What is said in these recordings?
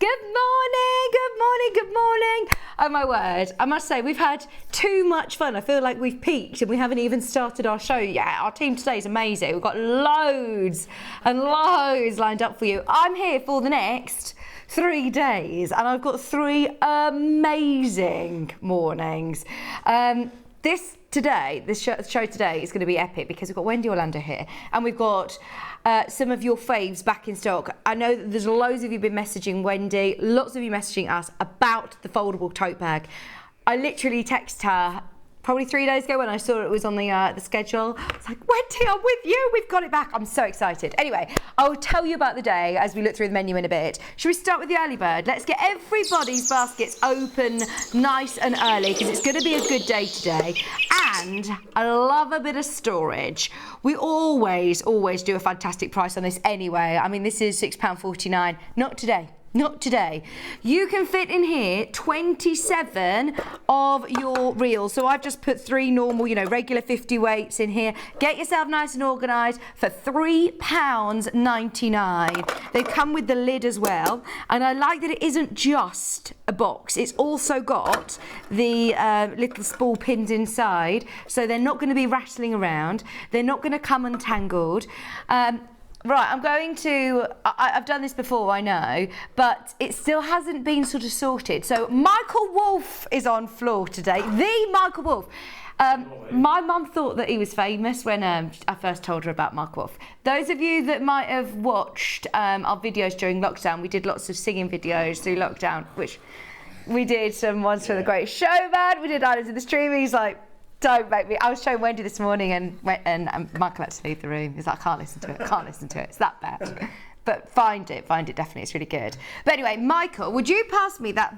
Good morning, good morning, good morning. Oh my word, I must say we've had too much fun. I feel like we've peaked and we haven't even started our show yet. Our team today is amazing. We've got loads and loads lined up for you. I'm here for the next 3 days and I've got 3 amazing mornings. This show today is going to be epic because we've got Wendy Orlando here and we've got some of your faves back in stock. I know that there's loads of you been messaging Wendy, lots of you messaging us about the foldable tote bag. I literally texted her probably 3 days ago when I saw it was on the schedule. It's like, Wendy, I'm with you. We've got it back. I'm so excited. Anyway, I'll tell you about the day as we look through the menu in a bit. Should we start with the early bird? Let's get everybody's baskets open nice and early because it's going to be a good day today. And I love a bit of storage. We always do a fantastic price on this anyway. I mean, this is £6.49. Not today. Not today. You can fit in here 27 of your reels. So I've just put 3 normal, regular 50 weights in here. Get yourself nice and organised for £3.99. They come with the lid as well. And I like that it isn't just a box. It's also got the little spool pins inside. So they're not going to be rattling around. They're not going to come untangled. Right, I'm going to, I've done this before, I know, but it still hasn't been sort of sorted. So Michael Wolf is on floor today, the Michael Wolf. My mum thought that he was famous when I first told her about Michael Wolf. Those of you that might have watched our videos during lockdown, we did lots of singing videos through lockdown, which we did some ones for The Great Showman, we did Islands in the Stream. He's like, don't make me. I was showing Wendy this morning and Michael had to leave the room. He's like, I can't listen to it. It's that bad. But find it definitely. It's really good. But anyway, Michael, would you pass me that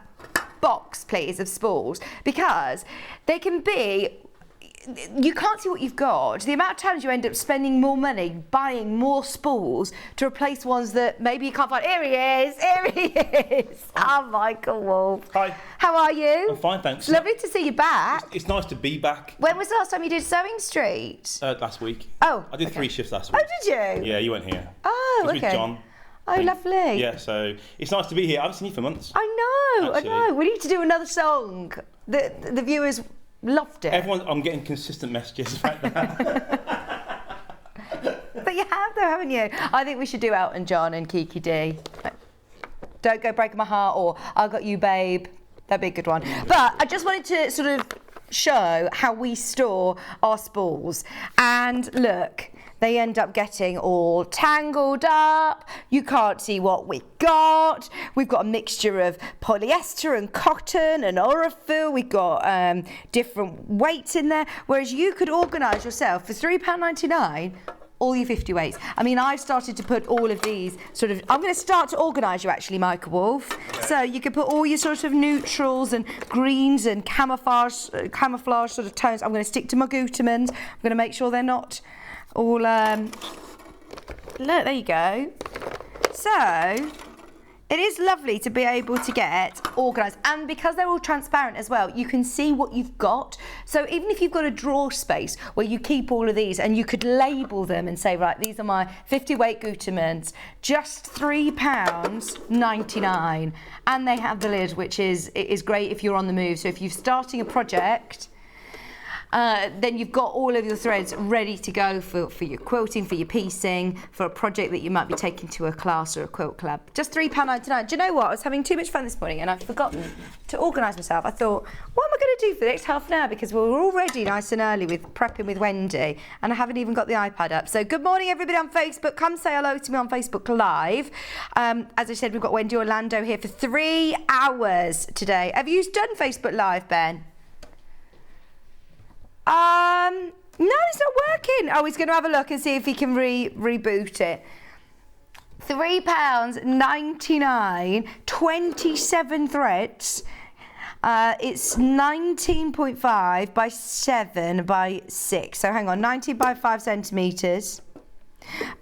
box, please, of spools? Because they can be, you can't see what you've got. The amount of times you end up spending more money buying more spools to replace ones that maybe you can't find. Here he is. Oh, Michael Wolf. Hi. How are you? I'm fine, thanks. Lovely to see you back. It's nice to be back. When was the last time you did Sewing Street? Last week. Oh, I did 3 shifts last week. Oh, did you? Yeah, you weren't here. Oh, okay. with John. Oh, lovely. Yeah, so it's nice to be here. I haven't seen you for months. I know. We need to do another song. The viewers loved it. I'm getting consistent messages about that. But you have though, haven't you? I think we should do Elton John and Kiki D. Don't Go Breaking My Heart or I Got You Babe. That'd be a good one. But I just wanted to sort of show how we store our spools. And look, they end up getting all tangled up. You can't see what we've got. We've got a mixture of polyester and cotton and Orifil. We've got different weights in there. Whereas you could organise yourself for £3.99 all your 50 weights. I mean, I've started to put all of these sort of, I'm going to start to organise you actually, Michael Wolf. Okay. So you can put all your sort of neutrals and greens and camouflage sort of tones. I'm going to stick to my Gutermans. I'm going to make sure they're not all, look, there you go. So, it is lovely to be able to get organised, and because they're all transparent as well, you can see what you've got. So even if you've got a drawer space where you keep all of these and you could label them and say, right, these are my 50 weight Gutermans, just £3.99, and they have the lid, which is great if you're on the move. So if you're starting a project, then you've got all of your threads ready to go for your quilting, for your piecing, for a project that you might be taking to a class or a quilt club. Just £3.99. Do you know what? I was having too much fun this morning and I've forgotten to organise myself. I thought, what am I going to do for the next half an hour? Because we're already nice and early with prepping with Wendy and I haven't even got the iPad up. So good morning everybody on Facebook. Come say hello to me on Facebook Live. As I said, we've got Wendy Orlando here for 3 hours today. Have you done Facebook Live, Ben? No, it's not working. Oh, he's going to have a look and see if he can reboot it. £3.99, 27 threads. It's 19.5 by 7 by 6. So hang on, 19 by 5 centimetres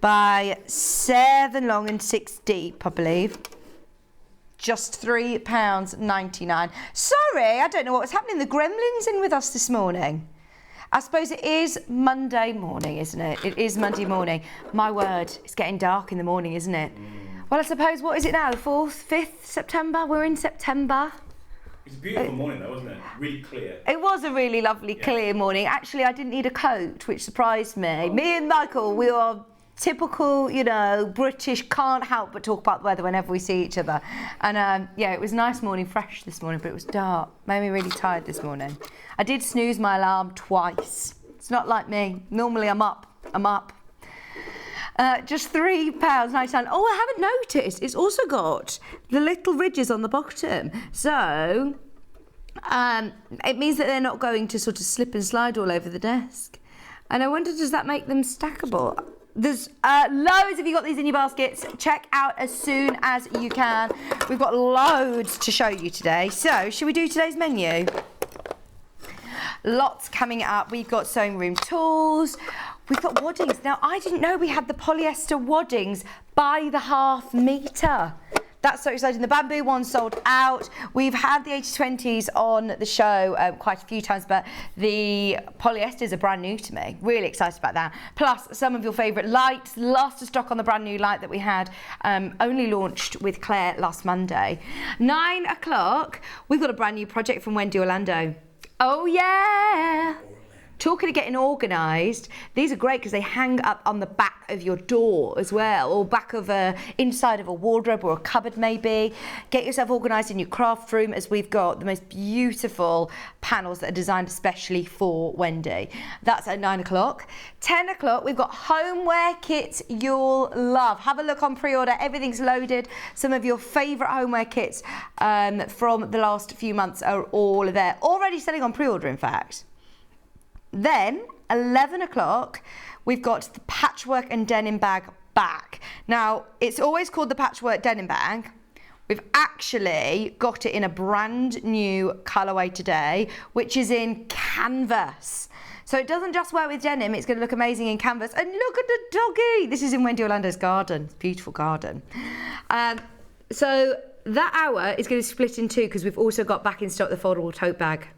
by 7 long and 6 deep, I believe. Just £3.99. Sorry, I don't know what was happening. The gremlin's in with us this morning. I suppose it is Monday morning, isn't it? It is Monday morning. My word, it's getting dark in the morning, isn't it? Well, I suppose, what is it now, the 4th, 5th September? We're in September. It's a beautiful morning though, wasn't it? Really clear. It was a really lovely, clear morning. Actually, I didn't need a coat, which surprised me. Me and Michael, we are typical, you know, British, can't help but talk about the weather whenever we see each other. And yeah, it was a nice morning, fresh this morning, but it was dark. Made me really tired this morning. I did snooze my alarm twice. It's not like me. Normally I'm up. Just £3.99. Oh, I haven't noticed. It's also got the little ridges on the bottom. So it means that they're not going to sort of slip and slide all over the desk. And I wonder, does that make them stackable? There's loads of you got these in your baskets. Check out as soon as you can. We've got loads to show you today. So, should we do today's menu? Lots coming up. We've got sewing room tools. We've got waddings. Now, I didn't know we had the polyester waddings by the ½ metre. That's so exciting. The bamboo one sold out. We've had the 80/20s on the show quite a few times, but the polyesters are brand new to me. Really excited about that. Plus, some of your favourite lights. Last of stock on the brand new light that we had. Only launched with Claire last Monday. 9 o'clock, we've got a brand new project from Wendy Orlando. Oh, yeah. Talking of getting organised, these are great because they hang up on the back of your door as well, or back of inside of a wardrobe or a cupboard maybe. Get yourself organised in your craft room, as we've got the most beautiful panels that are designed especially for Wendy. That's at 9 o'clock. 10 o'clock, we've got homeware kits you'll love. Have a look on pre-order. Everything's loaded. Some of your favourite homeware kits from the last few months are all there. Already selling on pre-order, in fact. Then, 11 o'clock, we've got the patchwork and denim bag back. Now, it's always called the patchwork denim bag. We've actually got it in a brand new colourway today, which is in canvas. So it doesn't just work with denim, it's going to look amazing in canvas. And look at the doggy! This is in Wendy Orlando's garden. It's a beautiful garden. So that hour is going to split in two because we've also got back in stock the foldable tote bag.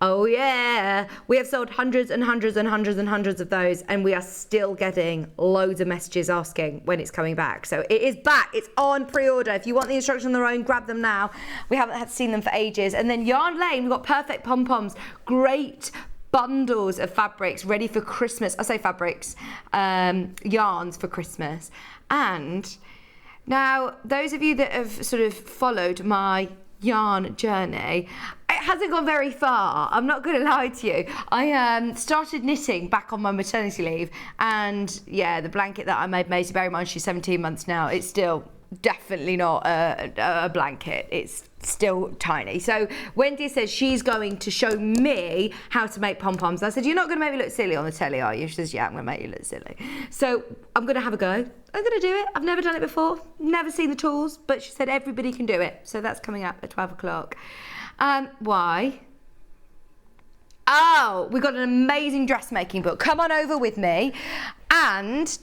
Oh yeah, we have sold hundreds and hundreds and hundreds and hundreds of those, and we are still getting loads of messages asking when it's coming back. So it is back, it's on pre-order. If you want the instructions on their own, grab them now. We haven't had seen them for ages. And then Yarn Lane, we've got perfect pom-poms, great bundles of fabrics ready for Christmas. I say fabrics, yarns for Christmas. And now, those of you that have sort of followed my yarn journey, it hasn't gone very far. I'm not going to lie to you. I started knitting back on my maternity leave, and yeah, the blanket that I made Maisie, bear in mind she's 17 months now, it's still definitely not a blanket. It's still tiny. So Wendy says she's going to show me how to make pom-poms. I said, you're not going to make me look silly on the telly, are you? She says, yeah, I'm going to make you look silly. So I'm going to have a go. I'm going to do it. I've never done it before. Never seen the tools, but she said everybody can do it. So that's coming up at 12 o'clock. Why? Oh, we've got an amazing dressmaking book. Come on over with me. And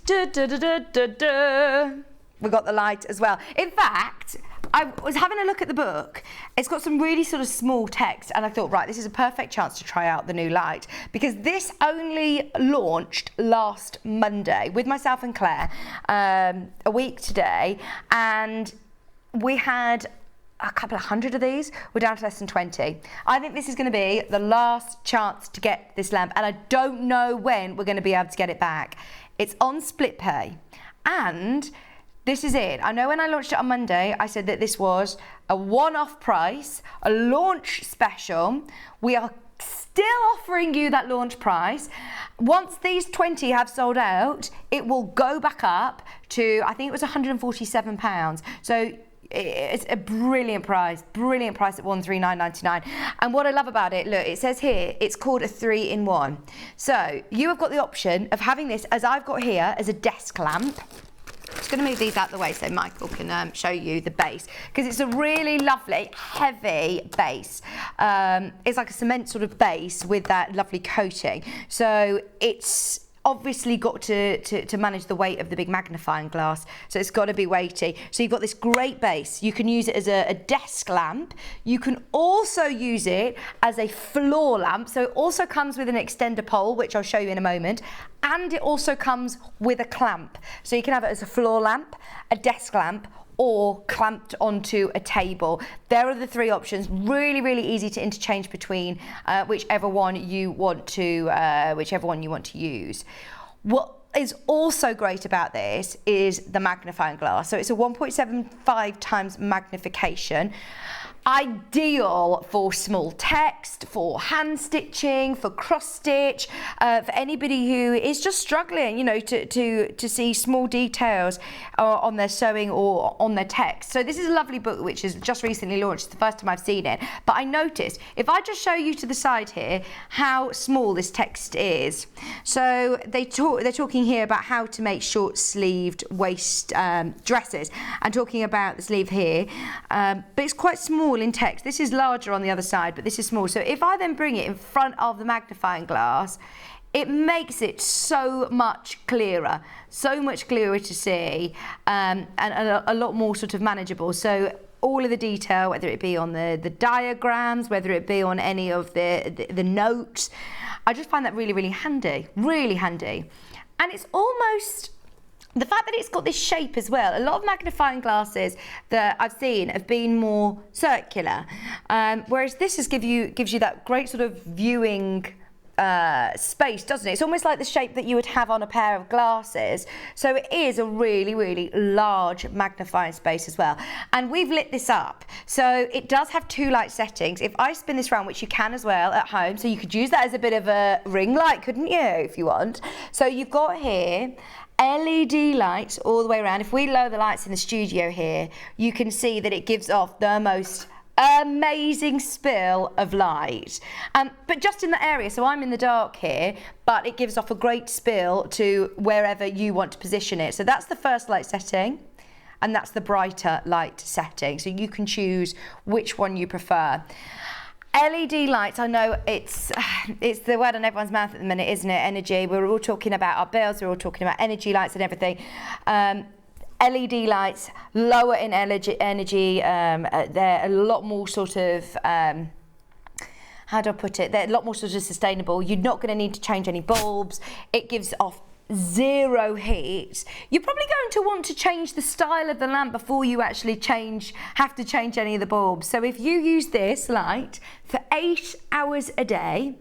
we got the light as well. In fact, I was having a look at the book. It's got some really sort of small text, and I thought, right, this is a perfect chance to try out the new light, because this only launched last Monday with myself and Claire, a week today, and we had a couple of hundred of these. We're down to less than 20. I think this is going to be the last chance to get this lamp, and I don't know when we're going to be able to get it back. It's on split pay, and this is it. I know when I launched it on Monday, I said that this was a one-off price, a launch special. We are still offering you that launch price. Once these 20 have sold out, it will go back up to, I think it was £147. So it's a brilliant price at £139.99. And what I love about it, look, it says here, it's called a 3-in-1. So you have got the option of having this, as I've got here, as a desk lamp. I'm just going to move these out the way so Michael can show you the base, because it's a really lovely, heavy base. It's like a cement sort of base with that lovely coating. So it's obviously got to manage the weight of the big magnifying glass, so it's got to be weighty. So you've got this great base. You can use it as a desk lamp. You can also use it as a floor lamp. So it also comes with an extender pole, which I'll show you in a moment, and it also comes with a clamp. So you can have it as a floor lamp, a desk lamp, or clamped onto a table. There are the three options. Really, really easy to interchange between whichever one you want to use. What is also great about this is the magnifying glass. So it's a 1.75 times magnification. Ideal for small text, for hand stitching, for cross stitch, for anybody who is just struggling, you know, to see small details on their sewing or on their text. So this is a lovely book which is just recently launched. It's the first time I've seen it. But I noticed, if I just show you to the side here, how small this text is. So they're talking here about how to make short sleeved waist dresses, and talking about the sleeve here, but it's quite small in text. This is larger on the other side, but this is small. So if I then bring it in front of the magnifying glass, it makes it so much clearer to see, and a lot more sort of manageable. So all of the detail, whether it be on the diagrams, whether it be on any of the notes, I just find that really, really handy, And it's almost, the fact that it's got this shape as well. A lot of magnifying glasses that I've seen have been more circular, whereas this gives you that great sort of viewing space, doesn't it? It's almost like the shape that you would have on a pair of glasses. So it is a really, really large magnifying space as well. And we've lit this up. So it does have 2 light settings. If I spin this round, which you can as well at home, so you could use that as a bit of a ring light, couldn't you, if you want? So you've got here LED lights all the way around. If we lower the lights in the studio here, you can see that it gives off the most amazing spill of light, but just in the area. So I'm in the dark here, but it gives off a great spill to wherever you want to position it. So that's the first light setting, and that's the brighter light setting. So you can choose which one you prefer. LED lights, I know it's the word on everyone's mouth at the minute, isn't it? Energy. We're all talking about our bills. We're all talking about energy lights and everything. LED lights, lower in energy. They're a lot more sort of, how do I put it? They're a lot more sort of sustainable. You're not going to need to change any bulbs. It gives off 0 heat. You're probably going to want to change the style of the lamp before you actually have to change any of the bulbs. So if you use this light for 8 hours a day,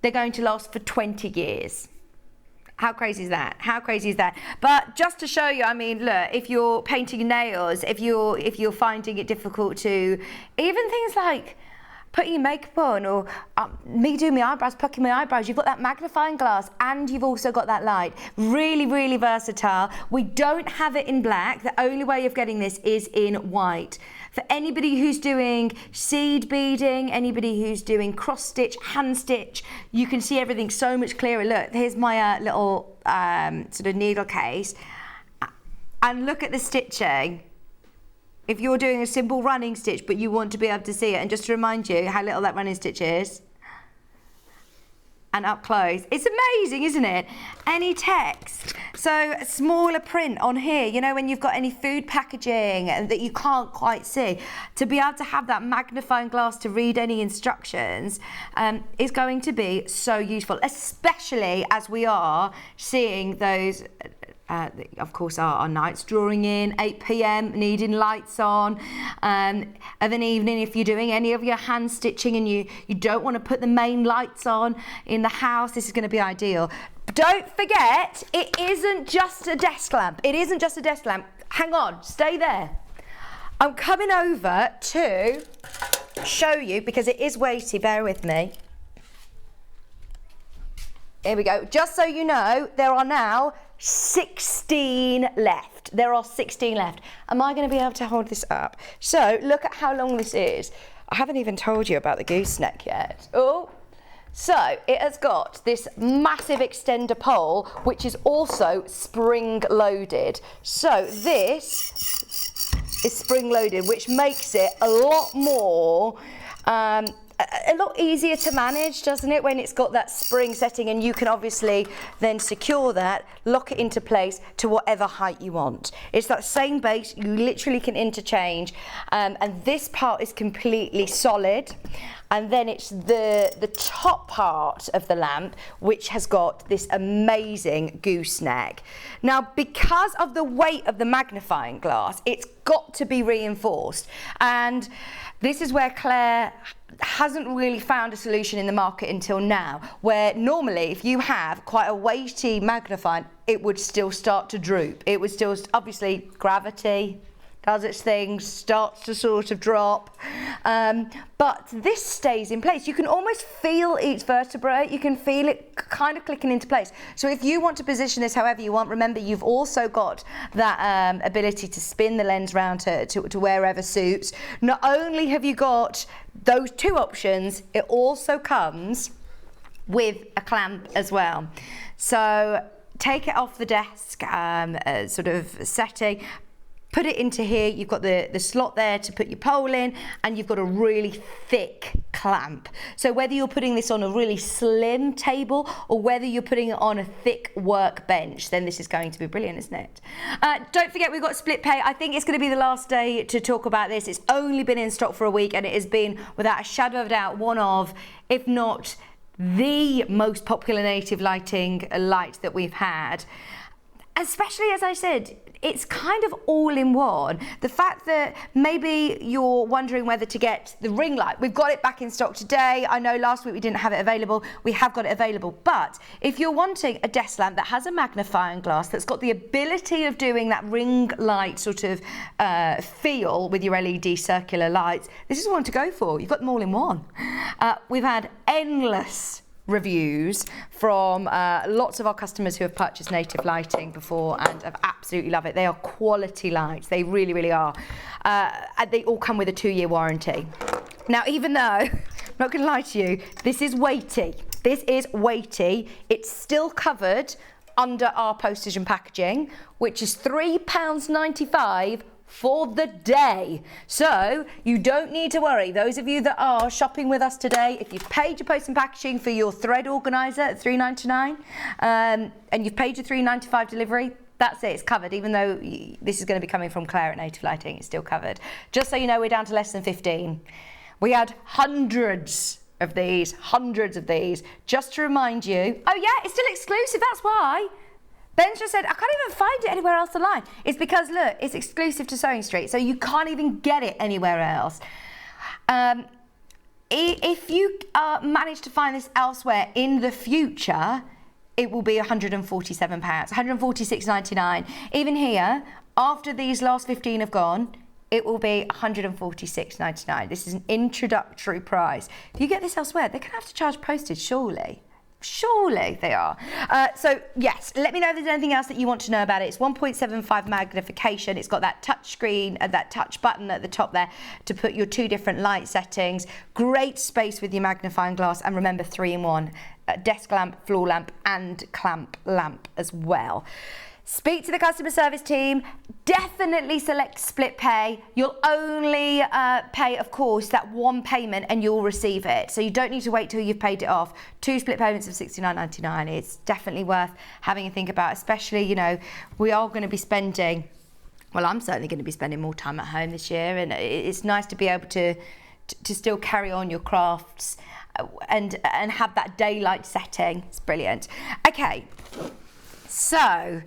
they're going to last for 20 years. How crazy is that? How crazy is that? But just to show you, I mean, look, if you're painting nails, if you're finding it difficult to, even things like putting your makeup on, or me doing my eyebrows, plucking my eyebrows, you've got that magnifying glass and you've also got that light. Really, really versatile. We don't have it in black. The only way of getting this is in white. For anybody who's doing seed beading, anybody who's doing cross stitch, hand stitch, you can see everything so much clearer. Look, here's my little sort of needle case, and look at the stitching. If you're doing a simple running stitch, but you want to be able to see it, and just to remind you how little that running stitch is, and up close, it's amazing, isn't it? Any text, so a smaller print on here, you know, when you've got any food packaging that you can't quite see, to be able to have that magnifying glass to read any instructions is going to be so useful, especially as we are seeing those of course our nights drawing in, 8 p.m, needing lights on, of an evening if you're doing any of your hand stitching and you don't want to put the main lights on in the house, this is going to be ideal. Don't forget, it isn't just a desk lamp. It isn't just a desk lamp. Hang on, stay there. I'm coming over to show you, because it is weighty, bear with me. Here we go. Just so you know, there are now 16 left. There are 16 left. Am I going to be able to hold this up? So look at how long this is. I haven't even told you about the gooseneck yet. Oh, so it has got this massive extender pole, which is also spring loaded. So this is spring loaded, which makes it a lot more a lot easier to manage, doesn't it, when it's got that spring setting, and you can obviously then secure that, lock it into place to whatever height you want. It's that same base, you literally can interchange, and this part is completely solid, and then it's the top part of the lamp which has got this amazing gooseneck. Now, because of the weight of the magnifying glass, it's got to be reinforced, and this is where Claire hasn't really found a solution in the market until now, where normally if you have quite a weighty magnifying, it would still start to droop. It would still, obviously, gravity does its thing, starts to sort of drop, but this stays in place. You can almost feel each vertebrae, you can feel it kind of clicking into place. So if you want to position this however you want, remember you've also got that ability to spin the lens round to wherever suits. Not only have you got those two options, it also comes with a clamp as well. So take it off the desk sort of setting, put it into here, you've got the slot there to put your pole in, and you've got a really thick clamp. So whether you're putting this on a really slim table or whether you're putting it on a thick workbench, then this is going to be brilliant, isn't it? Don't forget we've got split pay. I think it's going to be the last day to talk about this. It's only been in stock for a week, and it has been, without a shadow of a doubt, one of, if not the most popular native lighting light that we've had. Especially, as I said, it's kind of all in one. The fact that maybe you're wondering whether to get the ring light. We've got it back in stock today. I know last week we didn't have it available. We have got it available. But if you're wanting a desk lamp that has a magnifying glass, that's got the ability of doing that ring light sort of feel with your LED circular lights, this is one to go for. You've got them all in one. We've had endless reviews from lots of our customers who have purchased native lighting before and have absolutely love it. They are quality lights, they really, really are. And they all come with a 2-year warranty. Now, even though, I'm not going to lie to you, this is weighty. This is weighty. It's still covered under our postage and packaging, which is £3.95 for the day. So you don't need to worry. Those of you that are shopping with us today, if you've paid your post and packaging for your thread organizer at £3.99 and you've paid your £3.95 delivery, that's it, it's covered. Even though this is going to be coming from Claire at Native Lighting, it's still covered. Just so you know, we're down to less than 15. We had hundreds of these, just to remind you. Oh yeah, it's still exclusive, that's why. Ben's just said, I can't even find it anywhere else online. It's because, look, it's exclusive to Sewing Street, so you can't even get it anywhere else. If you manage to find this elsewhere in the future, it will be £147, £146.99. Even here, after these last 15 have gone, it will be £146.99. This is an introductory price. If you get this elsewhere, they're going to have to charge postage, surely. Surely they are. So yes, let me know if there's anything else that you want to know about it. It's 1.75 magnification. It's got that touch screen, that touch button at the top there to put your 2 different light settings. Great space with your magnifying glass, and remember 3-in-1, desk lamp, floor lamp and clamp lamp as well. Speak to the customer service team. Definitely select split pay. You'll only pay, of course, that one payment and you'll receive it. So you don't need to wait till you've paid it off. 2 split payments of £69.99. It's definitely worth having a think about, especially, you know, we are going to be spending, well, I'm certainly going to be spending more time at home this year, and it's nice to be able to still carry on your crafts and have that daylight setting. It's brilliant. Okay, so...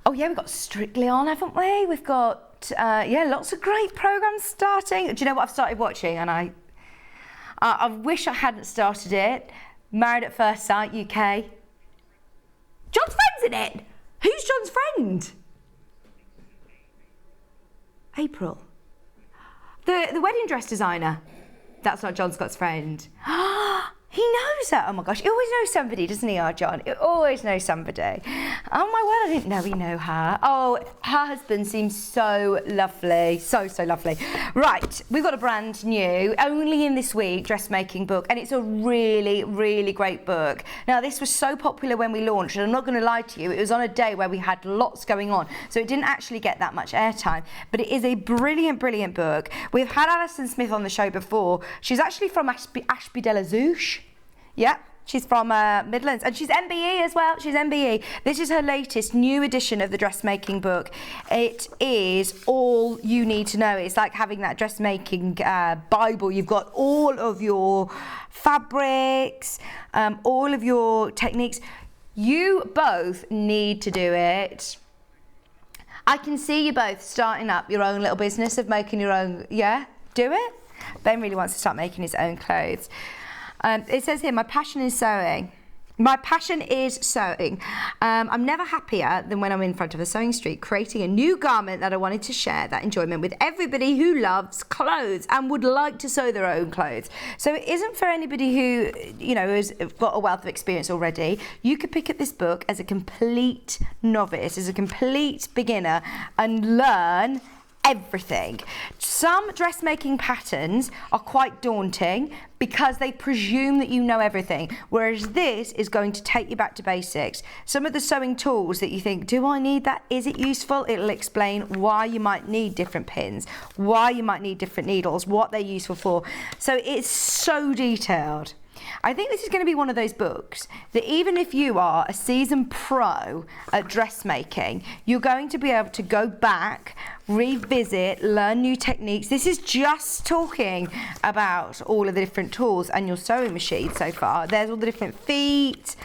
oh yeah, we've got Strictly on, haven't we? We've got, yeah, lots of great programmes starting. Do you know what I've started watching? And I wish I hadn't started it. Married at First Sight UK. John's friend's in it. Who's John's friend? April. The wedding dress designer. That's not John Scott's friend. He knows that. Oh my gosh, he always knows somebody, doesn't he, our John? He always knows somebody. Oh my word, I didn't know he knew her. Oh, her husband seems so lovely, so lovely. Right, we've got a brand new, only in this week, dressmaking book, and it's a really great book. Now, this was so popular when we launched, and I'm not going to lie to you, it was on a day where we had lots going on, so it didn't actually get that much airtime, but it is a brilliant book. We've had Alison Smith on the show before. She's actually from Ashby de la Zouch. Yeah, she's from Midlands, and she's MBE as well. She's MBE. This is her latest new edition of the dressmaking book. It is all you need to know. It's like having that dressmaking Bible. You've got all of your fabrics, all of your techniques. You both need to do it. I can see you both starting up your own little business of making your own, yeah? Do it? Ben really wants to start making his own clothes. It says here, my passion is sewing. My passion is sewing. I'm never happier than when I'm in front of a sewing street creating a new garment that I wanted to share that enjoyment with everybody who loves clothes and would like to sew their own clothes. So it isn't for anybody who, you know, has got a wealth of experience already. You could pick up this book as a complete novice, as a complete beginner, and learn everything. Some dressmaking patterns are quite daunting because they presume that you know everything, whereas this is going to take you back to basics. Some of the sewing tools that you think, do I need that? Is it useful? It'll explain why you might need different pins, why you might need different needles, what they're useful for. So it's so detailed. I think this is going to be one of those books that even if you are a seasoned pro at dressmaking, you're going to be able to go back, revisit, learn new techniques. This is just talking about all of the different tools and your sewing machine so far. There's all the different feet.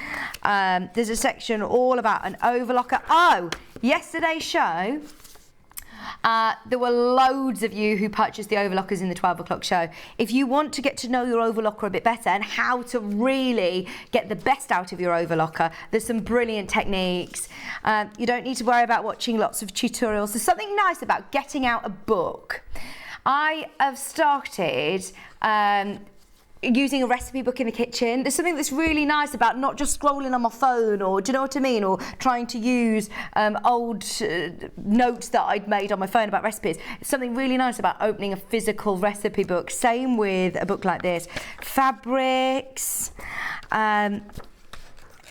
There's a section all about an overlocker. Oh, yesterday's show, there were loads of you who purchased the overlockers in the 12 o'clock show. If you want to get to know your overlocker a bit better and how to really get the best out of your overlocker, there's some brilliant techniques. You don't need to worry about watching lots of tutorials. There's something nice about getting out a book. I have started using a recipe book in the kitchen. There's something that's really nice about not just scrolling on my phone, or do you know what I mean, or trying to use old notes that I'd made on my phone about recipes. It's something really nice about opening a physical recipe book. Same with a book like this. Fabrics.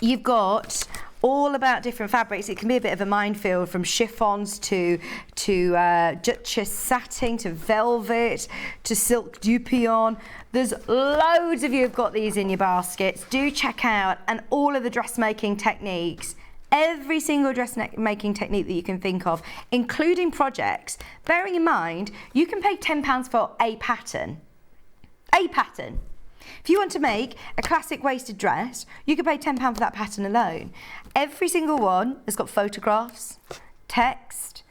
You've got all about different fabrics. It can be a bit of a minefield, from chiffons to Duchess satin to velvet to silk dupion. There's loads of you who've got these in your baskets. Do check out, and all of the dressmaking techniques, every single dressmaking technique that you can think of, including projects. Bearing in mind, you can pay £10 for a pattern. A pattern. If you want to make a classic waisted dress, you could pay £10 for that pattern alone. Every single one has got photographs, text,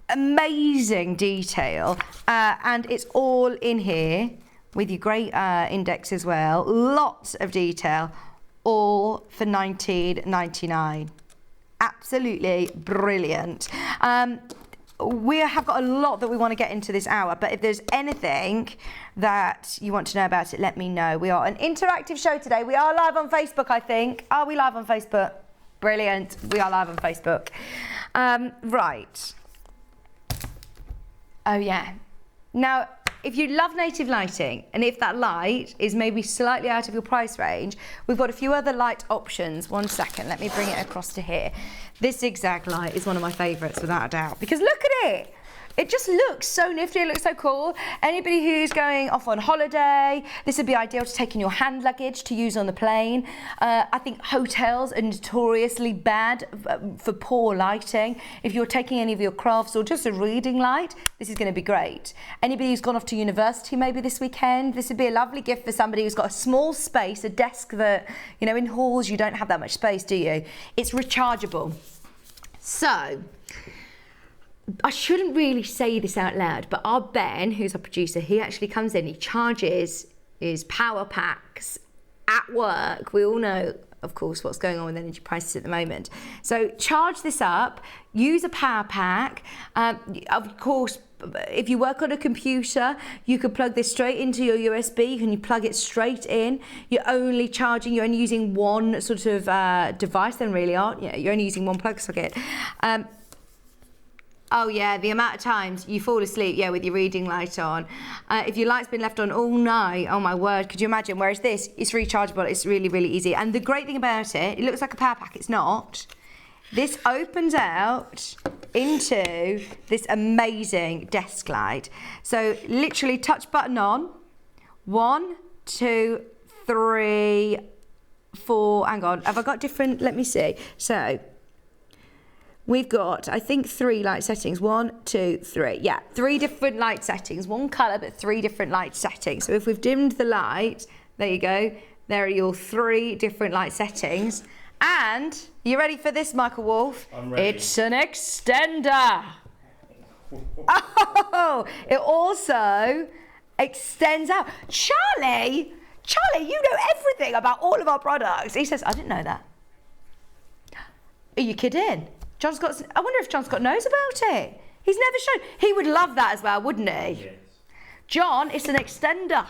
amazing detail, and it's all in here with your great index as well. Lots of detail, all for £19.99. Absolutely brilliant. We have got a lot that we want to get into this hour, but if there's anything that you want to know about it, let me know. We are an interactive show today. We are live on Facebook, I think. Are we live on Facebook? Brilliant. We are live on Facebook. Right. Oh, yeah. Now, if you love native lighting, and if that light is maybe slightly out of your price range, we've got a few other light options. 1 second, let me bring it across to here. This zigzag light is one of my favourites, without a doubt, because look at it. It just looks so nifty, it looks so cool. Anybody who's going off on holiday, this would be ideal to take in your hand luggage to use on the plane. I think hotels are notoriously bad for poor lighting. If you're taking any of your crafts or just a reading light, this is going to be great. Anybody who's gone off to university maybe this weekend, this would be a lovely gift for somebody who's got a small space, a desk that, you know, in halls you don't have that much space, do you? It's rechargeable. So, I shouldn't really say this out loud, but our Ben, who's our producer, he actually comes in, he charges his power packs at work. We all know, of course, what's going on with energy prices at the moment. So charge this up, use a power pack. Of course, if you work on a computer, you could plug this straight into your USB. You can plug it straight in. You're only using one sort of device then, really, aren't you? You're only using one plug socket. Oh yeah, the amount of times you fall asleep, with your reading light on. If your light's been left on all night, oh my word, could you imagine? Whereas this, it's rechargeable, it's really, really easy. And the great thing about it looks like a power pack, it's not. This opens out into this amazing desk light. So literally touch button on, 1, 2, 3, 4, hang on, have I got different, let me see. So, we've got, I think, 3 light settings. 1, 2, 3. Yeah, 3 different light settings. One colour, but 3 different light settings. So if we've dimmed the light, there you go. There are your 3 different light settings. And, you ready for this, Michael Wolf? I'm ready. It's an extender. Oh, it also extends out. Charlie, you know everything about all of our products. He says, I didn't know that. Are you kidding? I wonder if John's got knows about it. He's never shown. He would love that as well, wouldn't he? Yes. John, it's an extender.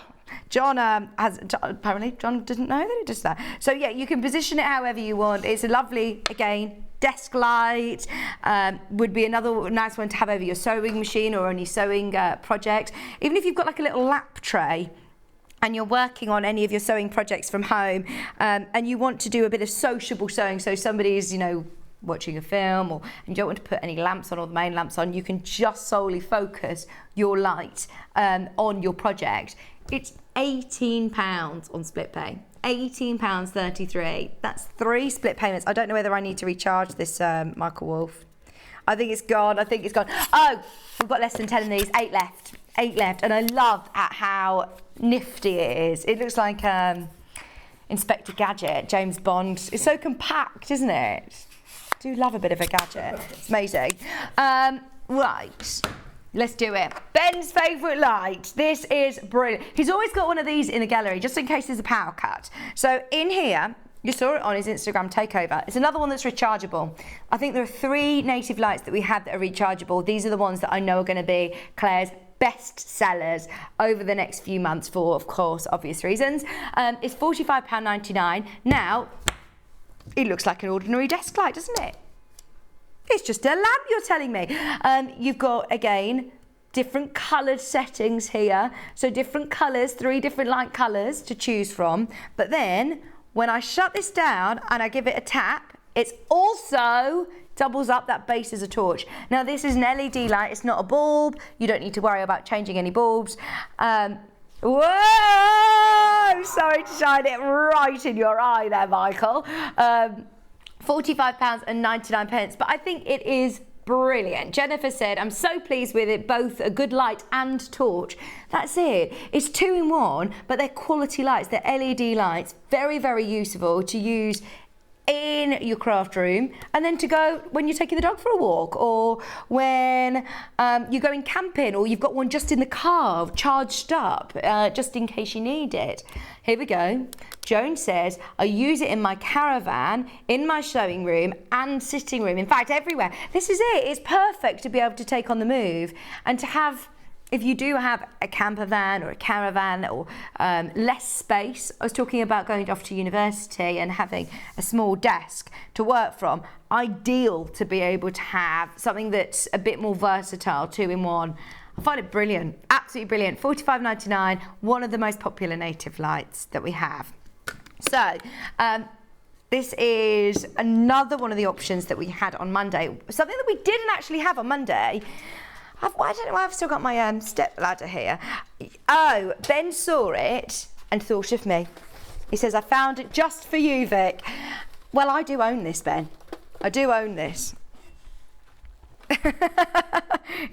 John apparently John doesn't know that it does that. So yeah, you can position it however you want. It's a lovely, again, desk light. Would be another nice one to have over your sewing machine or on your sewing project. Even if you've got like a little lap tray and you're working on any of your sewing projects from home, and you want to do a bit of sociable sewing, so somebody's, watching a film, and you don't want to put any lamps on or the main lamps on, you can just solely focus your light on your project. It's £18 on split pay. £18.33. That's 3 split payments. I don't know whether I need to recharge this, Michael Wolf. I think it's gone. Oh, we've got less than 10 of these. 8 left. 8 left. And I love at how nifty it is. It looks like Inspector Gadget, James Bond. It's so compact, isn't it? I do love a bit of a gadget. It's amazing. Right, let's do it. Ben's favourite light. This is brilliant. He's always got one of these in the gallery, just in case there's a power cut. So in here, you saw it on his Instagram takeover. It's another one that's rechargeable. I think there are 3 native lights that we have that are rechargeable. These are the ones that I know are going to be Claire's best sellers over the next few months for, of course, obvious reasons. It's £45.99. Now, it looks like an ordinary desk light, doesn't it? It's just a lamp, you're telling me. You've got, again, different coloured settings here. So different colours, 3 different light colours to choose from. But then, when I shut this down and I give it a tap, it's also doubles up that base as a torch. Now, this is an LED light. It's not a bulb. You don't need to worry about changing any bulbs. Whoa! Sorry to shine it right in your eye there, Michael. £45.99, but I think it is brilliant. Jennifer said, I'm so pleased with it, both a good light and torch. That's it. It's 2 in 1, but they're quality lights. They're LED lights. Very, very useful to use in your craft room, and then to go when you're taking the dog for a walk, or when you're going camping, or you've got one just in the car charged up, just in case you need it. Here we go. Joan says, I use it in my caravan, in my sewing room and sitting room, in fact everywhere. This is it. It's perfect to be able to take on the move, and to have, if you do have a camper van or a caravan or less space. I was talking about going off to university and having a small desk to work from. Ideal to be able to have something that's a bit more versatile, 2 in 1. I find it brilliant, absolutely brilliant. £45.99, one of the most popular native lights that we have. So, this is another one of the options that we had on Monday. Something that we didn't actually have on Monday. I don't know why I've still got my step ladder here. Oh, Ben saw it and thought of me. He says, I found it just for you, Vic. Well, I do own this, Ben. I do own this. He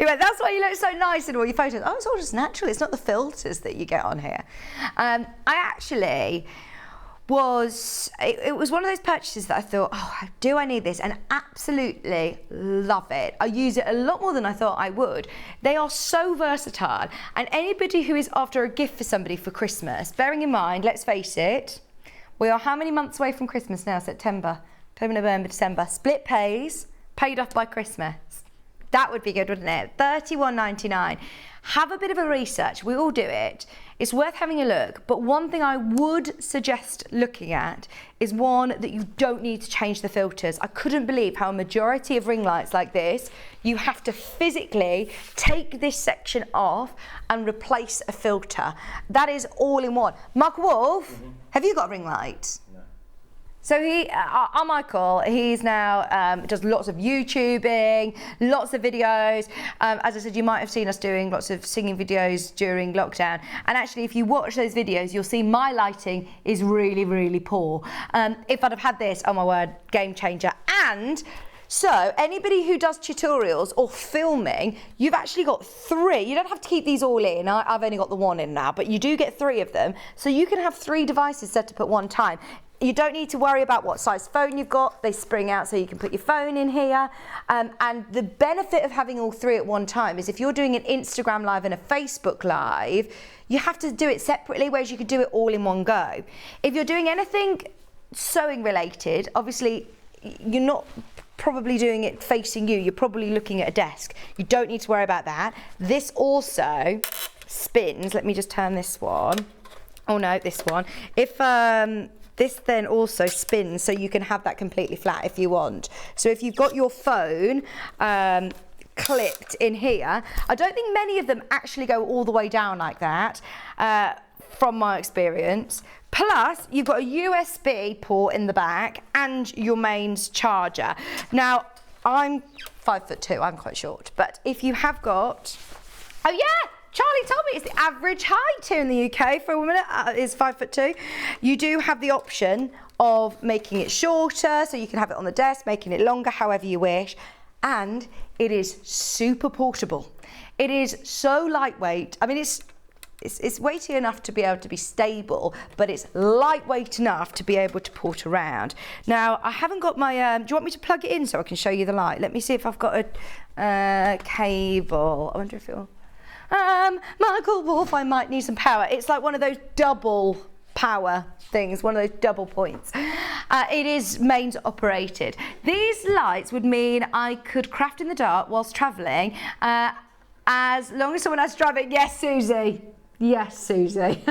went, that's why you look so nice in all your photos. Oh, it's all just natural. It's not the filters that you get on here. I actually it was one of those purchases that I thought, oh, do I need this? And absolutely love it. I use it a lot more than I thought I would. They are so versatile, and anybody who is after a gift for somebody for Christmas, bearing in mind, let's face it, we are how many months away from Christmas now? September, November, December. Split pays, paid off by Christmas. That would be good, wouldn't it? $31.99. Have a bit of a research. We all do it. It's worth having a look. But one thing I would suggest looking at is one that you don't need to change the filters. I couldn't believe how a majority of ring lights like this, you have to physically take this section off and replace a filter. That is all in one. Michael Wolf, have you got a ring light? So our Michael, he's now does lots of YouTubing, lots of videos. As I said, you might have seen us doing lots of singing videos during lockdown. And actually, if you watch those videos, you'll see my lighting is really, really poor. If I'd have had this, oh my word, game changer. And so anybody who does tutorials or filming, you've actually got 3. You don't have to keep these all in. I've only got the 1 in now, but you do get 3 of them. So you can have 3 devices set up at one time. You don't need to worry about what size phone you've got. They spring out so you can put your phone in here. And the benefit of having all 3 at one time is if you're doing an Instagram live and a Facebook live, you have to do it separately, whereas you could do it all in one go. If you're doing anything sewing related, obviously you're not probably doing it facing you. You're probably looking at a desk. You don't need to worry about that. This also spins. Let me just turn this one. Oh no, this one. If this then also spins, so you can have that completely flat if you want. So if you've got your phone clipped in here, I don't think many of them actually go all the way down like that, from my experience. Plus, you've got a USB port in the back and your mains charger. Now, I'm 5'2", I'm quite short, but if you have got, oh yeah, Charlie told me it's the average height here in the UK for a woman is 5'2". You do have the option of making it shorter, so you can have it on the desk, making it longer, however you wish. And it is super portable. It is so lightweight. I mean, it's weighty enough to be able to be stable, but it's lightweight enough to be able to port around. Now, I haven't got my, do you want me to plug it in so I can show you the light? Let me see if I've got a cable. I wonder if it'll... Michael Wolf, I might need some power. It's like one of those double power things, one of those double points. It is mains operated. These lights would mean I could craft in the dark whilst travelling, as long as someone has to drive it. Yes, Susie. Yes, Susie.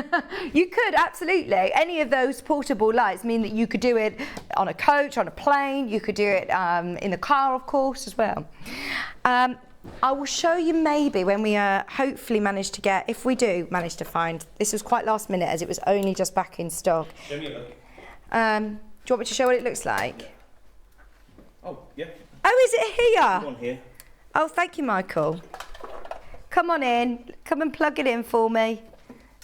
You could, absolutely. Any of those portable lights mean that you could do it on a coach, on a plane. You could do it in the car, of course, as well. I will show you maybe when we hopefully manage to get, if we do manage to find, this was quite last minute as it was only just back in stock. Show me a look. Do you want me to show what it looks like? Oh, yeah. Oh, is it here? Come on here. Oh, thank you, Michael. Come on in. Come and plug it in for me.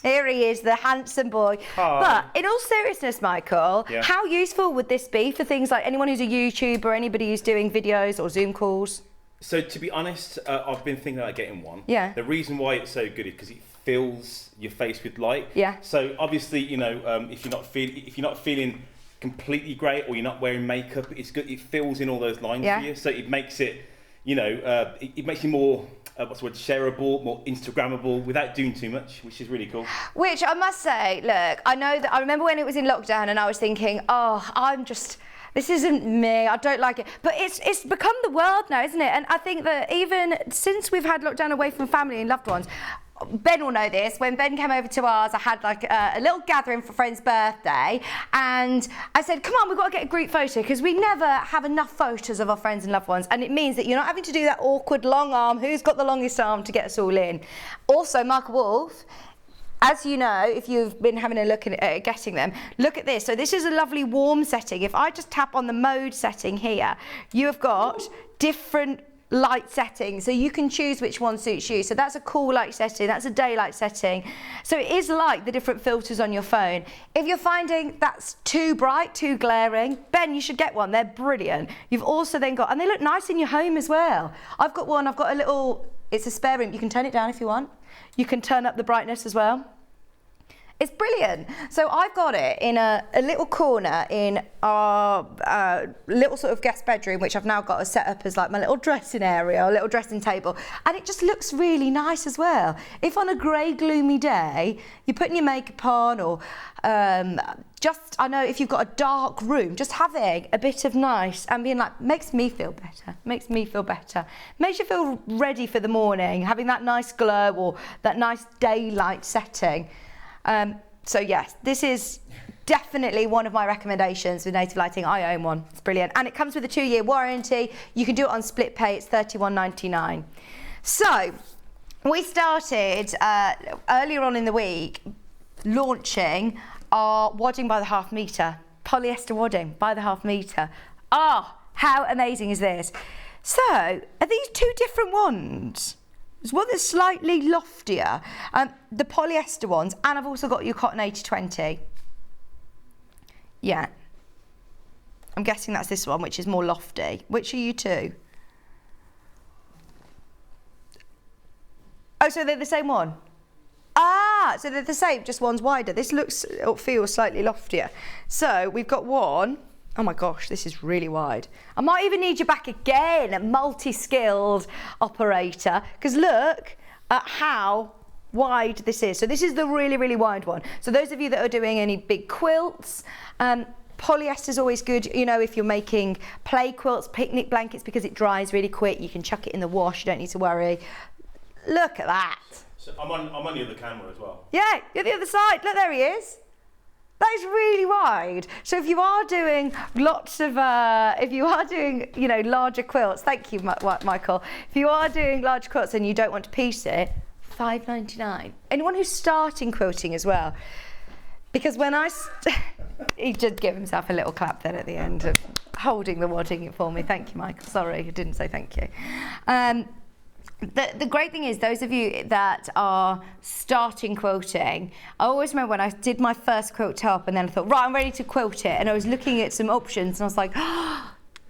Here he is, the handsome boy. Hi. But in all seriousness, Michael, how useful would this be for things like anyone who's a YouTuber, anybody who's doing videos or Zoom calls? So to be honest, I've been thinking about getting one. Yeah. The reason why it's so good is because it fills your face with light. Yeah. So obviously, you know, if you're not feeling completely great or you're not wearing makeup, it's good. It fills in all those lines for you. So it makes it, you know, it makes you more what's the word, shareable, more Instagrammable without doing too much, which is really cool. Which I must say, look, I know that I remember when it was in lockdown and I was thinking, oh, this isn't me, I don't like it. But it's become the world now, isn't it? And I think that even since we've had lockdown away from family and loved ones, Ben will know this, when Ben came over to ours, I had like a little gathering for a friend's birthday, and I said, come on, we've got to get a group photo, because we never have enough photos of our friends and loved ones, and it means that you're not having to do that awkward long arm, who's got the longest arm to get us all in. Also, Michael Wolf, as you know, if you've been having a look at getting them, look at this. So this is a lovely warm setting. If I just tap on the mode setting here, you have got different light settings, so you can choose which one suits you. So that's a cool light setting, that's a daylight setting. So it is like the different filters on your phone. If you're finding that's too bright, too glaring, Ben, you should get one. They're brilliant. You've also then got, and they look nice in your home as well. I've got one, I've got a little, it's a spare room. You can turn it down if you want. You can turn up the brightness as well. It's brilliant. So I've got it in a little corner in our little sort of guest bedroom, which I've now got to set up as like my little dressing area, a little dressing table. And it just looks really nice as well. If on a grey, gloomy day, you're putting your makeup on or I know if you've got a dark room, just having a bit of nice ambient light makes me feel better, makes you feel ready for the morning, having that nice glow or that nice daylight setting. So yes, this is definitely one of my recommendations with Native Lighting. I own one, it's brilliant. And it comes with a 2-year warranty. You can do it on split pay, it's $31.99. So we started earlier on in the week launching our wadding by the half metre, polyester wadding by the half metre. How amazing is this? So are these 2 different ones? There's one that's slightly loftier, the polyester ones, and I've also got your cotton 80/20. Yeah. I'm guessing that's this one, which is more lofty. Which are you 2? Oh, so they're the same one? So they're the same, just one's wider. This feels slightly loftier. So we've got one. Oh my gosh, this is really wide. I might even need you back again, multi-skilled operator, because look at how wide this is. So this is the really, really wide one. So those of you that are doing any big quilts, polyester is always good, you know, if you're making play quilts, picnic blankets, because it dries really quick. You can chuck it in the wash, you don't need to worry. Look at that. So I'm on the other camera as well. Yeah, you're the other side. Look, there he is. That is really wide. So if you are doing lots of, you know, larger quilts, thank you, Michael. If you are doing large quilts and you don't want to piece it, $5.99. Anyone who's starting quilting as well, because when he did give himself a little clap then at the end of holding the wadding for me. Thank you, Michael. Sorry, I didn't say thank you. The great thing is, those of you that are starting quilting, I always remember when I did my first quilt top and then I thought, right, I'm ready to quilt it. And I was looking at some options and I was like,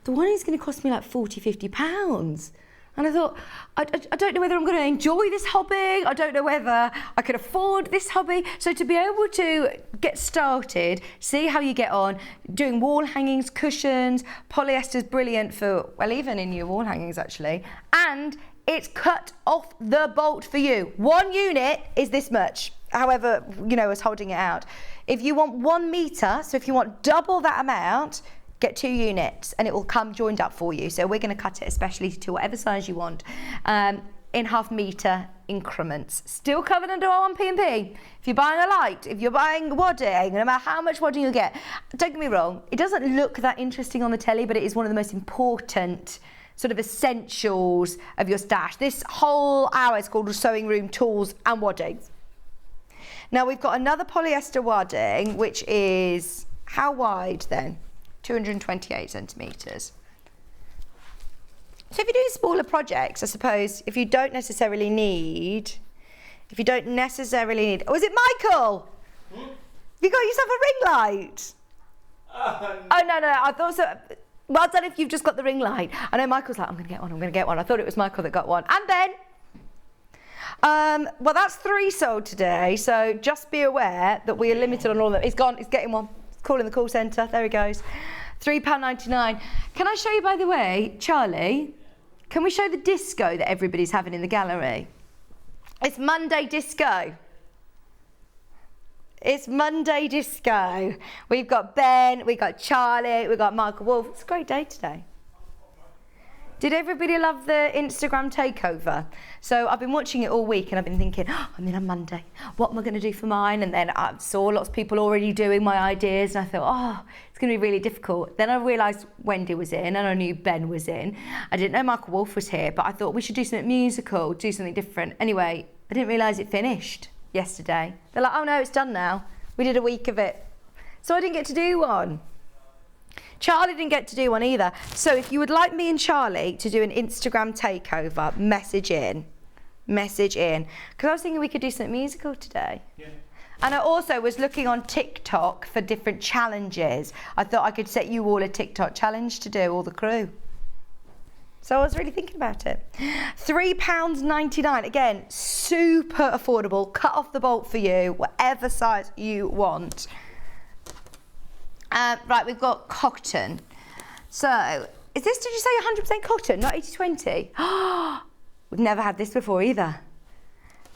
the one is going to cost me like £40–50. And I thought, I don't know whether I'm going to enjoy this hobby. I don't know whether I can afford this hobby. So to be able to get started, see how you get on, doing wall hangings, cushions, polyester is brilliant for, well, even in your wall hangings actually. And it's cut off the bolt for you. 1 unit is this much, however, you know, is holding it out. If you want 1 metre, so if you want double that amount, get 2 units and it will come joined up for you. So we're going to cut it especially to whatever size you want in half-metre increments. Still covered under our 1P&P. If you're buying a light, if you're buying wadding, no matter how much wadding you get, don't get me wrong, it doesn't look that interesting on the telly, but it is one of the most important sort of essentials of your stash. This whole hour is called Sewing Room Tools and Waddings. Now we've got another polyester wadding, which is how wide then? 228 centimetres. So if you're doing smaller projects, I suppose, if you don't necessarily need, oh, is it Michael? You got yourself a ring light? Oh, no, I thought so. Well done if you've just got the ring light. I know Michael's like, I'm going to get one. I thought it was Michael that got one. And then, well, that's 3 sold today. So just be aware that we are limited on all of them. He's gone, he's getting one. He's calling the call centre. There he goes. £3.99. Can I show you, by the way, Charlie, can we show the disco that everybody's having in the gallery? It's Monday disco. It's Monday disco. We've got Ben, we've got Charlie, we've got Michael Wolf. It's a great day today. Did everybody love the Instagram takeover? So I've been watching it all week and I've been thinking, I'm in on Monday. What am I going to do for mine? And then I saw lots of people already doing my ideas and I thought, it's going to be really difficult. Then I realised Wendy was in and I knew Ben was in. I didn't know Michael Wolf was here, but I thought we should do something musical, do something different. Anyway, I didn't realise it finished yesterday. They're like, oh no, it's done now. We did a week of it. So I didn't get to do one. Charlie didn't get to do one either. So if you would like me and Charlie to do an Instagram takeover, message in. Because I was thinking we could do something musical today. Yeah. And I also was looking on TikTok for different challenges. I thought I could set you all a TikTok challenge to do, all the crew. So I was really thinking about it. £3.99. Again, super affordable. Cut off the bolt for you, whatever size you want. Right, we've got cotton. So, is this, did you say 100% cotton, not 80-20? We've never had this before either.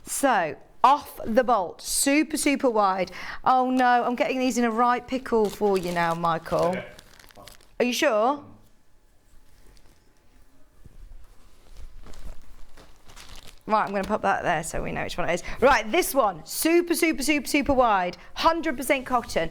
So, off the bolt, super, super wide. Oh no, I'm getting these in a right pickle for you now, Michael. Okay. Are you sure? Right, I'm going to pop that there so we know which one it is. Right, this one, super, super, super, super wide, 100% cotton.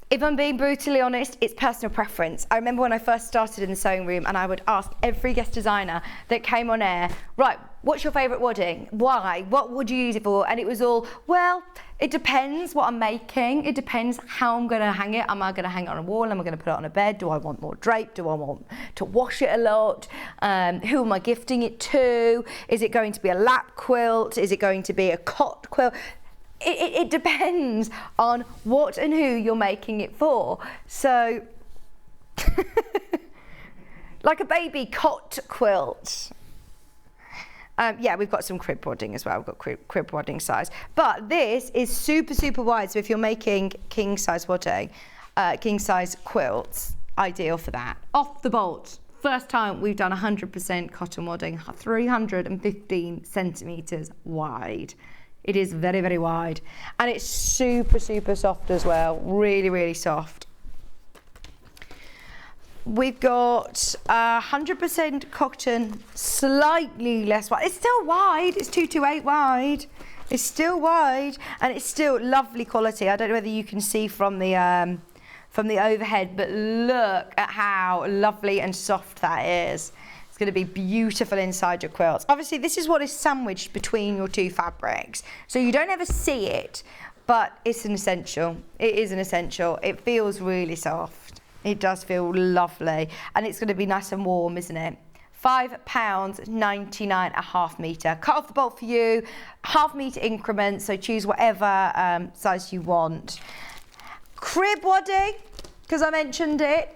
If I'm being brutally honest, it's personal preference. I remember when I first started in the sewing room and I would ask every guest designer that came on air, right, what's your favourite wadding? Why? What would you use it for? And it was all, well, it depends what I'm making. It depends how I'm going to hang it. Am I going to hang it on a wall? Am I going to put it on a bed? Do I want more drape? Do I want to wash it a lot? Who am I gifting it to? Is it going to be a lap quilt? Is it going to be a cot quilt? It depends on what and who you're making it for. So, like a baby cot quilt. Yeah, we've got some crib wadding as well. We've got crib wadding size. But this is super, super wide. So if you're making king size wadding, king size quilts, ideal for that. Off the bolt. First time we've done 100% cotton wadding, 315 centimetres wide. It is very, very wide. And it's super, super soft as well. Really, really soft. We've got 100% cotton, slightly less wide. It's still wide, it's 228 wide. It's still wide and it's still lovely quality. I don't know whether you can see from the overhead, but look at how lovely and soft that is. It's going to be beautiful inside your quilts. Obviously, this is what is sandwiched between your two fabrics. So you don't ever see it, but it's an essential. It is an essential. It feels really soft. It does feel lovely. And it's going to be nice and warm, isn't it? £5.99 a half metre. Cut off the bolt for you, half metre increments, so choose whatever size you want. Crib wadding, because I mentioned it.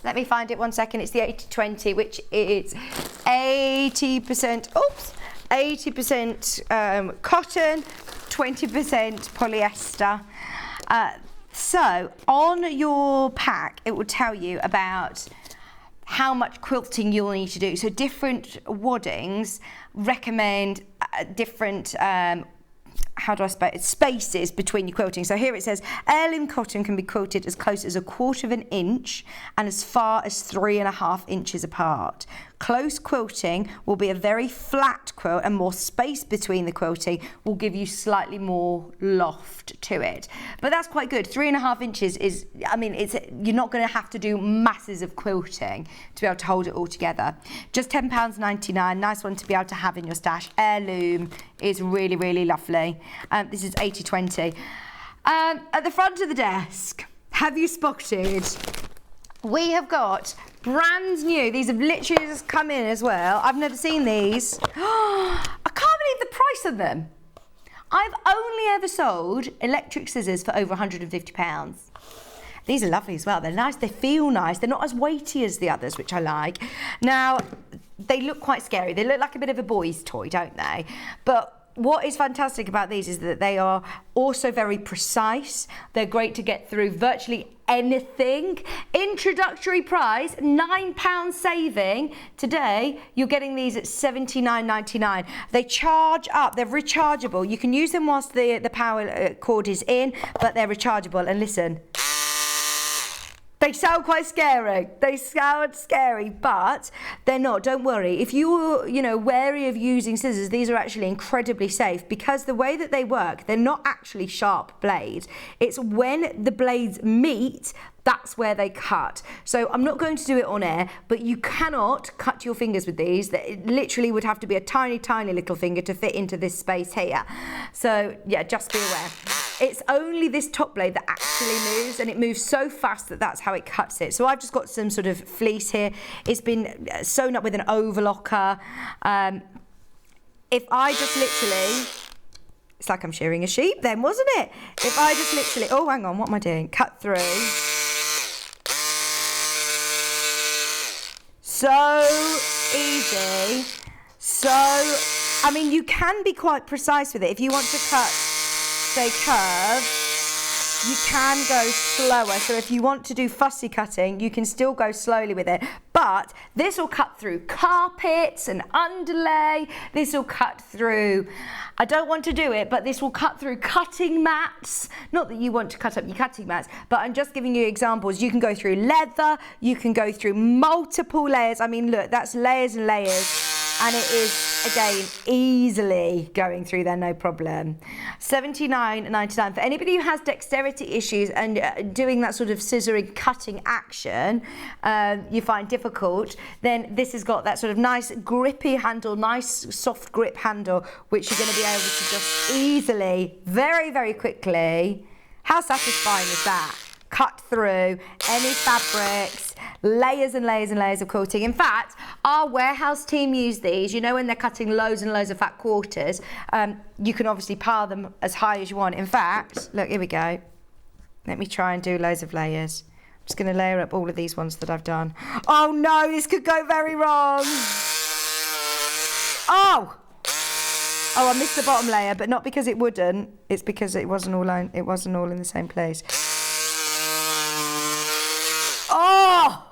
Let me find it 1 second. It's the 80-20, which is 80%, 80% cotton, 20% polyester. So on your pack, it will tell you about how much quilting you'll need to do. So different waddings recommend different how do I spell it? Spaces between your quilting. So here it says heirloom cotton can be quilted as close as 1/4 of an inch and as far as 3.5 inches apart. Close quilting will be a very flat quilt, and more space between the quilting will give you slightly more loft to it. But that's quite good. 3.5 inches is, I mean, you're not going to have to do masses of quilting to be able to hold it all together. Just £10.99, nice one to be able to have in your stash. Heirloom is really, really lovely. This is 80-20. At the front of the desk, have you spotted? We have got brand new. These have literally just come in as well. I've never seen these. I can't believe the price of them. I've only ever sold electric scissors for over £150. These are lovely as well. They're nice. They feel nice. They're not as weighty as the others, which I like. Now, they look quite scary. They look like a bit of a boy's toy, don't they? But what is fantastic about these is that they are also very precise. They're great to get through virtually anything. Introductory price, £9 saving. Today, you're getting these at $79.99. They charge up, they're rechargeable. You can use them whilst the power cord is in, but they're rechargeable. And listen, they sound quite scary. They sound scary, but they're not. Don't worry. If you're, wary of using scissors, these are actually incredibly safe because the way that they work, they're not actually sharp blades. It's when the blades meet, that's where they cut. So I'm not going to do it on air, but you cannot cut your fingers with these. It literally would have to be a tiny, tiny little finger to fit into this space here. So yeah, just be aware. It's only this top blade that actually moves, and it moves so fast that that's how it cuts it. So I've just got some sort of fleece here. It's been sewn up with an overlocker. If I just literally, it's like I'm shearing a sheep then, wasn't it? If I just literally, oh, hang on, what am I doing? Cut through. So easy. So, I mean, you can be quite precise with it. If you want to cut, say, curve, you can go slower. So if you want to do fussy cutting, you can still go slowly with it. But this will cut through carpets and underlay. This will cut through, I don't want to do it, but this will cut through cutting mats. Not that you want to cut up your cutting mats, but I'm just giving you examples. You can go through leather. You can go through multiple layers. I mean, look, that's layers and layers. And it is, again, easily going through there, no problem. $79.99. For anybody who has dexterity issues and doing that sort of scissoring, cutting action, you find difficult, then this has got that sort of nice grippy handle, nice soft grip handle, which you're going to be able to just easily, very, very quickly. How satisfying is that? Cut through any fabrics, layers and layers and layers of quilting. In fact, our warehouse team use these. You know, when they're cutting loads and loads of fat quarters, you can obviously pile them as high as you want. In fact, look, here we go. Let me try and do loads of layers. I'm just going to layer up all of these ones that I've done. Oh no, this could go very wrong. Oh, I missed the bottom layer, but not because it wouldn't. It's because it wasn't all in the same place. Oh,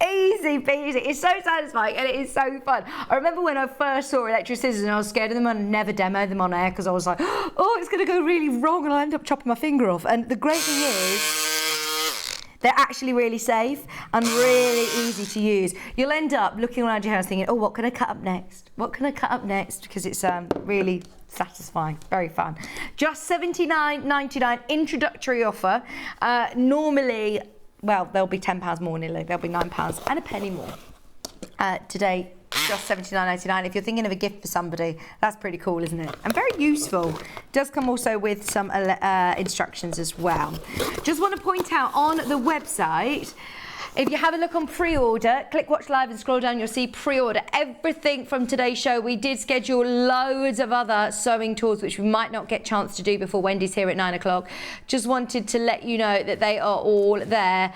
easy peasy. It's so satisfying and it is so fun. I remember when I first saw electric scissors and I was scared of them and never demoed them on air because I was like, oh, it's going to go really wrong and I'll end up chopping my finger off. And the great thing is, they're actually really safe and really easy to use. You'll end up looking around your house thinking, oh, what can I cut up next? What can I cut up next? Because it's really satisfying, very fun. Just $79.99 introductory offer. Normally, well, there'll be £10 more nearly. There'll be £9 and a penny more. Today, just $79.99. If you're thinking of a gift for somebody, that's pretty cool, isn't it? And very useful. It does come also with some instructions as well. Just want to point out on the website, if you have a look on pre-order, click watch live and scroll down, you'll see pre-order. Everything from today's show. We did schedule loads of other sewing tours, which we might not get a chance to do before Wendy's here at 9 o'clock. Just wanted to let you know that they are all there.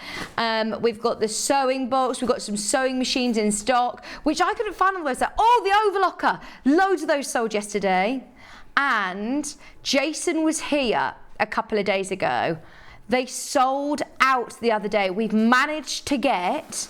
We've got the sewing box. We've got some sewing machines in stock, which I couldn't find on the website. Oh, the overlocker. Loads of those sold yesterday. And Jason was here a couple of days ago. They sold out the other day. We've managed to get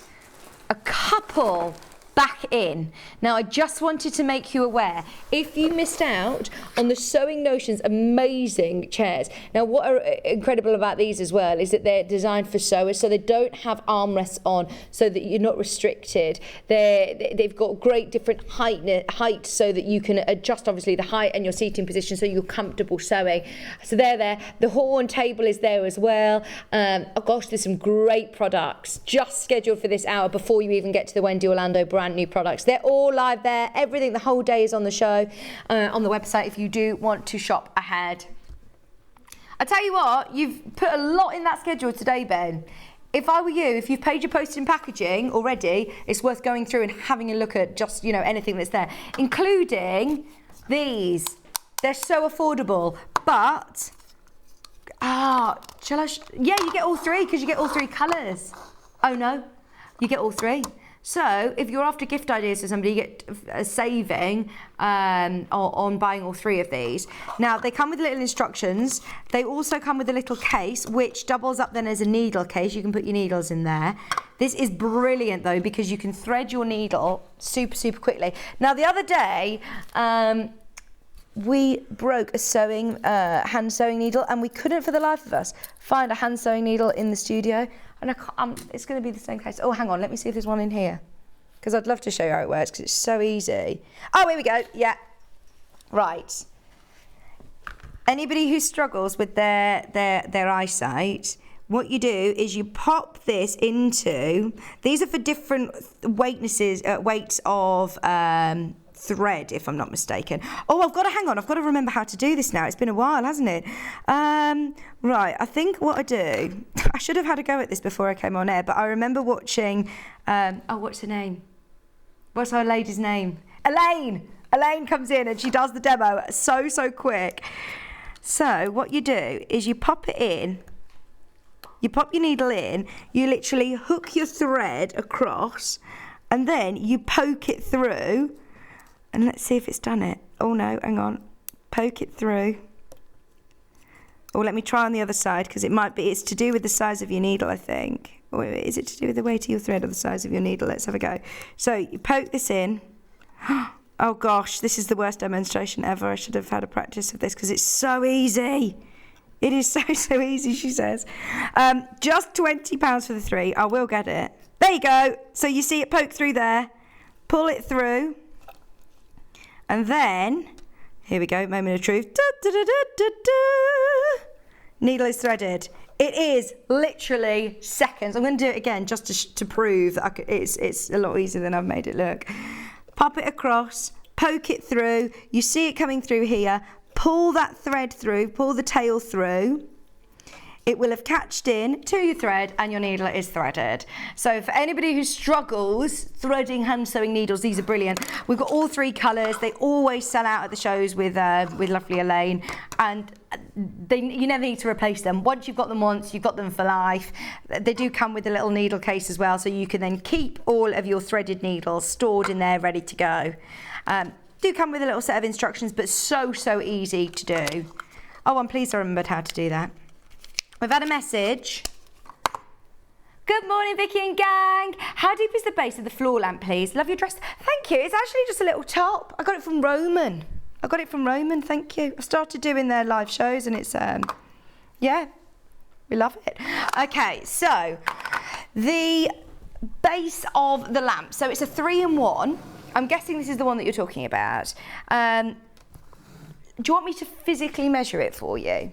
a couple back in. Now, I just wanted to make you aware, if you missed out on the Sewing Notions amazing chairs. Now, what are incredible about these as well is that they're designed for sewers, so they don't have armrests on, so that you're not restricted. They've got great different height so that you can adjust, obviously, the height and your seating position so you're comfortable sewing. So they're there. The horn table is there as well. Oh gosh, there's some great products just scheduled for this hour before you even get to the Wendy Orlando brand new products. They're all live there. Everything, the whole day is on the show, on the website if you do want to shop ahead. I tell you what, you've put a lot in that schedule today, Ben. If I were you, if you've paid your postage and packaging already, it's worth going through and having a look at just, you know, anything that's there, including these. They're so affordable, but yeah, you get all three because you get all three colours. Oh no, you get all three. So if you're after gift ideas for somebody, you get a saving on buying all three of these. Now, they come with little instructions. They also come with a little case, which doubles up then as a needle case. You can put your needles in there. This is brilliant, though, because you can thread your needle super, super quickly. Now, the other day, we broke a hand sewing needle, and we couldn't for the life of us find a hand sewing needle in the studio. And it's going to be the same case. Oh, hang on, let me see if there's one in here, because I'd love to show you how it works because it's so easy. Oh, here we go. Yeah, right. Anybody who struggles with their eyesight, what you do is you pop this into. These are for different weights of thread, if I'm not mistaken. Oh, I've got to remember how to do this now. It's been a while, hasn't it? Right, I think what I do, I should have had a go at this before I came on air, but I remember watching, what's her name? What's our lady's name? Elaine! Elaine comes in and she does the demo so quick. So what you do is you pop it in You pop your needle in, you literally hook your thread across, and then you poke it through. And let's see if it's done it. Oh no, hang on. Poke it through. Or let me try on the other side, because it's to do with the size of your needle, I think. Or is it to do with the weight of your thread or the size of your needle? Let's have a go. So you poke this in. Oh gosh, this is the worst demonstration ever. I should have had a practice of this because it's so easy. It is so easy, she says. Just £20 for the 3. I will get it. There you go. So you see it poke through there. Pull it through. And then, here we go, moment of truth. Da, da, da, da, da, da. Needle is threaded. It is literally seconds. I'm going to do it again just to prove that it's a lot easier than I've made it look. Pop it across, poke it through. You see it coming through here. Pull that thread through, pull the tail through. It will have catched in to your thread and your needle is threaded. So for anybody who struggles threading hand sewing needles, these are brilliant. We've got all 3 colours. They always sell out at the shows with lovely Elaine, and you never need to replace them. Once you've got them once, you've got them for life. They do come with a little needle case as well, so you can then keep all of your threaded needles stored in there, ready to go. Do come with a little set of instructions, but so easy to do. Oh, I'm pleased I remembered how to do that. We've had a message. Good morning, Vicky and gang. How deep is the base of the floor lamp, please? Love your dress. Thank you. It's actually just a little top. I got it from Roman. Thank you. I started doing their live shows and it's, yeah, we love it. Okay, so the base of the lamp. So it's a 3-in-1. I'm guessing this is the one that you're talking about. Do you want me to physically measure it for you?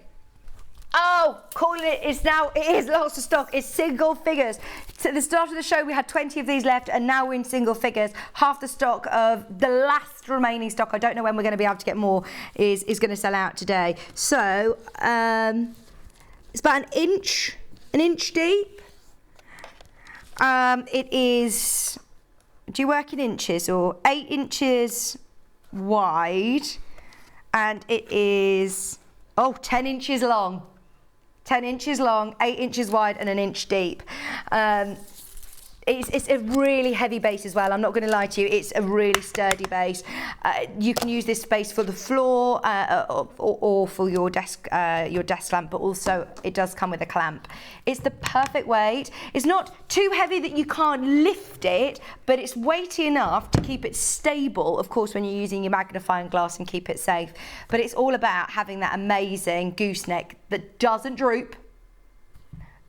Oh, calling it is now, it is lost of stock. It's single figures. So at the start of the show, we had 20 of these left, and now we're in single figures. Half the stock of the last remaining stock, I don't know when we're going to be able to get more, is going to sell out today. So, it's about an inch deep. It is, do you work in inches, or 8 inches wide, and it is, 10 inches long. 10 inches long, 8 inches wide, and an inch deep. It's a really heavy base as well. I'm not going to lie to you. It's a really sturdy base. You can use this base for the floor or for your desk lamp, but also it does come with a clamp. It's the perfect weight. It's not too heavy that you can't lift it, but it's weighty enough to keep it stable, of course, when you're using your magnifying glass, and keep it safe. But it's all about having that amazing gooseneck that doesn't droop,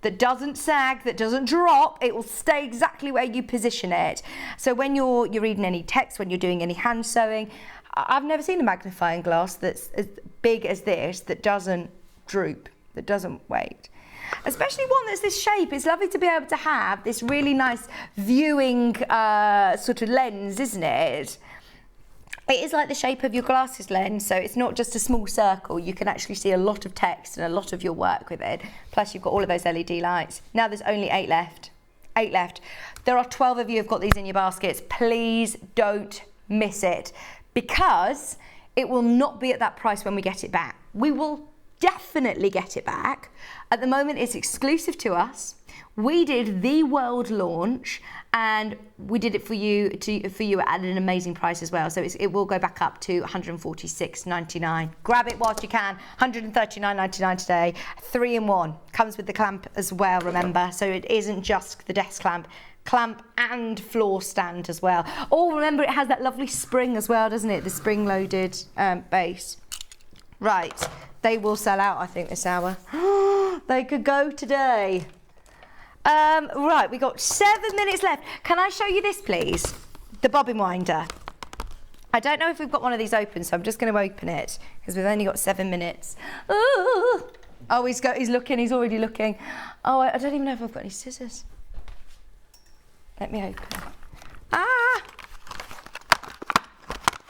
that doesn't sag, that doesn't drop. It will stay exactly where you position it. So when you're reading any text, when you're doing any hand sewing, I've never seen a magnifying glass that's as big as this that doesn't droop, that doesn't weight. Especially one that's this shape. It's lovely to be able to have this really nice viewing sort of lens, isn't it? It is like the shape of your glasses lens, so it's not just a small circle. You can actually see a lot of text and a lot of your work with it. Plus, you've got all of those LED lights. Now there's only 8 left. 8 left. There are 12 of you who've got these in your baskets. Please don't miss it, because it will not be at that price when we get it back. We will definitely get it back. At the moment, it's exclusive to us. We did the world launch, and we did it for you at an amazing price as well. So it will go back up to £146.99. Grab it whilst you can. £139.99 today. 3-in-1. Comes with the clamp as well, remember. So it isn't just the desk clamp and floor stand as well. Oh, remember, it has that lovely spring as well, doesn't it? The spring-loaded base. Right, they will sell out, I think, this hour. They could go today. Right, we got 7 minutes left. Can I show you this, please? The bobbin winder. I don't know if we've got one of these open, so I'm just going to open it because we've only got 7 minutes. Ooh. Oh, he's looking. He's already looking. Oh, I don't even know if I've got any scissors. Let me open.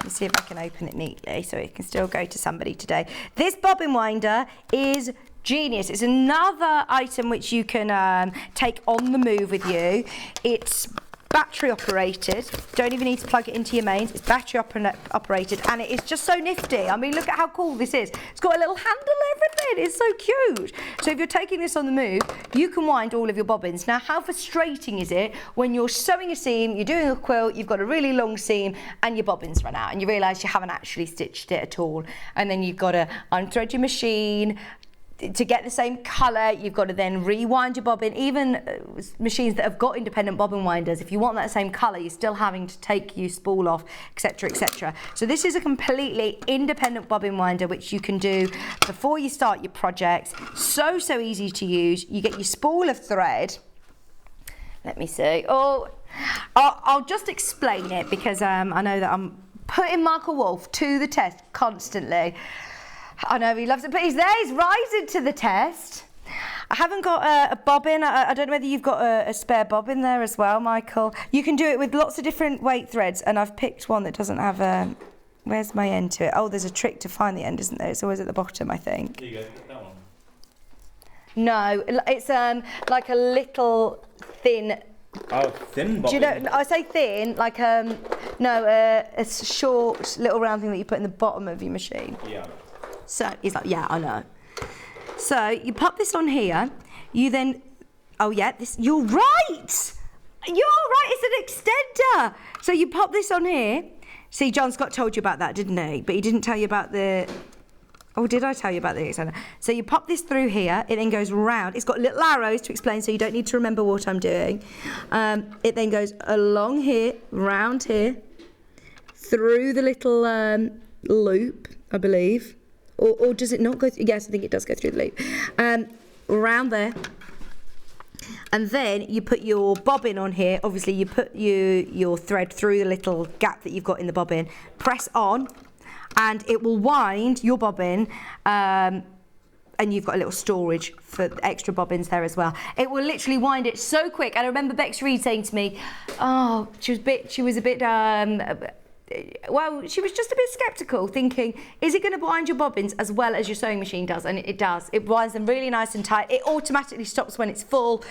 Let me see if I can open it neatly so it can still go to somebody today. This bobbin winder is genius. It's another item which you can take on the move with you. It's battery operated. Don't even need to plug it into your mains. It's battery operated, and it is just so nifty. I mean, look at how cool this is. It's got a little handle and everything. It's so cute. So if you're taking this on the move, you can wind all of your bobbins. Now, how frustrating is it when you're sewing a seam, you're doing a quilt, you've got a really long seam, and your bobbins run out, and you realise you haven't actually stitched it at all, and then you've got to unthread your machine. To get the same colour, you've got to then rewind your bobbin. Even machines that have got independent bobbin winders, if you want that same colour, you're still having to take your spool off, etc, etc. So this is a completely independent bobbin winder, which you can do before you start your projects. So easy to use. You get your spool of thread. Let me see. Oh, I'll just explain it, because I know that I'm putting Michael Wolf to the test constantly. I know he loves it, but he's there, he's rising to the test. I haven't got a bobbin. I don't know whether you've got a spare bobbin there as well, Michael. You can do it with lots of different weight threads, and I've picked one that doesn't have a... Where's my end to it? Oh, there's a trick to find the end, isn't there? It's always at the bottom, I think. There you go, that one. No, it's like a little thin... Oh, thin bobbin. Do you know, I say thin, like, no, a short little round thing that you put in the bottom of your machine. Yeah. So he's like, yeah, I know. So you pop this on here. You then, oh yeah, this. You're right. You're right. It's an extender. So you pop this on here. See, John Scott told you about that, didn't he? But he didn't tell you about the. Oh, did I tell you about the extender? So you pop this through here. It then goes round. It's got little arrows to explain, so you don't need to remember what I'm doing. It then goes along here, round here, through the little loop, I believe. Or does it not go through? Yes, I think it does go through the loop. Around there. And then you put your bobbin on here. Obviously, you put your thread through the little gap that you've got in the bobbin. Press on, and it will wind your bobbin. And you've got a little storage for extra bobbins there as well. It will literally wind it so quick. And I remember Bex Reed saying to me, oh, she was a bit well, she was just a bit sceptical, thinking, is it going to wind your bobbins as well as your sewing machine does? And it does. It winds them really nice and tight. It automatically stops when it's full.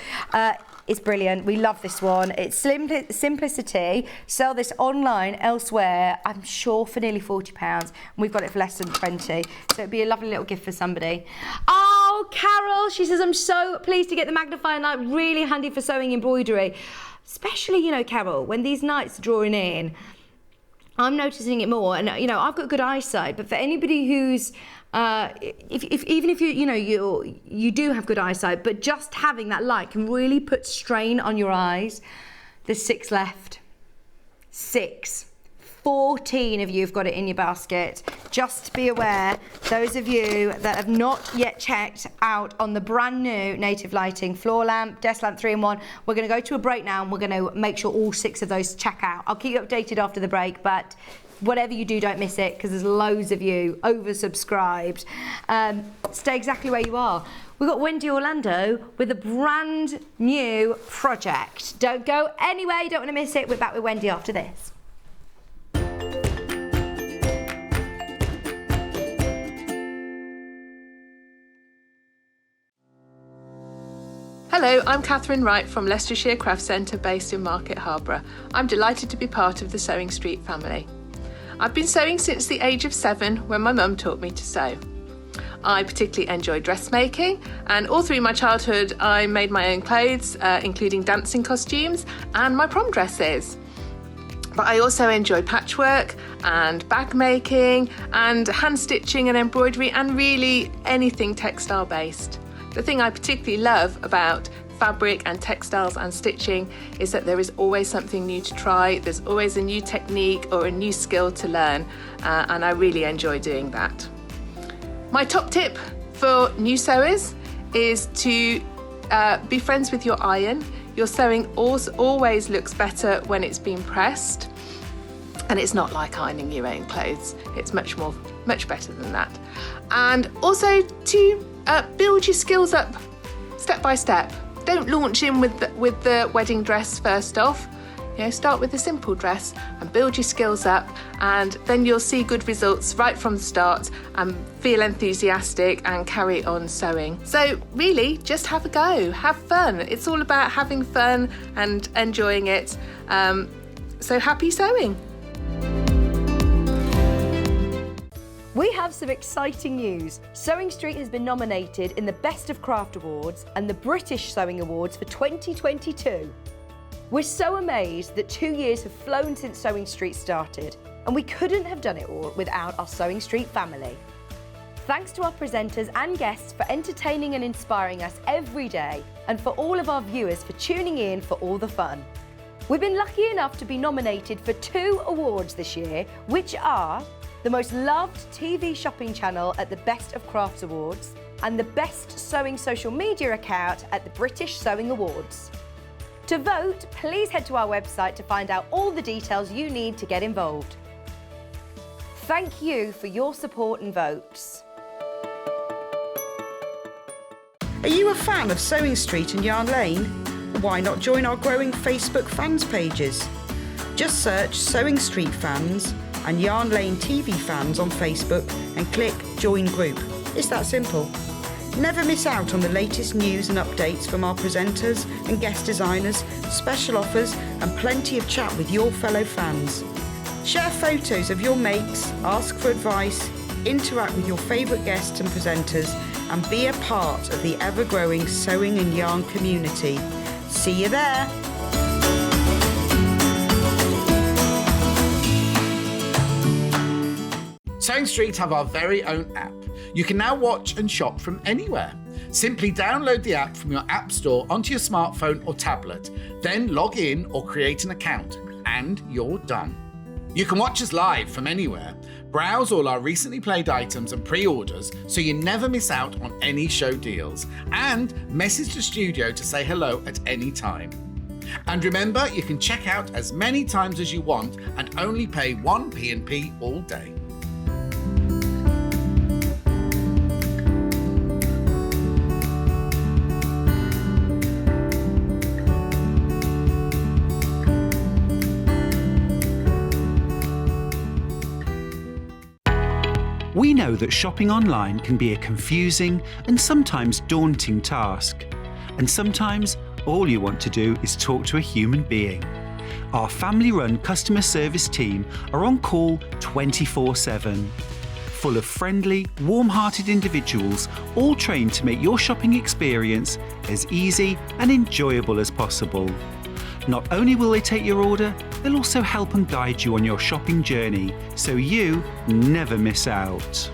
It's brilliant. We love this one. It's simplicity. Sell this online elsewhere, I'm sure, for nearly £40. We've got it for less than 20. So it'd be a lovely little gift for somebody. Oh, Carol, she says, I'm so pleased to get the magnifying light. Really handy for sewing embroidery. Especially, you know, Carol, when these nights are drawing in, I'm noticing it more, and you know, I've got good eyesight, but for anybody who's even if you do have good eyesight, but just having that light can really put strain on your eyes. There's 6 left. 6. 14 of you have got it in your basket. Just be aware, those of you that have not yet checked out on the brand new Native Lighting floor lamp, desk lamp 3-in-1, we're going to go to a break now, and we're going to make sure all 6 of those check out. I'll keep you updated after the break, but whatever you do, don't miss it, because there's loads of you oversubscribed. Stay exactly where you are. We've got Wendy Orlando with a brand new project. Don't go anywhere, you don't want to miss it. We're back with Wendy after this. Hello, I'm Catherine Wright from Leicestershire Craft Centre based in Market Harborough. I'm delighted to be part of the Sewing Street family. I've been sewing since the age of 7 when my mum taught me to sew. I particularly enjoy dressmaking, and all through my childhood I made my own clothes, including dancing costumes and my prom dresses. But I also enjoy patchwork and bag making and hand stitching and embroidery and really anything textile based. The thing I particularly love about fabric and textiles and stitching is that there is always something new to try. There's always a new technique or a new skill to learn, and I really enjoy doing that. My top tip for new sewers is to be friends with your iron. Your sewing always looks better when it's been pressed, and it's not like ironing your own clothes. It's much better than that. And also to build your skills up step by step. Don't launch in with the wedding dress first off. Start with a simple dress and build your skills up, and then you'll see good results right from the start and feel enthusiastic and carry on sewing. So really, just have a go, have fun. It's all about having fun and enjoying it. So happy sewing. We have some exciting news. Sewing Street has been nominated in the Best of Craft Awards and the British Sewing Awards for 2022. We're so amazed that 2 years have flown since Sewing Street started, and we couldn't have done it all without our Sewing Street family. Thanks to our presenters and guests for entertaining and inspiring us every day, and for all of our viewers for tuning in for all the fun. We've been lucky enough to be nominated for 2 awards this year, which are the most loved TV shopping channel at the Best of Crafts Awards and the best sewing social media account at the British Sewing Awards. To vote, please head to our website to find out all the details you need to get involved. Thank you for your support and votes. Are you a fan of Sewing Street and Yarn Lane? Why not join our growing Facebook fans pages? Just search Sewing Street Fans and Yarn Lane TV Fans on Facebook and click Join Group. It's that simple. Never miss out on the latest news and updates from our presenters and guest designers, special offers and plenty of chat with your fellow fans. Share photos of your makes, ask for advice, interact with your favourite guests and presenters and be a part of the ever-growing sewing and yarn community. See you there! Sewing Street have our very own app. You can now watch and shop from anywhere. Simply download the app from your app store onto your smartphone or tablet, then log in or create an account, and you're done. You can watch us live from anywhere, browse all our recently played items and pre-orders so you never miss out on any show deals, and message the studio to say hello at any time. And remember, you can check out as many times as you want and only pay 1 P&P all day. We know that shopping online can be a confusing and sometimes daunting task. And sometimes all you want to do is talk to a human being. Our family-run customer service team are on call 24/7. Full of friendly, warm-hearted individuals, all trained to make your shopping experience as easy and enjoyable as possible. Not only will they take your order, they'll also help and guide you on your shopping journey, so you never miss out.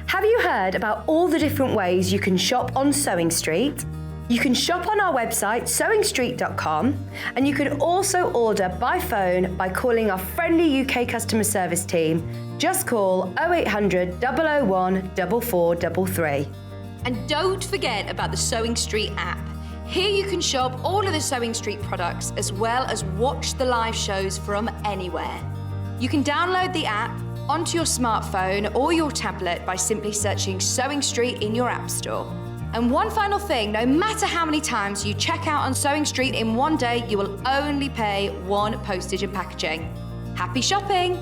Have you heard about all the different ways you can shop on Sewing Street? You can shop on our website, sewingstreet.com, and you can also order by phone by calling our friendly UK customer service team. Just call 0800 001 4433. And don't forget about the Sewing Street app. Here you can shop all of the Sewing Street products as well as watch the live shows from anywhere. You can download the app onto your smartphone or your tablet by simply searching Sewing Street in your app store. And one final thing, no matter how many times you check out on Sewing Street in one day, you will only pay 1 postage and packaging. Happy shopping!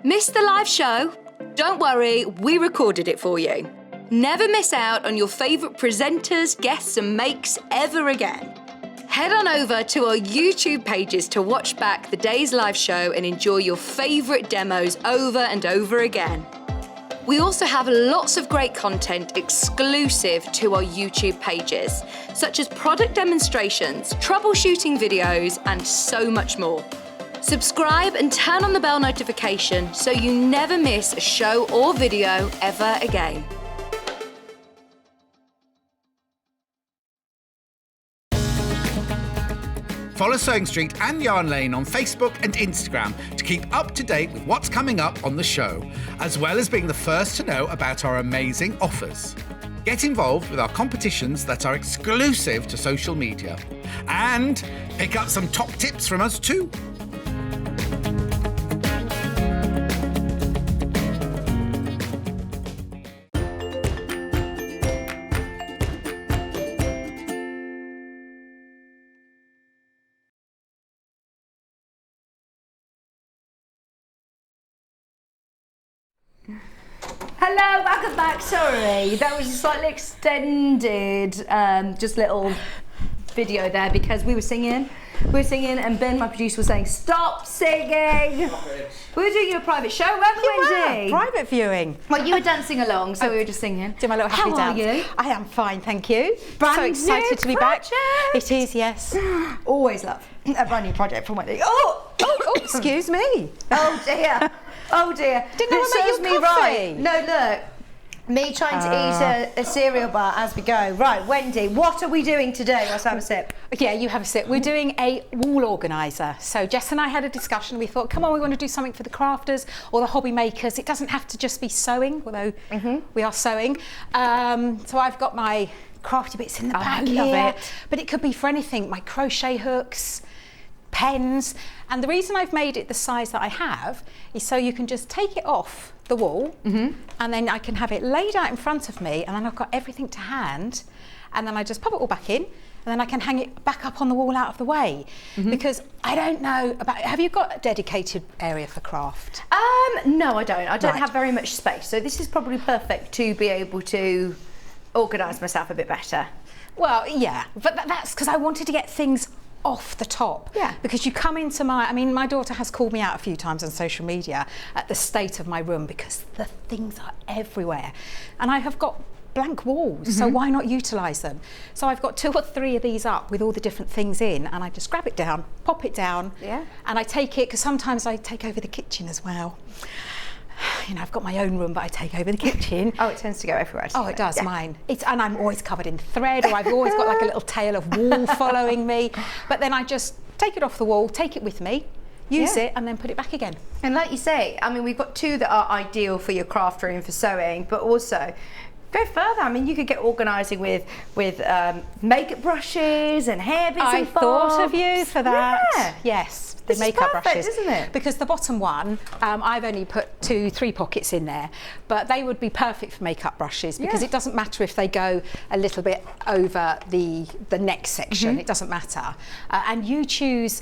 Missed the live show? Don't worry, we recorded it for you. Never miss out on your favourite presenters, guests and makes ever again. Head on over to our YouTube pages to watch back the day's live show and enjoy your favourite demos over and over again. We also have lots of great content exclusive to our YouTube pages, such as product demonstrations, troubleshooting videos, and so much more. Subscribe and turn on the bell notification so you never miss a show or video ever again. Follow Sewing Street and Yarn Lane on Facebook and Instagram to keep up to date with what's coming up on the show, as well as being the first to know about our amazing offers. Get involved with our competitions that are exclusive to social media. And pick up some top tips from us too. Hello, welcome back. Sorry, that was a slightly extended, just little video there because we were singing. And Ben, my producer, was saying, "Stop singing." We were doing a private show, weren't we, Wendy? Private viewing. Well, you were dancing along, so we were just singing. Do my little happy dance. How are you? I am fine, thank you. Brand so excited new to be project. back. It is, yes. Always love a brand new project from Wendy. Oh, excuse me. Oh dear. Oh dear. Didn't know This I made serves your me coffee. right. No, look. Me trying to eat a cereal bar as we go. Right, Wendy, what are we doing today? Let's have a sip. Yeah, you have a sip. We're doing a wall organiser. So Jess and I had a discussion. We thought, come on, we want to do something for the crafters or the hobby makers. It doesn't have to just be sewing, although we are sewing. So I've got my crafty bits in the back love here. it. But it could be for anything, my crochet hooks, pens. And the reason I've made it the size that I have is so you can just take it off the wall and then I can have it laid out in front of me and then I've got everything to hand and then I just pop it all back in and then I can hang it back up on the wall out of the way because I don't know about, have you got a dedicated area for craft? No, I don't. I don't Right. have very much space, so this is probably perfect to be able to organise myself a bit better. Well, yeah, but that's because I wanted to get things off the top. Yeah. Because you come into my daughter has called me out a few times on social media at the state of my room because the things are everywhere. And I have got blank walls, so why not utilise them? So I've got 2 or 3 of these up with all the different things in and I just grab it down, pop it down, and I take it, because sometimes I take over the kitchen as well. You know, I've got my own room, but I take over the kitchen. Oh, it tends to go everywhere. Oh, it does, mine. And I'm always covered in thread, or I've always got like a little tail of wool following me. But then I just take it off the wall, take it with me, use it, and then put it back again. And like you say, I mean, we've got 2 that are ideal for your craft room for sewing, but also go further. I mean, you could get organising with makeup brushes and hair bits I and thought of you for that. Yeah. Yes. The This is makeup perfect, brushes, isn't it? Because the bottom one, I've only put 2-3 pockets in there, but they would be perfect for makeup brushes because it doesn't matter if they go a little bit over the neck section. It doesn't matter, and you choose.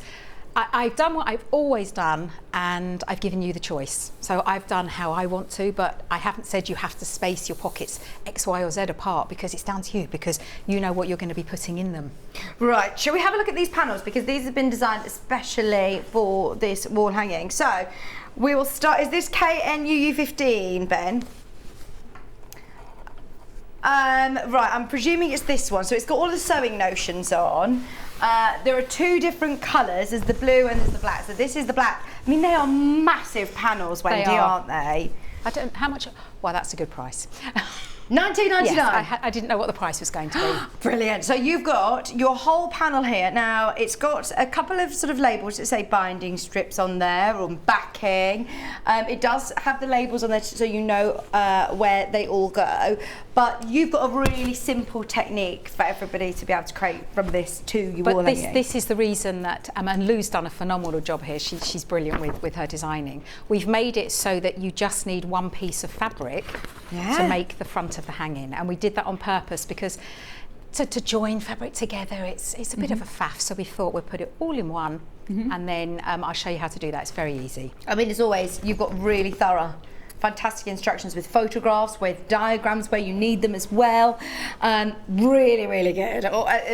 I've done what I've always done and I've given you the choice. So I've done how I want to, but I haven't said you have to space your pockets X, Y or Z apart because it's down to you, because you know what you're going to be putting in them. Right, shall we have a look at these panels, because these have been designed especially for this wall hanging. So we will start, is this KNUU15, Ben? Right, I'm presuming it's this one. So it's got all the sewing notions on. There are 2 different colours. There's the blue and there's the black. So this is the black. I mean, they are massive panels, Wendy, aren't they? I don't, how much? Well, that's a good price. $19.99. Yes, I didn't know what the price was going to be. Brilliant. So you've got your whole panel here. Now, it's got a couple of sort of labels that say binding strips on there, or backing. It does have the labels on there so you know where they all go. But you've got a really simple technique for everybody to be able to create from this to your wall hanging. This is the reason that, and Lou's done a phenomenal job here. She's brilliant with her designing. We've made it so that you just need 1 piece of fabric to make the front of the hanging, and we did that on purpose because to join fabric together it's a bit of a faff, so we thought we'd put it all in one and then I'll show you how to do that. It's very easy. I mean, as always, you've got really thorough fantastic instructions with photographs, with diagrams where you need them as well. Really, really good.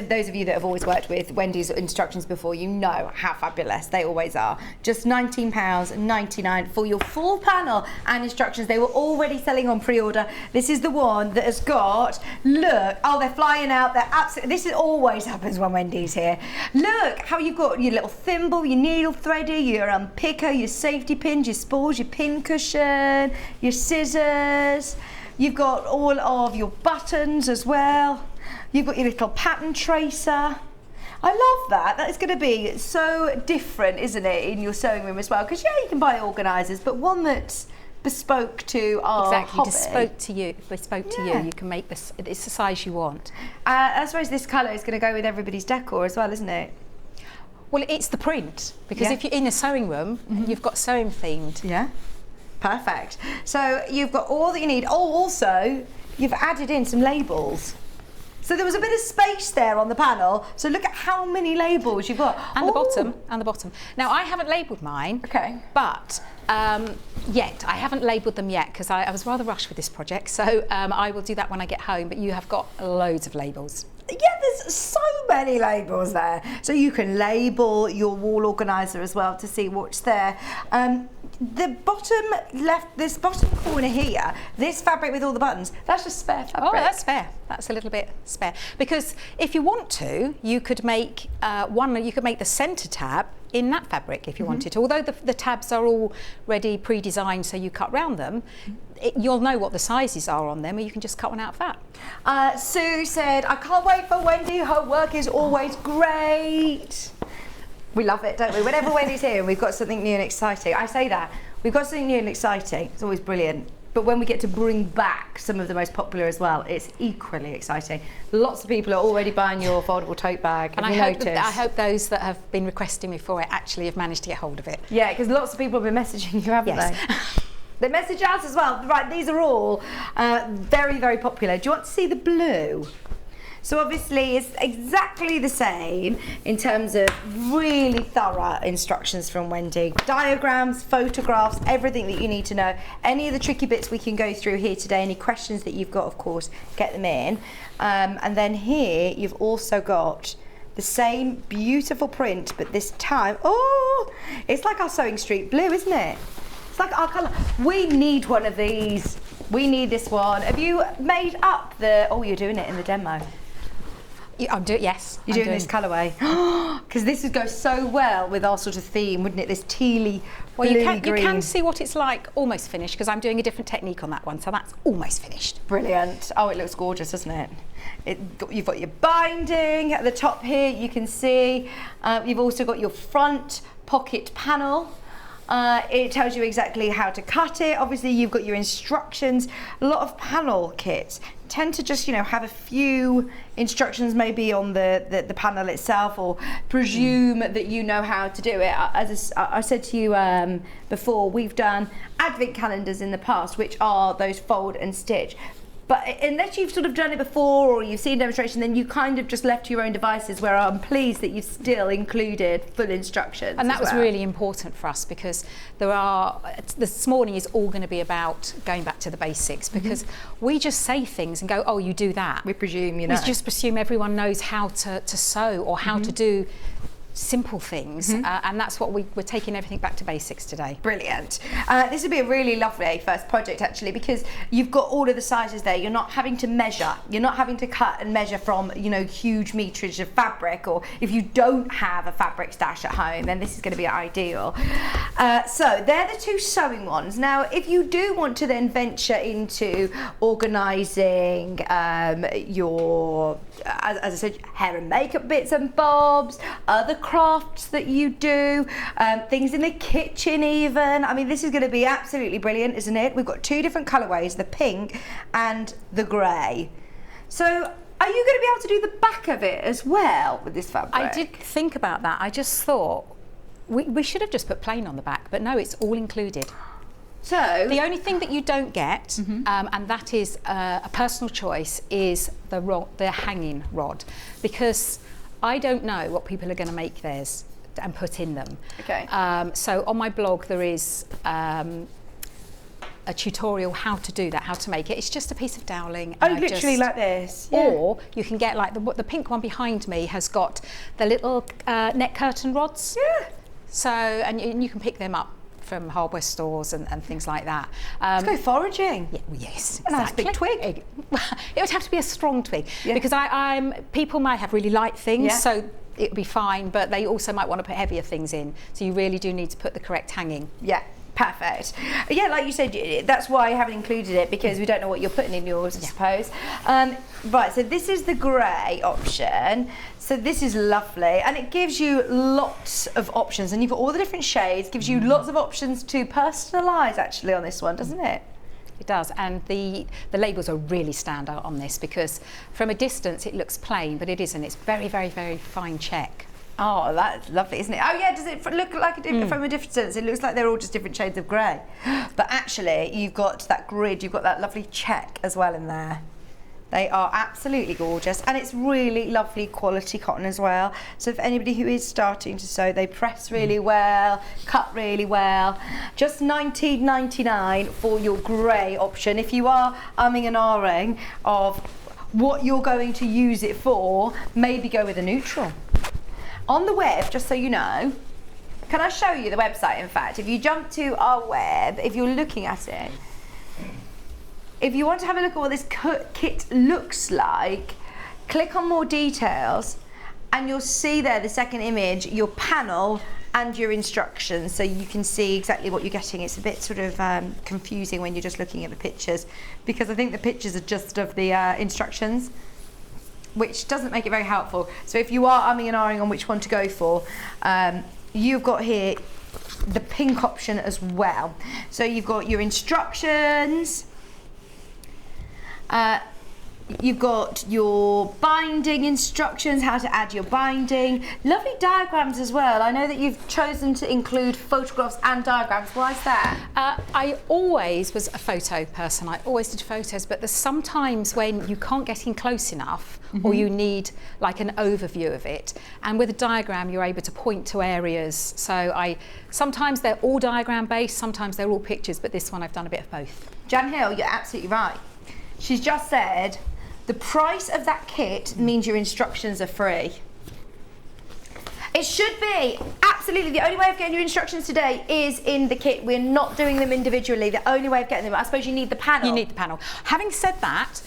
Those of you that have always worked with Wendy's instructions before, you know how fabulous they always are. Just £19.99 for your full panel and instructions. They were already selling on pre-order. This is the one that has got, look, oh, they're flying out. They're absolutely, this is always happens when Wendy's here. Look how you've got your little thimble, your needle threader, your picker, your safety pins, your spools, your pin cushion, your scissors. You've got all of your buttons as well. You've got your little pattern tracer. I love that. That is going to be so different, isn't it, in your sewing room as well? Because yeah, you can buy organisers, but one that's bespoke to our hobby. Bespoke to you. You can make this. It's the size you want. I suppose this colour is going to go with everybody's decor as well, isn't it? Well, it's the print, because if you're in a sewing room, you've got sewing themed. Yeah. Perfect. So you've got all that you need. Oh, also, you've added in some labels. So there was a bit of space there on the panel. So look at how many labels you've got. And the bottom. Now, I haven't labelled mine. Okay. But yet, I haven't labelled them yet because I was rather rushed with this project. So I will do that when I get home. But you have got loads of labels. Yeah, there's so many labels there. So you can label your wall organiser as well to see what's there. The bottom left, this bottom corner here, this fabric with all the buttons, that's just spare fabric. Oh, that's spare. That's a little bit spare. Because if you want to, you could make the centre tab in that fabric if you wanted to. Although the tabs are already pre-designed, so you cut round them, you'll know what the sizes are on them, or you can just cut one out of that. Sue said, I can't wait for Wendy. Her work is always great. We love it, don't we? Whenever Wendy's here and we've got something new and exciting, I say that, we've got something new and exciting, it's always brilliant. But when we get to bring back some of the most popular as well, it's equally exciting. Lots of people are already buying your foldable tote bag. And I hope those that have been requesting me for it actually have managed to get hold of it. Yeah, because lots of people have been messaging you, haven't they? They message us as well. Right, these are all very, very popular. Do you want to see the blue? So obviously it's exactly the same in terms of really thorough instructions from Wendy. Diagrams, photographs, everything that you need to know. Any of the tricky bits we can go through here today. Any questions that you've got, of course, get them in. And then here you've also got the same beautiful print, but this time, it's like our Sewing Street blue, isn't it? It's like our colour. We need one of these. We need this one. Have you made up you're doing it in the demo. I'm doing, yes. You're doing this colourway. Because this would go so well with our sort of theme, wouldn't it? This tealy, well, you can see what it's like almost finished, because I'm doing a different technique on that one, so that's almost finished. Brilliant. Oh, it looks gorgeous, doesn't it? You've got your binding at the top here, you can see. You've also got your front pocket panel. It tells you exactly how to cut it. Obviously, you've got your instructions. A lot of panel kits tend to just, have a few instructions maybe on the panel itself, or presume that you know how to do it. As I said to you before, we've done advent calendars in the past, which are those fold and stitch. But unless you've sort of done it before or you've seen a demonstration, then you kind of just left to your own devices, where I'm pleased that you've still included full instructions. And that was really important for us, because this morning is all going to be about going back to the basics, because we just say things and go, oh, you do that. We presume, We just presume everyone knows how to sew or how to do simple things, and that's what we're taking everything back to basics today. Brilliant. This would be a really lovely first project, actually, because you've got all of the sizes there. You're not having to measure. You're not having to cut and measure from huge meterage of fabric, or if you don't have a fabric stash at home, then this is going to be ideal. So they're the two sewing ones. Now, if you do want to then venture into organising your, as I said, hair and makeup bits and bobs, other crafts that you do, things in the kitchen even. I mean, this is going to be absolutely brilliant, isn't it? We've got two different colourways, the pink and the grey. So are you going to be able to do the back of it as well with this fabric? I did think about that. I just thought we should have just put plain on the back, but no, it's all included. So the only thing that you don't get, and that is a personal choice, is the hanging rod, because I don't know what people are going to make theirs and put in them. Okay. So on my blog there is a tutorial how to do that, how to make it. It's just a piece of doweling. Oh, literally like this. Yeah. Or you can get like the pink one behind me has got the little net curtain rods. Yeah. So and you can pick them up from hardware stores and things like that. Let's go foraging. Yeah, well, yes, a nice exactly. big twig. It would have to be a strong twig, because people might have really light things, so it would be fine, but they also might want to put heavier things in. So you really do need to put the correct hanging. Yeah. Perfect. Yeah, like you said, that's why I haven't included it, because we don't know what you're putting in yours, I suppose. Right, so this is the grey option. So this is lovely, and it gives you lots of options, and you've got all the different shades, gives you lots of options to personalise actually on this one, doesn't it? It does, and the labels are really stand out on this, because from a distance it looks plain, but it isn't. It's very, very, very fine check. Oh, that's lovely, isn't it? Oh yeah, does it look like from a distance? It looks like they're all just different shades of grey. But actually, you've got that grid, you've got that lovely check as well in there. They are absolutely gorgeous, and it's really lovely quality cotton as well. So if anybody who is starting to sew, they press really well, cut really well. Just $19.99 for your grey option. If you are umming and ahhing of what you're going to use it for, maybe go with a neutral. On the web, just so you know, can I show you the website? In fact, if you jump to our web, if you're looking at it, if you want to have a look at what this kit looks like, click on more details and you'll see there the second image, your panel and your instructions, so you can see exactly what you're getting. It's a bit sort of confusing when you're just looking at the pictures, because I think the pictures are just of the instructions, which doesn't make it very helpful. So if you are umming and ahhing on which one to go for, you've got here the pink option as well. So you've got your instructions, you've got your binding instructions, how to add your binding, lovely diagrams as well. I know that you've chosen to include photographs and diagrams. Why is that? I always was a photo person. I always did photos, but there's sometimes when you can't get in close enough, or you need like an overview of it, and with a diagram you're able to point to areas. So sometimes they're all diagram based, sometimes they're all pictures, but this one I've done a bit of both. Jan Hill, you're absolutely right. She's just said the price of that kit means your instructions are free. It should be. Absolutely. The only way of getting your instructions today is in the kit. We're not doing them individually. The only way of getting them, I suppose you need the panel. You need the panel. Having said that,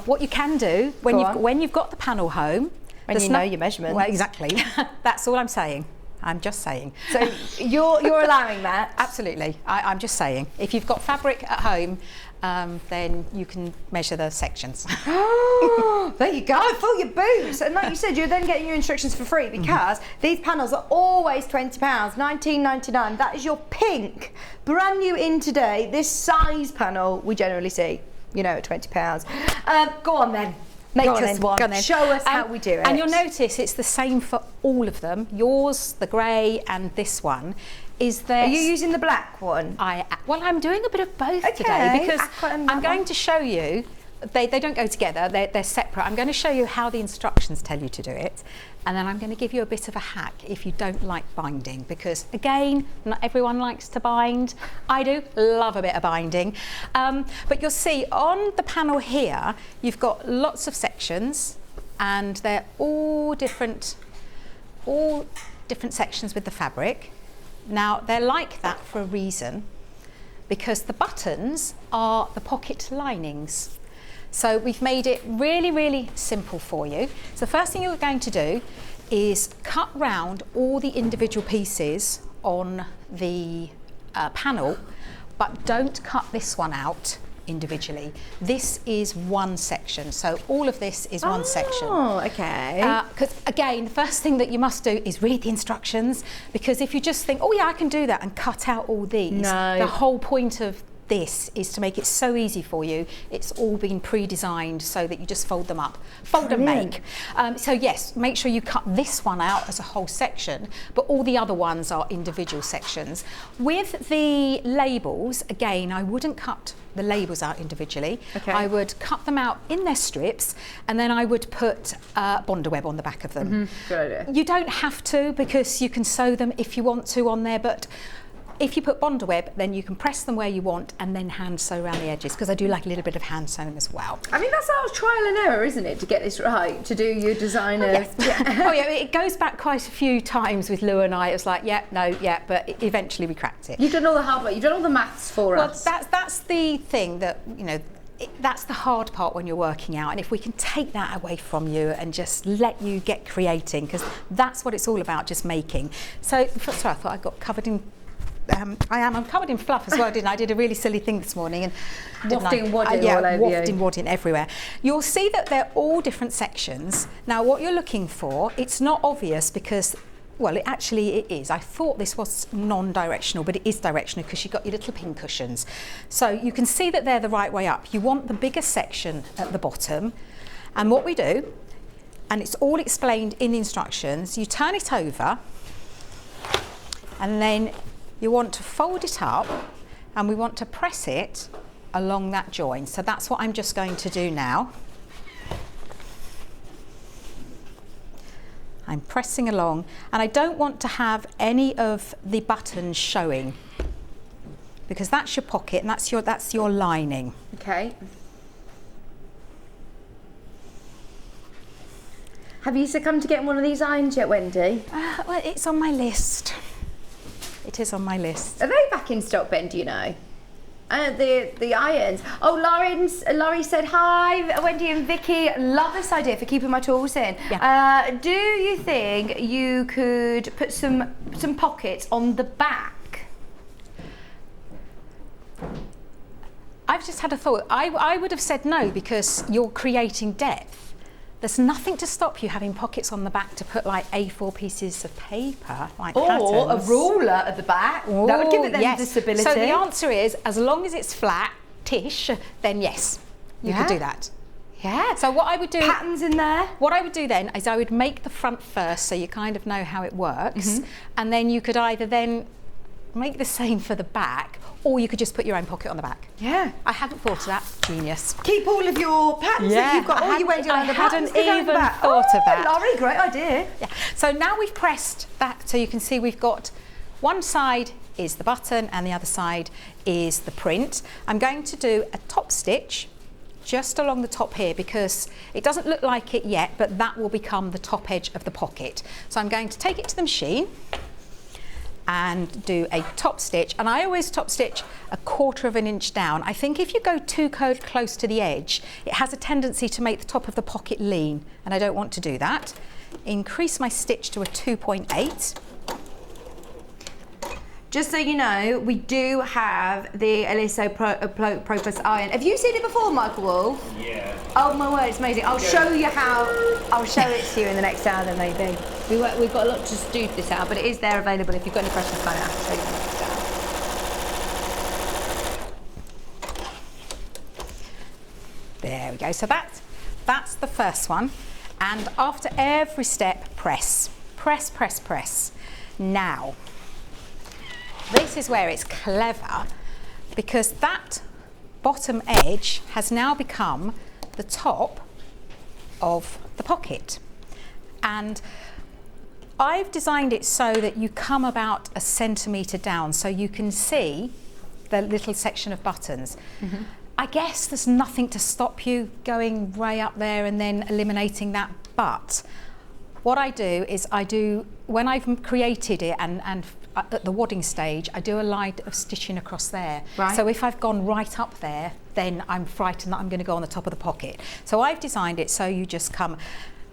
what you can do when you've got the panel home, when you know your measurements. Well, exactly. That's all I'm saying. I'm just saying. So you're allowing that? Absolutely. I'm just saying. If you've got fabric at home, then you can measure the sections. Oh, there you go, fill your boots. And like you said, you're then getting your instructions for free, because these panels are always £20, $19.99. That is your pink, brand new in today. This size panel we generally see, you know, at £20. Go on then. Make us one. Show us how we do it. And you'll notice it's the same for all of them. Yours, the grey, and this one. Are you using the black one? Well, I'm doing a bit of both today, because I'm going to show you. They don't go together. They're separate. I'm going to show you how the instructions tell you to do it, and then I'm going to give you a bit of a hack if you don't like binding, because again, not everyone likes to bind. I do love a bit of binding, but you'll see on the panel here you've got lots of sections, and they're all different sections with the fabric. Now they're like that for a reason, because the buttons are the pocket linings. So we've made it really, really simple for you. So the first thing you're going to do is cut round all the individual pieces on the panel, but don't cut this one out individually. This is one section, so all of this is one section. Oh, okay. Because again, the first thing that you must do is read the instructions, because if you just think, oh yeah, I can do that, and cut out all these, the whole point of this is to make it so easy for you. It's all been pre-designed so that you just fold them up, fold and make. So yes, make sure you cut this one out as a whole section, but all the other ones are individual sections. With the labels, again, I wouldn't cut the labels out individually. I would cut them out in their strips, and then I would put Bonder web on the back of them. Good idea. You don't have to, because you can sew them if you want to on there, but if you put Bonder web, then you can press them where you want and then hand sew around the edges, because I do like a little bit of hand sewing as well. I mean, that's our trial and error, isn't it, to get this right, to do your designers. Oh yeah, it goes back quite a few times with Lou and I. It was like, yeah, no, yeah, but eventually we cracked it. You've done all the hard work, you've done all the maths for us. Well, that's the thing that, you know, that's the hard part when you're working out, and if we can take that away from you and just let you get creating, because that's what it's all about, just making. So, sorry, I thought I got covered in I'm covered in fluff as well, didn't I? I did a really silly thing this morning, and wadding all over you. Wadding everywhere. You'll see that they're all different sections. Now what you're looking for, it's not obvious, because well, it is. I thought this was non-directional, but it is directional, because you've got your little pin cushions. So you can see that they're the right way up. You want the bigger section at the bottom, and what we do, and it's all explained in the instructions, you turn it over, and then you want to fold it up, and we want to press it along that join. So that's what I'm just going to do now. I'm pressing along, and I don't want to have any of the buttons showing, because that's your pocket and that's your lining. Okay. Have you succumbed to getting one of these irons yet, Wendy? Well, it's on my list. It is on my list. Are they back in stock, Ben, do you know? The irons. Oh, Laurie said, hi, Wendy and Vicky. Love this idea for keeping my tools in. Yeah. Do you think you could put some pockets on the back? I've just had a thought. I would have said no, because you're creating depth. There's nothing to stop you having pockets on the back to put like A4 pieces of paper, like patterns. Or a ruler at the back. Ooh, that would give it them yes. visibility. So the answer is, as long as it's flat-ish, then yes, you could do that. Yeah. So what I would do... Patterns in there. What I would do then is I would make the front first, so you kind of know how it works. And then you could either then make the same for the back, or you could just put your own pocket on the back. Yeah. I hadn't thought of that. Genius. Keep all of your patterns that you've got. All your Wendy I the hadn't patterns go in the even back. thought of that. Laurie, great idea. Yeah. So now we've pressed that, so you can see we've got one side is the button and the other side is the print. I'm going to do a top stitch just along the top here, because it doesn't look like it yet, but that will become the top edge of the pocket. So I'm going to take it to the machine and do a top stitch, and I always top stitch 1/4 of an inch down. I think if you go too close to the edge, it has a tendency to make the top of the pocket lean, and I don't want to do that. Increase my stitch to a 2.8. Just so you know, we do have the Eliso Pro Plus iron. Have you seen it before, Michael Wolf? Yeah. Oh my word, it's amazing. I'll show you how. I'll show it to you in the next hour then, maybe. We've got a lot to do this hour, but it is there available if you've got any questions about it. I'll show you in the next hour. There we go. So that's the first one. And after every step, press. Press, press, press. Now, this is where it's clever, because that bottom edge has now become the top of the pocket. And I've designed it so that you come about 1 centimetre down, so you can see the little section of buttons. I guess there's nothing to stop you going way up there and then eliminating that, but what I do is when I've created it and at the wadding stage, I do a line of stitching across there. Right. So if I've gone right up there, then I'm frightened that I'm going to go on the top of the pocket. So I've designed it so you just come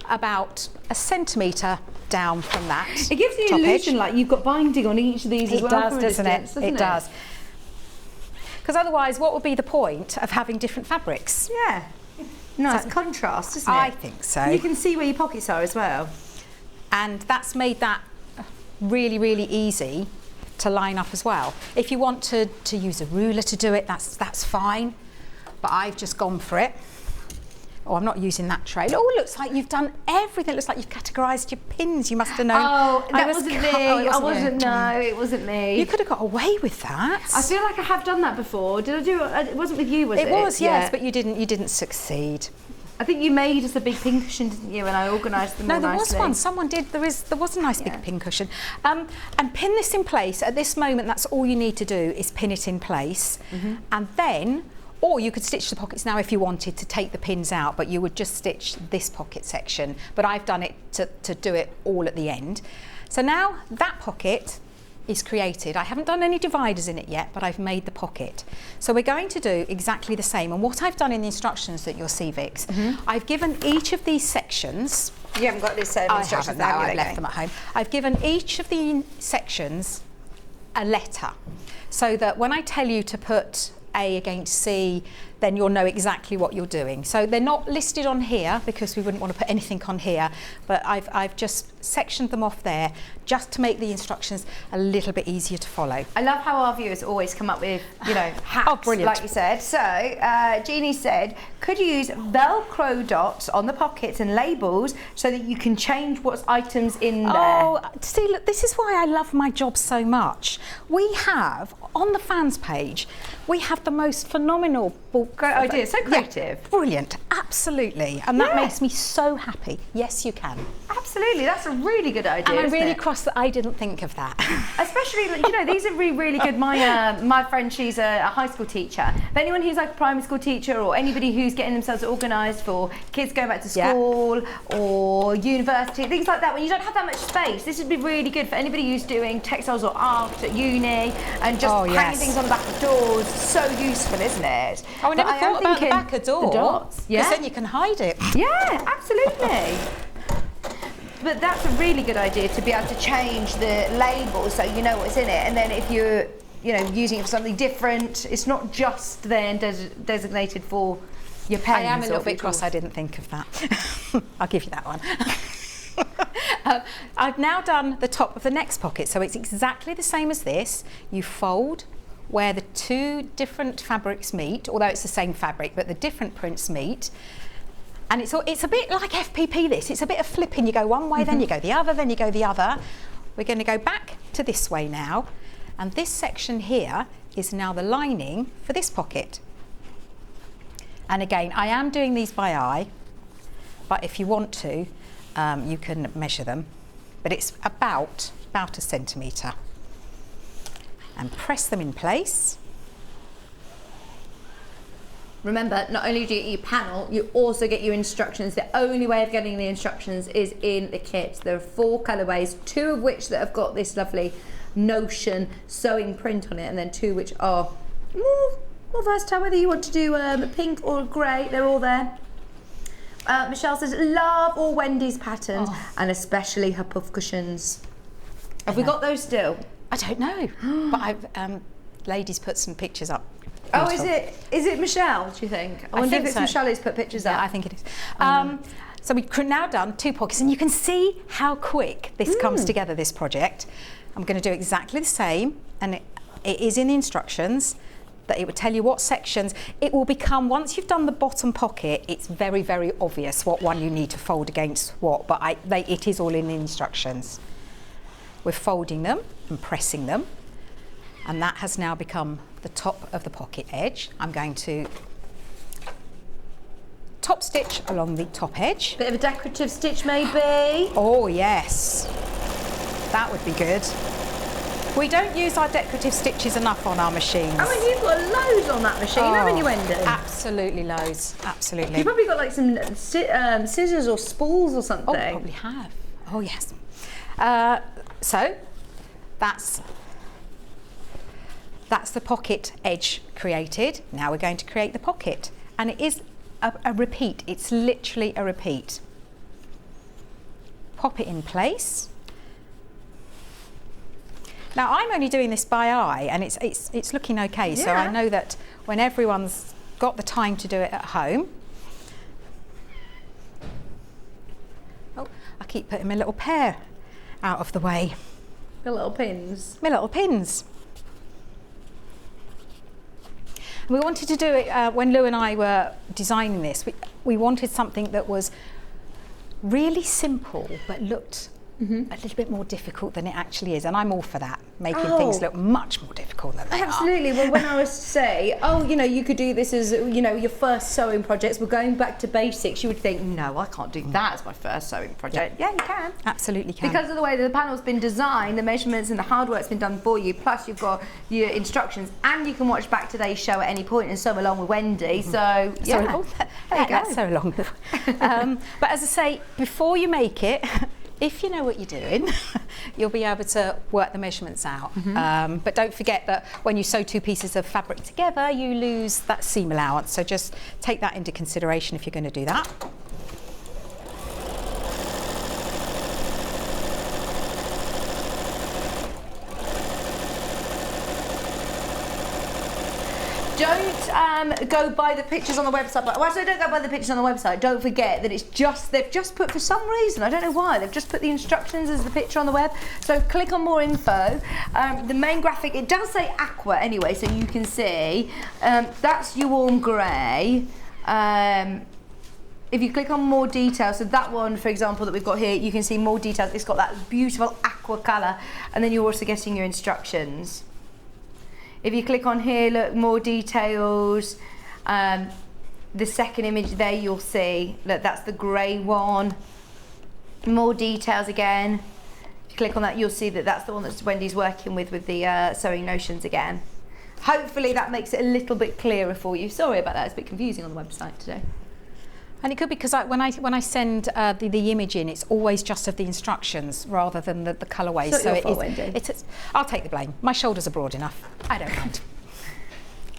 about 1 centimetre down from that. It gives the illusion like you've got binding on each of these as well. It does, doesn't it? It does. Because otherwise, what would be the point of having different fabrics? Yeah. Nice contrast, isn't it? I think so. You can see where your pockets are as well. And that's made that really, really easy to line up as well. If you want to use a ruler to do it, that's fine. But I've just gone for it. Oh, I'm not using that tray. Oh, it looks like you've done everything. It looks like you've categorised your pins. You must have known. Oh, that wasn't me. No, it wasn't me. You could have got away with that. I feel like I have done that before. Did I do it? It wasn't with you, was it? It was, yes, Yeah. but you didn't succeed. I think you made us a big pin cushion, didn't you? And I organised them all No, there nicely. was one. Someone did. There was a nice big pin cushion. And pin this in place. At this moment, that's all you need to do is pin it in place. And then, or you could stitch the pockets now if you wanted to take the pins out, but you would just stitch this pocket section. But I've done it to do it all at the end. So now that pocket is created. I haven't done any dividers in it yet, but I've made the pocket. So we're going to do exactly the same. And what I've done in the instructions that you'll see, Vix, I've given each of these sections. You haven't got this I instructions haven't, now, no, have I've you? left them at home. I've given each of the sections a letter, so that when I tell you to put A against C, then you'll know exactly what you're doing. So they're not listed on here because we wouldn't want to put anything on here, but I've just sectioned them off there just to make the instructions a little bit easier to follow. I love how our viewers always come up with, hacks, brilliant. like you said. So, Jeannie said, could you use Velcro dots on the pockets and labels so that you can change what's items in there? Oh, see, look, this is why I love my job so much. We have, on the fans page, we have the most phenomenal Great idea, so creative. Yeah, brilliant, absolutely. And that makes me so happy. Yes, you can. absolutely. That's a really good idea. And I'm isn't really it? cross that I didn't think of that. Especially, you know, these are really good. My friend, she's a high school teacher. If anyone who's like a primary school teacher or anybody who's getting themselves organised for kids going back to school or university, things like that, when you don't have that much space, this would be really good for anybody who's doing textiles or art at uni and just hanging things on the back of doors. So useful, isn't it? Oh, I never thought about the back of door. The dots. Because then you can hide it. Yeah, absolutely. But that's a really good idea, to be able to change the label so you know what's in it, and then if you're, you know, using it for something different, it's not just then designated for your pens. I am a little bit cross I didn't think of that. I'll give you that one. I've now done the top of the next pocket, so it's exactly the same as this. You fold where the two different fabrics meet, although it's the same fabric, but the different prints meet. And it's a bit like FPP this. It's a bit of flipping. You go one way, then you go the other, then you go the other. We're going to go back to this way now. And this section here is now the lining for this pocket. And again, I am doing these by eye, but if you want to, you can measure them. But it's about a centimetre. And press them in place. Remember, not only do you get your panel, you also get your instructions. The only way of getting the instructions is in the kit. There are 4 colourways, 2 of which that have got this lovely Notion sewing print on it, and then 2 which are more versatile, whether you want to do pink or grey, they're all there. Michelle says, love all Wendy's patterns, and especially her puff cushions. Have we got those still? I don't know, but I've ladies put some pictures up. Oh, is it Michelle, do you think? I wonder if it's Michelle who's put pictures up. I think it is. So we've now done 2 pockets, and you can see how quick this comes together, this project. I'm going to do exactly the same, and it is in the instructions that it would tell you what sections. It will become, once you've done the bottom pocket, it's very, very obvious what one you need to fold against what, but it is all in the instructions. We're folding them and pressing them, and that has now become the top of the pocket edge. I'm going to top stitch along the top edge. Bit of a decorative stitch maybe? Oh yes, that would be good. We don't use our decorative stitches enough on our machines. I mean, you've got loads on that machine, haven't you, Wendy? Absolutely loads, absolutely. You've probably got like some scissors or spools or something. Oh, probably have. Oh yes. So that's the pocket edge created. Now we're going to create the pocket, and it is a repeat. It's literally a repeat. Pop it in place. Now I'm only doing this by eye, and it's looking okay. So I know that when everyone's got the time to do it at home. Oh, I keep putting my little pair out of the way. The little pins. My little pins. We wanted to do it when Lou and I were designing this. We wanted something that was really simple but looked a little bit more difficult than it actually is, and I'm all for that, making things look much more difficult than they are. Absolutely. Well, when I was to say, oh, you know, you could do this as, you know, your first sewing projects, we're going back to basics, you would think, no, I can't do that as my first sewing project. Yeah, you can. Absolutely can. Because of the way that the panel's been designed, the measurements and the hard work's been done for you, plus you've got your instructions, and you can watch back today's show at any point and sew along with Wendy. So, yeah, there you go. That's so long. But as I say, before you make it, if you know what you're doing, you'll be able to work the measurements out. But don't forget that when you sew 2 pieces of fabric together, you lose that seam allowance. So just take that into consideration if you're going to do that. Don't go by the pictures on the website. But well, so don't go by the pictures on the website. Don't forget that they've just put, for some reason, I don't know why, they've just put the instructions as the picture on the web. So click on more info. The main graphic, it does say aqua anyway, so you can see. That's your warm grey. If you click on more details, so that one, for example, that we've got here, you can see more details. It's got that beautiful aqua colour, and then you're also getting your instructions. If you click on here, look, more details. The second image there, you'll see, look, that's the grey one. More details again. If you click on that, you'll see that that's the one that Wendy's working with the sewing notions again. Hopefully that makes it a little bit clearer for you. Sorry about that, it's a bit confusing on the website today. And it could be because when I send the image in, it's always just of the instructions rather than the colourways. It's not your fault, Wendy. I'll take the blame. My shoulders are broad enough. I don't mind.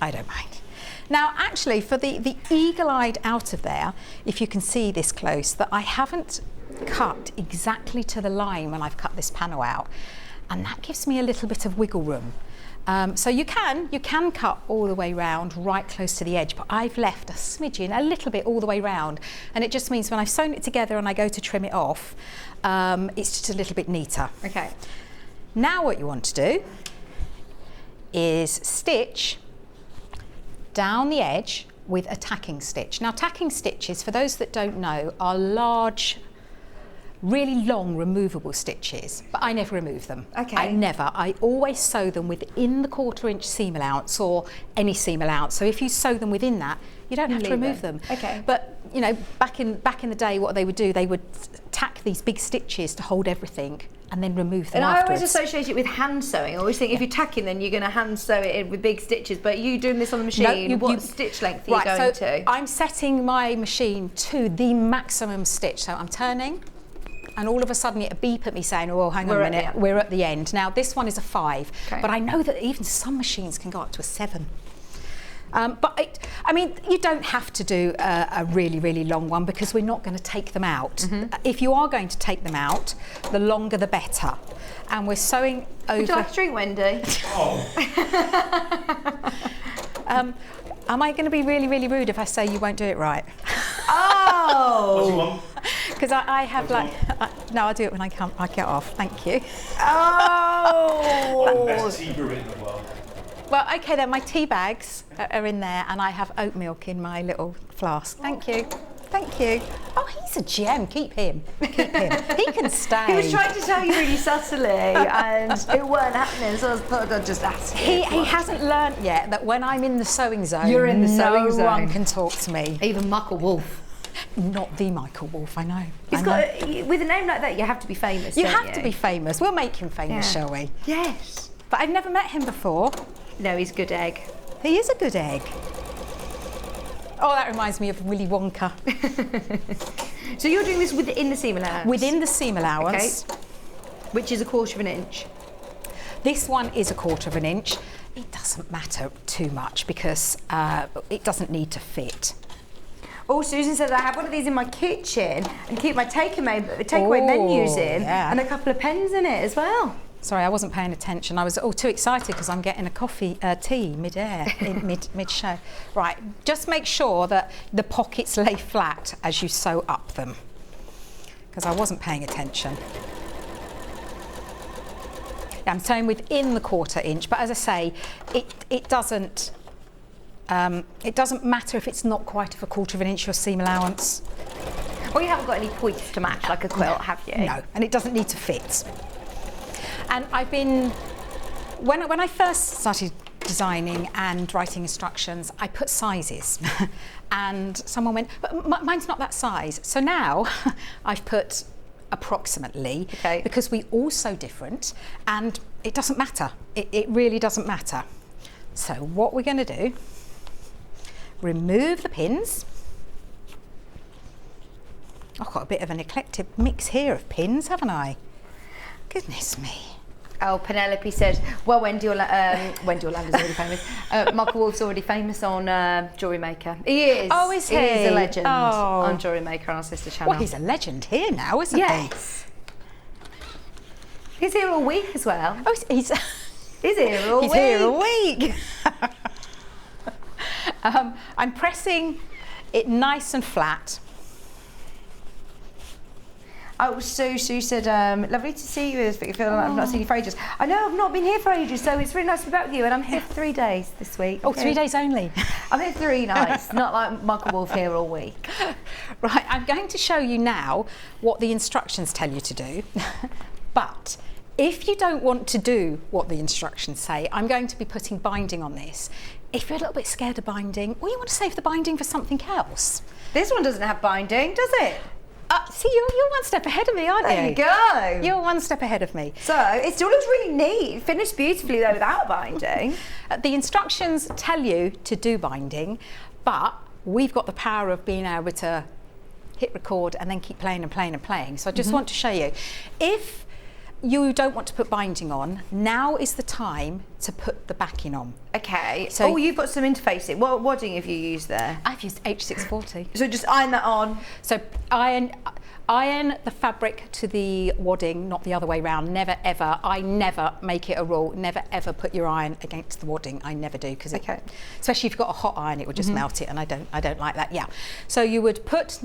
I don't mind. Now, actually, for the eagle-eyed out of there, if you can see this close, that I haven't cut exactly to the line when I've cut this panel out, and that gives me a little bit of wiggle room. So you can cut all the way round, right close to the edge, but I've left a smidgen, a little bit all the way round, and it just means when I've sewn it together and I go to trim it off, it's just a little bit neater. Okay. Now what you want to do is stitch down the edge with a tacking stitch. Now, tacking stitches, for those that don't know, are large, really long removable stitches, but I never remove them. Okay. I always sew them within the 1/4 inch seam allowance or any seam allowance. So if you sew them within that, you don't have to remove them. Okay. But you know, back in the day, what they would do, they would tack these big stitches to hold everything and then remove them afterwards. I always associate it with hand sewing. I always think if you're tacking, then you're going to hand sew it in with big stitches. But you doing this on the machine, what stitch length are you going to? I'm setting my machine to the maximum stitch. So I'm turning, and all of a sudden it'll beep at me saying, oh, hang on a minute, we're at the end. Now this one is a 5, but I know that even some machines can go up to a 7. But I mean, you don't have to do a really, really long one because we're not going to take them out. If you are going to take them out, the longer the better. And we're sewing over... Would you like a drink, Wendy? Am I going to be really, really rude if I say you won't do it right? Oh! What do you want? Because I have no, I'll do it when I get off. Thank you. Oh! Best tea brewer in the world. Well, okay then, my tea bags are in there and I have oat milk in my little flask. Thank you. Thank you. Oh, he's a gem. Keep him. Keep him. He can stay. He was trying to tell you really subtly and it weren't happening, so I thought I'd just ask He hasn't learnt yet that when I'm in the sewing zone, you're in the sewing zone. No one can talk to me. Even Michael Wolf. Not the Michael Wolf, I know. With a name like that, you have to be famous, You have to be famous. We'll make him famous, shall we? Yes. But I've never met him before. No, he's a good egg. He is a good egg. Oh, that reminds me of Willy Wonka. So you're doing this within the seam allowance? Within the seam allowance. Okay. Which is 1/4 inch. This one is 1/4 inch. It doesn't matter too much because it doesn't need to fit. Oh, Susan said I have one of these in my kitchen and keep my takeaway menus in and a couple of pens in it as well. Sorry, I wasn't paying attention. I was too excited because I'm getting a tea mid-air, mid-show. Right, just make sure that the pockets lay flat as you sew up them, because I wasn't paying attention. Yeah, I'm sewing within the 1/4 inch, but as I say, it doesn't matter if it's not quite of 1/4 inch your seam allowance. Well, you haven't got any points to match like a quilt, have you? No, and it doesn't need to fit. And I've been, when I first started designing and writing instructions, I put sizes. And someone went, but mine's not that size. So now I've put approximately, because we all sew different and it doesn't matter. It really doesn't matter. So what we're going to do, remove the pins. I've got a bit of an eclectic mix here of pins, haven't I? Goodness me. Oh, Penelope said, well, Wendy Orlando's already famous. Michael Wolf's already famous on Jewellery Maker. He is. Oh, is he? He's a legend on Jewellery Maker on our sister channel. Well, he's a legend here now, isn't he? Yes. He's here all week as well. Oh, he's here all week. He's here all week. I'm pressing it nice and flat. Oh, Sue said, lovely to see you. I feel like I've not seen you for ages. I know, I've not been here for ages, so it's really nice to be back with you. And I'm here for 3 days this week. Oh, 3 days only? I'm here 3 nights, not like Michael Wolf here all week. Right, I'm going to show you now what the instructions tell you to do. But if you don't want to do what the instructions say, I'm going to be putting binding on this. If you're a little bit scared of binding, or you want to save the binding for something else. This one doesn't have binding, does it? See, you're one step ahead of me, aren't you? There you go. You're one step ahead of me. So it still looks really neat. Finished beautifully though without binding. The instructions tell you to do binding, but we've got the power of being able to hit record and then keep playing and playing and playing. So I just want to show you. If you don't want to put binding on, now is the time to put the backing on. Okay. So you've got some interfacing. What wadding have you used there? I've used H640. So just iron that on. So iron the fabric to the wadding, not the other way round. Never ever. I never make it a rule. Never ever put your iron against the wadding. I never do, because especially if you've got a hot iron, it would just melt it, and I don't like that. Yeah. So you would put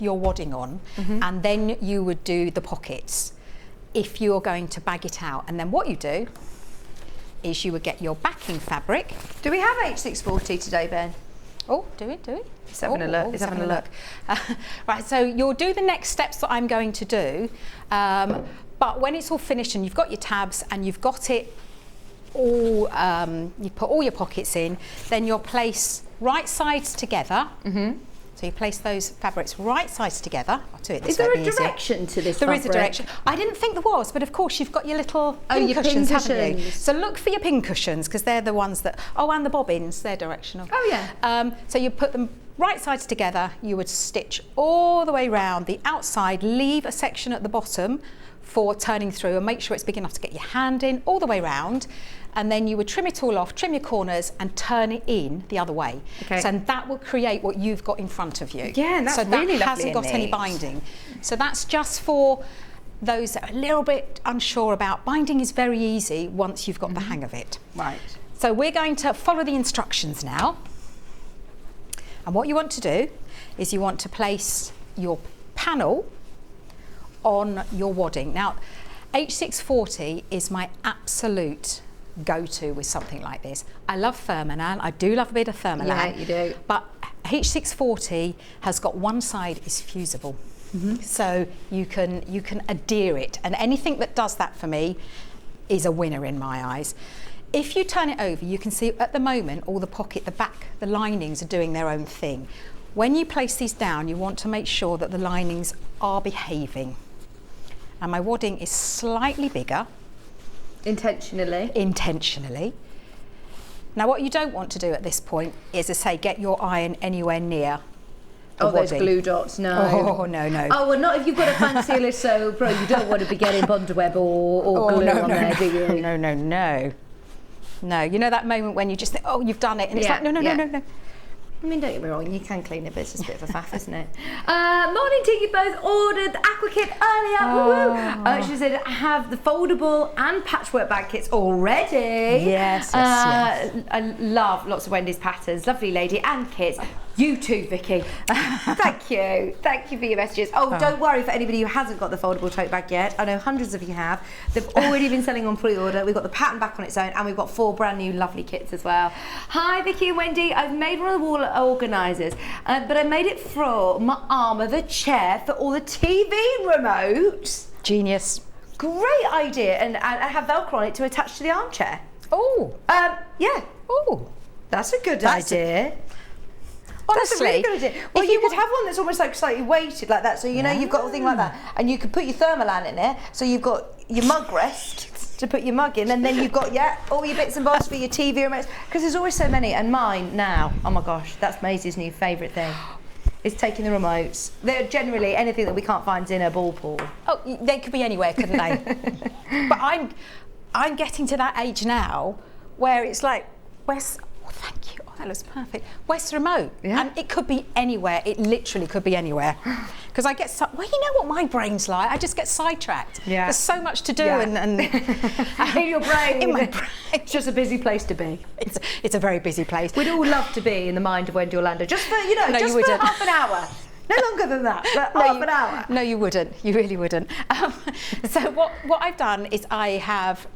your wadding on, and then you would do the pockets if you're going to bag it out. And then what you do is you would get your backing fabric. Do we have H640 today, Ben? Oh, do we? He's having a look. He's having a look. Right, so you'll do the next steps that I'm going to do, but when it's all finished and you've got your tabs and you've got it all, you put all your pockets in, then you'll place right sides together. So you place those fabrics right sides together. I'll do it this way. Is there a direction to this fabric? There is a direction. I didn't think there was, but of course you've got your little pin cushions, haven't you? So look for your pin cushions, because they're the ones that, and the bobbins, they're directional. Oh yeah. So you put them right sides together, you would stitch all the way round the outside, leave a section at the bottom for turning through, and make sure it's big enough to get your hand in all the way round. And then you would trim it all off, trim your corners and turn it in the other way. Okay. So and that will create what you've got in front of you. Yeah, and that's really lovely. So that hasn't got any binding. So that's just for those that are a little bit unsure about. Binding is very easy once you've got the hang of it. Right. So we're going to follow the instructions now. And what you want to do is you want to place your panel on your wadding. Now, H640 is my absolute go-to with something like this. I love Thermolan. I do love a bit of Thermolan. Yeah, you do. But H640 has got one side is fusible, so you can adhere it, and anything that does that for me is a winner in my eyes. If you turn it over, you can see at the moment all the pocket, the back, the linings are doing their own thing. When you place these down, you want to make sure that the linings are behaving. And my wadding is slightly bigger. Intentionally. Now what you don't want to do at this point is, to say, get your iron anywhere near the wadding. Those glue dots, no. Oh, no. Oh, well, not if you've got a fancy so pro. You don't want to be getting bondweb or glue on there, do you? No, you know that moment when you just think, you've done it, and it's like, no. I mean, don't get me wrong, you can clean it, but it's just a bit of a faff, isn't it? Morning to you both. Ordered the Aqua Kit earlier. She said, I have the foldable and patchwork bag kits already. Yes. I love lots of Wendy's patterns. Lovely lady and kits. You too, Vicky. Thank you. Thank you for your messages. Don't worry for anybody who hasn't got the foldable tote bag yet. I know hundreds of you have. They've already been selling on pre-order. We've got the pattern back on its own, and we've got 4 brand new lovely kits as well. Hi, Vicky and Wendy. I've made one of the wall organisers, but I made it for my arm of a chair for all the TV remotes. Genius. Great idea. And I have Velcro on it to attach to the armchair. Oh. Yeah. Oh. That's a good idea. Honestly, that's a really good idea. Well, you could have one that's almost like slightly weighted like that. So, you know, you've got a thing like that. And you could put your Thermolan in there. So you've got your mug rest to put your mug in. And then you've got, all your bits and bobs for your TV remotes. Because there's always so many. And mine now, oh my gosh, that's Maisie's new favourite thing. Is taking the remotes. They're generally anything that we can't find in a ball pool. Oh, they could be anywhere, couldn't they? But I'm getting to that age now where it's like, thank you. Oh, that looks perfect. Where's the remote? Yeah. And it could be anywhere. It literally could be anywhere. Because I get you know what my brain's like. I just get sidetracked. Yeah. There's so much to do, and in your brain. In my brain. It's just a busy place to be. It's a very busy place. We'd all love to be in the mind of Wendy Orlando, just for for half an hour. No longer than that, but half an hour. No, you wouldn't. You really wouldn't. So what I've done is I have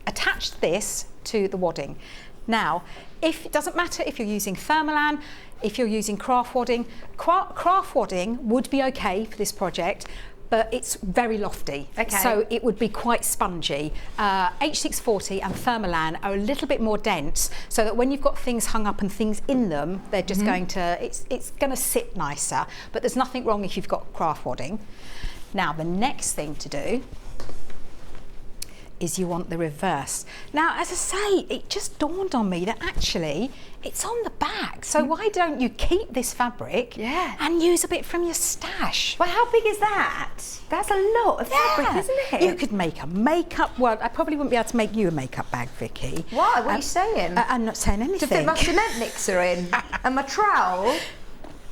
attached this to the wadding. Now, it doesn't matter if you're using Thermolan, if you're using craft wadding. Craft wadding would be okay for this project, but it's very lofty. Okay. So it would be quite spongy. H640 and Thermolan are a little bit more dense, so that when you've got things hung up and things in them, they're just going to, it's going to sit nicer. But there's nothing wrong if you've got craft wadding. Now, the next thing to do is you want the reverse. Now, as I say, it just dawned on me that actually it's on the back. So why don't you keep this fabric and use a bit from your stash? Well, how big is that? That's a lot of fabric, isn't it? You could make a makeup, well, I probably wouldn't be able to make you a makeup bag, Vicky. Why? What are you saying? I'm not saying anything. To fit my cement mixer in and my trowel?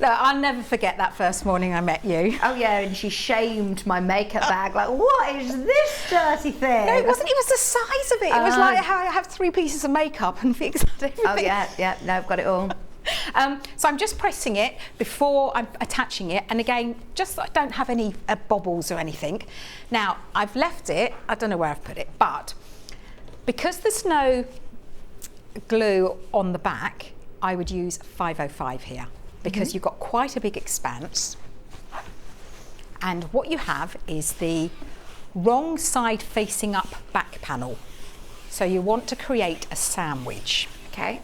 No, I'll never forget that first morning I met you. Oh yeah, and she shamed my makeup bag, like, what is this dirty thing? No, it wasn't, it was the size of it. It was like how I have 3 pieces of makeup and fix everything. Oh yeah, no, I've got it all. So I'm just pressing it before I'm attaching it, and again, just so I don't have any bobbles or anything. Now, I've left it, I don't know where I've put it, but because there's no glue on the back, I would use 505 here, because you've got quite a big expanse, and what you have is the wrong side facing up back panel. So you want to create a sandwich. Okay.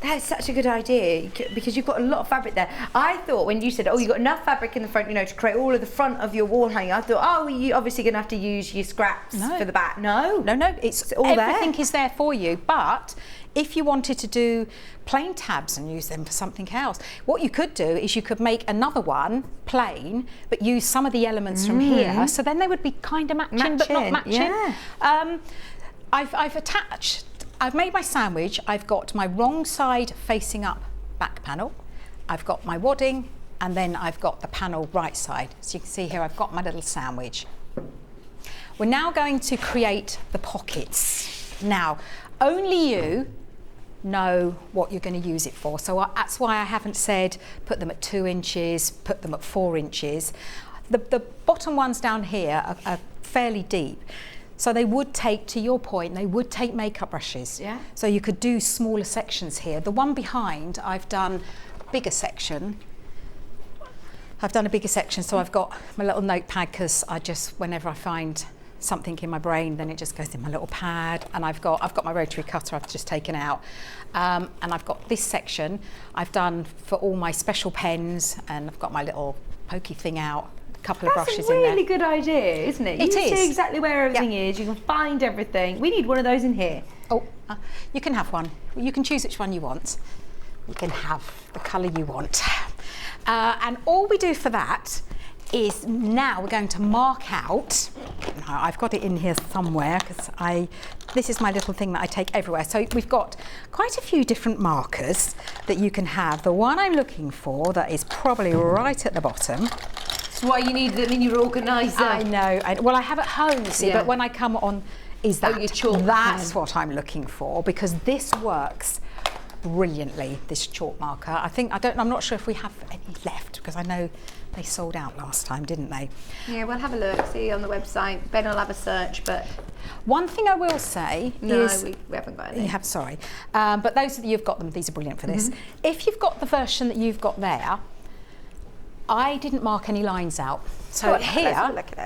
That's such a good idea, because you've got a lot of fabric there. I thought when you said, oh, you've got enough fabric in the front, you know, to create all of the front of your wall hanger, I thought, oh, you're obviously going to have to use your scraps for the back. No, it's all everything there. is there for you. But if you wanted to do plain tabs and use them for something else, what you could do is you could make another one plain, but use some of the elements from here. So then they would be kind of matching, but not matching. Yeah. I've made my sandwich. I've got my wrong side facing up back panel. I've got my wadding, and then I've got the panel right side. So you can see here I've got my little sandwich. We're now going to create the pockets. Now, only you know what you're going to use it for. So that's why I haven't said put them at 2 inches, put them at 4 inches. The bottom ones down here are fairly deep. So they would take, to your point, they would take makeup brushes. Yeah. So you could do smaller sections here. The one behind, I've done a bigger section. So I've got my little notepad, because I just, whenever I find something in my brain, then it just goes in my little pad. And I've got my rotary cutter I've just taken out. And I've got this section I've done for all my special pens, and I've got my little pokey thing out. Couple of brushes in there. That's a really good idea, isn't it? You see exactly where everything is. You can find everything. We need one of those in here. Oh, you can have one. You can choose which one you want. You can have the colour you want. And all we do for that is now we're going to mark out. I've got it in here somewhere, because this is my little thing that I take everywhere. So we've got quite a few different markers that you can have. The one I'm looking for, that is probably right at the bottom. Why you need them in your organiser. I know. Well, I have at home, see, but when I come on, your chalk that's what I'm looking for, because this works brilliantly, this chalk marker. I'm not sure if we have any left, because I know they sold out last time, didn't they? Yeah, we'll have a look, see on the website. Ben will have a search, but... One thing I will say is... No, we haven't got any. You have, sorry. But those of you who've got them, these are brilliant for this. If you've got the version that you've got there, I didn't mark any lines out. So here,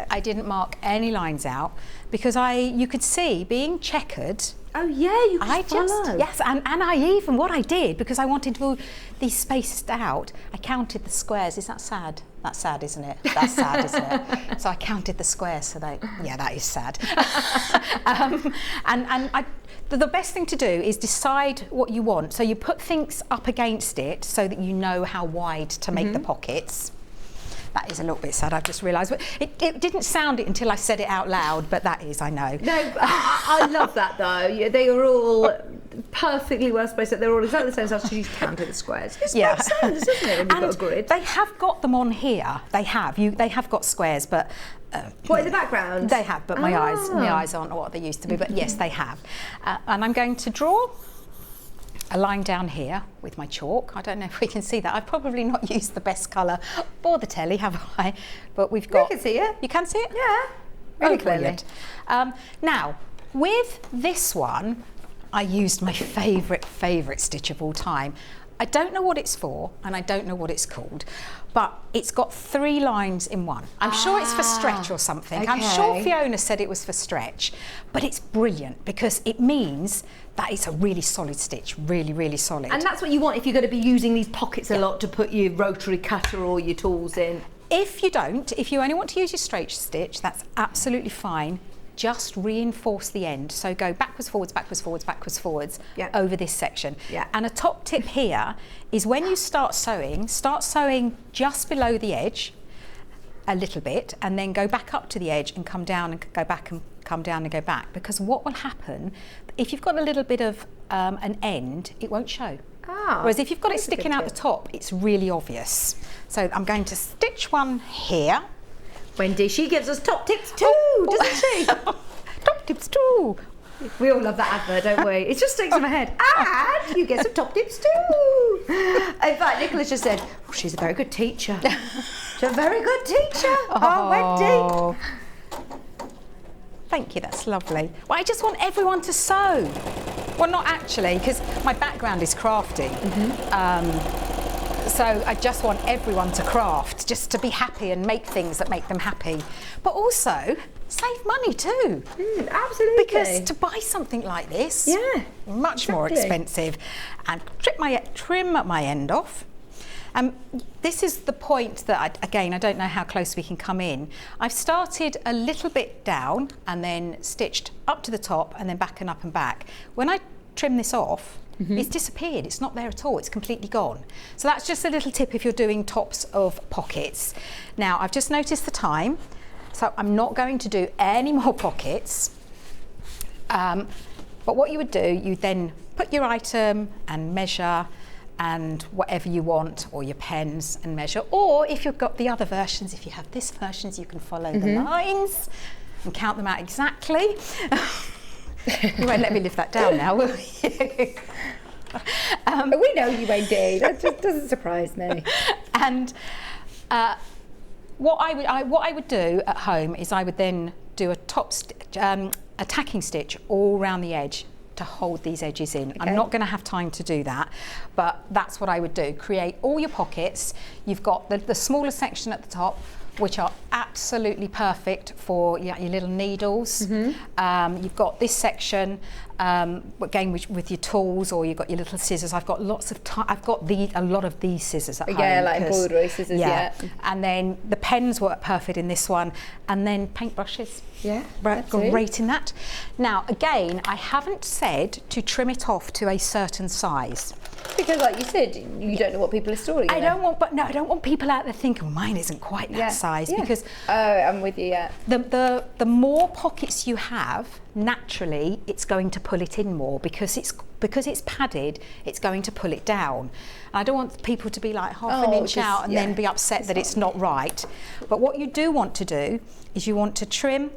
I didn't mark any lines out, because you could see, being checkered. Oh yeah, you could follow. Yes, and what I did, because I wanted to move these spaced out, I counted the squares. Is that sad? That's sad, isn't it? That's sad, isn't it? So I counted the squares, so that is sad. The best thing to do is decide what you want. So you put things up against it so that you know how wide to make the pockets. That is a little bit sad, I've just realised. But it didn't sound it until I said it out loud, but that is, I know. No, I love that though. They are all perfectly well spaced out. They're all exactly the same size, because you counted the squares. It makes sense, doesn't it, when you've got a grid? They have got them on here. They have got squares, but... what, in the background? They have, but my eyes aren't what they used to be, but yes, they have. And I'm going to draw a line down here with my chalk. I don't know if we can see that. I've probably not used the best colour for the telly, have I? But we've got... You can see it. You can see it? Yeah, really clearly. Now, with this one, I used my favourite stitch of all time. I don't know what it's for and I don't know what it's called, but it's got 3 lines in one. I'm sure it's for stretch or something. Okay. I'm sure Fiona said it was for stretch, but it's brilliant because it means that it's a really solid stitch, really, really solid. And that's what you want if you're going to be using these pockets a lot to put your rotary cutter or your tools in. If you don't, if you only want to use your straight stitch, that's absolutely fine. Just reinforce the end. So go backwards, forwards, backwards, forwards, backwards, forwards over this section. And a top tip here is when you start sewing just below the edge a little bit and then go back up to the edge and come down and go back and come down and go back, because what will happen, if you've got a little bit of an end, it won't show. Whereas if you've got it sticking out the top, it's really obvious. So I'm going to stitch one here. Wendy, she gives us top tips too, doesn't she? Top tips too. We all love that advert, don't we? It just sticks in my head. And you get some top tips too. In fact, Nicola's just said, oh, she's a very good teacher. She's a very good teacher. Oh, Wendy. Thank you, that's lovely. Well, I just want everyone to sew. Well, not actually, because my background is crafting. So I just want everyone to craft, just to be happy and make things that make them happy. But also, save money too. Absolutely. Because to buy something like this, much more expensive. And trim my end off. This is the point that, I don't know how close we can come in. I've started a little bit down and then stitched up to the top and then back and up and back. When I trim this off, it's disappeared, it's not there at all, it's completely gone. So that's just a little tip if you're doing tops of pockets. Now, I've just noticed the time, so I'm not going to do any more pockets. But what you would do, you then put your item and measure and whatever you want, or your pens and measure, or if you've got the other versions, if you have this versions, you can follow the lines and count them out exactly. You won't let me lift that down now, will you? We know you, Wendy. That just doesn't surprise me. And what I would do at home is I would then do a tacking stitch all around the edge to hold these edges in. I'm not going to have time to do that, but that's what I would do. Create all your pockets. You've got the smaller section at the top, which are absolutely perfect for your little needles. You've got this section, again with your tools, or you've got your little scissors. I've got lots of I've got a lot of these scissors at home. Yeah, like embroidery scissors. And then the pens work perfect in this one, and then paintbrushes. Great in that. Now again, I haven't said to trim it off to a certain size. Because, like you said, you don't know what people are storing. I don't want people out there thinking, well, mine isn't quite that size. Because I'm with you. The more pockets you have, naturally, it's going to pull it in more because it's padded. It's going to pull it down. I don't want people to be like half an inch out and then be upset that it's not right. But what you do want to do is you want to trim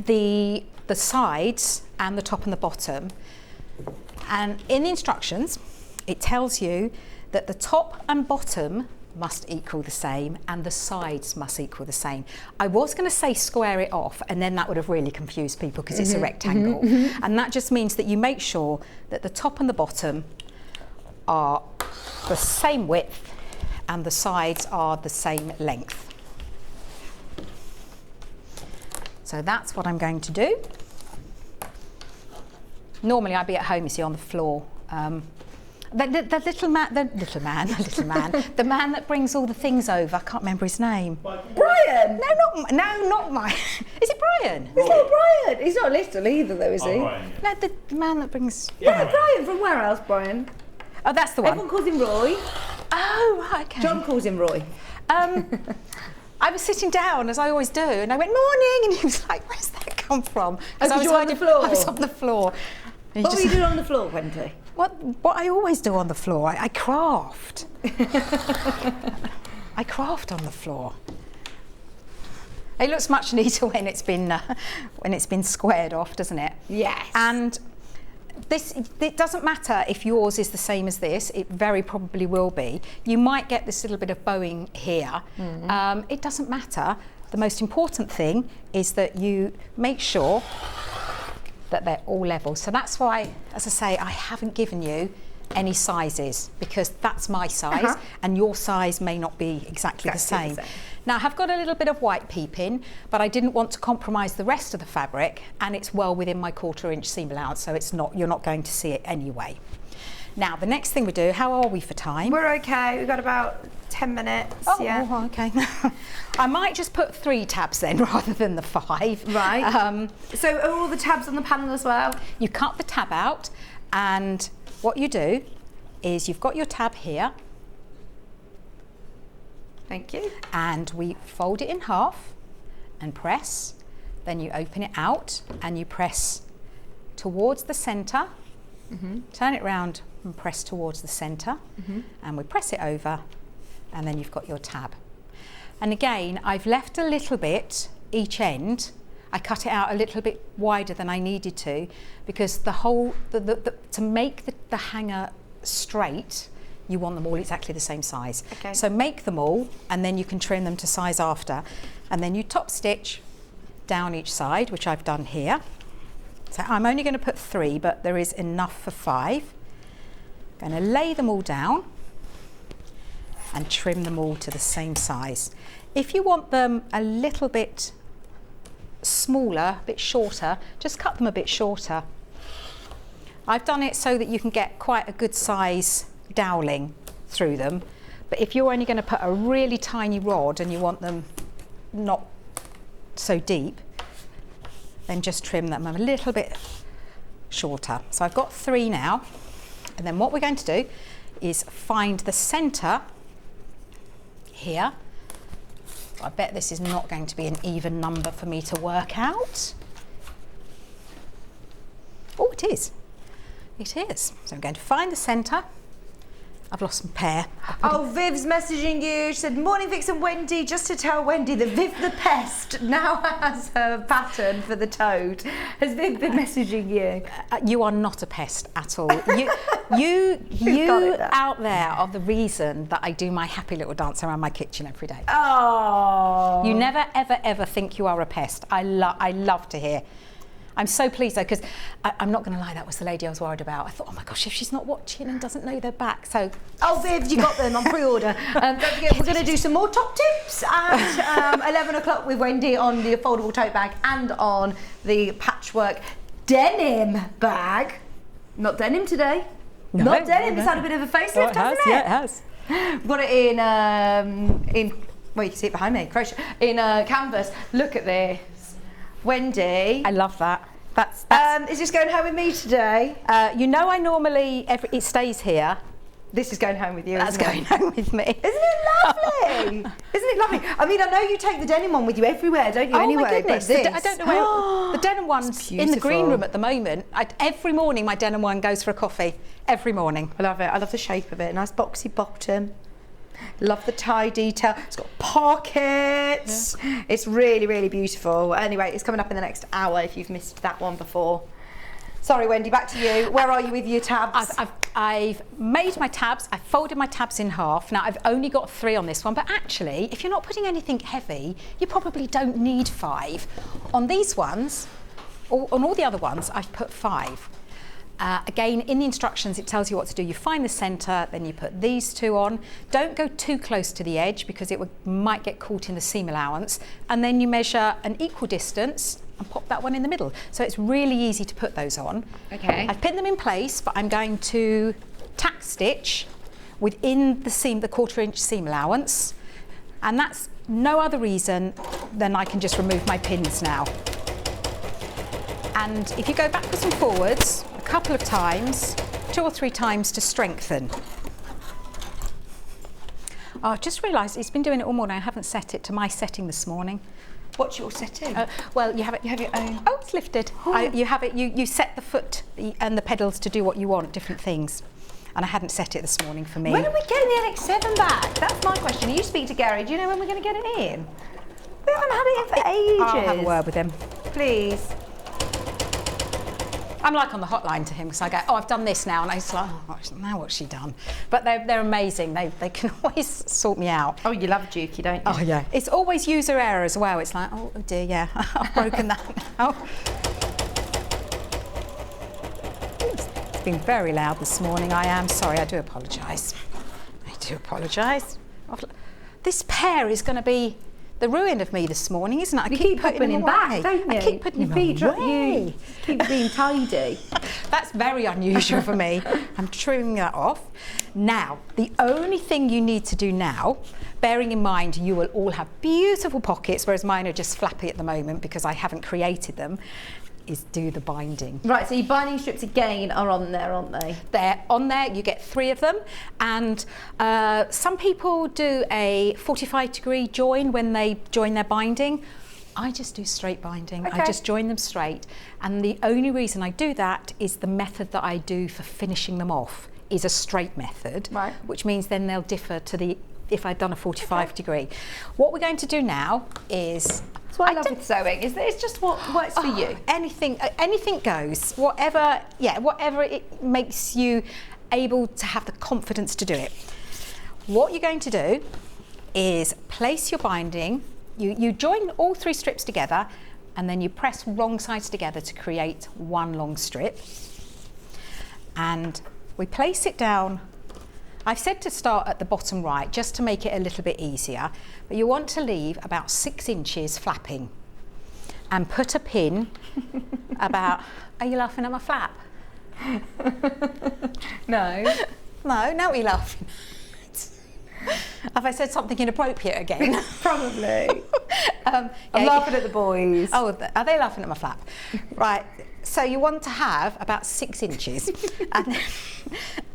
the sides and the top and the bottom. And in the instructions, it tells you that the top and bottom must equal the same and the sides must equal the same. I was going to say square it off, and then that would have really confused people because it's a rectangle. And that just means that you make sure that the top and the bottom are the same width and the sides are the same length. So that's what I'm going to do. Normally I'd be at home, you see, on the floor. The man that brings all the things over. I can't remember his name. Brian. No, not mine. Is it Brian? It's not Brian. He's not Little either, though, is he? Brian, No, the man that brings. Brian from where else, Brian? Oh, that's the one. Everyone calls him Roy. Oh, right, okay. John calls him Roy. I was sitting down, as I always do, and I went, morning, and he was like, where's that come from? Oh, you were on the floor? I was on the floor. What were you doing on the floor, Wendy? What I always do on the floor, I craft. I craft on the floor. It looks much neater when it's been squared off, doesn't it? Yes. And it doesn't matter if yours is the same as this. It very probably will be. You might get this little bit of bowing here. It doesn't matter. The most important thing is that you make sure that they're all level. So that's why, as I say, I haven't given you any sizes, because that's my size and your size may not be exactly the same. Now I have got a little bit of white peeping, but I didn't want to compromise the rest of the fabric, and it's well within my 1/4 inch seam allowance, so you're not going to see it anyway. Now the next thing we do, how are we for time? We're okay, we've got about 10 minutes. Oh, okay. I might just put 3 tabs then rather than the 5. Right. So are all the tabs on the panel as well? You cut the tab out, and what you do is you've got your tab here. Thank you. And we fold it in half and press. Then you open it out and you press towards the centre. Turn it round and press towards the centre. And we press it over, and then you've got your tab. And again, I've left a little bit each end. I cut it out a little bit wider than I needed to, because to make the hanger straight, you want them all exactly the same size. Okay. So make them all, and then you can trim them to size after. And then you top stitch down each side, which I've done here. So I'm only going to put 3, but there is enough for 5. I'm going to lay them all down and trim them all to the same size. If you want them a little bit smaller, a bit shorter, just cut them a bit shorter. I've done it so that you can get quite a good size doweling through them, but if you're only going to put a really tiny rod and you want them not so deep, then just trim them a little bit shorter. So I've got 3 now, and then what we're going to do is find the centre here. I bet this is not going to be an even number for me to work out. Oh, it is. It is. So I'm going to find the centre. I've lost some pear. Oh, Viv's messaging you. She said, morning Vix and Wendy, just to tell Wendy that Viv the Pest now has her pattern for the tote. Has Viv been messaging you? You are not a pest at all. You out there are the reason that I do my happy little dance around my kitchen every day. Oh. You never, ever, ever think you are a pest. I love to hear. I'm so pleased though, because I'm not going to lie, that was the lady I was worried about. I thought, oh my gosh, if she's not watching and doesn't know they're back. So, oh Viv, you got them on pre-order. Don't forget, we're going to do some more top tips at 11 o'clock with Wendy on the foldable tote bag and on the patchwork denim bag. Not denim today. No, not denim. no. It's had a bit of a facelift, hasn't it? Yeah, it has. We've got it in well, you can see it behind me, crochet, in canvas. Look at this. Wendy. I love that. That's is this going home with me today? you know, I normally, it stays here. This is going home with you. That's going home with me. Isn't it lovely? Isn't it lovely? I mean, I know you take the denim one with you everywhere, don't you? Oh anyway, my goodness! But this, I don't know where the denim one's in the green room at the moment. Every morning, my denim one goes for a coffee. Every morning. I love it. I love the shape of it. Nice boxy bottom. Love the tie detail. It's got pockets. Yeah. It's really, really beautiful. Anyway, it's coming up in the next hour if you've missed that one before. Sorry, Wendy, back to you. Where are you with your tabs? I've made my tabs. I've folded my tabs in half. Now, I've only got 3 on this one, but actually, if you're not putting anything heavy, you probably don't need 5. On these ones, or on all the other ones, I've put 5. Again, in the instructions, it tells you what to do. You find the centre, then you put these 2 on. Don't go too close to the edge because it might get caught in the seam allowance. And then you measure an equal distance and pop that one in the middle. So it's really easy to put those on. Okay. I've pinned them in place, but I'm going to tack stitch within the seam, the 1/4 inch seam allowance. And that's no other reason than I can just remove my pins now. And if you go backwards and forwards a couple of times, 2 or 3 times to strengthen. Oh, I've just realised it's been doing it all morning. I haven't set it to my setting this morning. What's your setting? Well, you have your own. Oh, it's lifted. You have it. You set the foot and the pedals to do what you want, different things. And I hadn't set it this morning for me. When are we getting the NX7 back? That's my question. You speak to Gary. Do you know when we're going to get it in? We haven't had it in for ages. I'll have a word with him. Please. I'm like on the hotline to him because I go, oh, I've done this now, and he's like, oh, now what's she done? But they're amazing. They can always sort me out. Oh, you love Dukey, don't you? Oh yeah. It's always user error as well. It's like, oh dear, yeah, I've broken that now. been very loud this morning. I am sorry. I do apologise. I do apologise. This pair is going to be the ruin of me this morning, isn't it? You keep putting him back, don't you? I keep putting him away. You keep being tidy. That's very unusual for me. I'm trimming that off. Now, the only thing you need to do now, bearing in mind you will all have beautiful pockets, whereas mine are just flappy at the moment because I haven't created them, is do the binding. Right, so your binding strips again are on there, aren't they? They're on there, you get 3 of them, and some people do a 45-degree join when they join their binding. I just do straight binding. Okay. I just join them straight, and the only reason I do that is the method that I do for finishing them off is a straight method, right, which means then they'll differ to the if I'd done a 45-degree. What we're going to do now is... That's what I love with sewing, is that it's just what works for you. Anything goes. Whatever it makes you able to have the confidence to do it. What you're going to do is place your binding. You join all 3 strips together, and then you press wrong sides together to create one long strip. And we place it down. I've said to start at the bottom right just to make it a little bit easier, but you want to leave about 6 inches flapping and put a pin about... Are you laughing at my flap? No. No, now we're laughing. Have I said something inappropriate again? Probably. I'm laughing at the boys. Oh, are they laughing at my flap? Right. So you want to have about 6 inches,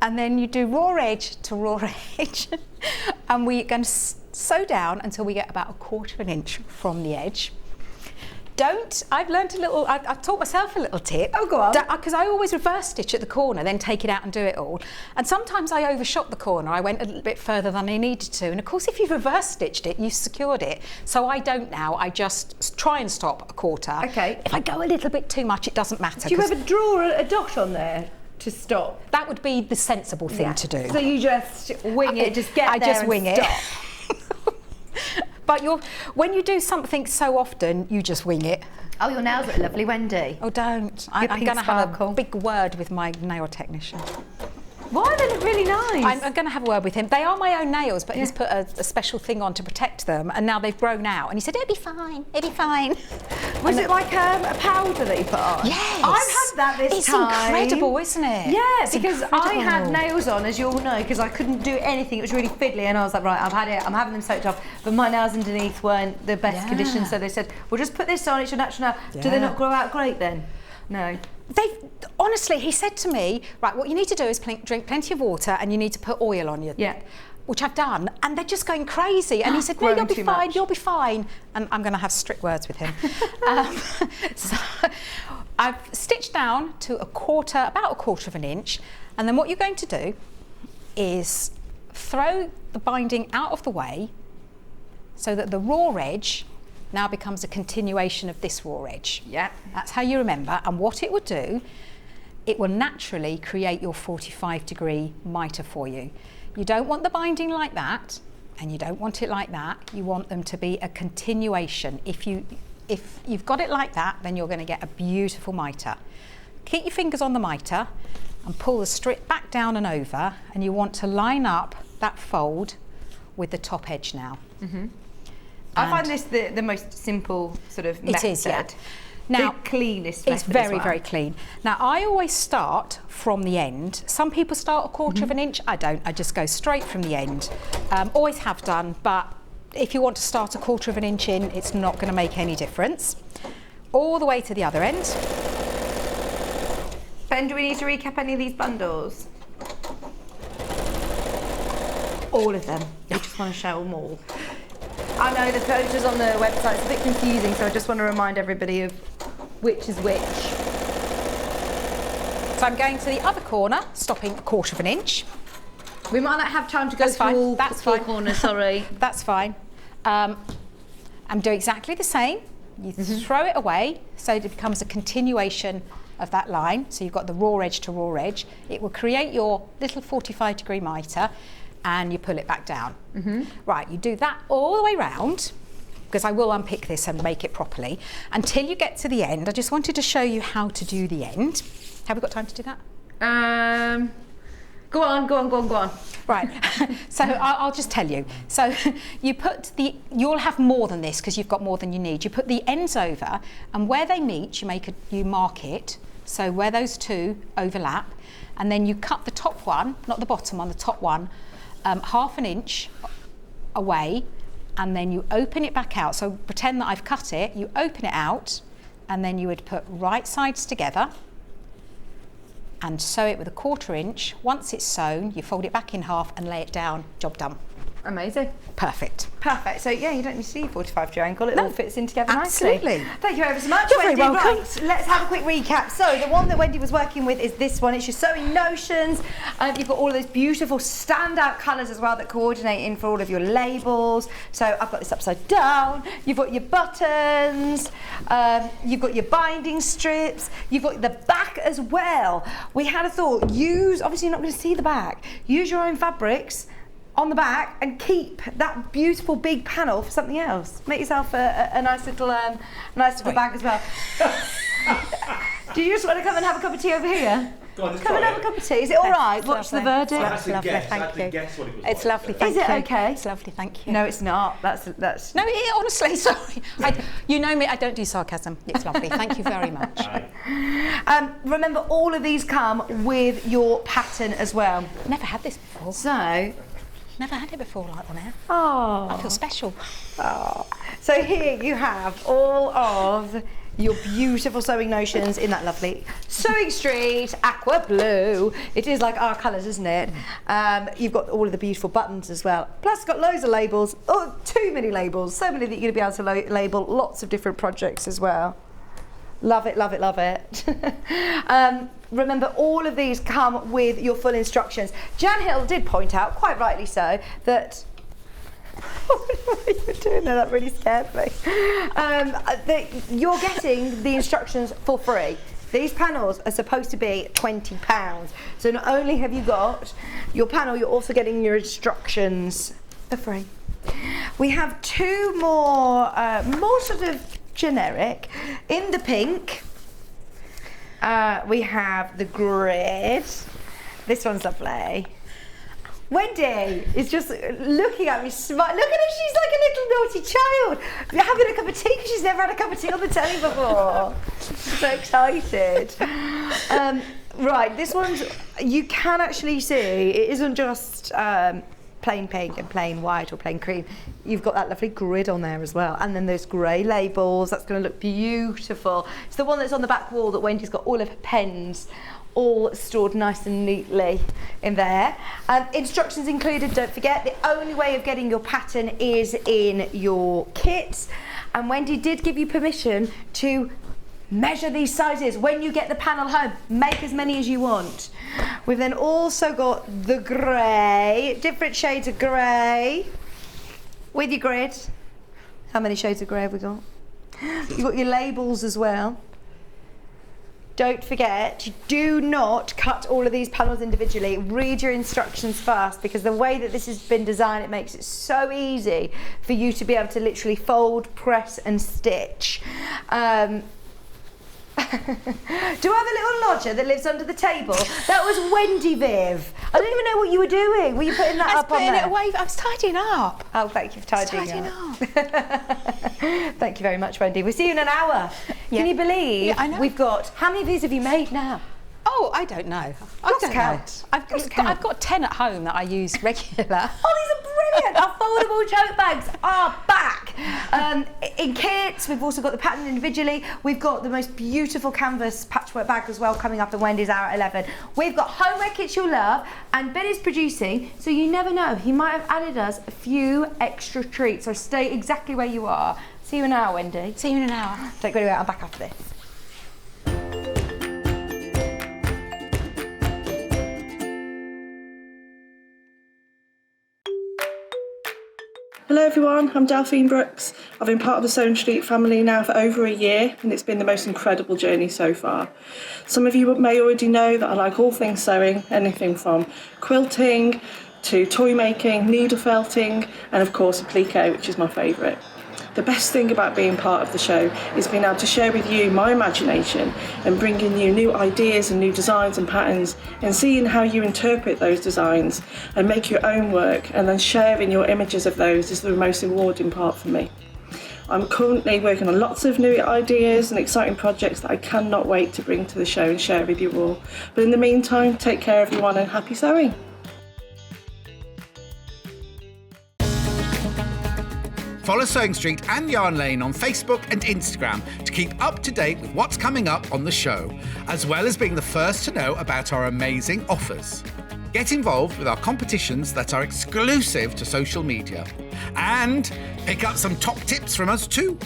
and then you do raw edge to raw edge, and we're going to sew down until we get about 1/4 of an inch from the edge. I've learned a little, I've taught myself a little tip. Oh, go on. Because I always reverse stitch at the corner, then take it out and do it all. And sometimes I overshot the corner. I went a little bit further than I needed to. And of course, if you've reverse stitched it, you've secured it. So I don't now. I just try and stop 1/4. Okay. If I go a little bit too much, it doesn't matter. Do you ever draw a dot on there to stop? That would be the sensible thing to do. So you just wing it, just get there just and wing stop. it. But when you do something so often, you just wing it. Oh, your nails look lovely, Wendy. Oh, don't. I'm pink going to have sparkle. a big word with my nail technician. Why? They look really nice. I'm going to have a word with him. They are my own nails, but he's put a special thing on to protect them, and now they've grown out. And he said, it'll be fine, it'll be fine. Was it like a powder that you put on? Yes. I've had that this time. It's incredible, isn't it? Yeah, It's because I had nails on, as you all know, because I couldn't do anything. It was really fiddly, and I was like, right, I've had it, I'm having them soaked off, but my nails underneath weren't the best condition, so they said, well, just put this on, it's your natural nail. Do they not grow out great then? No. Honestly, he said to me, right, what you need to do is drink plenty of water, and you need to put oil on your... Yeah. Which I've done, and they're just going crazy. And he said, no, you'll be fine, much. you'll be fine. And I'm going to have strict words with him. So I've stitched down to about 1/4 of an inch. And then what you're going to do is throw the binding out of the way so that the raw edge now becomes a continuation of this raw edge. Yeah. That's how you remember. And what it will do, it will naturally create your 45-degree mitre for you. You don't want the binding like that, and you don't want it like that. You want them to be a continuation. If you've got it like that, then you're going to get a beautiful mitre. Keep your fingers on the mitre and pull the strip back down and over, and you want to line up that fold with the top edge now. Mm-hmm. I find this the most simple sort of method. It is, yeah. Now, the cleanest method it's very, as well. very clean. Now, I always start from the end. Some people start 1/4 of an inch. I don't. I just go straight from the end. Always have done, but if you want to start 1/4 of an inch in, it's not going to make any difference. All the way to the other end. Ben, do we need to recap any of these bundles? All of them. We just want to show them all. I know the photos on the website, it's a bit confusing, so I just want to remind everybody of which is which. So I'm going to the other corner, stopping 1/4 of an inch. We might not have time to go That's through fine. all That's four fine. corners, sorry. That's fine. I'm doing exactly the same. You throw it away so it becomes a continuation of that line. So you've got the raw edge to raw edge. It will create your little 45-degree mitre, and you pull it back down. Right, you do that all the way round, because I will unpick this and make it properly, until you get to the end. I just wanted to show you how to do the end. Have we got time to do that? Go on. Right, so I'll just tell you. So you'll have more than this because you've got more than you need. You put the ends over, and where they meet, you mark it. So where those two overlap, and then you cut the top one, not the bottom one, the top one, 1/2 inch away, and then you open it back out. So pretend that I've cut it, you open it out, and then you would put right sides together and sew it with 1/4 inch. Once it's sewn, you fold it back in half and lay it down. Job done. Amazing. Perfect. So yeah, you don't need to see 45 to your ankle. It all fits in together absolutely. nicely. Thank you ever so much, You're Wendy. very welcome. Right, let's have a quick recap. So the one that Wendy was working with is this one. It's your sewing notions. You've got all of those beautiful standout colours as well that coordinate in for all of your labels. So I've got this upside down. You've got your buttons. You've got your binding strips. You've got the back as well. We had a thought. Obviously you're not going to see the back. Use your own fabrics on the back and keep that beautiful big panel for something else. Make yourself a nice little bag as well. Do you just want to come and have a cup of tea over here? Go on, Come and have a cup of tea. Is it all right? What's the verdict? It's lovely, thank you. It's lovely, thank you. Is it okay? It's lovely, thank you. No, it's not. That's. No, honestly, sorry. You know me, I don't do sarcasm. It's lovely, thank you very much. Remember, all of these come with your pattern as well. Never had this before. So. Never had it before like on air. Oh. I feel special. Oh. So here you have all of your beautiful sewing notions in that lovely Sewing Street aqua blue. It is like our colours, isn't it? You've got all of the beautiful buttons as well. Plus, it's got loads of labels. Oh, too many labels. So many that you're going to be able to label lots of different projects as well. Love it, love it, love it. Remember, all of these come with your full instructions. Jan Hill did point out, quite rightly so, that what are you doing there? That really scared me. That you're getting the instructions for free. These panels are supposed to be £20. So not only have you got your panel, you're also getting your instructions for free. We have two more sort of generic. In the pink, we have the grid. This one's lovely. Wendy is just looking at me, Look at her, she's like a little naughty child. Having a cup of tea because she's never had a cup of tea on the telly before. She's so excited. Right, this one's, you can actually see, it isn't just plain pink and plain white or plain cream. You've got that lovely grid on there as well, and then those grey labels. That's going to look beautiful. It's the one that's on the back wall that Wendy's got all of her pens all stored nice and neatly in there. Instructions included, don't forget. The only way of getting your pattern is in your kits, and Wendy did give you permission to measure these sizes. When you get the panel home, make as many as you want. We've then also got the grey, different shades of grey with your grid. How many shades of grey have we got? You've got your labels as well. Don't forget, do not cut all of these panels individually. Read your instructions first, because the way that this has been designed, it makes it so easy for you to be able to literally fold, press and stitch. Do I have a little lodger that lives under the table? That was Wendy Viv. I don't even know what you were doing. Were you putting that up on there? I was putting it away. I was tidying up. Oh, thank you for tidying up. Thank you very much, Wendy. We'll see you in an hour. Yeah. Can you believe Yeah, I know. we've got, how many of these have you made now? Oh, I don't know. I Lost don't count. know. I've got 10 at home that I use regular. Oh, these are brilliant. Our foldable tote bags are back. In kits, we've also got the pattern individually. We've got the most beautiful canvas patchwork bag as well coming up in Wendy's hour at 11. We've got Homewear Kits you'll love, and Ben is producing, so you never know. He might have added us a few extra treats, so stay exactly where you are. See you in an hour, Wendy. See you in an hour. Don't go anywhere, I'm back after this. Hello everyone, I'm Delphine Brooks. I've been part of the Sewing Street family now for over a year, and it's been the most incredible journey so far. Some of you may already know that I like all things sewing, anything from quilting to toy making, needle felting, and of course applique, which is my favourite. The best thing about being part of the show is being able to share with you my imagination and bringing you new ideas and new designs and patterns, and seeing how you interpret those designs and make your own work, and then sharing your images of those is the most rewarding part for me. I'm currently working on lots of new ideas and exciting projects that I cannot wait to bring to the show and share with you all. But in the meantime, take care everyone and happy sewing. Follow Sewing Street and Yarn Lane on Facebook and Instagram to keep up to date with what's coming up on the show, as well as being the first to know about our amazing offers. Get involved with our competitions that are exclusive to social media. And pick up some top tips from us too.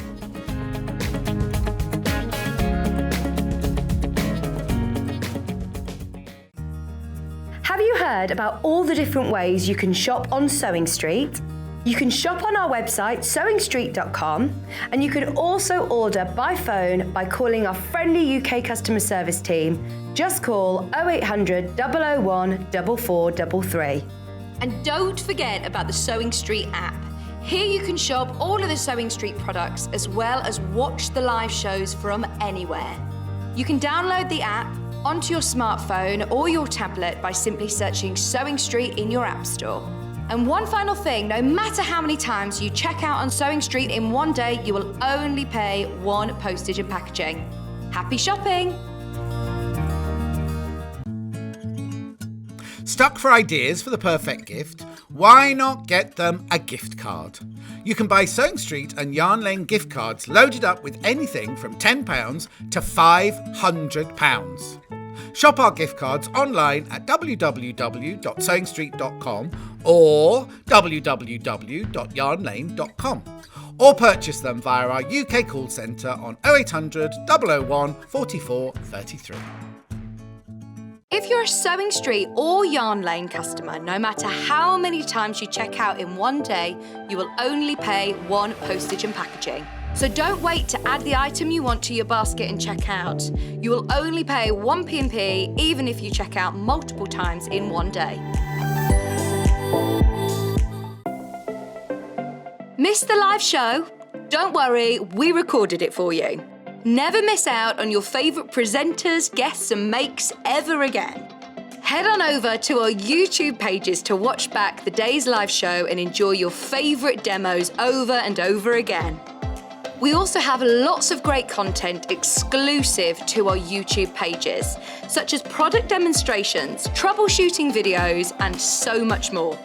Have you heard about all the different ways you can shop on Sewing Street? You can shop on our website, sewingstreet.com, and you can also order by phone by calling our friendly UK customer service team. Just call 0800 001 4433. And don't forget about the Sewing Street app. Here you can shop all of the Sewing Street products as well as watch the live shows from anywhere. You can download the app onto your smartphone or your tablet by simply searching Sewing Street in your app store. And one final thing, no matter how many times you check out on Sewing Street in one day, you will only pay one postage and packaging. Happy shopping! Stuck for ideas for the perfect gift? Why not get them a gift card? You can buy Sewing Street and Yarn Lane gift cards loaded up with anything from £10 to £500. Shop our gift cards online at www.sewingstreet.com or www.yarnlane.com, or purchase them via our UK call centre on 0800 001 44 33. If you're a Sewing Street or Yarn Lane customer, no matter how many times you check out in one day, you will only pay one postage and packaging. So don't wait to add the item you want to your basket and check out. You will only pay one P&P even if you check out multiple times in one day. Missed the live show? Don't worry, we recorded it for you. Never miss out on your favourite presenters, guests and makes ever again. Head on over to our YouTube pages to watch back the day's live show and enjoy your favourite demos over and over again. We also have lots of great content exclusive to our YouTube pages, such as product demonstrations, troubleshooting videos, and so much more.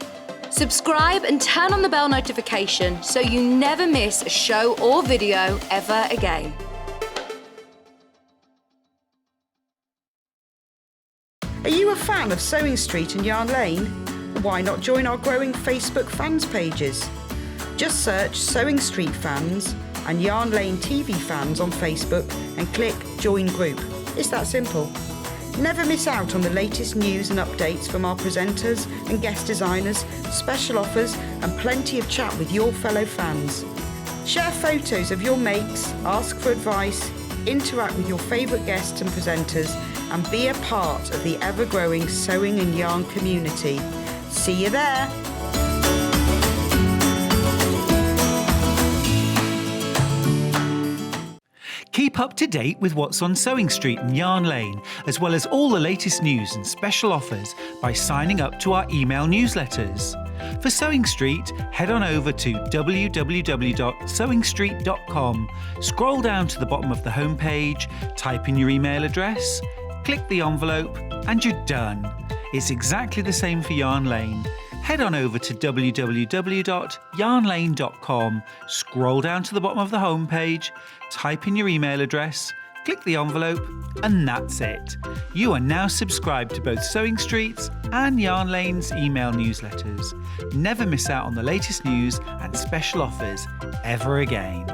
Subscribe and turn on the bell notification so you never miss a show or video ever again. Are you a fan of Sewing Street and Yarn Lane? Why not join our growing Facebook fans pages? Just search Sewing Street Fans and Yarn Lane TV Fans on Facebook and click Join Group. It's that simple. Never miss out on the latest news and updates from our presenters and guest designers, special offers and plenty of chat with your fellow fans. Share photos of your makes, ask for advice, interact with your favourite guests and presenters, and be a part of the ever-growing sewing and yarn community. See you there! Keep up to date with what's on Sewing Street and Yarn Lane, as well as all the latest news and special offers by signing up to our email newsletters. For Sewing Street, head on over to www.sewingstreet.com, scroll down to the bottom of the homepage, type in your email address, click the envelope, and you're done. It's exactly the same for Yarn Lane. Head on over to www.yarnlane.com, scroll down to the bottom of the homepage, type in your email address, click the envelope, and that's it. You are now subscribed to both Sewing Street's and Yarn Lane's email newsletters. Never miss out on the latest news and special offers ever again.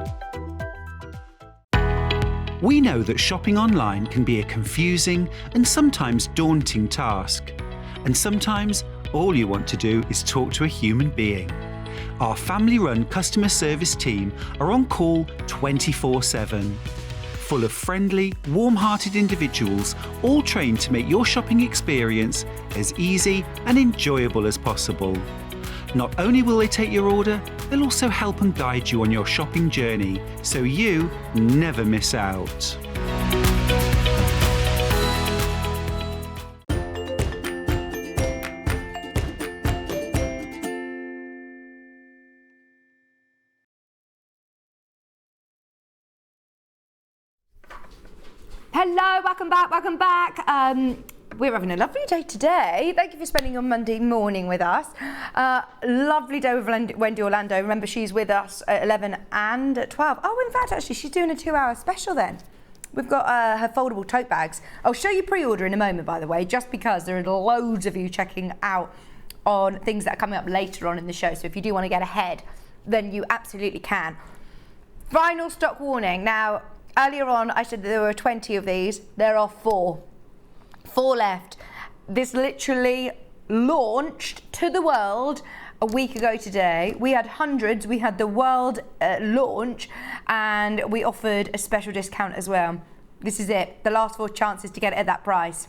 We know that shopping online can be a confusing and sometimes daunting task. And sometimes all you want to do is talk to a human being. Our family-run customer service team are on call 24/7. Full of friendly, warm-hearted individuals, all trained to make your shopping experience as easy and enjoyable as possible. Not only will they take your order, they'll also help and guide you on your shopping journey, so you never miss out. Hello, welcome back. We're having a lovely day today. Thank you for spending your Monday morning with us. Lovely day with Wendy Orlando. Remember, she's with us at 11 and at 12. Oh, in fact, actually, she's doing a 2-hour special then. We've got her foldable tote bags. I'll show you pre-order in a moment, by the way, just because there are loads of you checking out on things that are coming up later on in the show. So if you do want to get ahead, then you absolutely can. Final stock warning. Now, earlier on, I said that there were 20 of these. There are 4. 4 left. This literally launched to the world a week ago today. We had hundreds. We had the world launch, and we offered a special discount as well. This is it. The last 4 chances to get it at that price.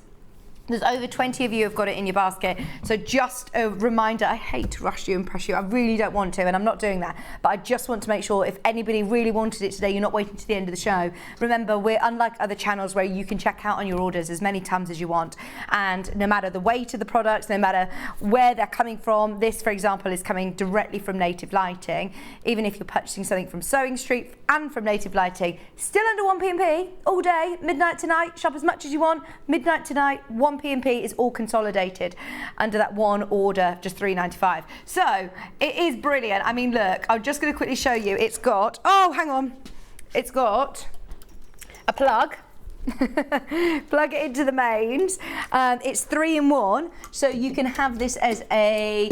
There's over 20 of you have got it in your basket. So just a reminder, I hate to rush you and press you. I really don't want to, and I'm not doing that. But I just want to make sure if anybody really wanted it today, you're not waiting to the end of the show. Remember, we're unlike other channels where you can check out on your orders as many times as you want. And no matter the weight of the products, no matter where they're coming from, this, for example, is coming directly from Native Lighting. Even if you're purchasing something from Sewing Street and from Native Lighting, still under 1p&p all day, midnight tonight. Shop as much as you want, midnight tonight, 1p&p is all consolidated under that one order, just £3.95. So it is brilliant. I mean, look, I'm just going to quickly show you. It's got, oh, hang on. It's got a plug. Plug it into the mains. It's 3-in-1, so you can have this as a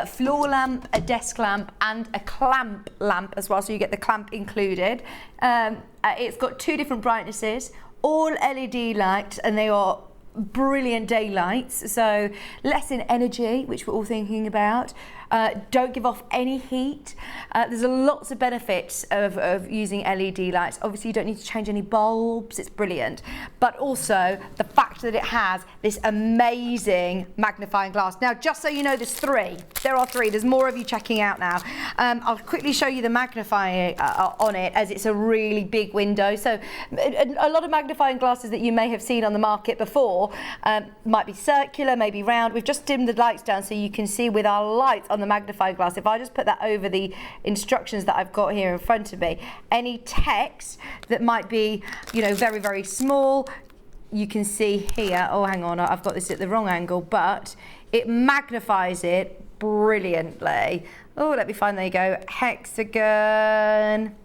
floor lamp, a desk lamp, and a clamp lamp as well, so you get the clamp included. It's got 2 different brightnesses, all LED lights, and they are brilliant daylights, so less in energy, which we're all thinking about. Don't give off any heat. There's lots of benefits of using LED lights. Obviously, you don't need to change any bulbs. It's brilliant. But also, the fact that it has this amazing magnifying glass. Now, just so you know, there's 3. There are 3. There's more of you checking out now. I'll quickly show you the magnifying on it, as it's a really big window. So a lot of magnifying glasses that you may have seen on the market before might be circular, maybe round. We've just dimmed the lights down so you can see with our lights on the magnifying glass. If I just put that over the instructions that I've got here in front of me, any text that might be, you know, very, very small, you can see here. Oh, hang on, I've got this at the wrong angle, but it magnifies it brilliantly. Oh, let me find, there you go, hexagon,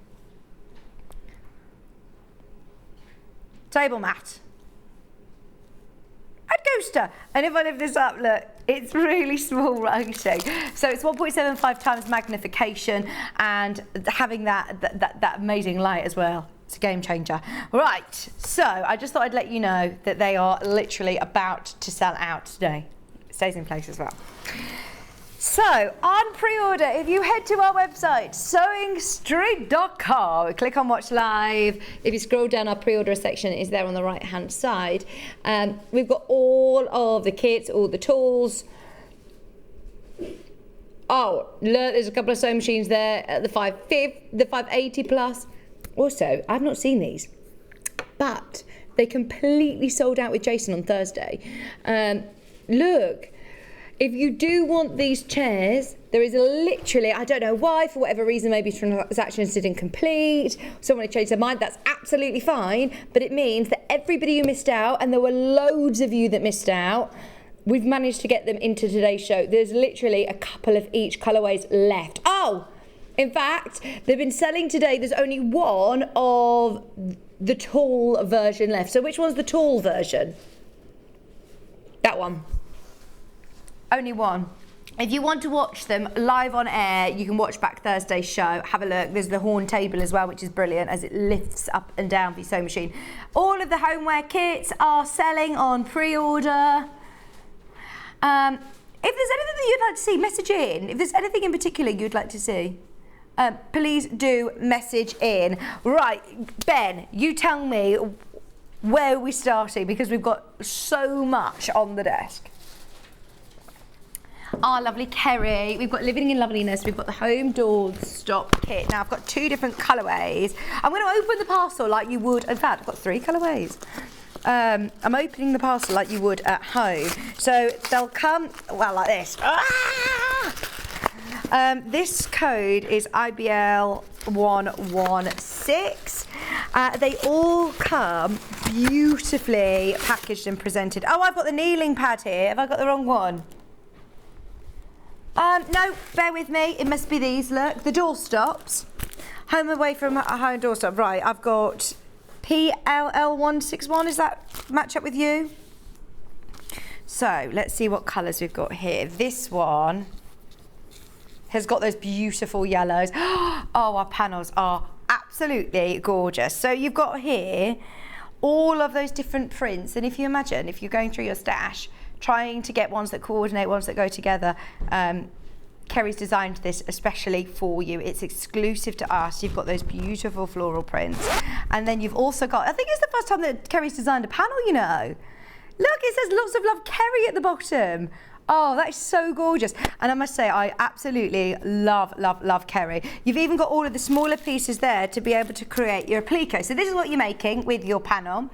table mat, and coaster. And if I lift this up, look, it's really small writing. So it's 1.75 times magnification, and having that amazing light as well. It's a game changer. Right, so I just thought I'd let you know that they are literally about to sell out today. It stays in place as well. So, on pre-order, if you head to our website, sewingstreet.com, click on Watch Live. If you scroll down, our pre-order section is there on the right-hand side. We've got all of the kits, all the tools. Oh, look, there's a couple of sewing machines there at the 580 plus. Also, I've not seen these, but they completely sold out with Jason on Thursday. Look. If you do want these chairs, there is literally, I don't know why, for whatever reason, maybe transactions didn't complete, someone had changed their mind, that's absolutely fine, but it means that everybody who missed out, and there were loads of you that missed out, we've managed to get them into today's show. There's literally a couple of each colourways left. Oh, in fact, they've been selling today, there's only one of the tall version left. So which one's the tall version? That one. Only one. If you want to watch them live on air, you can watch back Thursday's show. Have a look. There's the horn table as well, which is brilliant as it lifts up and down for your sewing machine. All of the homeware kits are selling on pre-order. If there's anything that you'd like to see, message in. If there's anything in particular you'd like to see, please do message in. Right, Ben, you tell me where we're starting, because we've got so much on the desk. our lovely Kerry. We've got Living in Loveliness. We've got the Home Door Stop Kit. Now, I've got 2 different colourways. I'm going to open the parcel like you would. In fact, I've got 3 colourways. I'm opening the parcel like you would at home. So they'll come, well, like this. This code is IBL 116. They all come beautifully packaged and presented. Oh, I've got the kneeling pad here. Have I got the wrong one? No, bear with me. It must be these. Look, the door stops. Home away from a home door stop. Right, I've got PLL161. Does that match up with you? So let's see what colours we've got here. This one has got those beautiful yellows. Oh, our panels are absolutely gorgeous. So you've got here all of those different prints, and if you imagine, if you're going through your stash, trying to get ones that coordinate, ones that go together, Kerry's designed this especially for you. It's exclusive to us. You've got those beautiful floral prints, and then you've also got, I think it's the first time that Kerry's designed a panel, you know. Look, it says lots of love Kerry at the bottom. Oh, that is so gorgeous. And I must say, I absolutely love, love, love Kerry. You've even got all of the smaller pieces there to be able to create your applique. So this is what you're making with your panel.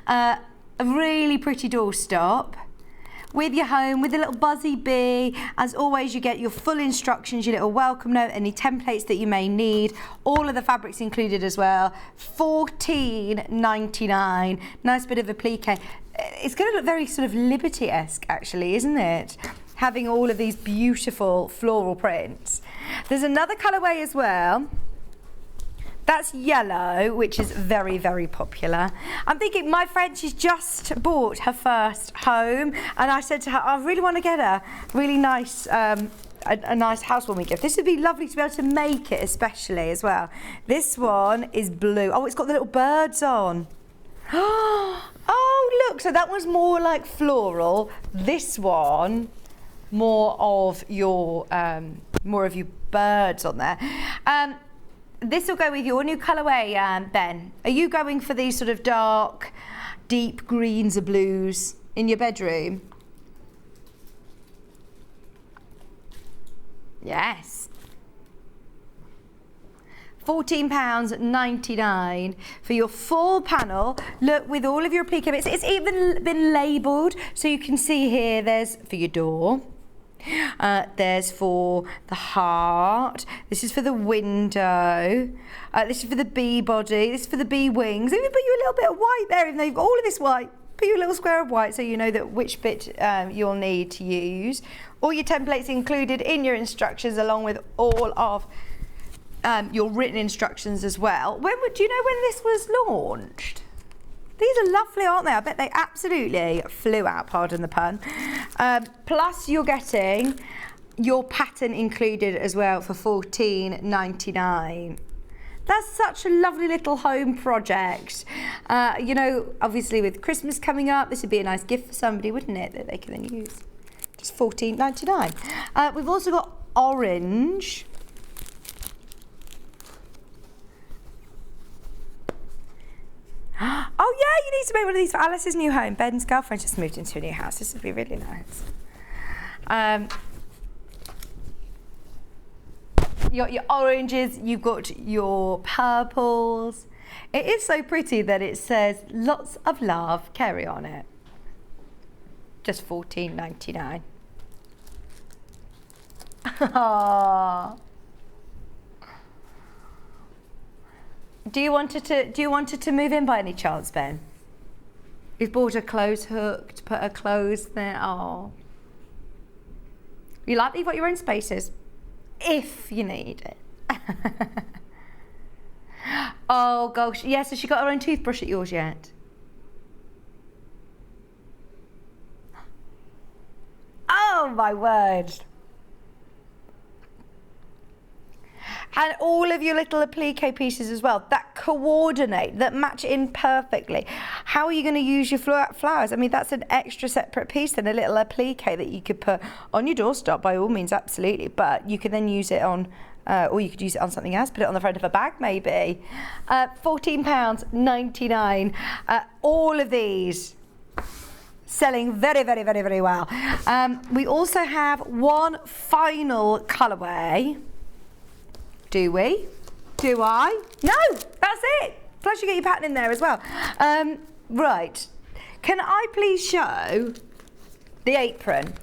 A really pretty doorstop with your home, with a little buzzy bee. As always, you get your full instructions, your little welcome note, any templates that you may need. All of the fabrics included as well. $14.99. Nice bit of applique. It's going to look very sort of Liberty-esque, actually, isn't it? Having all of these beautiful floral prints. There's another colourway as well. That's yellow, which is very, very popular. I'm thinking, my friend, she's just bought her first home, and I said to her, I really want to get a really nice, a nice housewarming gift. This would be lovely to be able to make it, especially as well. This one is blue. Oh, it's got the little birds on. Oh, look, so that one's more like floral. This one, more of your birds on there. This will go with your new colourway, Ben. Are you going for these sort of dark, deep greens or blues in your bedroom? Yes. £14.99 for your full panel. Look, with all of your applique bits. It's even been labelled, so you can see here, there's for your door. There's for the heart. This is for the window. This is for the bee body. This is for the bee wings. Even put you a little bit of white there, even though you've got all of this white. Put you a little square of white so you know that which bit you'll need to use. All your templates included in your instructions, along with all of your written instructions as well. Do you know when this was launched? These are lovely, aren't they? I bet they absolutely flew out, pardon the pun. Plus you're getting your pattern included as well for $14.99. That's such a lovely little home project. You know, obviously with Christmas coming up, this would be a nice gift for somebody, wouldn't it, that they can then use. Just $14.99. We've also got orange. Oh yeah, you need to make one of these for Alice's new home. Ben's girlfriend just moved into a new house. This would be really nice. You got your oranges, you've got your purples. It is so pretty that it says lots of love, Kerry on it. Just $14.99. Aww. Do you want her to move in by any chance, Ben? You've bought a clothes hook to put her clothes there. Oh. You like that you've got your own spaces, if you need it. Oh gosh, yes. Has she got her own toothbrush at yours yet? Oh my word. And all of your little applique pieces as well, that coordinate, that match in perfectly. How are you going to use your flowers? I mean, that's an extra separate piece than a little applique that you could put on your doorstop, by all means, absolutely. But you could then use it on, or you could use it on something else, put it on the front of a bag maybe. £14.99. All of these Selling very, very, very, very well. We also have one final colourway. Do we? Do I? No, that's it. Plus you get your pattern in there as well. Right. Can I please show the apron?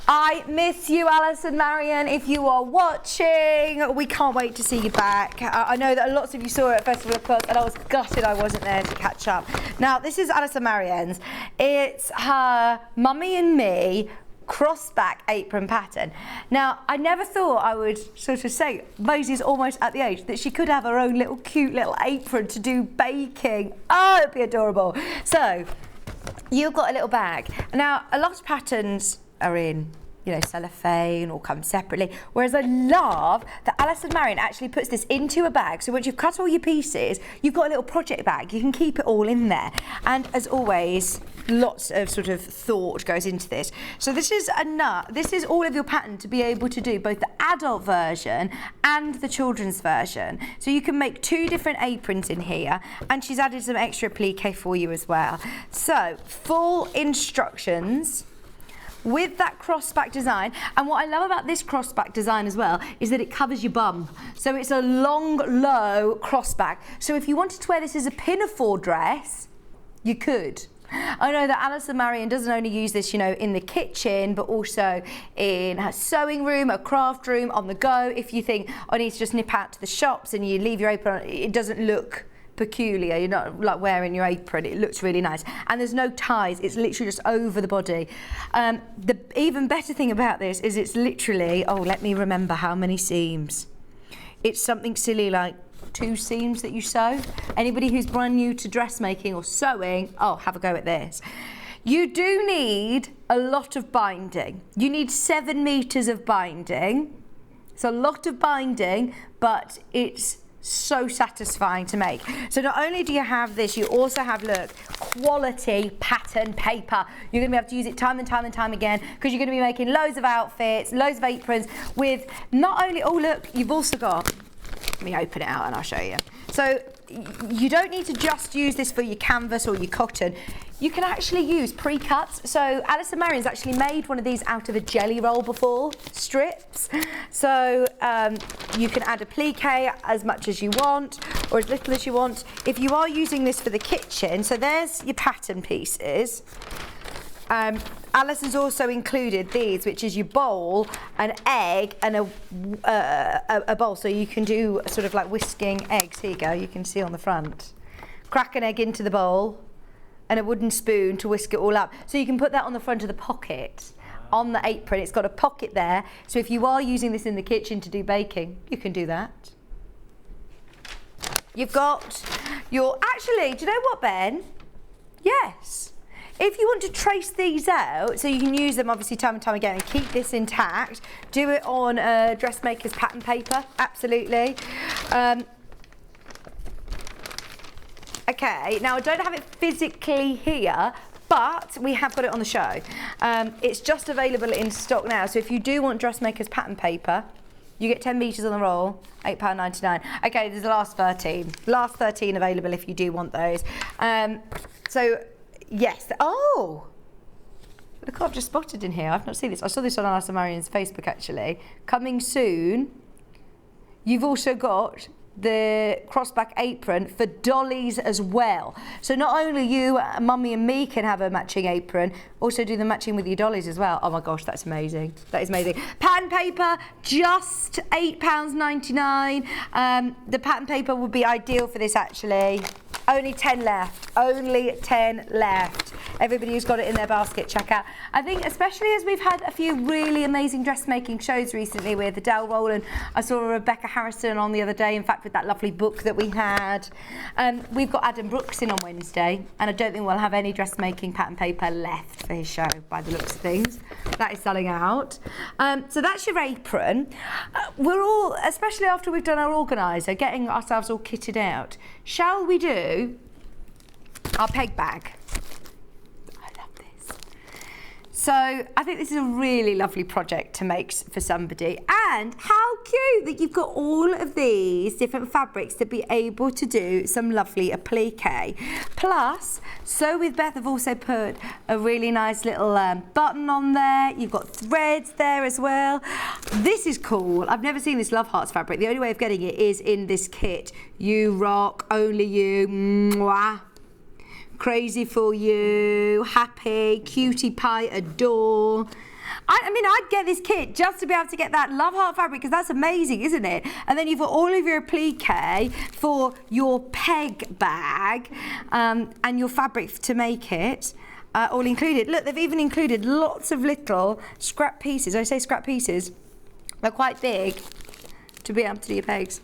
I miss you, Alice and Marion, if you are watching. We can't wait to see you back. I know that lots of you saw it at Festival of Clothes and I was gutted I wasn't there to catch up. Now, this is Alice and Marion's. It's her Mummy and Me cross-back apron pattern. Now, I never thought I would sort of say Mosey's almost at the age that she could have her own little cute little apron to do baking. Oh, it'd be adorable. So, you've got a little bag. Now, a lot of patterns are in, you know, cellophane or come separately, whereas I love that Alice and Marion actually puts this into a bag, so once you've cut all your pieces, you've got a little project bag, you can keep it all in there. And as always, lots of sort of thought goes into this. So this is this is all of your pattern to be able to do both the adult version and the children's version. So you can make 2 different aprons in here, and she's added some extra applique for you as well. So full instructions with that crossback design. And what I love about this crossback design as well is that it covers your bum. So it's a long, low crossback. So if you wanted to wear this as a pinafore dress, you could. I know that Alice and Marion doesn't only use this, you know, in the kitchen, but also in her sewing room, her craft room, on the go. If you think, I need to just nip out to the shops and you leave your apron on, it doesn't look peculiar. You're not like wearing your apron. It looks really nice. And there's no ties. It's literally just over the body. The even better thing about this is it's literally, oh, let me remember how many seams. It's something silly like 2 seams that you sew. Anybody who's brand new to dressmaking or sewing, oh, have a go at this. You do need a lot of binding. You need 7 meters of binding. It's a lot of binding, but it's so satisfying to make. So not only do you have this, you also have, look, quality pattern paper. You're going to be able to use it time and time and time again, because you're going to be making loads of outfits, loads of aprons with not only, oh look, you've also got, let me open it out and I'll show you. So you don't need to just use this for your canvas or your cotton. You can actually use pre-cuts. So Alice and Marion's actually made one of these out of a jelly roll before, strips. So you can add applique as much as you want or as little as you want. If you are using this for the kitchen, so there's your pattern pieces. Alice has also included these, which is your bowl, an egg, and a bowl. So you can do sort of like whisking eggs. Here you go, you can see on the front. Crack an egg into the bowl and a wooden spoon to whisk it all up. So you can put that on the front of the pocket on the apron. It's got a pocket there. So if you are using this in the kitchen to do baking, you can do that. You've got your, actually, do you know what, Ben? Yes. If you want to trace these out, so you can use them obviously time and time again and keep this intact, do it on dressmaker's pattern paper, absolutely. Okay, now I don't have it physically here, but we have got it on the show. It's just available in stock now, so if you do want dressmaker's pattern paper, you get 10 metres on the roll, £8.99. Okay, there's the last 13. Last 13 available if you do want those. So, yes. Oh! Look what I've just spotted in here. I've not seen this. I saw this on Alice and Marion's Facebook, actually. Coming soon. You've also got the crossback apron for dollies as well. So not only you, Mummy and Me can have a matching apron, also do the matching with your dollies as well. Oh my gosh, that's amazing. That is amazing. Pattern paper, just £8.99. The pattern paper would be ideal for this, actually. Only 10 left. Only 10 left. Everybody who's got it in their basket, check out. I think especially as we've had a few really amazing dressmaking shows recently with Adele Rowland. I saw Rebecca Harrison on the other day, in fact, with that lovely book that we had. We've got Adam Brooks in on Wednesday, and I don't think we'll have any dressmaking pattern paper left for his show, by the looks of things. That is selling out. So that's your apron. We're all, especially after we've done our organiser, getting ourselves all kitted out, shall we do our peg bag? I love this. So I think this is a really lovely project to make for somebody. And how cute that you've got all of these different fabrics to be able to do some lovely applique. Plus, So with Beth, I've also put a really nice little button on there. You've got threads there as well. This is cool. I've never seen this Love Hearts fabric. The only way of getting it is in this kit. You rock, only you. Mwah. Crazy for you, happy, cutie pie, adore. I mean, I'd get this kit just to be able to get that Love Heart fabric, because that's amazing, isn't it? And then you've got all of your applique for your peg bag and your fabric to make it, all included. Look, they've even included lots of little scrap pieces. I say scrap pieces, they're quite big to be able to do your pegs.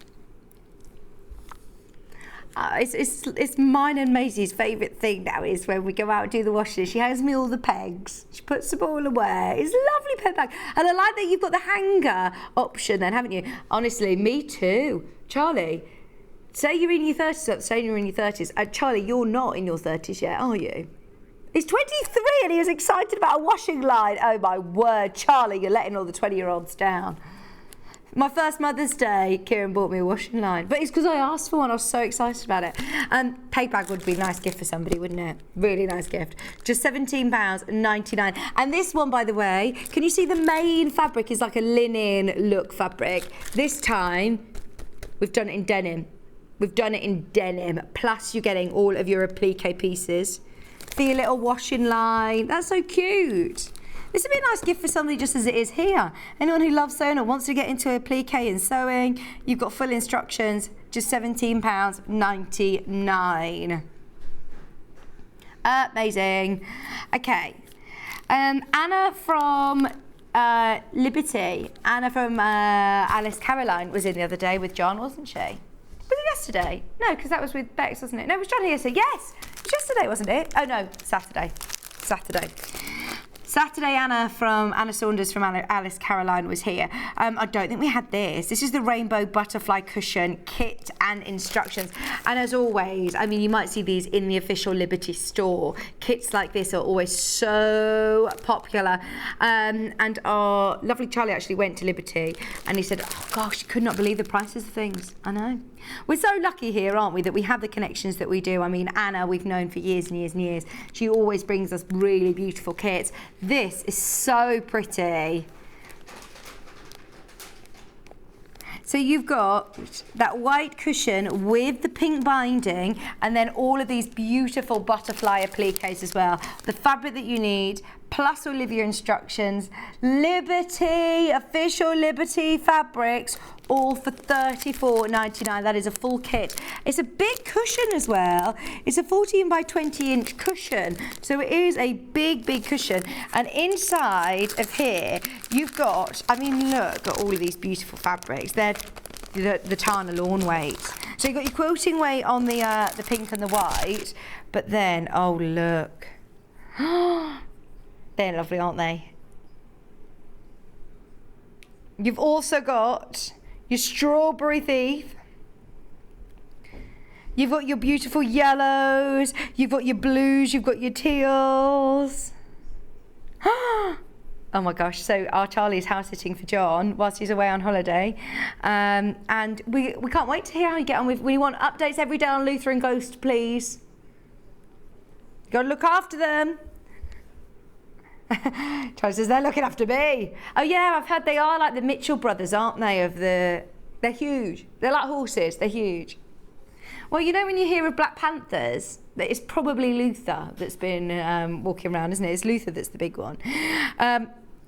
It's mine and Maisie's favourite thing now is when we go out and do the washing. She hands me all the pegs. She puts them all away. It's a lovely peg bag. And I like that you've got the hanger option then, haven't you? Honestly, me too. Charlie, say you're in your 30s, say you're in your 30s. Charlie, you're not in your 30s yet, are you? He's 23 and he was excited about a washing line. Oh my word, Charlie, you're letting all the 20-year-olds down. My first Mother's Day, Kieran bought me a washing line. But it's because I asked for one. I was so excited about it. Peg bag would be a nice gift for somebody, wouldn't it? Really nice gift. Just £17.99. And this one, by the way, can you see the main fabric is like a linen look fabric? This time, we've done it in denim. We've done it in denim. Plus, you're getting all of your applique pieces for your little washing line. That's so cute. This would be a nice gift for somebody just as it is here. Anyone who loves sewing or wants to get into applique and sewing, you've got full instructions, just £17.99. Amazing. Okay. Anna from Liberty, Anna from Alice Caroline was in the other day with John, wasn't she? Was it yesterday? No, because that was with Bex, wasn't it? No, it was John yesterday. Yes, it was yesterday, wasn't it? Oh no, Saturday. Saturday, Anna Saunders from Alice Caroline was here. I don't think we had this. This is the rainbow butterfly cushion kit and instructions. And as always, I mean, you might see these in the official Liberty store. Kits like this are always so popular. And our lovely Charlie actually went to Liberty and he said, oh gosh, you could not believe the prices of things. I know. We're so lucky here, aren't we, that we have the connections that we do. I mean, Anna, we've known for years and years and years. She always brings us really beautiful kits. This is so pretty. So you've got that white cushion with the pink binding and then all of these beautiful butterfly appliques as well. The fabric that you need, plus all of your instructions. Liberty, official Liberty fabrics, all for £34.99. That is a full kit. It's a big cushion as well. It's a 14 by 20 inch cushion. So it is a big, big cushion. And inside of here, you've got, I mean, look at all of these beautiful fabrics. They're the Tana lawn weight. So you've got your quilting weight on the pink and the white, but then, oh look. They're lovely, aren't they? You've also got your strawberry thief. You've got your beautiful yellows. You've got your blues. You've got your teals. Oh my gosh. So our Charlie's house sitting for John whilst he's away on holiday. And we can't wait to hear how you get on with. We want updates every day on Luther and Ghost, please. You got to look after them. Charlie says, they're looking after me. Oh yeah, I've heard they are like the Mitchell brothers, aren't they? They're huge. They're like horses, they're huge. Well, you know when you hear of Black Panthers, that it's probably Luther that's been walking around, isn't it? It's Luther that's the big one.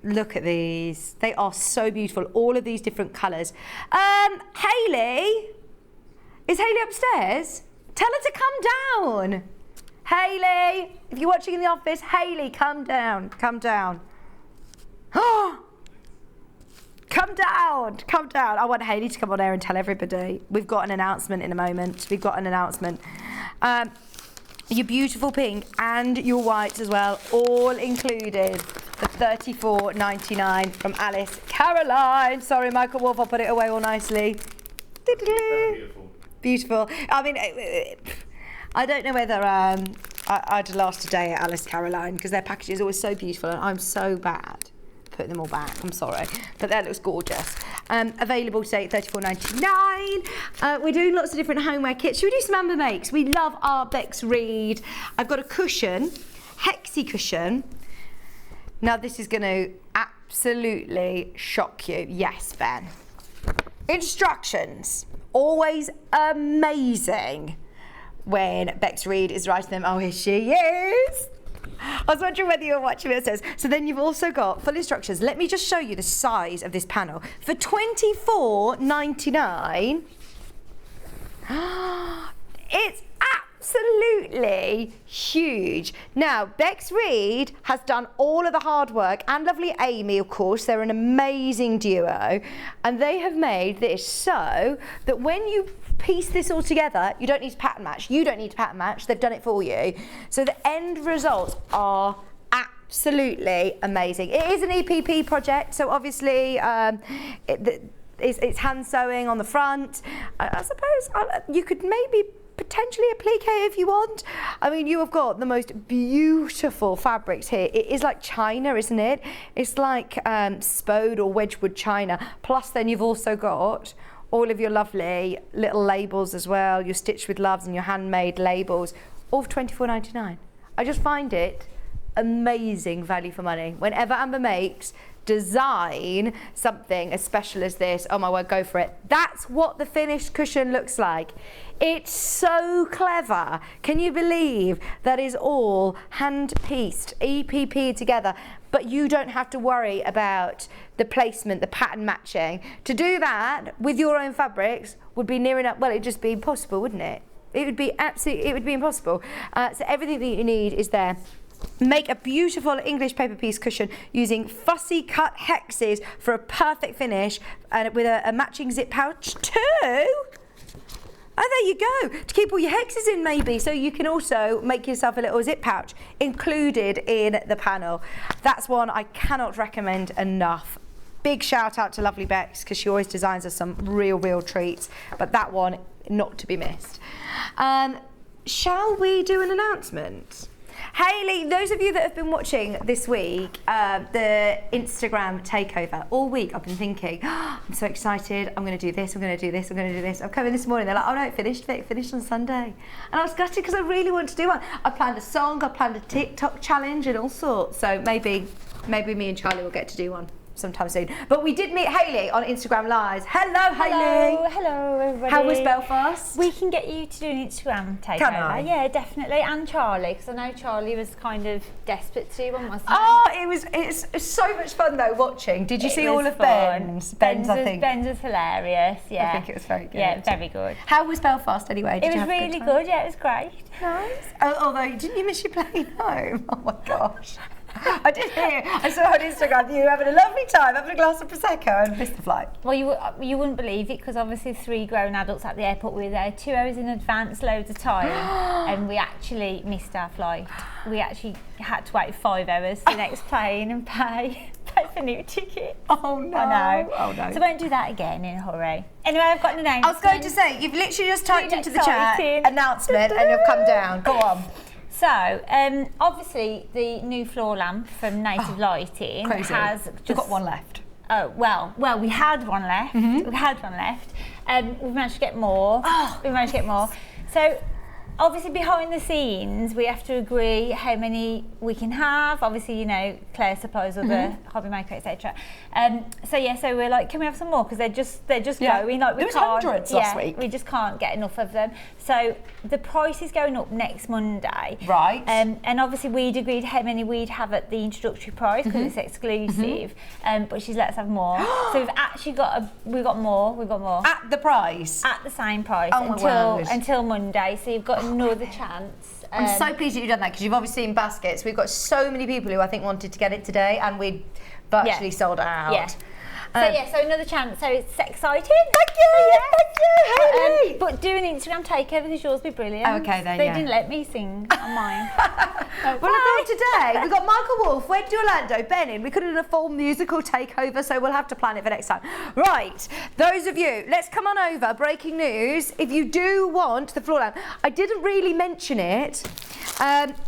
Look at these. They are so beautiful. All of these different colours. Hayley? Is Hayley upstairs? Tell her to come down. Hayley, if you're watching in the office, Hayley, come down, come down. Oh, come down, come down. I want Hayley to come on air and tell everybody. We've got an announcement in a moment. We've got an announcement. Your beautiful pink and your white as well, all included for £34.99 from Alice Caroline. Sorry, Michael Wolf, I'll put it away all nicely. Beautiful. Beautiful. I mean, I don't know whether I'd last a day at Alice Caroline because their packaging is always so beautiful and I'm so bad putting them all back. I'm sorry, but that looks gorgeous. Available today at $34.99. We're doing lots of different homeware kits. Should we do some Amber makes? We love our Bex Reed. I've got a cushion, Hexie cushion. Now this is going to absolutely shock you. Yes, Ben. Instructions. Always amazing when Bex Reed is writing them. Oh, here she is. I was wondering whether you were watching what it says. So then you've also got full instructions. Let me just show you the size of this panel. For $24.99, it's absolutely huge. Now, Bex Reed has done all of the hard work, and lovely Amy, of course. They're an amazing duo, and they have made this so that when you piece this all together, you don't need to pattern match. You don't need to pattern match. They've done it for you. So the end results are absolutely amazing. It is an EPP project, so obviously it's hand sewing on the front. I suppose you could maybe potentially applique if you want. I mean, you have got the most beautiful fabrics here. It is like china, isn't it? It's like spode or Wedgwood china. Plus then you've also got all of your lovely little labels as well, your Stitched with Loves and your handmade labels, all for $24.99. I just find it amazing value for money. Whenever Amber makes design something as special as this, oh my word, go for it. That's what the finished cushion looks like. It's so clever. Can you believe that is all hand-pieced, EPP together? But you don't have to worry about the placement, the pattern matching. To do that with your own fabrics would be near enough, well, it'd just be impossible, wouldn't it? It would be impossible. So everything that you need is there. Make a beautiful English paper piece cushion using fussy cut hexes for a perfect finish, and with a matching zip pouch too. Oh, there you go, to keep all your hexes in maybe, so you can also make yourself a little zip pouch included in the panel. That's one I cannot recommend enough. Big shout out to lovely Bex, because she always designs us some real treats, but that one not to be missed. Shall we do an announcement? Hayley, those of you that have been watching this week, the Instagram takeover, all week I've been thinking, oh, I'm so excited, I'm going to do this, I'm going to do this, I'm going to do this. I've come in this morning, they're like, oh no, it finished on Sunday. And I was gutted because I really want to do one. I planned a song, I planned a TikTok challenge and all sorts. So maybe me and Charlie will get to do one sometime soon. But we did meet Hayley on Instagram Lives. Hello, Hayley. Hello, everybody. How was Belfast? We can get you to do an Instagram takeover. Can I? Yeah, definitely. And Charlie, because I know Charlie was kind of desperate to do one, wasn't he? Oh, it's so much fun though watching. Did you see all of Ben's? Ben's, I think. Ben's was hilarious. Yeah. I think it was very good. Yeah, very good. How was Belfast anyway? It was really good. Yeah, it was great. Nice. Although, didn't you miss your plane home? Oh my gosh. I did hear. I saw on Instagram you were having a lovely time, having a glass of Prosecco and missed the flight. Well, you wouldn't believe it, because obviously 3 grown adults at the airport. We were there 2 hours in advance, loads of time, and we actually missed our flight. We actually had to wait 5 hours for the next plane and pay for new tickets. Oh no! I know. Oh no! So won't do that again in a hurry. Anyway, I've got an announcement. I was going to say, you've literally just typed into the chat announcement and you've come down. Go on. So, obviously, the new floor lamp from Native Lighting has just... We've got one left. Oh, well, we had one left. Mm-hmm. We had one left. We've managed to get more. We've managed to get more. So, obviously, behind the scenes, we have to agree how many we can have. Obviously, you know, Claire supplies all the hobby maker, etc. So we're like, can we have some more? Because they're just going. Like, there was hundreds last week. We just can't get enough of them. So the price is going up next Monday. Right. And obviously we'd agreed how many we'd have at the introductory price, because it's exclusive. But she's let us have more. So we've actually got more. At the price? At the same price until Monday. So you've got another chance. I'm so pleased that you've done that, because you've obviously in baskets. We've got so many people who I think wanted to get it today, and we virtually sold out. Yeah. So another chance. So it's exciting. Thank you, Hayley. But do an Instagram takeover, because yours will be brilliant. Okay, then. They didn't let me sing on mine. Well, I thought today we've got Michael Wolf, Wendy Orlando, Benin. We couldn't have a full musical takeover, so we'll have to plan it for next time. Right, those of you, let's come on over. Breaking news: if you do want the floor lamp, I didn't really mention it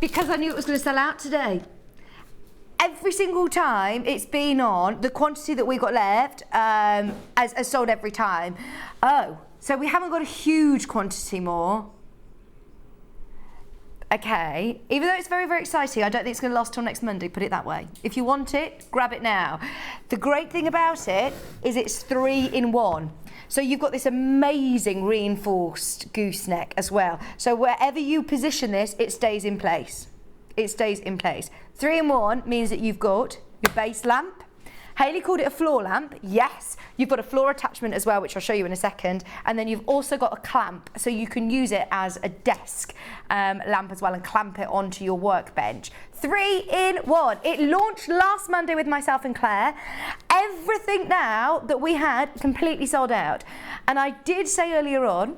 because I knew it was going to sell out today. every single time it's been on, the quantity that we got left has sold every time. Oh, so we haven't got a huge quantity more. Okay, even though it's very, very exciting, I don't think it's going to last till next Monday, put it that way. If you want it, grab it now. The great thing about it is it's 3 in 1. So you've got this amazing reinforced gooseneck as well. So wherever you position this, it stays in place. It stays in place. 3 in 1 means that you've got your base lamp. Hayley called it a floor lamp. Yes, you've got a floor attachment as well, which I'll show you in a second. And then you've also got a clamp, so you can use it as a desk lamp as well and clamp it onto your workbench. 3 in 1. It launched last Monday with myself and Claire. Everything now that we had completely sold out. And I did say earlier on,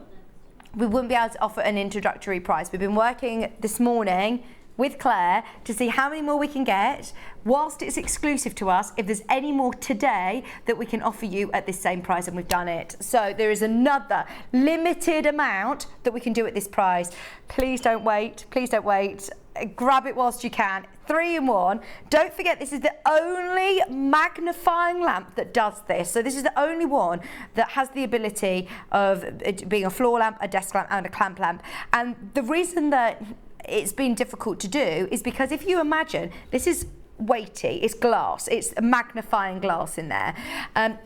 we wouldn't be able to offer an introductory price. We've been working this morning with Claire to see how many more we can get whilst it's exclusive to us, if there's any more today that we can offer you at this same price, and we've done it. So there is another limited amount that we can do at this price. Please don't wait, please don't wait. Grab it whilst you can. 3 in 1. Don't forget, this is the only magnifying lamp that does this. So this is the only one that has the ability of it being a floor lamp, a desk lamp and a clamp lamp. And the reason that it's been difficult to do is because if you imagine, this is weighty, it's glass, it's a magnifying glass in there,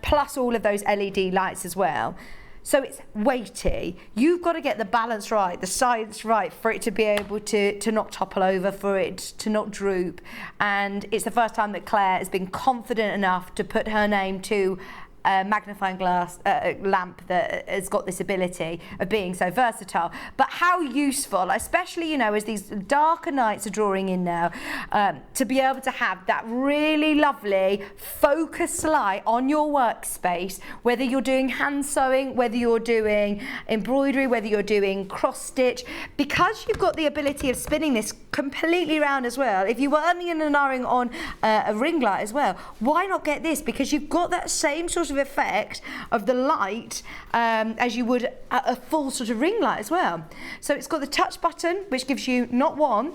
plus all of those LED lights as well. So it's weighty. You've got to get the balance right, the size right for it to be able to not topple over, for it to not droop. And it's the first time that Claire has been confident enough to put her name to a magnifying glass lamp that has got this ability of being so versatile. But how useful, especially, you know, as these darker nights are drawing in now, to be able to have that really lovely focused light on your workspace, whether you're doing hand sewing, whether you're doing embroidery, whether you're doing cross stitch, because you've got the ability of spinning this completely round as well. If you were earning and narrowing on a ring light as well, why not get this? Because you've got that same sort of effect of the light as you would a full sort of ring light as well. So it's got the touch button, which gives you not 1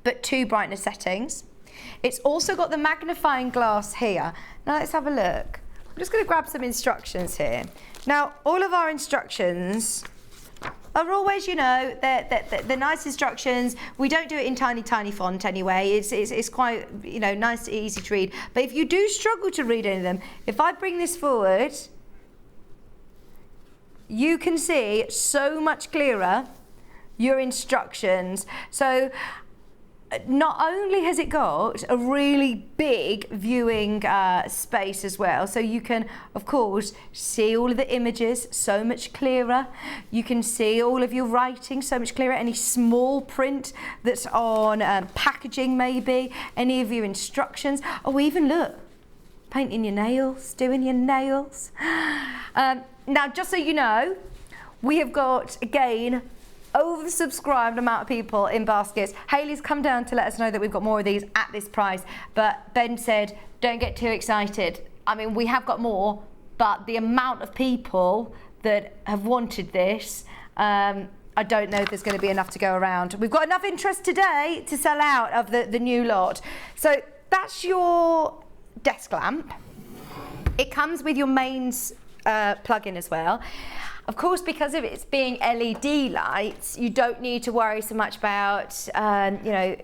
but 2 brightness settings. It's also got the magnifying glass here. Now let's have a look. I'm just going to grab some instructions here. Now all of our instructions are always, you know, they're nice instructions. We don't do it in tiny font anyway. It's quite, you know, nice, easy to read. But if you do struggle to read any of them, if I bring this forward, you can see so much clearer your instructions. So not only has it got a really big viewing space as well, so you can of course see all of the images so much clearer, you can see all of your writing so much clearer, any small print that's on packaging maybe, any of your instructions, or even look, painting your nails, doing your nails. Now just so you know, we have got again oversubscribed amount of people in baskets. Hayley's come down to let us know that we've got more of these at this price, but Ben said don't get too excited. I mean, we have got more, but the amount of people that have wanted this, I don't know if there's going to be enough to go around. We've got enough interest today to sell out of the new lot. So that's your desk lamp. It comes with your mains plug-in as well. Of course, because of it's being LED lights, you don't need to worry so much about, you know,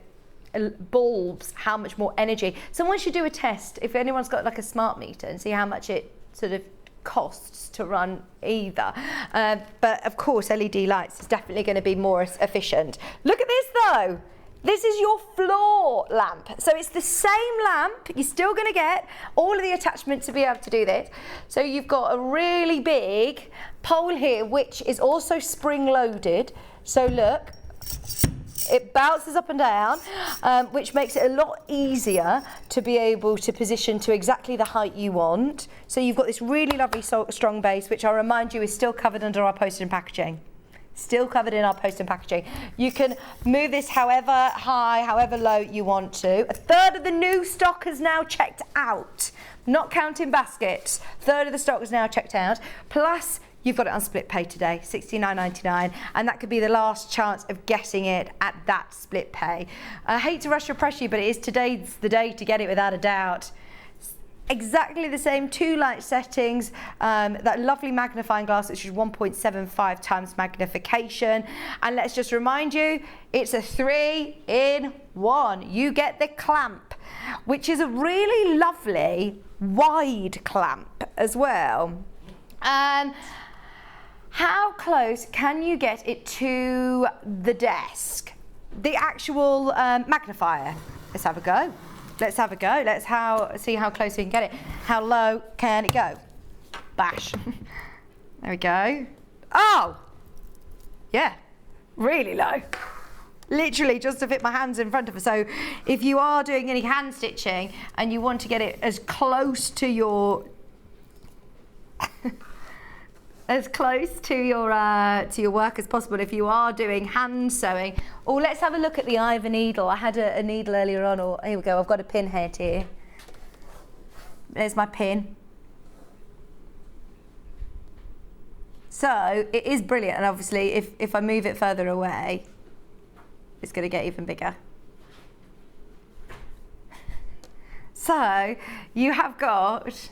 bulbs, how much more energy. Someone should do a test, if anyone's got like a smart meter, and see how much it sort of costs to run either. But of course, LED lights is definitely going to be more efficient. Look at this though. This is your floor lamp. So it's the same lamp. You're still going to get all of the attachments to be able to do this. So you've got a really big pole here, which is also spring loaded. So look, it bounces up and down, which makes it a lot easier to be able to position to exactly the height you want. So you've got this really lovely strong base, which I'll remind you is still covered under our postage and packaging. Still covered in our post and packaging. You can move this however high, however low you want to. A third of the new stock has now checked out, not counting baskets. A third of the stock is now checked out. Plus, you've got it on split pay today, $69.99, and that could be the last chance of getting it at that split pay. I hate to rush or pressure you, but it is today's the day to get it without a doubt. Exactly the same, 2 light settings, that lovely magnifying glass, which is 1.75 times magnification. And let's just remind you, it's a 3-in-1. You get the clamp, which is a really lovely wide clamp as well. How close can you get it to the desk? The actual magnifier. Let's have a go. Let's have a go. Let's see how close we can get it. How low can it go? Bash. There we go. Oh! Yeah, really low. Literally just to fit my hands in front of her. So if you are doing any hand stitching and you want to get it as close to your as close to your work as possible, if you are doing hand sewing. Or let's have a look at the eye of a needle. I had a needle earlier on, or here we go, I've got a pin head here. There's my pin. So it is brilliant, and obviously if I move it further away, it's going to get even bigger. So you have got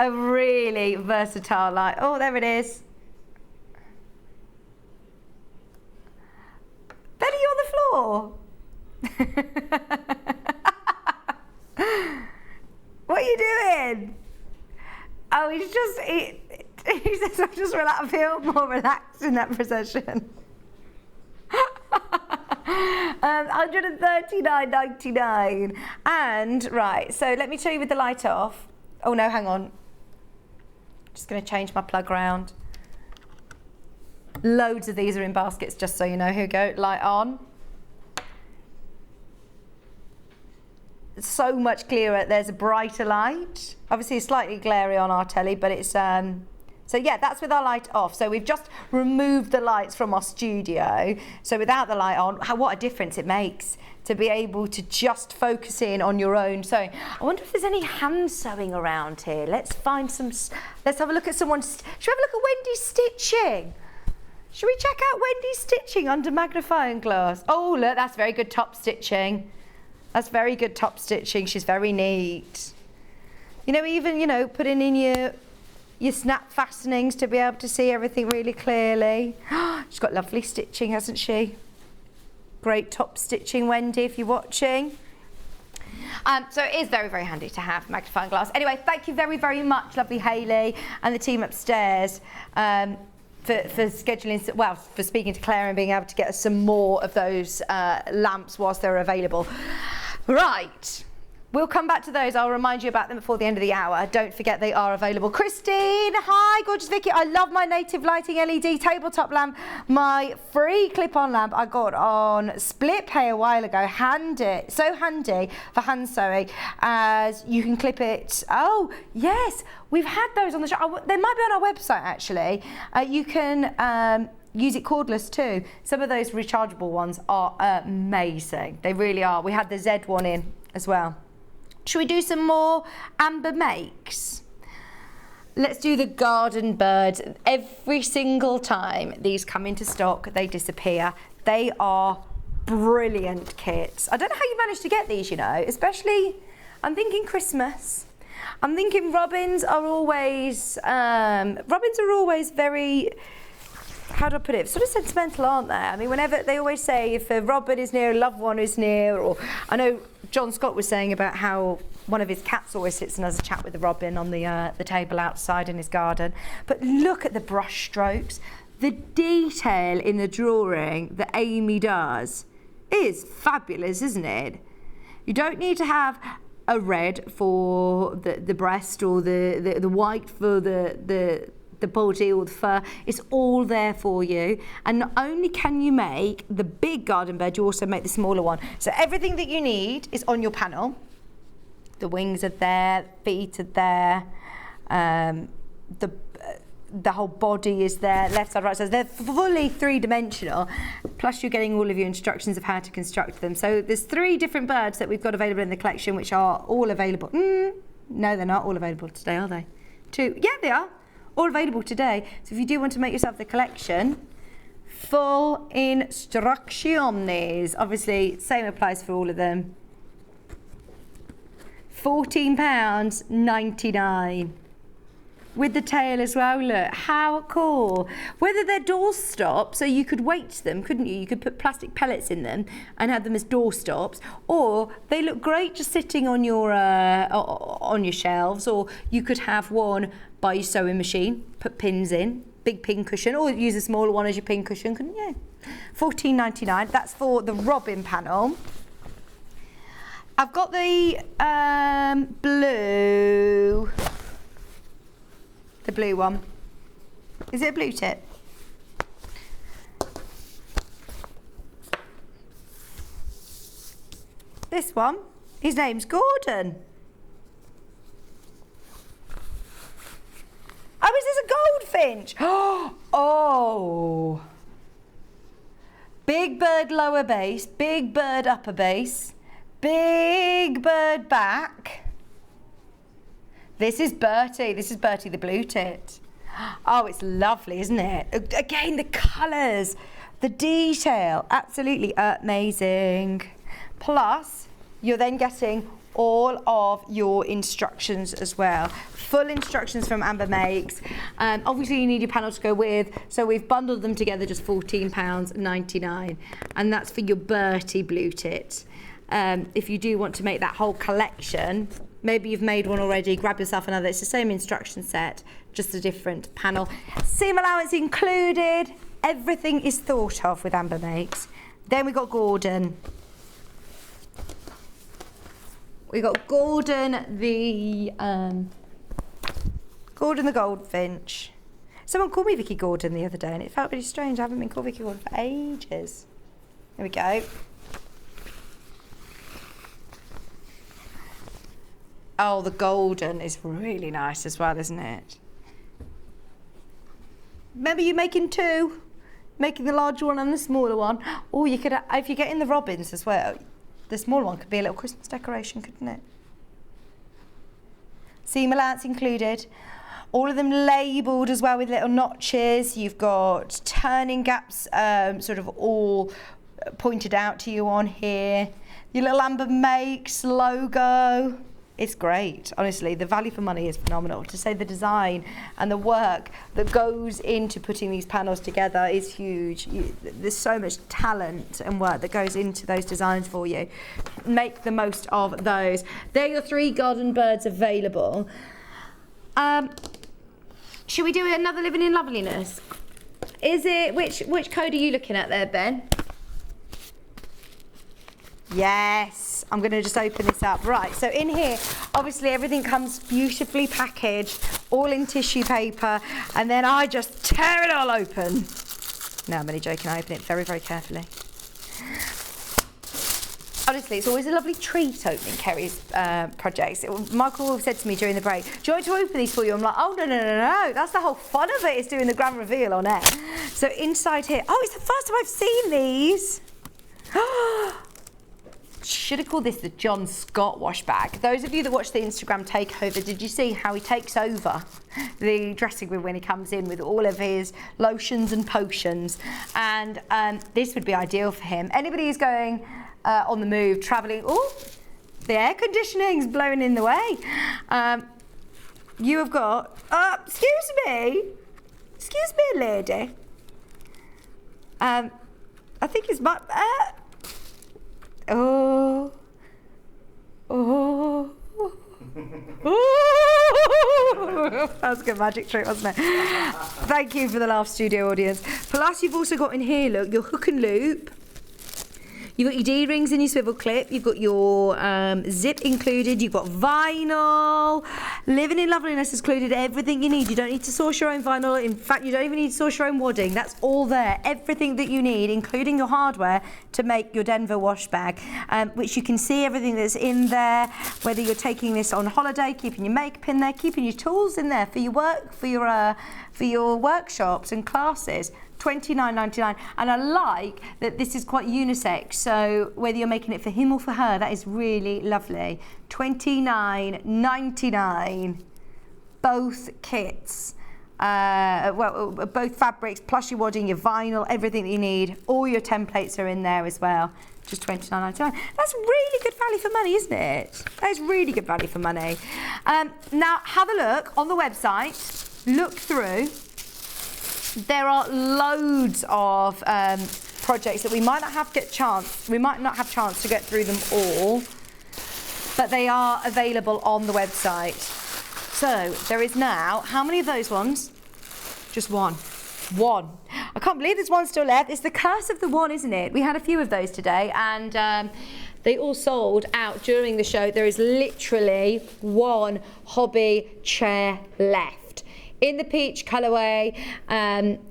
a really versatile light. Oh, there it is. Benny, you're on the floor. What are you doing? Oh, he says I just feel more relaxed in that procession. $139.99. And right, so let me show you with the light off. Oh no, hang on. Just going to change my plug round. Loads of these are in baskets, just so you know. Here we go, light on. So much clearer. There's a brighter light. Obviously it's slightly glary on our telly, but it's so yeah, that's with our light off. So we've just removed the lights from our studio. So without the light on, what a difference it makes to be able to just focus in on your own sewing. I wonder if there's any hand sewing around here. Let's find some, let's have a look at someone. Should we have a look at Wendy's stitching? Should we check out Wendy's stitching under magnifying glass? Oh, look, that's very good top stitching. That's very good top stitching. She's very neat. You know, even, you know, putting in your snap fastenings to be able to see everything really clearly. She's got lovely stitching, hasn't she? Great top stitching, Wendy, if you're watching. So it is very, very handy to have magnifying glass. Anyway, thank you very, very much, lovely Hayley and the team upstairs for scheduling, well, for speaking to Claire and being able to get us some more of those lamps whilst they're available. Right. We'll come back to those. I'll remind you about them before the end of the hour. Don't forget they are available. Christine, hi, gorgeous Vicky. I love my Native Lighting LED tabletop lamp. My free clip-on lamp I got on split pay a while ago. Handy, so handy for hand sewing, as you can clip it. Oh, yes, we've had those on the show. They might be on our website, actually. You can use it cordless too. Some of those rechargeable ones are amazing. They really are. We had the Z one in as well. Should we do some more Amber makes? Let's do the garden birds. Every single time these come into stock, they disappear. They are brilliant kits. I don't know how you managed to get these, you know, especially, I'm thinking Christmas. I'm thinking robins are always very, how do I put it, sort of sentimental, aren't they? I mean, whenever, they always say if a robin is near, a loved one is near, or I know John Scott was saying about how one of his cats always sits and has a chat with the robin on the table outside in his garden. But look at the brush strokes. The detail in the drawing that Amy does is fabulous, isn't it? You don't need to have a red for the breast or the white for the body or the fur. It's all there for you, and not only can you make the big garden bird, you also make the smaller one. So everything that you need is on your panel. The wings are there, feet are there, the whole body is there, left side, right side. They're fully three-dimensional, plus you're getting all of your instructions of how to construct them. So there's 3 different birds that we've got available in the collection, which are all available. No, they're not all available today, are they? 2, yeah, they are. all available today. So if you do want to make yourself the collection, full instructions. Obviously, same applies for all of them. £14.99. With the tail as well, look, how cool. Whether they're doorstops, so you could weight them, couldn't you? You could put plastic pellets in them and have them as doorstops, or they look great just sitting on your shelves, or you could have one by your sewing machine, put pins in, big pin cushion, or use a smaller one as your pin cushion, couldn't you? £14.99, that's for the robin panel. I've got the blue one. Is it a blue tip? This one, his name's Gordon. Oh, is this a goldfinch? Oh. Big bird lower base, big bird upper base, big bird back. This is Bertie the blue tit. Oh, it's lovely, isn't it? Again, the colours, the detail, absolutely amazing. Plus, you're then getting all of your instructions as well. Full instructions from Amber Makes. Obviously, you need your panel to go with, so we've bundled them together, just £14.99. And that's for your Bertie blue tit. If you do want to make that whole collection, maybe you've made one already, grab yourself another. It's the same instruction set, just a different panel. Seam allowance included. Everything is thought of with Amber Makes. Then we got Gordon. We got Gordon the goldfinch. Someone called me Vicky Gordon the other day, and it felt really strange. I haven't been called Vicky Gordon for ages. There we go. Oh, the golden is really nice as well, isn't it? Remember you making two? Making the larger one and the smaller one. Or you could, if you're getting the robins as well, the smaller one could be a little Christmas decoration, couldn't it? Seam allowance included. All of them labelled as well with little notches. You've got turning gaps sort of all pointed out to you on here. Your little Amber Makes logo. It's great, honestly. The value for money is phenomenal. To say the design and the work that goes into putting these panels together is huge. There's so much talent and work that goes into those designs for you. Make the most of those. There are your 3 garden birds available. Should we do another Living in Loveliness? Is it, which code are you looking at there, Ben? Yes, I'm going to just open this up. Right, so in here, obviously everything comes beautifully packaged, all in tissue paper, and then I just tear it all open. No, I'm only joking, I open it very, very carefully. Honestly, it's always a lovely treat opening Kerry's projects. Michael said to me during the break, do you want to open these for you? I'm like, oh, no. That's the whole fun of it, is doing the grand reveal on air. So inside here, oh, it's the first time I've seen these. Should have called this the John Scott wash bag. Those of you that watched the Instagram takeover, did you see how he takes over the dressing room when he comes in with all of his lotions and potions? And this would be ideal for him. Anybody who's going on the move, travelling, oh, the air conditioning's blowing in the way. You have got, excuse me, lady. I think it's my, oh. That was a good magic trick, wasn't it? Thank you for the laugh, studio audience. Plus, you've also got in here, look, your hook and loop. You've got your D-rings and your swivel clip. You've got your zip included. You've got vinyl. Living in Loveliness has included everything you need. You don't need to source your own vinyl. In fact, you don't even need to source your own wadding. That's all there. Everything that you need, including your hardware to make your Denver wash bag, which you can see everything that's in there, whether you're taking this on holiday, keeping your makeup in there, keeping your tools in there for your work, for your workshops and classes. $29.99, and I like that this is quite unisex, so whether you're making it for him or for her, that is really lovely. $29.99, both kits. both fabrics, plus your wadding, your vinyl, everything that you need. All your templates are in there as well. Just $29.99. That's really good value for money, isn't it? That is really good value for money. Now, have a look on the website. Look through. There are loads of projects that we might not have chance to get through them all, but they are available on the website. So there is now, how many of those ones? Just one. I can't believe there's one still left. It's the curse of the one, isn't it? We had a few of those today, and they all sold out during the show. There is literally one hobby chair left. In the peach colourway,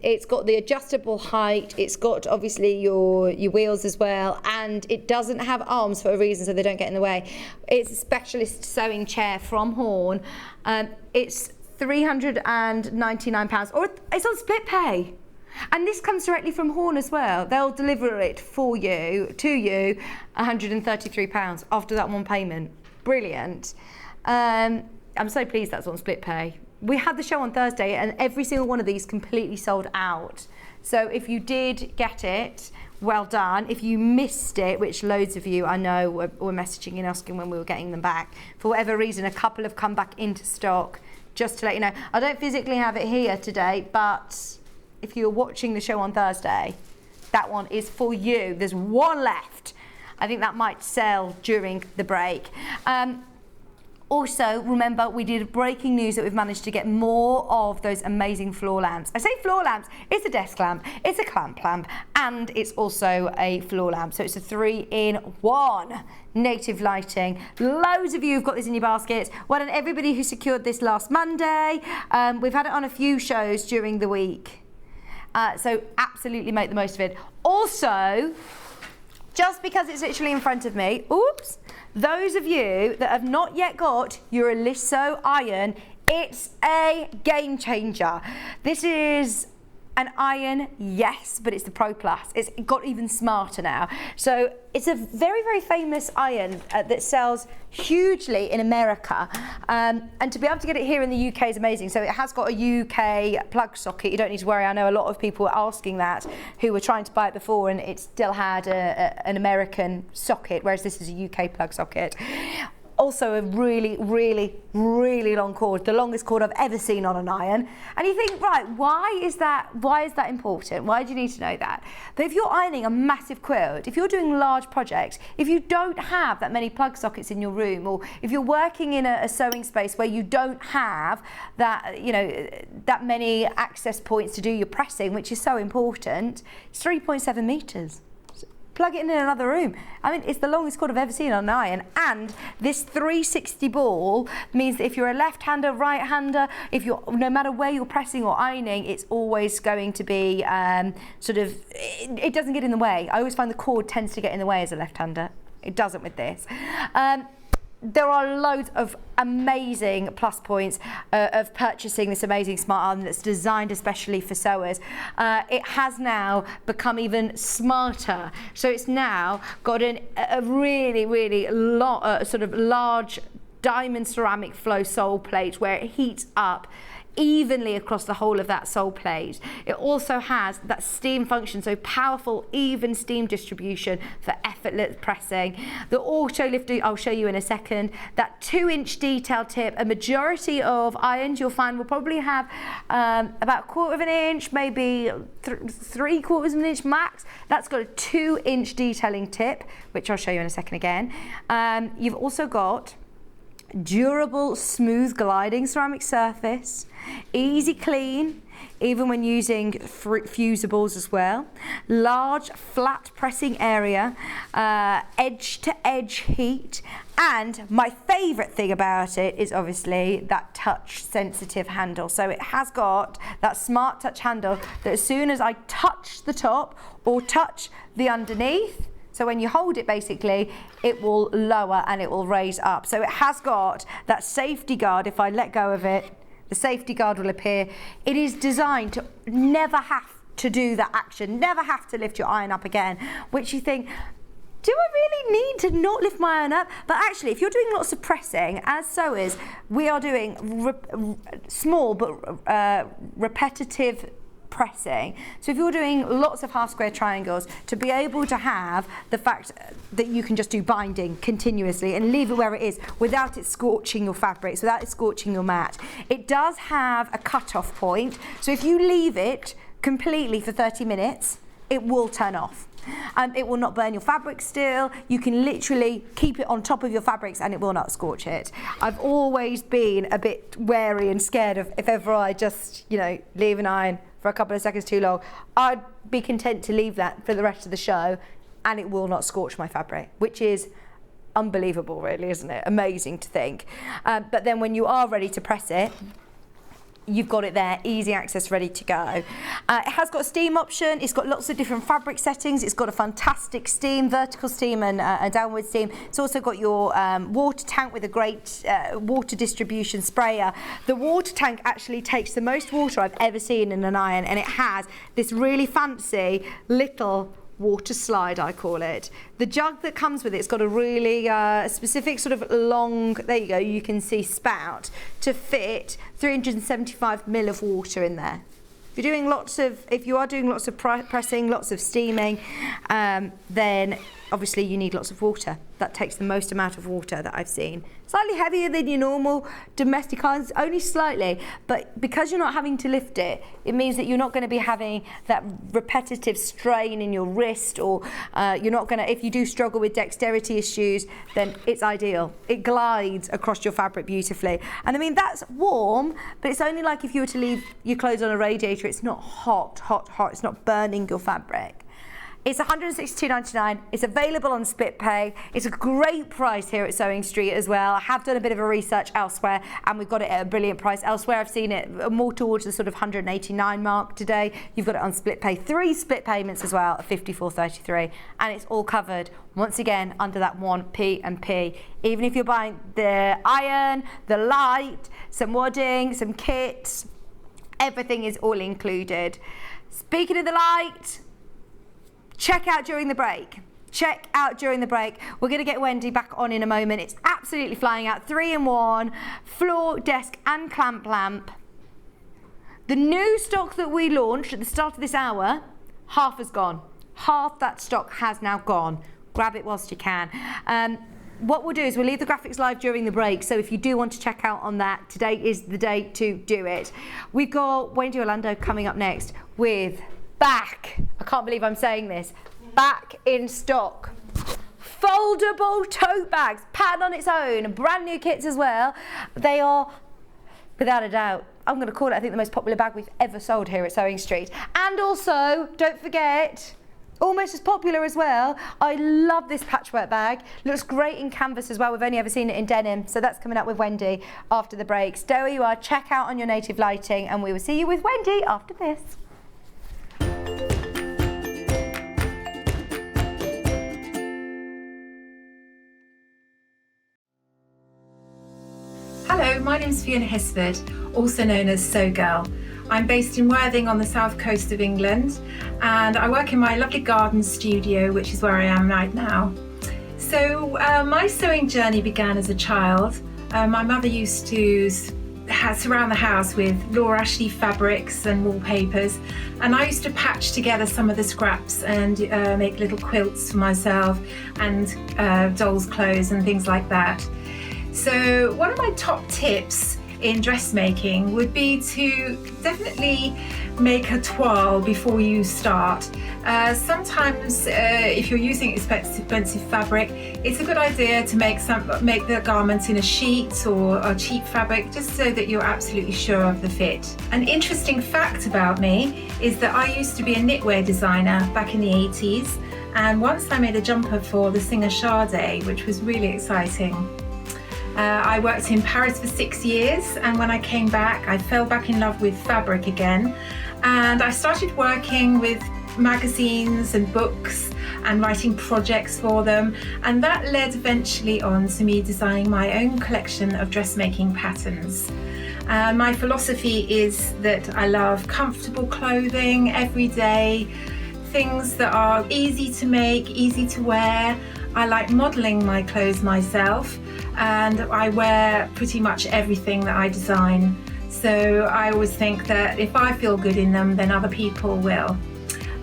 it's got the adjustable height, it's got obviously your wheels as well, and it doesn't have arms for a reason so they don't get in the way. It's a specialist sewing chair from Horn. It's £399, or it's on split pay. And this comes directly from Horn as well. They'll deliver it to you, £133 after that one payment. Brilliant. I'm so pleased that's on split pay. We had the show on Thursday and every single one of these completely sold out. So if you did get it, well done. If you missed it, which loads of you I know were messaging and asking when we were getting them back, for whatever reason, a couple have come back into stock. Just to let you know, I don't physically have it here today, but if you're watching the show on Thursday, that one is for you. There's one left. I think that might sell during the break. Also, remember, we did breaking news that we've managed to get more of those amazing floor lamps. I say floor lamps, it's a desk lamp, it's a clamp lamp, and it's also a floor lamp. So it's a 3-in-1 native lighting. Loads of you have got this in your baskets. Well done everybody who secured this last Monday. We've had it on a few shows during the week. So absolutely make the most of it. Also, just because it's literally in front of me, oops, those of you that have not yet got your Aliso iron, it's a game changer. This is an iron, yes, but it's the Pro Plus. It's got even smarter now. So it's a very, very famous iron that sells hugely in America. And to be able to get it here in the UK is amazing. So it has got a UK plug socket. You don't need to worry. I know a lot of people were asking that who were trying to buy it before and it still had an American socket, whereas this is a UK plug socket. Also a really, really, really long cord, the longest cord I've ever seen on an iron. And you think, right, why is that important? Why do you need to know that? But if you're ironing a massive quilt, if you're doing large projects, if you don't have that many plug sockets in your room, or if you're working in a sewing space where you don't have that, that many access points to do your pressing, which is so important, it's 3.7 metres. Plug it in another room. I mean, it's the longest cord I've ever seen on an iron, and this 360 ball means that if you're a left-hander, right-hander, no matter where you're pressing or ironing, it's always going to be it doesn't get in the way. I always find the cord tends to get in the way as a left-hander. It doesn't with this. There are loads of amazing plus points of purchasing this amazing smart iron that's designed especially for sewers. It has now become even smarter. So it's now got a really, really large diamond ceramic flow sole plate where it heats up evenly across the whole of that sole plate. It also has that steam function, so powerful, even steam distribution for effortless pressing. The auto lifter, I'll show you in a second. That 2-inch detail tip. A majority of irons you'll find will probably have about 1/4 of an inch, maybe 3/4 of an inch max. That's got a 2-inch detailing tip, which I'll show you in a second again. You've also got durable, smooth gliding ceramic surface, easy clean, even when using fusibles as well. Large flat pressing area, edge to edge heat, and my favourite thing about it is obviously that touch sensitive handle. So it has got that smart touch handle that as soon as I touch the top or touch the underneath, so when you hold it, basically, it will lower and it will raise up. So it has got that safety guard. If I let go of it, the safety guard will appear. It is designed to never have to do that action, never have to lift your iron up again, which you think, do I really need to not lift my iron up? But actually, if you're doing lots of pressing, as sewers, we are doing small but repetitive pressing. So if you're doing lots of half square triangles, to be able to have the fact that you can just do binding continuously and leave it where it is without it scorching your fabrics, without it scorching your mat. It does have a cut-off point. So if you leave it completely for 30 minutes, it will turn off. It will not burn your fabric still. You can literally keep it on top of your fabrics and it will not scorch it. I've always been a bit wary and scared of if ever I just, leave an iron for a couple of seconds too long, I'd be content to leave that for the rest of the show and it will not scorch my fabric, which is unbelievable really, isn't it? Amazing to think. But then when you are ready to press it, you've got it there, easy access, ready to go. It has got a steam option. It's got lots of different fabric settings. It's got a fantastic steam, vertical steam and downward steam. It's also got your water tank with a great water distribution sprayer. The water tank actually takes the most water I've ever seen in an iron, and it has this really fancy little water slide, I call it. The jug that comes with it's got a really specific sort of long, there you go, you can see spout to fit 375 ml of water in there. If you are doing lots of pressing, lots of steaming, then obviously you need lots of water. That takes the most amount of water that I've seen. Slightly heavier than your normal domestic irons, only slightly, but because you're not having to lift it, it means that you're not going to be having that repetitive strain in your wrist, or you're not going to, if you do struggle with dexterity issues, then it's ideal. It glides across your fabric beautifully. And I mean, that's warm, but it's only like if you were to leave your clothes on a radiator, it's not hot. It's not burning your fabric. It's $162.99. It's available on split pay. It's a great price here at Sewing Street as well. I have done a bit of a research elsewhere and we've got it at a brilliant price. Elsewhere I've seen it more towards the sort of $189 mark today. You've got it on split pay. 3 split payments as well at $54.33, and it's all covered once again under that one P&P. Even if you're buying the iron, the light, some wadding, some kits, everything is all included. Speaking of the light, check out during the break. We're going to get Wendy back on in a moment. It's absolutely flying out. 3-in-1, floor, desk and clamp lamp. The new stock that we launched at the start of this hour, half has gone. Half that stock has now gone. Grab it whilst you can. What we'll do is we'll leave the graphics live during the break, so if you do want to check out on that, today is the day to do it. We've got Wendy Orlando coming up next with back, I can't believe I'm saying this, back in stock, foldable tote bags, pattern on its own, brand new kits as well. They are, without a doubt, I'm going to call it, I think, the most popular bag we've ever sold here at Sewing Street. And also, don't forget, almost as popular as well, I love this patchwork bag. Looks great in canvas as well. We've only ever seen it in denim, so that's coming up with Wendy after the break. Stay where you are, check out on your native lighting, and we will see you with Wendy after this. Hello, my name is Fiona Hisford, also known as Sew Girl. I'm based in Wadding on the south coast of England, and I work in my lovely garden studio, which is where I am right now. So my sewing journey began as a child. My mother used to surround the house with Laura Ashley fabrics and wallpapers, and I used to patch together some of the scraps and make little quilts for myself and dolls' clothes and things like that. So one of my top tips in dressmaking would be to definitely make a toile before you start. Sometimes if you're using expensive fabric, it's a good idea to make the garment in a sheet or a cheap fabric, just so that you're absolutely sure of the fit. An interesting fact about me is that I used to be a knitwear designer back in the 80s, and once I made a jumper for the singer Sade, which was really exciting. I worked in Paris for 6 years, and when I came back, I fell back in love with fabric again, and I started working with magazines and books and writing projects for them, and that led eventually on to me designing my own collection of dressmaking patterns. My philosophy is that I love comfortable clothing, everyday things that are easy to make, easy to wear. I like modelling my clothes myself, and I wear pretty much everything that I design. So I always think that if I feel good in them, then other people will.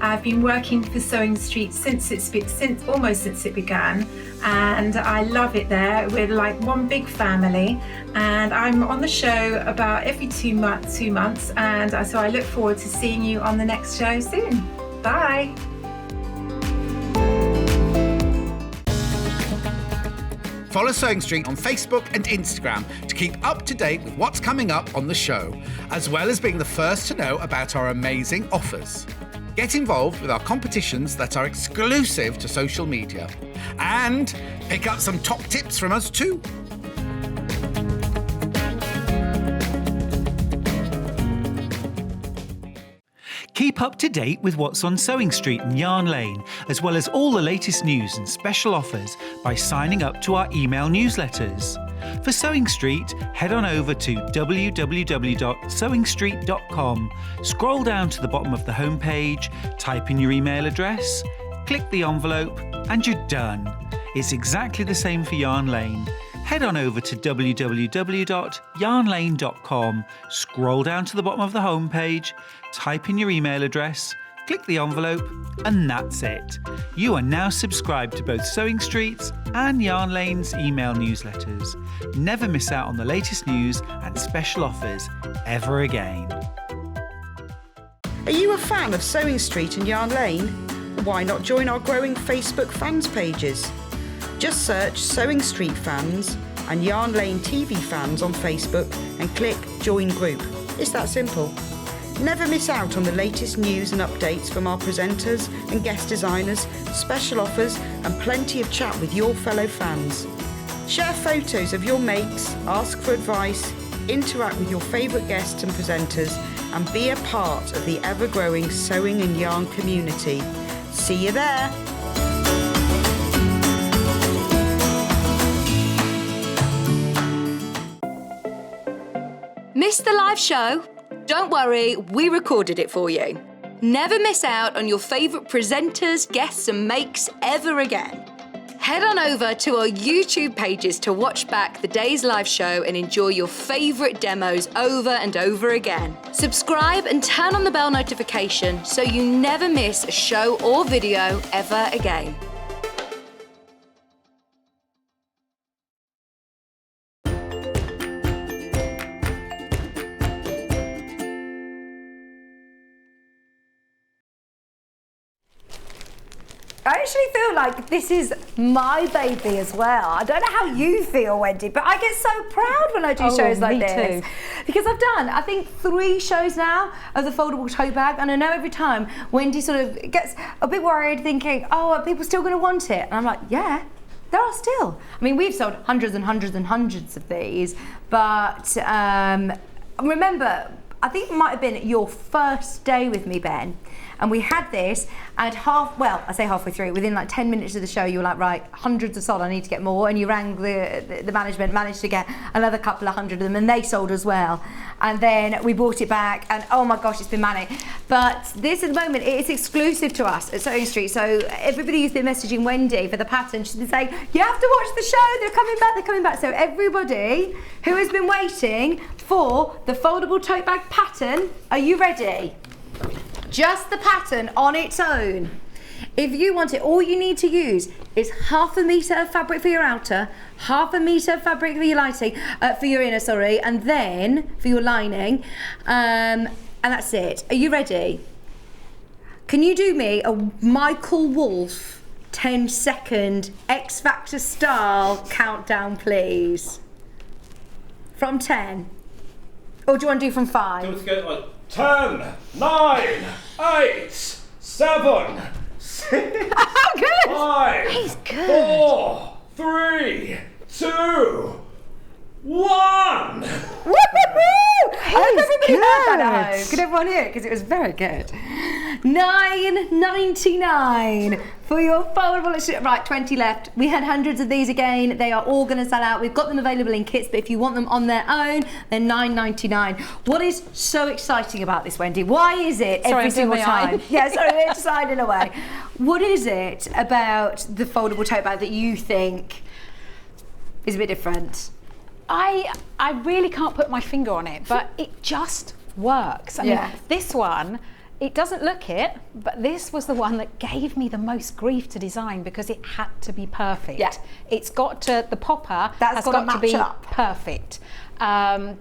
I've been working for Sewing Street since almost since it began, and I love it there. We're like one big family, and I'm on the show about every 2 months, and so I look forward to seeing you on the next show soon. Bye. Follow Sewing Street on Facebook and Instagram to keep up to date with what's coming up on the show, as well as being the first to know about our amazing offers. Get involved with our competitions that are exclusive to social media, and pick up some top tips from us too. Keep up to date with what's on Sewing Street and Yarn Lane, as well as all the latest news and special offers by signing up to our email newsletters. For Sewing Street, head on over to www.sewingstreet.com, scroll down to the bottom of the homepage, type in your email address, click the envelope, and you're done. It's exactly the same for Yarn Lane. Head on over to www.yarnlane.com, scroll down to the bottom of the homepage, type in your email address, click the envelope, and that's it. You are now subscribed to both Sewing Street's and Yarn Lane's email newsletters. Never miss out on the latest news and special offers ever again. Are you a fan of Sewing Street and Yarn Lane? Why not join our growing Facebook fans pages? Just search Sewing Street Fans and Yarn Lane TV Fans on Facebook and click Join Group. It's that simple. Never miss out on the latest news and updates from our presenters and guest designers, special offers, and plenty of chat with your fellow fans. Share photos of your makes, ask for advice, interact with your favourite guests and presenters, and be a part of the ever-growing sewing and yarn community. See you there! Missed the live show? Don't worry, we recorded it for you. Never miss out on your favourite presenters, guests and makes ever again. Head on over to our YouTube pages to watch back the day's live show and enjoy your favourite demos over and over again. Subscribe and turn on the bell notification so you never miss a show or video ever again. I actually feel like this is my baby as well. I don't know how you feel, Wendy, but I get so proud when I do shows like this. Because I've done, I think, 3 shows now of the foldable tote bag, and I know every time Wendy sort of gets a bit worried thinking, oh, are people still going to want it? And I'm like, yeah, there are still. I mean, we've sold hundreds and hundreds and hundreds of these, but remember, I think it might have been your first day with me, Ben, and we had this, and I say halfway through, within like 10 minutes of the show, you were like, right, hundreds are sold, I need to get more, and you rang the management, managed to get another couple of hundred of them, and they sold as well. And then we brought it back, and oh my gosh, it's been manic. But this at the moment, it's exclusive to us at Sewing Street, so everybody who's been messaging Wendy for the pattern, she's been saying, you have to watch the show, they're coming back. So everybody who has been waiting for the foldable tote bag pattern, are you ready? Just the pattern on its own. If you want it, all you need to use is 1/2 metre of fabric for your outer, 1/2 metre of fabric for your for your inner, and then for your lining, and that's it. Are you ready? Can you do me a Michael Wolf 10-second X Factor style countdown, please? From 10. Or do you want to do from 5? Let's go like 10, 9, 8, 7, 6, Oh, good. 5, He's good. 4, 3, 2, 1. Woo-hoo-hoo! I hope everybody heard that at home. Could everyone hear it? Because it was very good. $9.99 for your foldable. Right, 20 left. We had hundreds of these again. They are all going to sell out. We've got them available in kits, but if you want them on their own, they're $9.99. What is so exciting about this, Wendy? Why is it every single time? Yeah, sorry, we're signing away. What is it about the foldable tote bag that you think is a bit different? I really can't put my finger on it, but it just works. I mean, this one, it doesn't look it, but this was the one that gave me the most grief to design because it had to be perfect. Yeah. It's got to, the popper has got to be perfect.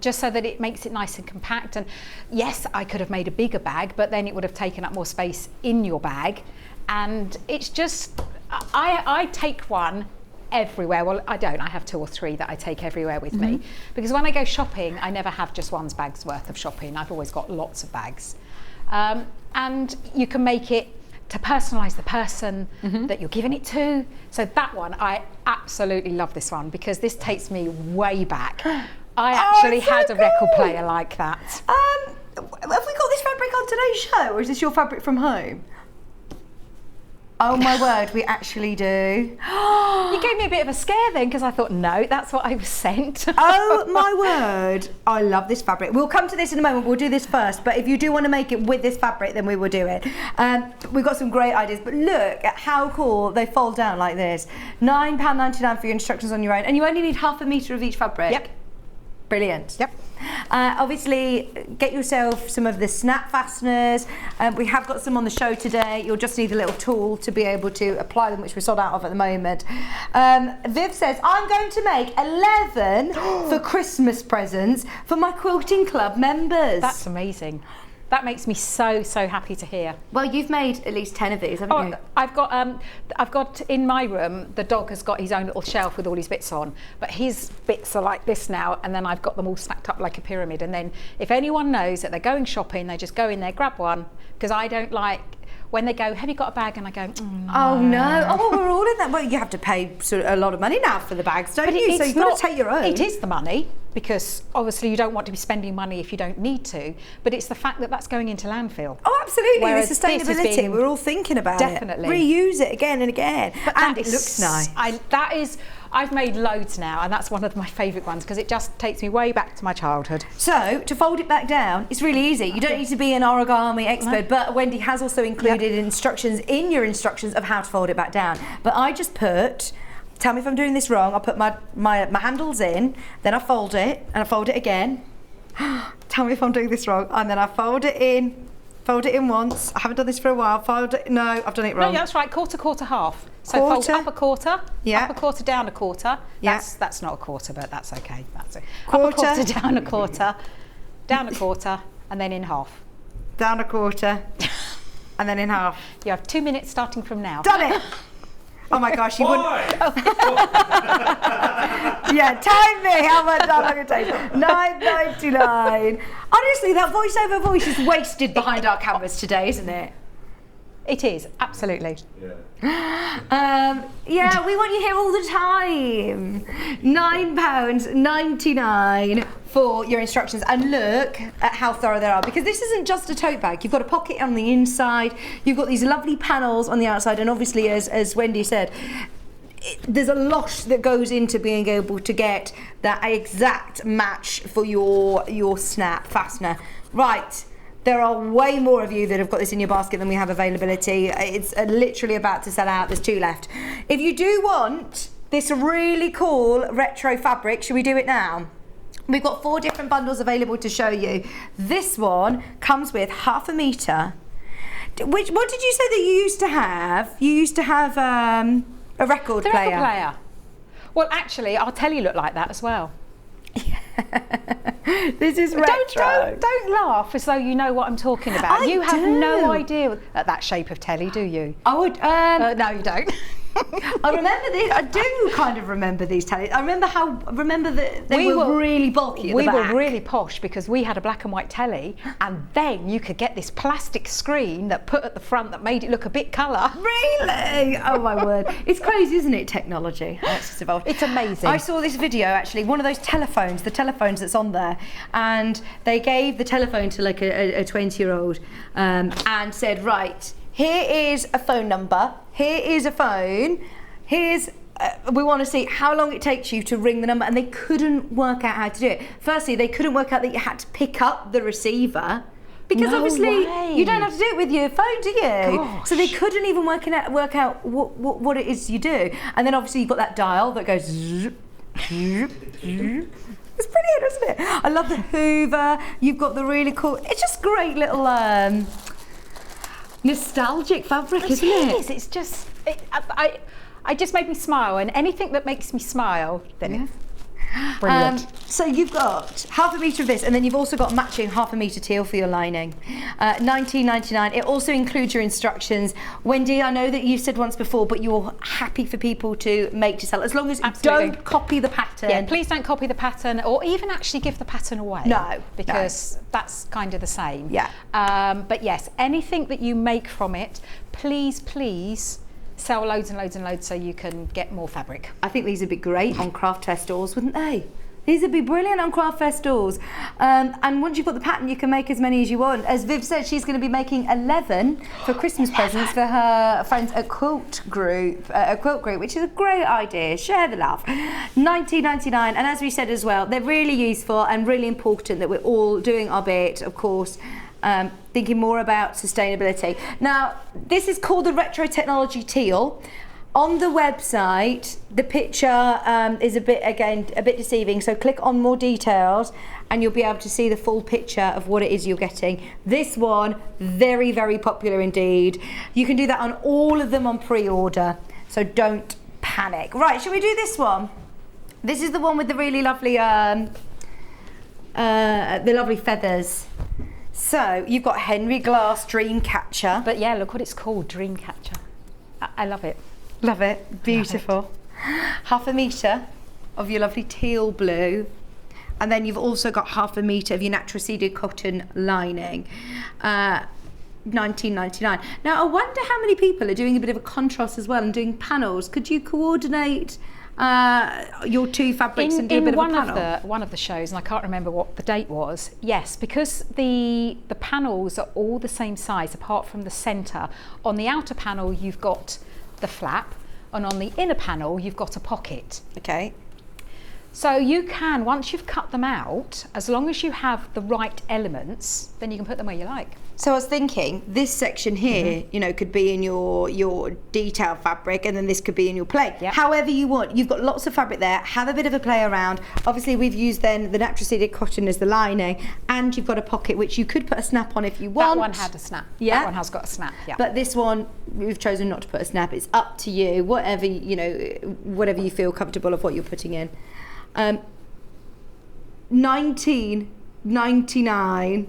Just so that it makes it nice and compact. And yes, I could have made a bigger bag, but then it would have taken up more space in your bag. And it's just, I take one everywhere. Well, I don't. I have 2 or 3 that I take everywhere with me. Because when I go shopping, I never have just one bag's worth of shopping. I've always got lots of bags. And you can make it to personalise the person that you're giving it to. So that one, I absolutely love this one because this takes me way back. I actually had a record player like that. Have we got this fabric on today's show, or is this your fabric from home? Oh my word, we actually do. You gave me a bit of a scare then because I thought, no, that's what I was sent. Oh my word, I love this fabric. We'll come to this in a moment, we'll do this first, but if you do want to make it with this fabric, then we will do it. We've got some great ideas, but look at how cool they fold down like this. £9.99 for your instructions on your own, and you only need ½ a metre of each fabric. Yep. Brilliant. Yep. Obviously, get yourself some of the snap fasteners. We have got some on the show today. You'll just need a little tool to be able to apply them, which we're sold out of at the moment. Viv says, I'm going to make 11 for Christmas presents for my quilting club members. That's amazing. That makes me so happy to hear. Well, you've made at least 10 of these, haven't you? I've got in my room, the dog has got his own little shelf with all his bits on, but his bits are like this now, and then I've got them all stacked up like a pyramid. And then if anyone knows that they're going shopping, they just go in there, grab one, because I don't like when they go, have you got a bag? And I go, no. Oh no, oh well, we're all in that. Well, you have to pay sort of a lot of money now for the bags, don't you? So you've got to take your own. It is the money, because obviously you don't want to be spending money if you don't need to, but it's the fact that that's going into landfill. Oh, absolutely. Whereas the sustainability, we're all thinking about definitely. it. Reuse it again and again. And it looks nice. I've made loads now, and that's one of my favourite ones because it just takes me way back to my childhood. So, to fold it back down, it's really easy. You don't need to be an origami expert, but Wendy has also included instructions in your instructions of how to fold it back down. But I just put, tell me if I'm doing this wrong, I'll put my handles in, then I fold it, and I fold it again. Tell me if I'm doing this wrong. And then I fold it in once. I haven't done this for a while. No, I've done it wrong. No, that's right, quarter, half. So Quarter. fold up a quarter, up a quarter, down a quarter. Yeah. That's not a quarter, but that's okay. That's it. Quarter. Up a quarter, down a quarter, down a quarter, and then in half. Down a quarter, and then in half. You have 2 minutes starting from now. Done it! Oh my gosh, you wouldn't. Yeah, time me how long it takes. $9.99. Honestly, that voiceover voice is wasted behind our cameras today, isn't it? It is, absolutely. Yeah, we want you here all the time. £9.99 for your instructions, and look at how thorough they are, because this isn't just a tote bag. You've got a pocket on the inside, you've got these lovely panels on the outside, and obviously, as Wendy said, there's a lot that goes into being able to get that exact match for your snap fastener. Right. There are way more of you that have got this in your basket than we have availability. It's literally about to sell out. There's 2 left. If you do want this really cool retro fabric, should we do it now? We've got 4 different bundles available to show you. This one comes with ½ a metre. What did you say that you used to have? You used to have a record player. Record player. Well, actually, our telly looked like that as well. This is retro. Don't laugh as though you know what I'm talking about. You have no idea at that shape of telly, do you? I would. No, you don't. I remember these. I do kind of remember these tellies. I remember that they were really bulky at the back. We were really posh because we had a black and white telly, and then you could get this plastic screen that put at the front that made it look a bit colour. Really? Oh my word! It's crazy, isn't it? Technology. It's just evolved. It's amazing. I saw this video actually. One of those telephones, the telephones that's on there, and they gave the telephone to like a 20-year-old, and said, right, here is a phone number. Here is a phone. We want to see how long it takes you to ring the number, and they couldn't work out how to do it. Firstly, they couldn't work out that you had to pick up the receiver, because obviously you don't have to do it with your phone, do you? Gosh. So they couldn't even work out what it is you do. And then obviously you've got that dial that goes zzz, zzz, zzz. It's brilliant, isn't it? I love the Hoover. You've got the really cool. It's just great little nostalgic fabric, isn't it? It is. It's just. I just made me smile, and anything that makes me smile, then brilliant. So you've got half a metre of this, and then you've also got matching half a metre teal for your lining. $19.99. It also includes your instructions. Wendy, I know that you've said once before, but you're happy for people to make to sell, as long as you don't copy the pattern. Yeah, please don't copy the pattern, or even actually give the pattern away. No, because that's kind of the same. Yeah. But yes, anything that you make from it, please sell loads and loads and loads so you can get more fabric. I think these would be great on craft fair stores, wouldn't they? These would be brilliant on craft fair stores. And once you've got the pattern, you can make as many as you want. As Viv said, she's going to be making 11 for Christmas presents for her friends at Quilt Group, which is a great idea. Share the love. $19.99. And as we said as well, they're really useful and really important that we're all doing our bit, of course. Thinking more about sustainability. Now, this is called the Retro Technology Teal. On the website, the picture is a bit deceiving, so click on more details and you'll be able to see the full picture of what it is you're getting. This one, very, very popular indeed. You can do that on all of them on pre-order, so don't panic. Right, shall we do this one? This is the one with the really lovely, feathers. So you've got Henry Glass Dreamcatcher. But yeah, look what it's called, Dreamcatcher. I love it. Love it, beautiful. Half a metre of your lovely teal blue. And then you've also got half a metre of your natural seeded cotton lining. $19.99. Now I wonder how many people are doing a bit of a contrast as well and doing panels. Could you coordinate your two fabrics and do a bit of a panel? One of the shows, and I can't remember what the date was. Yes, because the panels are all the same size apart from the centre. On the outer panel you've got the flap, and on the inner panel you've got a pocket. Okay. So you can, once you've cut them out, as long as you have the right elements, then you can put them where you like. So I was thinking, this section here, you know, could be in your detail fabric, and then this could be in your plain. Yep. However you want. You've got lots of fabric there. Have a bit of a play around. Obviously, we've used then the natural seeded cotton as the lining, and you've got a pocket which you could put a snap on if you want. That one had a snap. Yeah. That one has got a snap. Yeah. But this one, we've chosen not to put a snap. It's up to you. Whatever whatever you feel comfortable of what you're putting in. $19.99.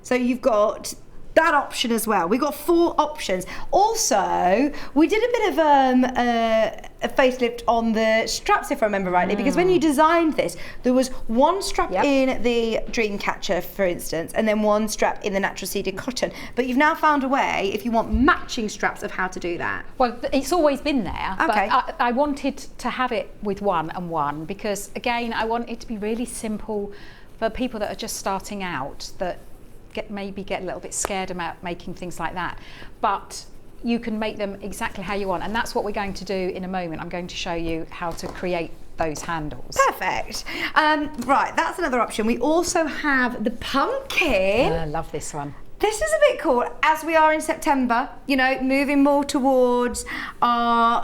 So you've got that option as well. We've got 4 options. Also, we did a bit of a facelift on the straps, if I remember rightly, because when you designed this, there was one strap in the Dreamcatcher, for instance, and then one strap in the natural seeded cotton. But you've now found a way, if you want matching straps, of how to do that. Well, it's always been there, okay. But I wanted to have it with one and one because, again, I want it to be really simple for people that are just starting out, that maybe get a little bit scared about making things like that, but you can make them exactly how you want, and that's what we're going to do in a moment. I'm going to show you how to create those handles. Perfect. Right, that's another option. We also have the pumpkin. I love this one. This is a bit cool, as we are in September, moving more towards our,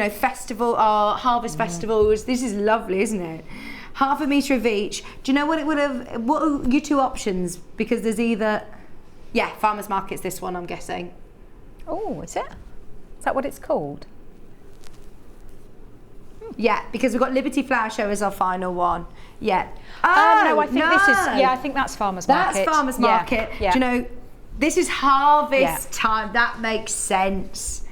festival, our harvest festivals. This is lovely, isn't it? Half a metre of each. Do you know what it would have, what are your 2 options? Because there's either, farmers market's this one, I'm guessing. Oh, is it? Is that what it's called? Yeah, because we've got Liberty Flower Show as our final one. Yeah. No, I think this is, I think that's farmers market. That's farmers market. Yeah. Do you know, this is harvest time. That makes sense.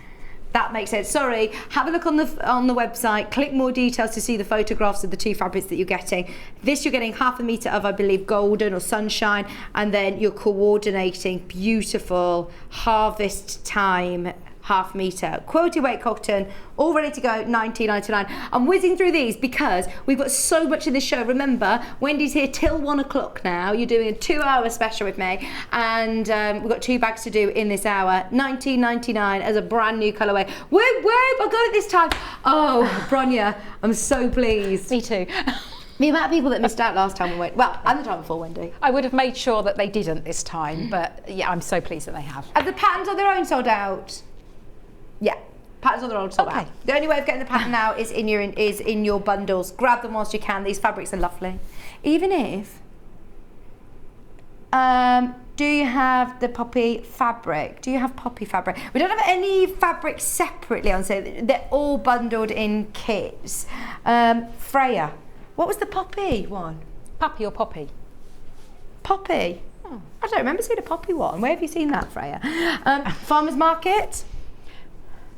That makes sense. Sorry, have a look on the website, click more details to see the photographs of the 2 fabrics that you're getting. This you're getting 1/2 metre of, I believe, golden or sunshine, and then you're coordinating beautiful harvest time 1/2 metre quilted weight cotton, all ready to go, £19.99. I'm whizzing through these because we've got so much in this show. Remember, Wendy's here till 1 o'clock now. You're doing a 2-hour special with me, and we've got 2 bags to do in this hour. £19.99 as a brand new colourway. Whoop whoop! I got it this time. Oh, Bronya, I'm so pleased. Me too. The amount of people that missed out last time we went, well, and the time before, Wendy. I would have made sure that they didn't this time, but yeah, I'm so pleased that they have. Have the patterns on their own sold out? Yeah, patterns on their own sold out. The only way of getting the pattern now is in your bundles. Grab them whilst you can. These fabrics are lovely. Even if, do you have the poppy fabric? Do you have poppy fabric? We don't have any fabric separately on sale. They're all bundled in kits. Freya, what was the poppy one? Puppy or poppy? Poppy. Oh, I don't remember seeing a poppy one. Where have you seen that, Freya? Farmers Market.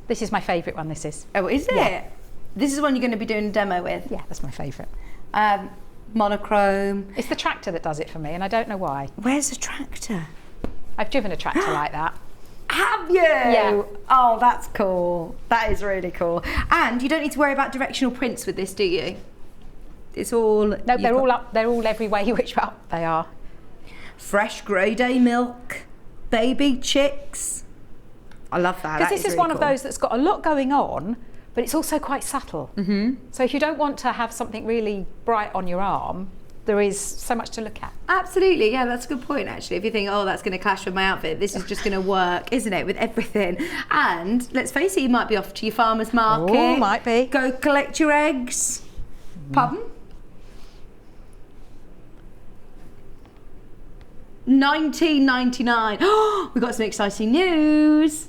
This is my favourite one, this is. Oh, is it? Yeah. This is one you're going to be doing a demo with? Yeah, that's my favourite. Monochrome. It's the tractor that does it for me, and I don't know why. Where's the tractor? I've driven a tractor like that. Have you? Yeah. Oh, that's cool. That is really cool. And you don't need to worry about directional prints with this, do you? It's all... No, they're all up. They're all every way which up they are. Fresh grey day milk. Baby chicks. I love that. Because this is really one of those that's got a lot going on, but it's also quite subtle. Mm-hmm. So if you don't want to have something really bright on your arm, there is so much to look at. Absolutely, yeah, that's a good point actually. If you think, oh, that's going to clash with my outfit, this is just going to work, isn't it, with everything? And let's face it, you might be off to your farmer's market. Oh, might be. Go collect your eggs. Pardon? £19.99. Oh, we got some exciting news.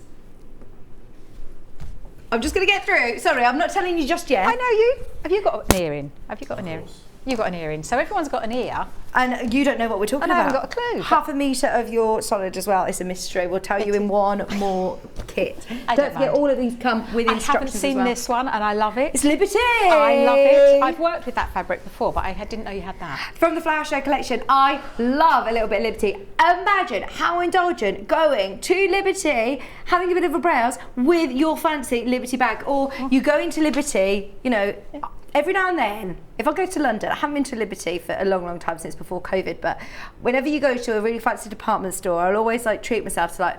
I'm just going to get through. Sorry, I'm not telling you just yet. I know you. Have you got an earring? Have you got an earring? You've got an earring. So everyone's got an ear. And you don't know what we're talking about. I haven't got a clue. 1/2 metre of your solid as well. It's a mystery. We'll tell you in one more kit. Don't forget, all of these come with instructions. I haven't seen this one, and I love it. It's Liberty. I love it. I've worked with that fabric before, but I didn't know you had that. From the Flower Show collection, I love a little bit of Liberty. Imagine how indulgent going to Liberty, having a bit of a browse with your fancy Liberty bag, or you go into Liberty, you know. Every now and then, if I go to London, I haven't been to Liberty for a long, long time since before COVID, but whenever you go to a really fancy department store, I'll always like treat myself to like,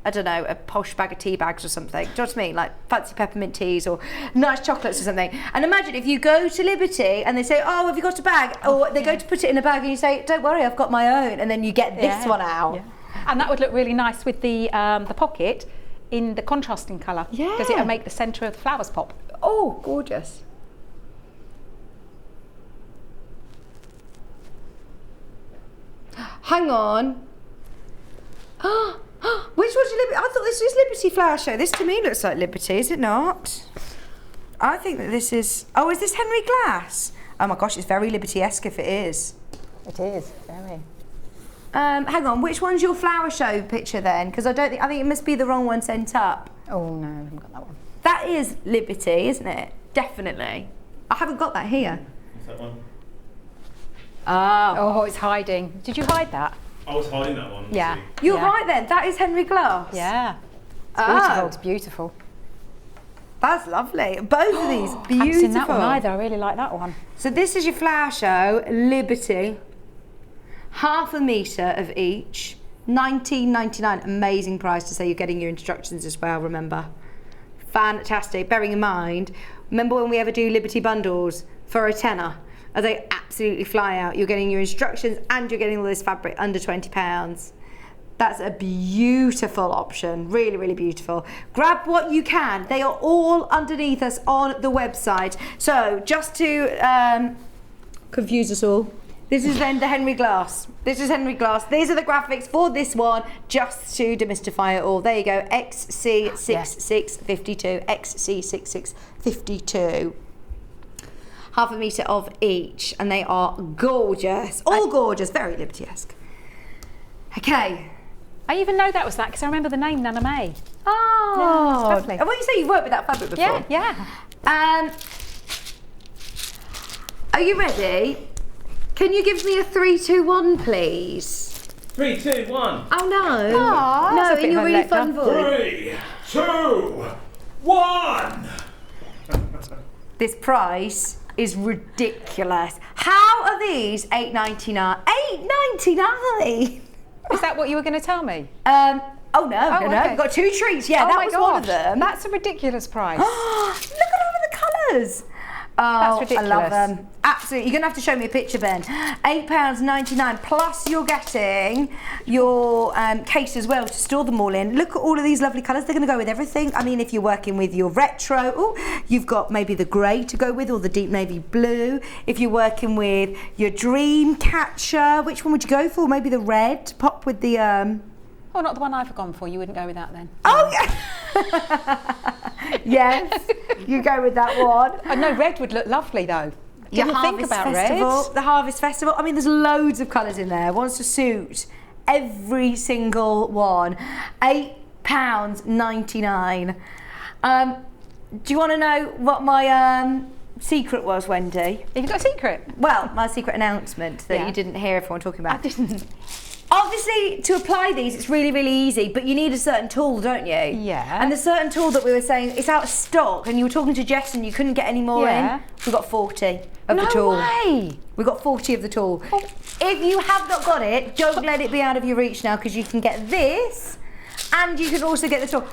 I don't know, a posh bag of tea bags or something. Do you know what I mean? Like fancy peppermint teas or nice chocolates or something. And imagine if you go to Liberty and they say, oh, have you got a bag? Or they go to put it in a bag and you say, don't worry, I've got my own. And then you get this one out. Yeah. And that would look really nice with the pocket in the contrasting colour. Yeah. Because it'll make the centre of the flowers pop. Oh, gorgeous. Hang on. Which one's Liberty? I thought this was Liberty Flower Show. This to me looks like Liberty, is it not? I think that this is... Oh, is this Henry Glass? Oh my gosh, it's very Liberty-esque if it is. It is, very. Hang on, which one's your Flower Show picture then? Because I think it must be the wrong one sent up. Oh no, I haven't got that one. That is Liberty, isn't it? Definitely. I haven't got that here. What's that one? Oh, it's hiding. Did you hide that? I was hiding that one. Yeah. You're right then, that is Henry Glass. Yeah. It's beautiful, it's beautiful. That's lovely. Both of these, beautiful. I haven't seen that one either, I really like that one. So this is your Flower Show, Liberty. 1/2 metre of each, £19.99. Amazing price to say you're getting your instructions as well, remember. Fantastic. Bearing in mind, remember when we ever do Liberty bundles for a tenner? They absolutely fly out. You're getting your instructions and you're getting all this fabric under £20. That's a beautiful option, really, really beautiful. Grab what you can. They are all underneath us on the website. So just to confuse us all, this is then the Henry Glass. This is Henry Glass. These are the graphics for this one, just to demystify it all. There you go, XC6652, XC6652. 1/2 metre of each, and they are gorgeous. All gorgeous, very Liberty-esque. Okay. I even know that was that because I remember the name Nana May. Oh, Yeah, it's lovely. And what you say, you've worked with that fabric before? Yeah. Are you ready? Can you give me a 3, 2, 1, please? 3, 2, 1. Oh no! Aw, that's a no, bit in your of a really letdown. fun voice. 3, 2, 1. This price is ridiculous. How are these $8.99? $8.99. Is that what you were going to tell me? No, okay. We've got 2 treats. Yeah, Oh that my was one of gosh, them. That's a ridiculous price. Look at all of the colours. Oh, That's ridiculous. I love them. Absolutely. You're going to have to show me a picture, Ben. £8.99 plus you're getting your case as well to store them all in. Look at all of these lovely colours. They're going to go with everything. I mean, if you're working with your retro, you've got maybe the grey to go with or the deep navy blue. If you're working with your dream catcher, which one would you go for? Maybe the red to pop with the... Oh, not the one I've gone for. You wouldn't go with that then. Oh, yeah. Yes, you go with that one. I know red would look lovely though. Your Didn't think Harvest about Festival, red. the Harvest Festival. I mean, there's loads of colours in there. Ones to suit every single one. £8.99. Do you want to know what my secret was, Wendy? Have you got a secret? Well, my secret announcement that Yeah. you didn't hear everyone talking about. I didn't. Obviously, to apply these, it's really, really easy, but you need a certain tool, don't you? Yeah. And the certain tool that we were saying, it's out of stock, and you were talking to Jess and you couldn't get any more Yeah. in. We got 40 of No the tool. way. We got 40 of the tool. Oh. If you have not got it, don't let it be out of your reach now, because you can get this, and you can also get the tool.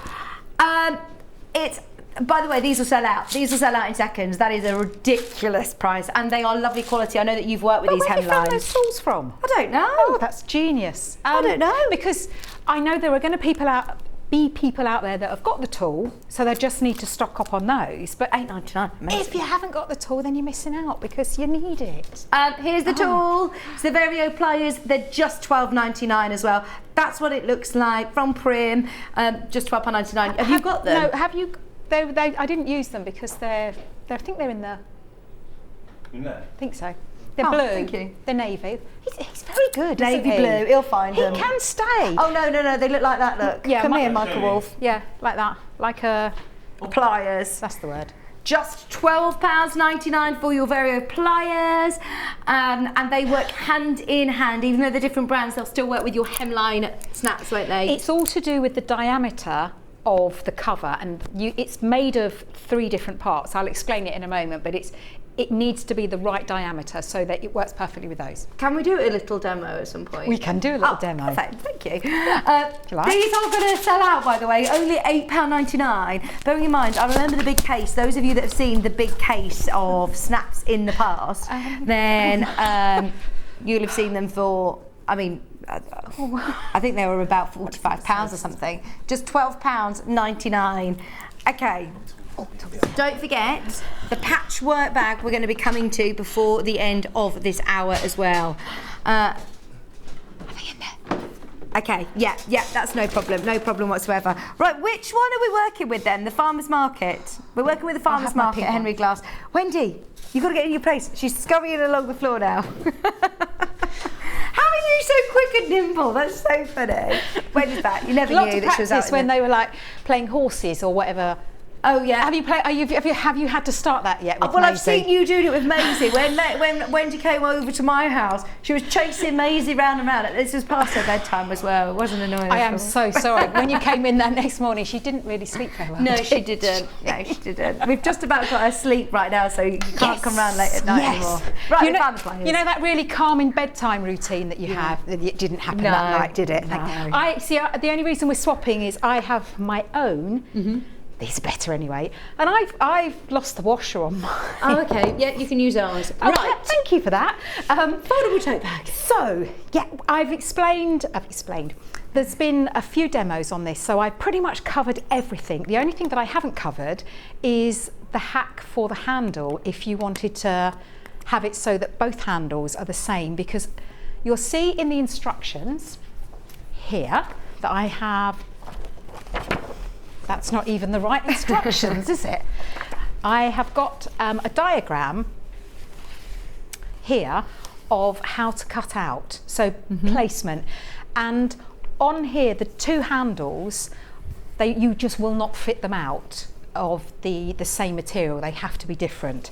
By the way, these will sell out. These will sell out in seconds. That is a ridiculous price, and they are lovely quality. I know that you've worked with But these where have you found hemlines. those tools from? I don't know. Oh, that's genius. I don't know. Because I know there are going to be people out there that have got the tool, so they just need to stock up on those. But £8.99. Amazing. if you haven't got the tool, then you're missing out because you need it. Here's the tool. It's the Vario pliers. They're just £12.99 as well. That's what it looks like from Prim. Just £12.99. Have you got them? No, have you? I didn't use them because I think they're in the. No. I think so. They're Oh, blue. thank you. They're navy. He's very good. Navy isn't he? blue. He'll find He them. can stay. Oh no. They look like that. Look. Yeah, Come my- here, Michael Wolf. Yeah, like that. Like a. Pliers. That's the word. Just £12.99 for your Vario pliers, and they work hand in hand. Even though they're different brands, they'll still work with your hemline snaps, won't they? It's all to do with the diameter of the cover, and it's made of 3 different parts. I'll explain it in a moment, but it needs to be the right diameter so that it works perfectly with those. Can we do a little demo at some point? We can do a little demo. Perfect, thank you. you like? These are going to sell out, by the way, only £8.99. Bearing in mind, I remember the big case. Those of you that have seen the big case of snaps in the past, then you'll have seen them for, I think they were about £45 or something. Just £12.99. Okay. Don't forget the patchwork bag we're going to be coming to before the end of this hour as well. Are they in there? Okay, yeah, that's no problem whatsoever. Right, which one are we working with then? The farmer's market. We're working with the farmer's have my market pink at Henry Glass. Wendy, you've got to get in your place. She's scurrying along the floor now. How are you so quick and nimble? That's so funny. Wendy's back. You never Lots knew of that she was out practice when they were like playing horses or whatever. Oh yeah. Have you had to start that yet? With Well, I've Maisie? seen you doing it with Maisie. When Wendy came over to my house, she was chasing Maisie round and round. This was past her bedtime as well. It wasn't annoying. I at am all. so sorry. When you came in that next morning, she didn't really sleep very well. No, she didn't. No, she didn't. We've just about got her sleep right now, so you can't come round late at night anymore. Right, you we found the players. know that really calming bedtime routine that you have? It didn't happen No. that night, did it? No. I see. The only reason we're swapping is I have my own. These are better anyway, and I've lost the washer on mine. Oh, okay. Yeah, you can use ours. Oh, Right. thank you for that. Foldable tote bag. So, yeah, I've explained. There's been a few demos on this, so I've pretty much covered everything. The only thing that I haven't covered is the hack for the handle if you wanted to have it so that both handles are the same, because you'll see in the instructions here that I have. That's not even the right instructions, is it? I have got a diagram here of how to cut out, so placement. And on here, the two handles, you just will not fit them out of the same material. They have to be different.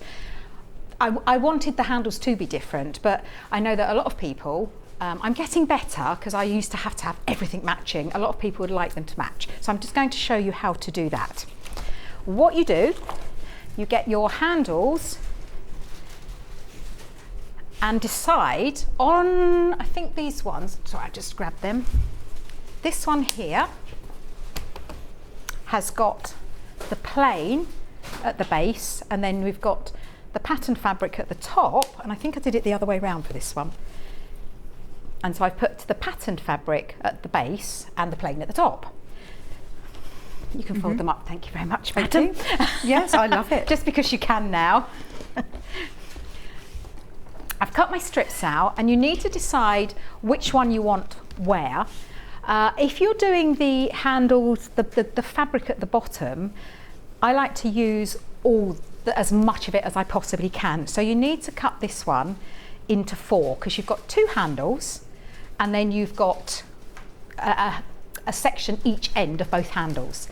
I wanted the handles to be different, but I know that a lot of people, I'm getting better because I used to have everything matching. A lot of people would like them to match. So I'm just going to show you how to do that. What you do, you get your handles and decide on, I think these ones, sorry, I just grabbed them. This one here has got the plain at the base, and then we've got the pattern fabric at the top, and I think I did it the other way around for this one. And so I've put the patterned fabric at the base and the plain at the top. You can fold them up, thank you very much, madam. Yes, I love it. Just because you can now. I've cut my strips out, and you need to decide which one you want where. If you're doing the handles, the fabric at the bottom, I like to use as much of it as I possibly can. So you need to cut this one into 4 because you've got 2 handles, and then you've got a section each end of both handles.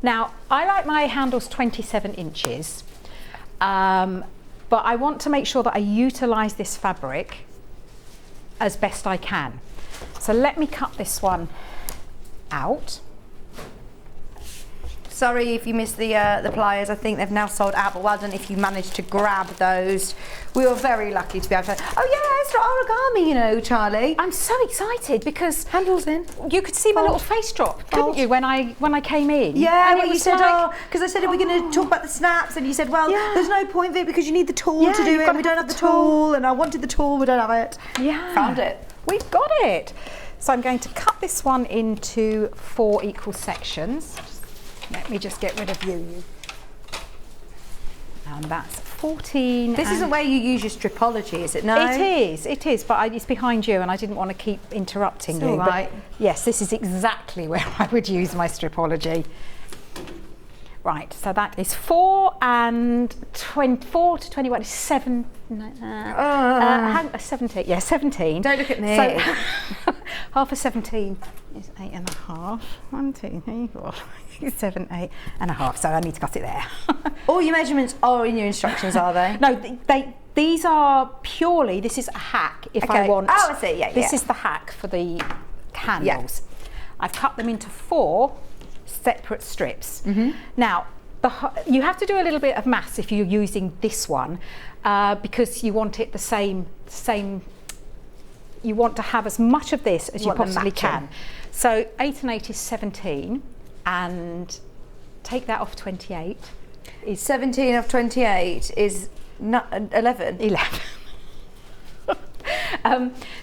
Now, I like my handles 27 inches. But I want to make sure that I utilise this fabric as best I can. So let me cut this one out. Sorry if you missed the pliers. I think they've now sold out, but well done if you managed to grab those. We were very lucky to be able to. Oh yeah, it's origami, you know, Charlie. I'm so excited because handles in. You could see my little face drop, couldn't you, when I came in? Yeah, and well, you said, because I said, are we going to talk about the snaps? And you said, well, there's no point of it because you need the tool to do it. And we don't have the tool, and I wanted the tool, we don't have it. Yeah, found it. We've got it. So I'm going to cut this one into 4 equal sections. Let me just get rid of you. And that's 14. This isn't where you use your stripology, is it? No? It is, but it's behind you, and I didn't want to keep interrupting it's you. All right. But yes, this is exactly where I would use my stripology. Right, so that is 4 and 24 to 21 is 7. 17. Yeah, 17. Don't look at me. So half of 17 is 8.5. 1, 2, 3, 4, 5, 7, 8.5. So I need to cut it there. All your measurements are in your instructions, are they? No, these are purely. This is a hack. If I want. Oh, I see. Yeah, this is the hack for the handles. Yeah. I've cut them into 4 separate strips. Now, you have to do a little bit of maths if you're using this one because you want it the same. You want to have as much of this as you possibly can. So 8 and 8 is 17, and take that off 28. Is 17 off 28 is 11. 11.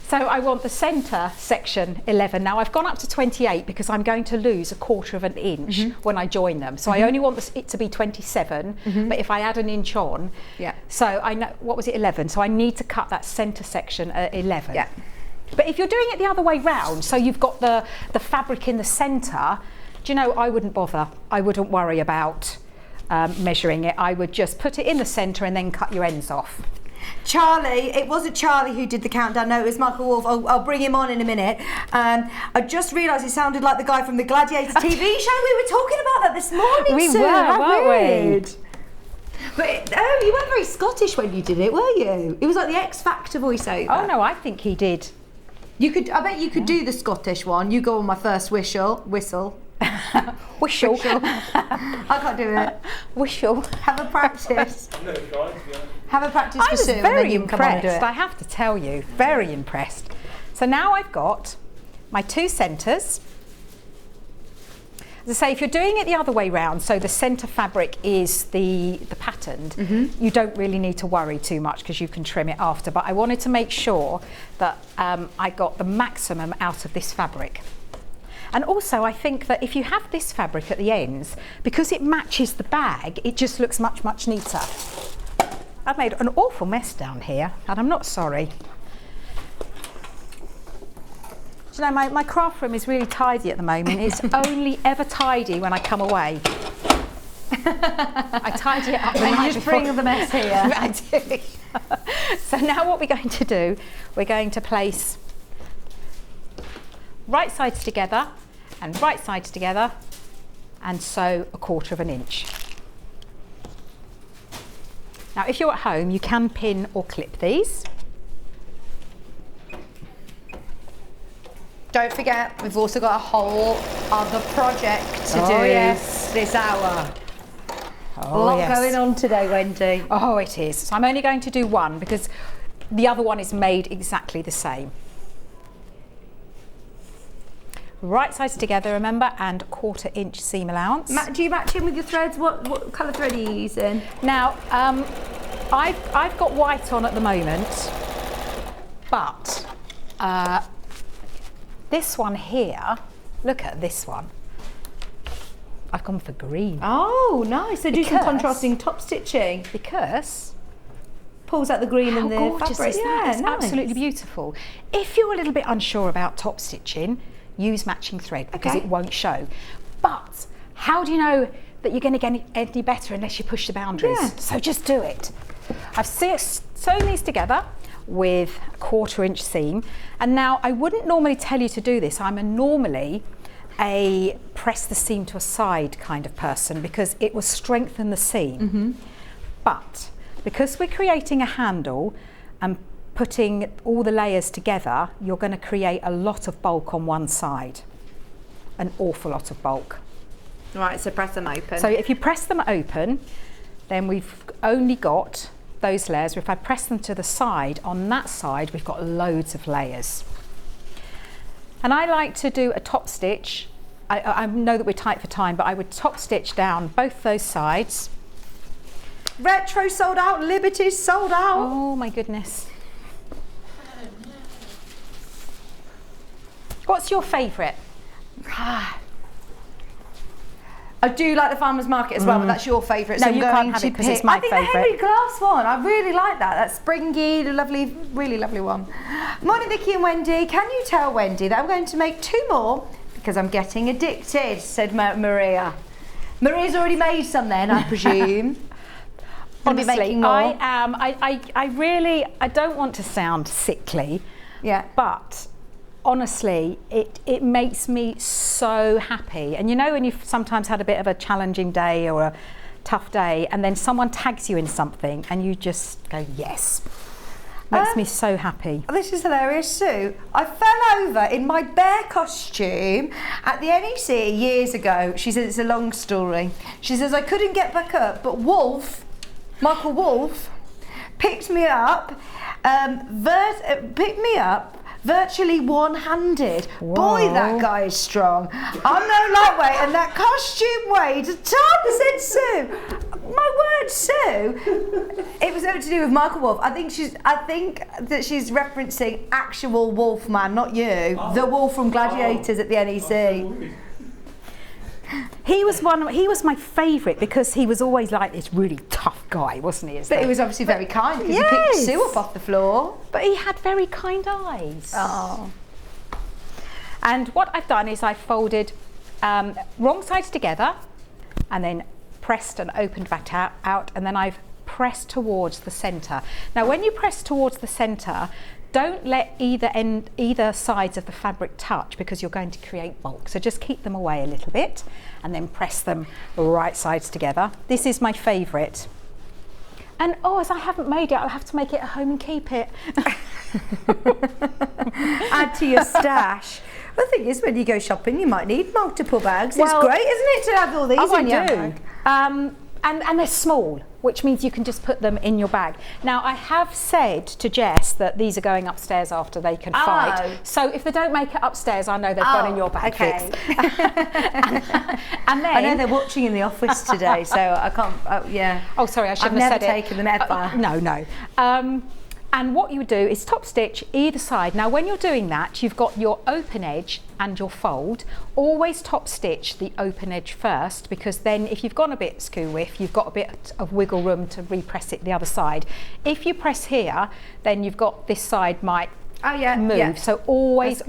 So I want the centre section 11. Now I've gone up to 28 because I'm going to lose 1/4 of an inch when I join them. So I only want it to be 27, but if I add an inch on, so I know, what was it, 11? So I need to cut that centre section at 11. Yeah. But if you're doing it the other way round, so you've got the fabric in the centre, do you know, I wouldn't bother. I wouldn't worry about measuring it. I would just put it in the centre and then cut your ends off. Charlie, it wasn't Charlie who did the countdown, no, it was Michael Wolf. I'll bring him on in a minute. I just realised he sounded like the guy from the Gladiator TV show. We were talking about that this morning, We Sue. were, weren't we? But you weren't very Scottish when you did it, were you? It was like the X Factor voiceover. Oh no, I think he did. You could. I bet you could do the Scottish one. You go on my first whistle. Whistle. I can't do it. Whistle. Have a practice. Have a practice I for was Sue. very and then come on and do impressed, it. I have to tell you, very impressed. So now I've got my 2 centres. As I say, if you're doing it the other way round, so the centre fabric is the patterned, you don't really need to worry too much because you can trim it after. But I wanted to make sure that I got the maximum out of this fabric. And also I think that if you have this fabric at the ends, because it matches the bag, it just looks much, much neater. I've made an awful mess down here, and I'm not sorry. Do you know, my craft room is really tidy at the moment. It's only ever tidy when I come away. I tidy it up the night just bring the mess here. I do. So now what we're going to do, we're going to place right sides together and right sides together, and sew 1/4 inch. Now if you're at home, you can pin or clip these. Don't forget, we've also got a whole other project to do this hour. A lot going on today, Wendy. Oh, it is. So I'm only going to do one because the other one is made exactly the same. Right sides together, remember, and 1/4 inch seam allowance. Do you match in with your threads? What colour thread are you using? Now, I've got white on at the moment, but this one here, look at this one. I've gone for green. Oh, nice. So do some contrasting top stitching. Because pulls out the green and the gorgeous fabric. is that? It's absolutely beautiful. If you're a little bit unsure about top stitching, use matching thread because it won't show. But how do you know that you're going to get any better unless you push the boundaries? Yeah. So just do it. I've sewn these together with 1/4 inch seam, and now I wouldn't normally tell you to do this. I'm normally a press the seam to a side kind of person because it will strengthen the seam. But because we're creating a handle and putting all the layers together, you're going to create a lot of bulk on one side, an awful lot of bulk. Right, so press them open. So if you press them open, then we've only got those layers. If I press them to the side, on that side we've got loads of layers. And I like to do a top stitch. I know that we're tight for time, but I would top stitch down both those sides. Retro sold out, Liberty sold out. Oh my goodness. What's your favourite? I do like the farmer's market as well, but that's your favourite. No, so you can't have it because it's my favourite. I think the Henry Glass one, I really like that. That's springy, the lovely, really lovely one. Morning, Vicky and Wendy. Can you tell Wendy that I'm going to make 2 more because I'm getting addicted, said Maria. Maria's already made some then, I presume. Honestly, I don't want to sound sickly, but honestly, it makes me so happy. And you know when you've sometimes had a bit of a challenging day or a tough day and then someone tags you in something and you just go, yes. Makes me so happy. This is hilarious, Sue. I fell over in my bear costume at the NEC years ago. She says it's a long story. She says I couldn't get back up, but Michael Wolf, picked me up, virtually one-handed. Whoa. Boy, that guy is strong. I'm no lightweight, and that costume weighed a ton, said Sue. My word, Sue. It was something to do with Michael Wolf. I think that she's referencing actual Wolfman, not you. The Wolf from Gladiators at the NEC. He was my favourite because he was always like this really tough guy, wasn't he? But he was obviously very kind because he picked Sue up off the floor. But he had very kind eyes. Oh. And what I've done is I've folded wrong sides together and then pressed and opened back out, and then I've pressed towards the centre. Now when you press towards the centre, don't let either sides of the fabric touch because you're going to create bulk. So just keep them away a little bit and then press them right sides together. This is my favourite. And as I haven't made it, I'll have to make it at home and keep it. Add to your stash. The thing is, when you go shopping, you might need multiple bags. It's great, isn't it, to have all these in your bag? And they're small, which means you can just put them in your bag. Now, I have said to Jess that these are going upstairs after they can fight. So if they don't make it upstairs, I know they've gone in your bag. Okay. And then I know they're watching in the office today, so I can't. Yeah. Oh, sorry, I shouldn't have said it. I've never taken them ever. No. And what you would do is top stitch either side. Now when you're doing that, you've got your open edge and your fold. Always top stitch the open edge first, because then if you've gone a bit skew whiff, you've got a bit of wiggle room to repress it the other side. If you press here, then you've got this side might move. Yeah. So always.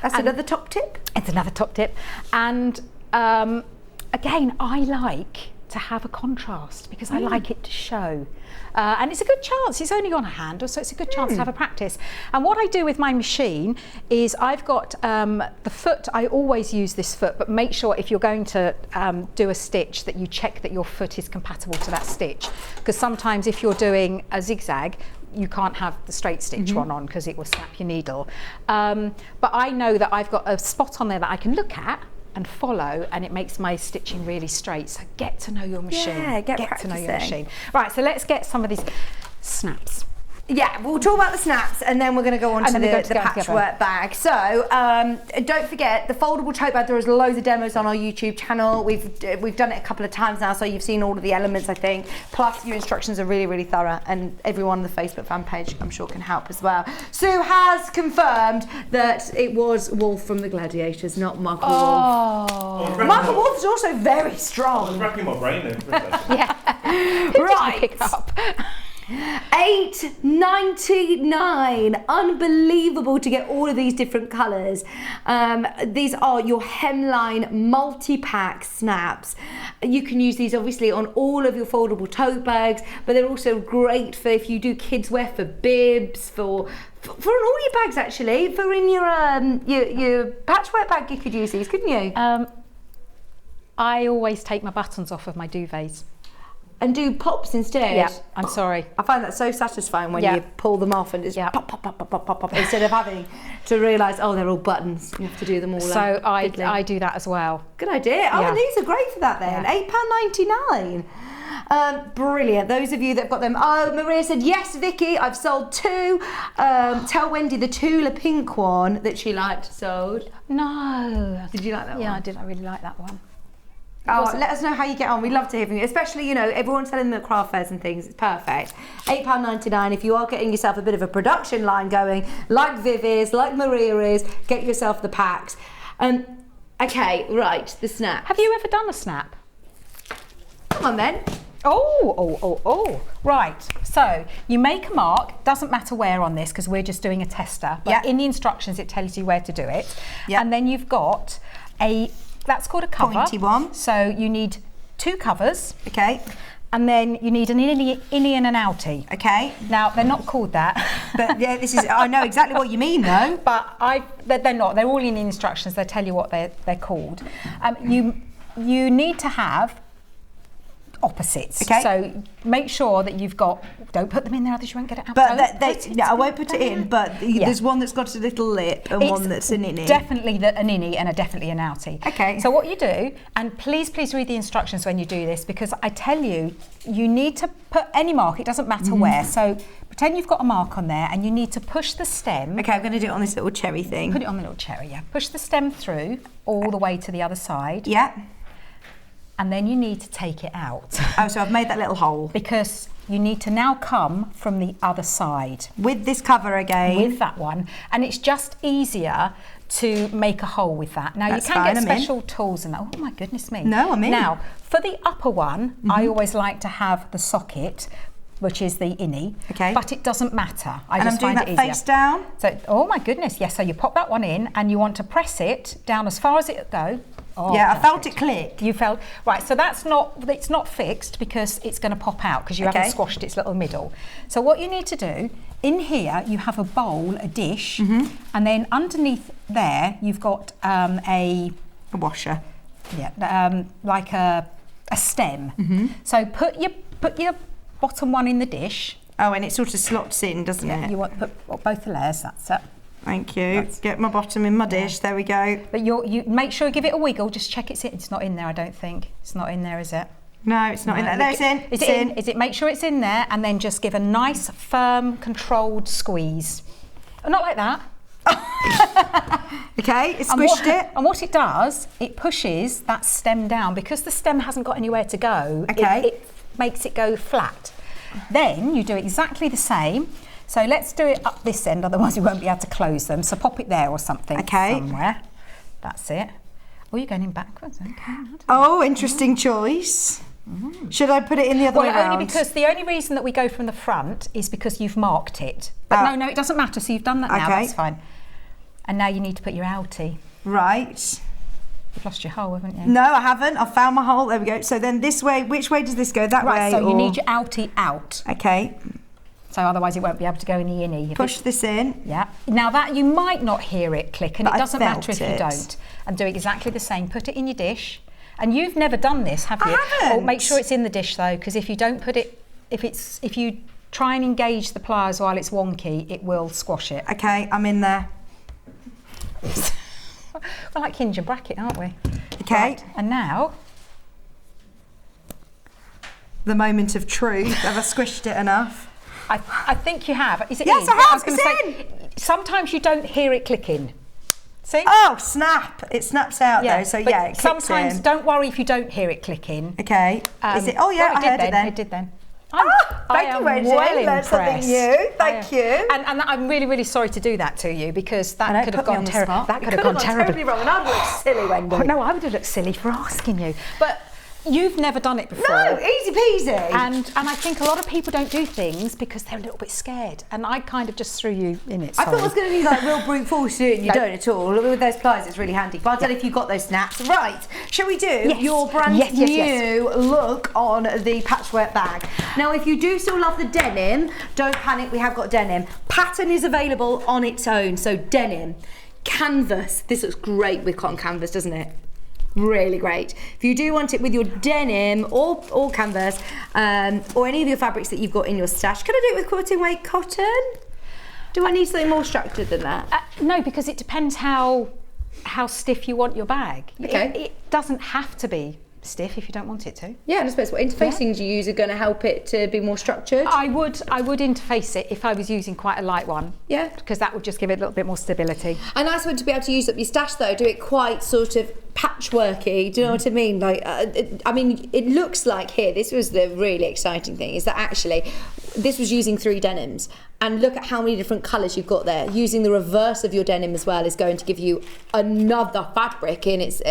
That's another top tip? It's another top tip. And again, I like to have a contrast because I like it to show. And it's a good chance, it's only on a handle, so it's a good chance to have a practice. And what I do with my machine is I've got the foot, I always use this foot, but make sure if you're going to do a stitch that you check that your foot is compatible to that stitch. Because sometimes if you're doing a zigzag, you can't have the straight stitch one on because it will snap your needle. But I know that I've got a spot on there that I can look at and follow, and it makes my stitching really straight. So get to know your machine. Yeah, get to know your practicing. machine. Right, so let's get some of these snaps. Yeah, we'll talk about the snaps and then we're going to go on to the patchwork bag. So don't forget the foldable tote bag. There is loads of demos on our YouTube channel. We've done it a couple of times now, so you've seen all of the elements, I think. Plus your instructions are really, really thorough, and everyone on the Facebook fan page I'm sure can help as well. Sue has confirmed that it was Wolf from the Gladiators, not Michael Wolf. Michael Wolf is also very strong. I was racking my brain then for a second. Yeah. Right. Pick up. $8.99. Unbelievable to get all of these different colours. These are your hemline multi-pack snaps. You can use these obviously on all of your foldable tote bags, but they're also great for if you do kids wear, for bibs, for all your bags actually. For in your patchwork bag you could use these, couldn't you? I always take my buttons off of my duvets. And do pops instead? Yeah, I'm sorry. I find that so satisfying when you pull them off and just pop, pop, pop, pop, pop, pop, pop, instead of having to realise, oh, they're all buttons. You have to do them all. So I do that as well. Good idea. Oh, and these are great for that then. £8.99. Brilliant. Those of you that have got them. Oh, Maria said, yes, Vicky, I've sold 2. Tell Wendy the Tula pink one that she liked sold. No. Did you like that one? Yeah, I did. I really like that one. Oh, let us know how you get on. We'd love to hear from you, especially, you know, everyone's selling them at craft fairs and things. It's perfect. £8.99. If you are getting yourself a bit of a production line going, like Viv is, like Maria is, get yourself the packs. Okay, right, the snap. Have you ever done a snap? Come on then. Oh. Right, so you make a mark, doesn't matter where on this because we're just doing a tester, but in the instructions it tells you where to do it. And then you've got that's called a cover. Pointy one. So you need 2 covers. Okay. And then you need an innie and an outie. Okay. Now, they're not called that. But yeah, this is, I know exactly what you mean though. But they're not. They're all in the instructions. They tell you what they're called. You need to have opposites. Okay. So make sure that you've got, don't put them in there, otherwise you won't get it out. But I won't put it in, but there's one that's got a little lip and one that's an innie. Definitely an innie and definitely an outie. Okay. So what you do, and please read the instructions when you do this, because I tell you, you need to put any mark, it doesn't matter where. So pretend you've got a mark on there and you need to push the stem. Okay, I'm going to do it on this little cherry thing. Put it on the little cherry, yeah. Push the stem through all the way to the other side. Yeah. And then you need to take it out. Oh, so I've made that little hole. Because you need to now come from the other side. With this cover again. With that one. And it's just easier to make a hole with that. Now you can get special tools and that. Oh my goodness me. No, I'm in. Now, for the upper one, I always like to have the socket, which is the innie. Okay. But it doesn't matter. I just find it easier. Face down? So, oh my goodness, yes. So you pop that one in and you want to press it down as far as it'll go. Oh, yeah, I felt it click. You felt, right, so it's not fixed because it's going to pop out because you haven't squashed its little middle. So what you need to do, in here you have a bowl, a dish, and then underneath there you've got a washer. Yeah, like a stem. So put your bottom one in the dish. Oh, and it sort of slots in, doesn't it? You want to put both the layers, that's it. Thank you. Get my bottom in my dish. There we go. But you make sure you give it a wiggle. Just check it's in. It's not in there, I don't think. It's not in there, is it? No, it's not in there. There, it's in. Is it in? Is it? Make sure it's in there, and then just give a nice, firm, controlled squeeze. Not like that. Okay, it squished it. And what it does, it pushes that stem down because the stem hasn't got anywhere to go. Okay. It makes it go flat. Then you do exactly the same. So let's do it up this end, otherwise we won't be able to close them. So pop it there or something somewhere. That's it. Oh, you're going in backwards. Okay. Oh, interesting choice. Should I put it in the other way around? Only because the only reason that we go from the front is because you've marked it. But no, it doesn't matter. So you've done that now. That's fine. And now you need to put your outie. Right. You've lost your hole, haven't you? No, I haven't. I've found my hole. There we go. So then this way, which way does this go? That way? Right, so or... you need your outie out. Okay. So otherwise it won't be able to go in the innie. Push this in. Yeah. Now that you might not hear it click, and But it doesn't matter if it. you don't. And do exactly the same. Put it in your dish. And you've never done this, have you? I haven't. Or make sure it's in the dish though, because if you don't put it, if you try and engage the pliers while it's wonky, it will squash it. Okay, I'm in there. We're like hinge and bracket, aren't we? Okay. Right. And now, the moment of truth. Have I squished it enough? I think you have. Is it Yes, in? I have. was gonna say, sometimes you don't hear it clicking. See? Oh, snap. It snaps out though, so but yeah, it clicks sometimes in. don't worry if you don't hear it clicking. Okay. Is it? Oh yeah, I heard it then. It did then. Thank you, Wendy. Learned something new. Thank you. And I'm really, really sorry to do that to you because I know, that could have put me gone on the terrible. spot. That It could have gone terribly wrong, and I'd look silly, Wendy. Oh, no, I would have looked silly for asking you. But you've never done it before. No, easy peasy. And I think a lot of people don't do things because they're a little bit scared. And I kind of just threw you in it. I thought it was going to be like real brute force to it, and you No. don't at all. With those pliers, it's really handy. But I don't know if you got those snaps. Right, shall we do your brand new look on the patchwork bag? Now, if you do still love the denim, don't panic, we have got denim. Pattern is available on its own, so denim. Canvas, this looks great with cotton canvas, doesn't it? Really great. If you do want it with your denim or canvas or any of your fabrics that you've got in your stash, can I do it with quilting weight cotton? Do I need something more structured than that? No, because it depends how stiff you want your bag. Okay. It doesn't have to be stiff if you don't want it to. Yeah, and I suppose what interfacings you use are going to help it to be more structured. I would interface it if I was using quite a light one. Yeah. Because that would just give it a little bit more stability. A nice one to be able to use up your stash though, do it quite sort of patchworky, do you know what I mean? Like, I mean, it looks like here, this was the really exciting thing, is that actually this was using 3 denims. And look at how many different colours you've got there. Using the reverse of your denim as well is going to give you another fabric in its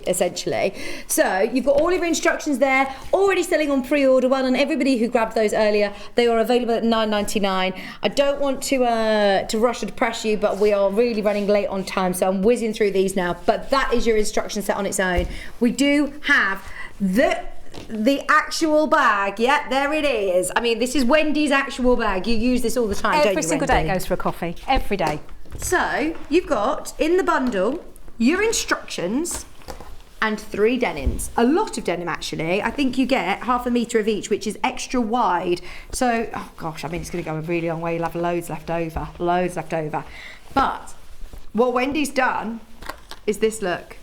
essentially. So you've got all of your instructions there, already selling on pre-order. Well done everybody who grabbed those earlier. They are available at $9.99. I don't want to rush or to press you, but we are really running late on time, so I'm whizzing through these now. But that is your instruction set on its own. We do have the actual bag. Yeah, there it is. I mean, this is Wendy's actual bag. You use this all the time, don't you, Every single day Wendy? it goes for a coffee. Every day. So you've got in the bundle your instructions and 3 denims. A lot of denim actually. I think you get half a metre of each, which is extra wide. So, oh gosh, I mean, it's going to go a really long way. You'll have loads left over. Loads left over. But what Wendy's done is this look.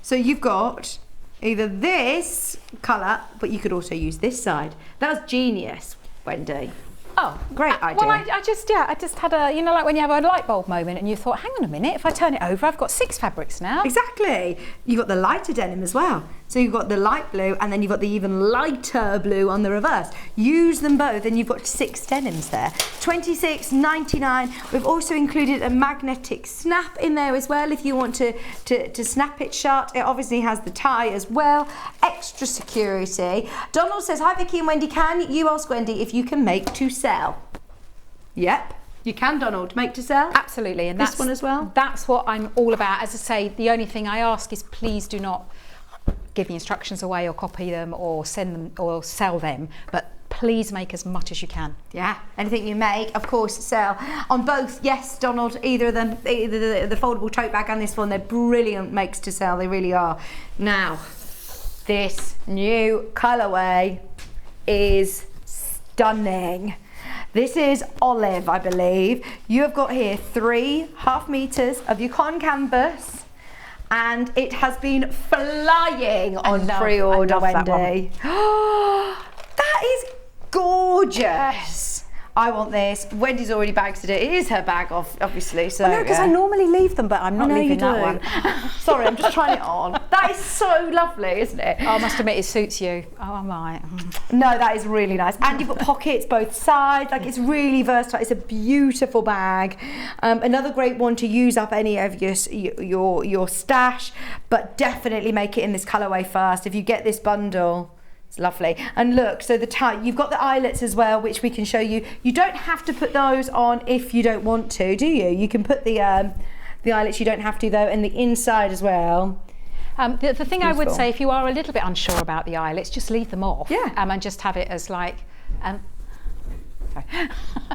So you've got either this colour, but you could also use this side. That was genius, Wendy. Oh, great idea. Well, I just had a, you know, like when you have a light bulb moment and you thought, hang on a minute, if I turn it over, I've got 6 fabrics now. Exactly. You've got the lighter denim as well. So you've got the light blue and then you've got the even lighter blue on the reverse. Use them both and you've got 6 denims there. $26.99. We've also included a magnetic snap in there as well if you want to snap it shut. It obviously has the tie as well. Extra security. Donald says, hi Vicky and Wendy, can you ask Wendy if you can make to sell? Yep. You can, Donald, make to sell? Absolutely. And this that's one as well? That's what I'm all about. As I say, the only thing I ask is please do not give the instructions away or copy them or send them or sell them, but please make as much as you can. Yeah, anything you make, of course, sell. On both, yes, Donald, either of them, either the foldable tote bag and this one, they're brilliant makes to sell, they really are. Now, this new colourway is stunning. This is olive, I believe. You have got here 3.5 meters of your cotton canvas, and it has been flying on pre-order, Wendy. That is gorgeous. I want this. Wendy's already bagged it. It is her bag, obviously. So, Well, no, because I normally leave them, but I'm not leaving that one. Sorry, I'm just trying it on. That is so lovely, isn't it? Oh, I must admit, it suits you. Oh, I might. No, that is really nice. And you've got pockets both sides. Like, it's really versatile. It's a beautiful bag. Another great one to use up any of your stash, but definitely make it in this colourway first. If you get this bundle, it's lovely. And look, so the tie, you've got the eyelets as well, which we can show you. You don't have to put those on if you don't want to, do you? You can put the eyelets, you don't have to though, and the inside as well. The thing I would Useful. say, if you are a little bit unsure about the eyelets, just leave them off. Yeah. And just have it as like, sorry.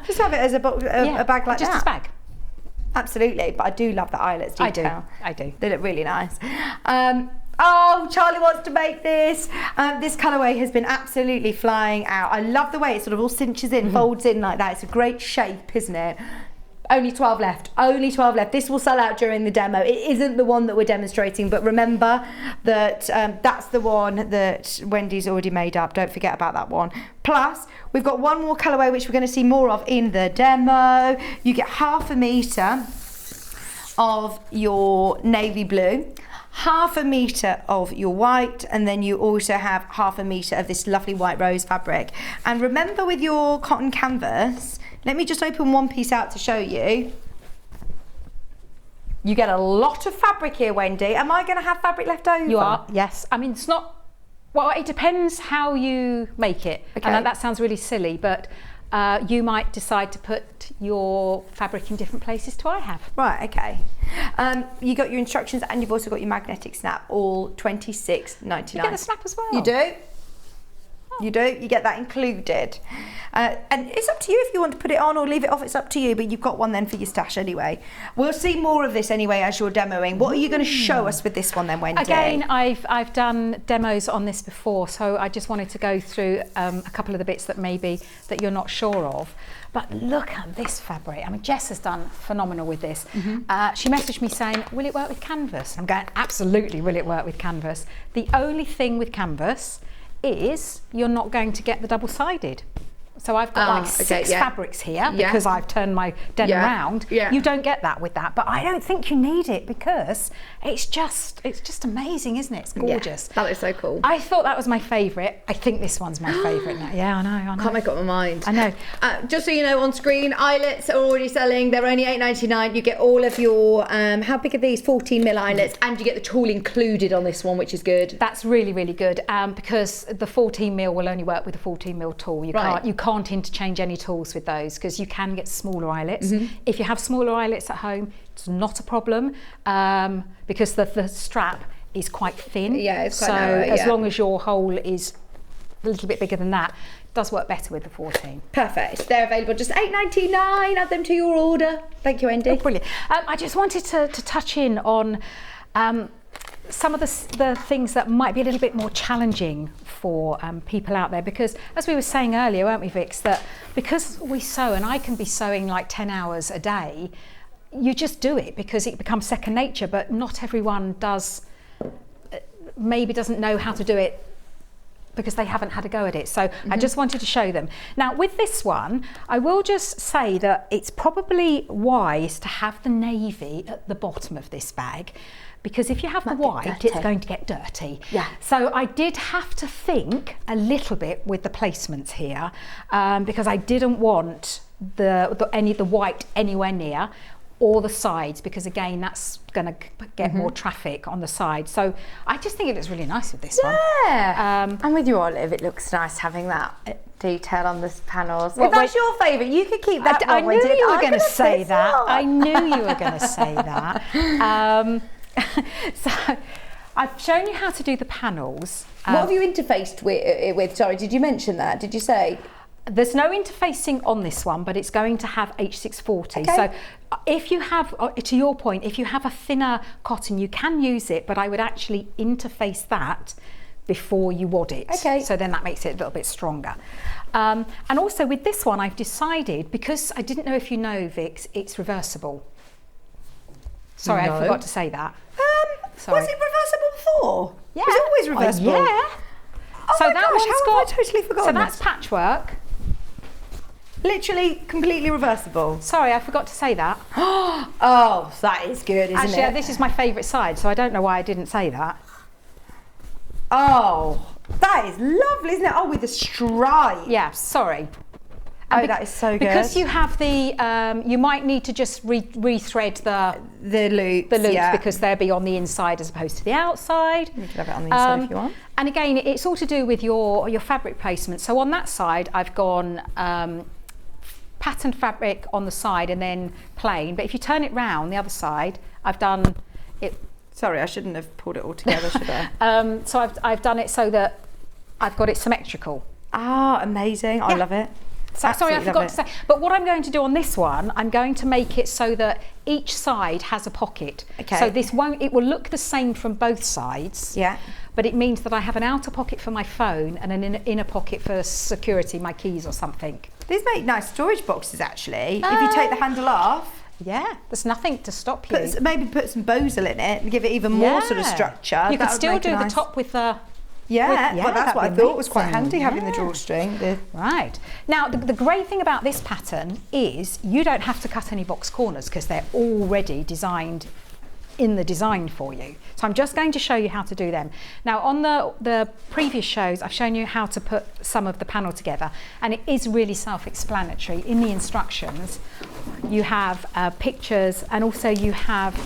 Just have it as a bag like just that. a bag. Absolutely, but I do love the eyelets detail. I do. They look really nice. Oh, Charlie wants to make this. This colourway has been absolutely flying out. I love the way it sort of all cinches in, folds in like that. It's a great shape, isn't it? Only 12 left. Only 12 left. This will sell out during the demo. It isn't the one that we're demonstrating, but remember that that's the one that Wendy's already made up. Don't forget about that one. Plus, we've got one more colourway which we're going to see more of in the demo. You get 1/2 metre of your navy blue, 1/2 metre of your white, and then you also have 1/2 metre of this lovely white rose fabric. And remember, with your cotton canvas, let me just open one piece out to show you. You get a lot of fabric here, Wendy. Am I going to have fabric left over? You are, yes. I mean, it's not, well, it depends how you make it. Okay. And that sounds really silly, but you might decide to put your fabric in different places to I have. Right, okay. You got your instructions and you've also got your magnetic snap, all $26.99. You get the snap as well. You do? You do? You get that included. And it's up to you if you want to put it on or leave it off, it's up to you, but you've got one then for your stash anyway. We'll see more of this anyway as you're demoing. What are you going to show us with this one then, Wendy? Again, I've done demos on this before, so I just wanted to go through a couple of the bits that maybe that you're not sure of. But look at this fabric. I mean, Jess has done phenomenal with this. She messaged me saying, will it work with canvas? I'm going, absolutely, will it work with canvas? The only thing with canvas is you're not going to get the double-sided. So I've got like 6 fabrics here because I've turned my denim around. You don't get that with that, but I don't think you need it because it's just amazing, isn't it? It's gorgeous. That is so cool. I thought that was my favourite. I think this one's my favourite now. Yeah, I know. Can't make up my mind. I know. Just so you know, on screen, eyelets are already selling. They're only $8.99. You get all of your, how big are these? 14mm eyelets, and you get the tool included on this one, which is good. That's really, really good because the 14mm will only work with a 14mm tool. You can't interchange any tools with those because you can get smaller eyelets. If you have smaller eyelets at home, it's not a problem because the strap is quite thin. Yeah, it's quite so narrow, as long as your hole is a little bit bigger than that, it does work better with the 14. Perfect. They're available just $8.99. Add them to your order. Thank you, Wendy. Oh, brilliant. I just wanted to touch in on some of the things that might be a little bit more challenging for people out there, because as we were saying earlier, weren't we, Vix, that because we sew, and I can be sewing like 10 hours a day, you just do it because it becomes second nature, but not everyone maybe doesn't know how to do it because they haven't had a go at it. So I just wanted to show them. Now with this one, I will just say that it's probably wise to have the navy at the bottom of this bag, because if you have the white, it's going to get dirty. Yeah. So I did have to think a little bit with the placements here because I didn't want the white anywhere near, or the sides, because again that's going to get more traffic on the side. So I just think it looks really nice with this one. Yeah. And with your olive, it looks nice having that detail on the panels. Well, if that's your favourite, you could keep that I one. knew you were going to say this that. one. I knew you were going to say that. So I've shown you how to do the panels. What have you interfaced with? Sorry, did you mention that? Did you say? There's no interfacing on this one, but it's going to have H640. Okay. So if you have, to your point, if you have a thinner cotton, you can use it, but I would actually interface that before you wad it. Okay. So then that makes it a little bit stronger. And also with this one, I've decided, because I didn't know if you know, Vix, it's reversible. Sorry, No. I forgot to say that. Was it reversible before? Yeah. It was always reversible. Yeah. Oh So my that gosh, one's how got, have I totally forgotten so that's this? patchwork. Literally completely reversible. Sorry, I forgot to say that. Oh, that is good, isn't Actually, it? this is my favourite side, so I don't know why I didn't say that. Oh, that is lovely, isn't it? Oh, with the stripe. Yeah, sorry. Oh, that is so good. Because you have the, you might need to just rethread the loops, because they'll be on the inside as opposed to the outside. You can have it on the inside if you want. And again, it's all to do with your fabric placement. So on that side, I've gone patterned fabric on the side and then plain. But if you turn it round, the other side, I've done it Sorry, I shouldn't have pulled it all together, should I? So I've done it so that I've got it symmetrical. Ah, amazing. I love it. So, sorry, I forgot to say. But what I'm going to do on this one, I'm going to make it so that each side has a pocket. Okay. So it will look the same from both sides. Yeah. But it means that I have an outer pocket for my phone and an inner pocket for security, my keys or something. These make nice storage boxes, actually. If you take the handle off. Yeah, there's nothing to stop you. Maybe put some bozel in it and give it even more sort of structure. You could still do the top with the... Yeah, well, that's what I thought was quite handy, Yeah. having the drawstring. Right. Now, the great thing about this pattern is you don't have to cut any box corners because they're already designed in the design for you. So I'm just going to show you how to do them. Now, on the previous shows, I've shown you how to put some of the panel together, and it is really self-explanatory. In the instructions, you have pictures, and also you have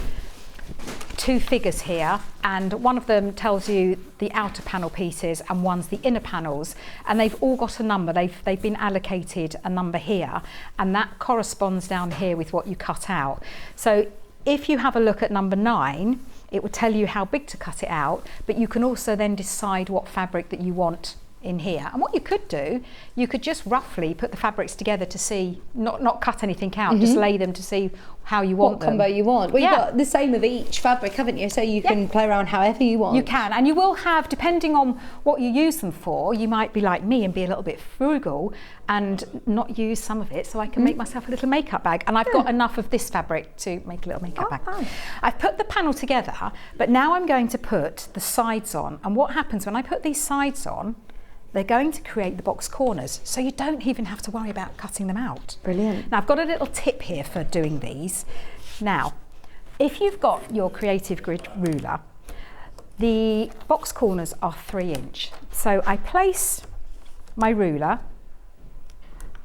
2 figures here, and one of them tells you the outer panel pieces and one's the inner panels, and they've all got a number. They've been allocated a number here, and that corresponds down here with what you cut out. So if you have a look at number 9, it will tell you how big to cut it out, but you can also then decide what fabric that you want in here. And what you could do, you could just roughly put the fabrics together to see, not cut anything out, just lay them to see how you want them. What combo you want. Well, you've got the same of each fabric, haven't you? So you can play around however you want. You can, and you will have, depending on what you use them for, you might be like me and be a little bit frugal and not use some of it, so I can make myself a little makeup bag. And I've got enough of this fabric to make a little makeup bag. Fine. I've put the panel together, but now I'm going to put the sides on. And what happens when I put these sides on, they're going to create the box corners, so you don't even have to worry about cutting them out. Brilliant. Now, I've got a little tip here for doing these. Now, if you've got your creative grid ruler, the box corners are 3 inch. So I place my ruler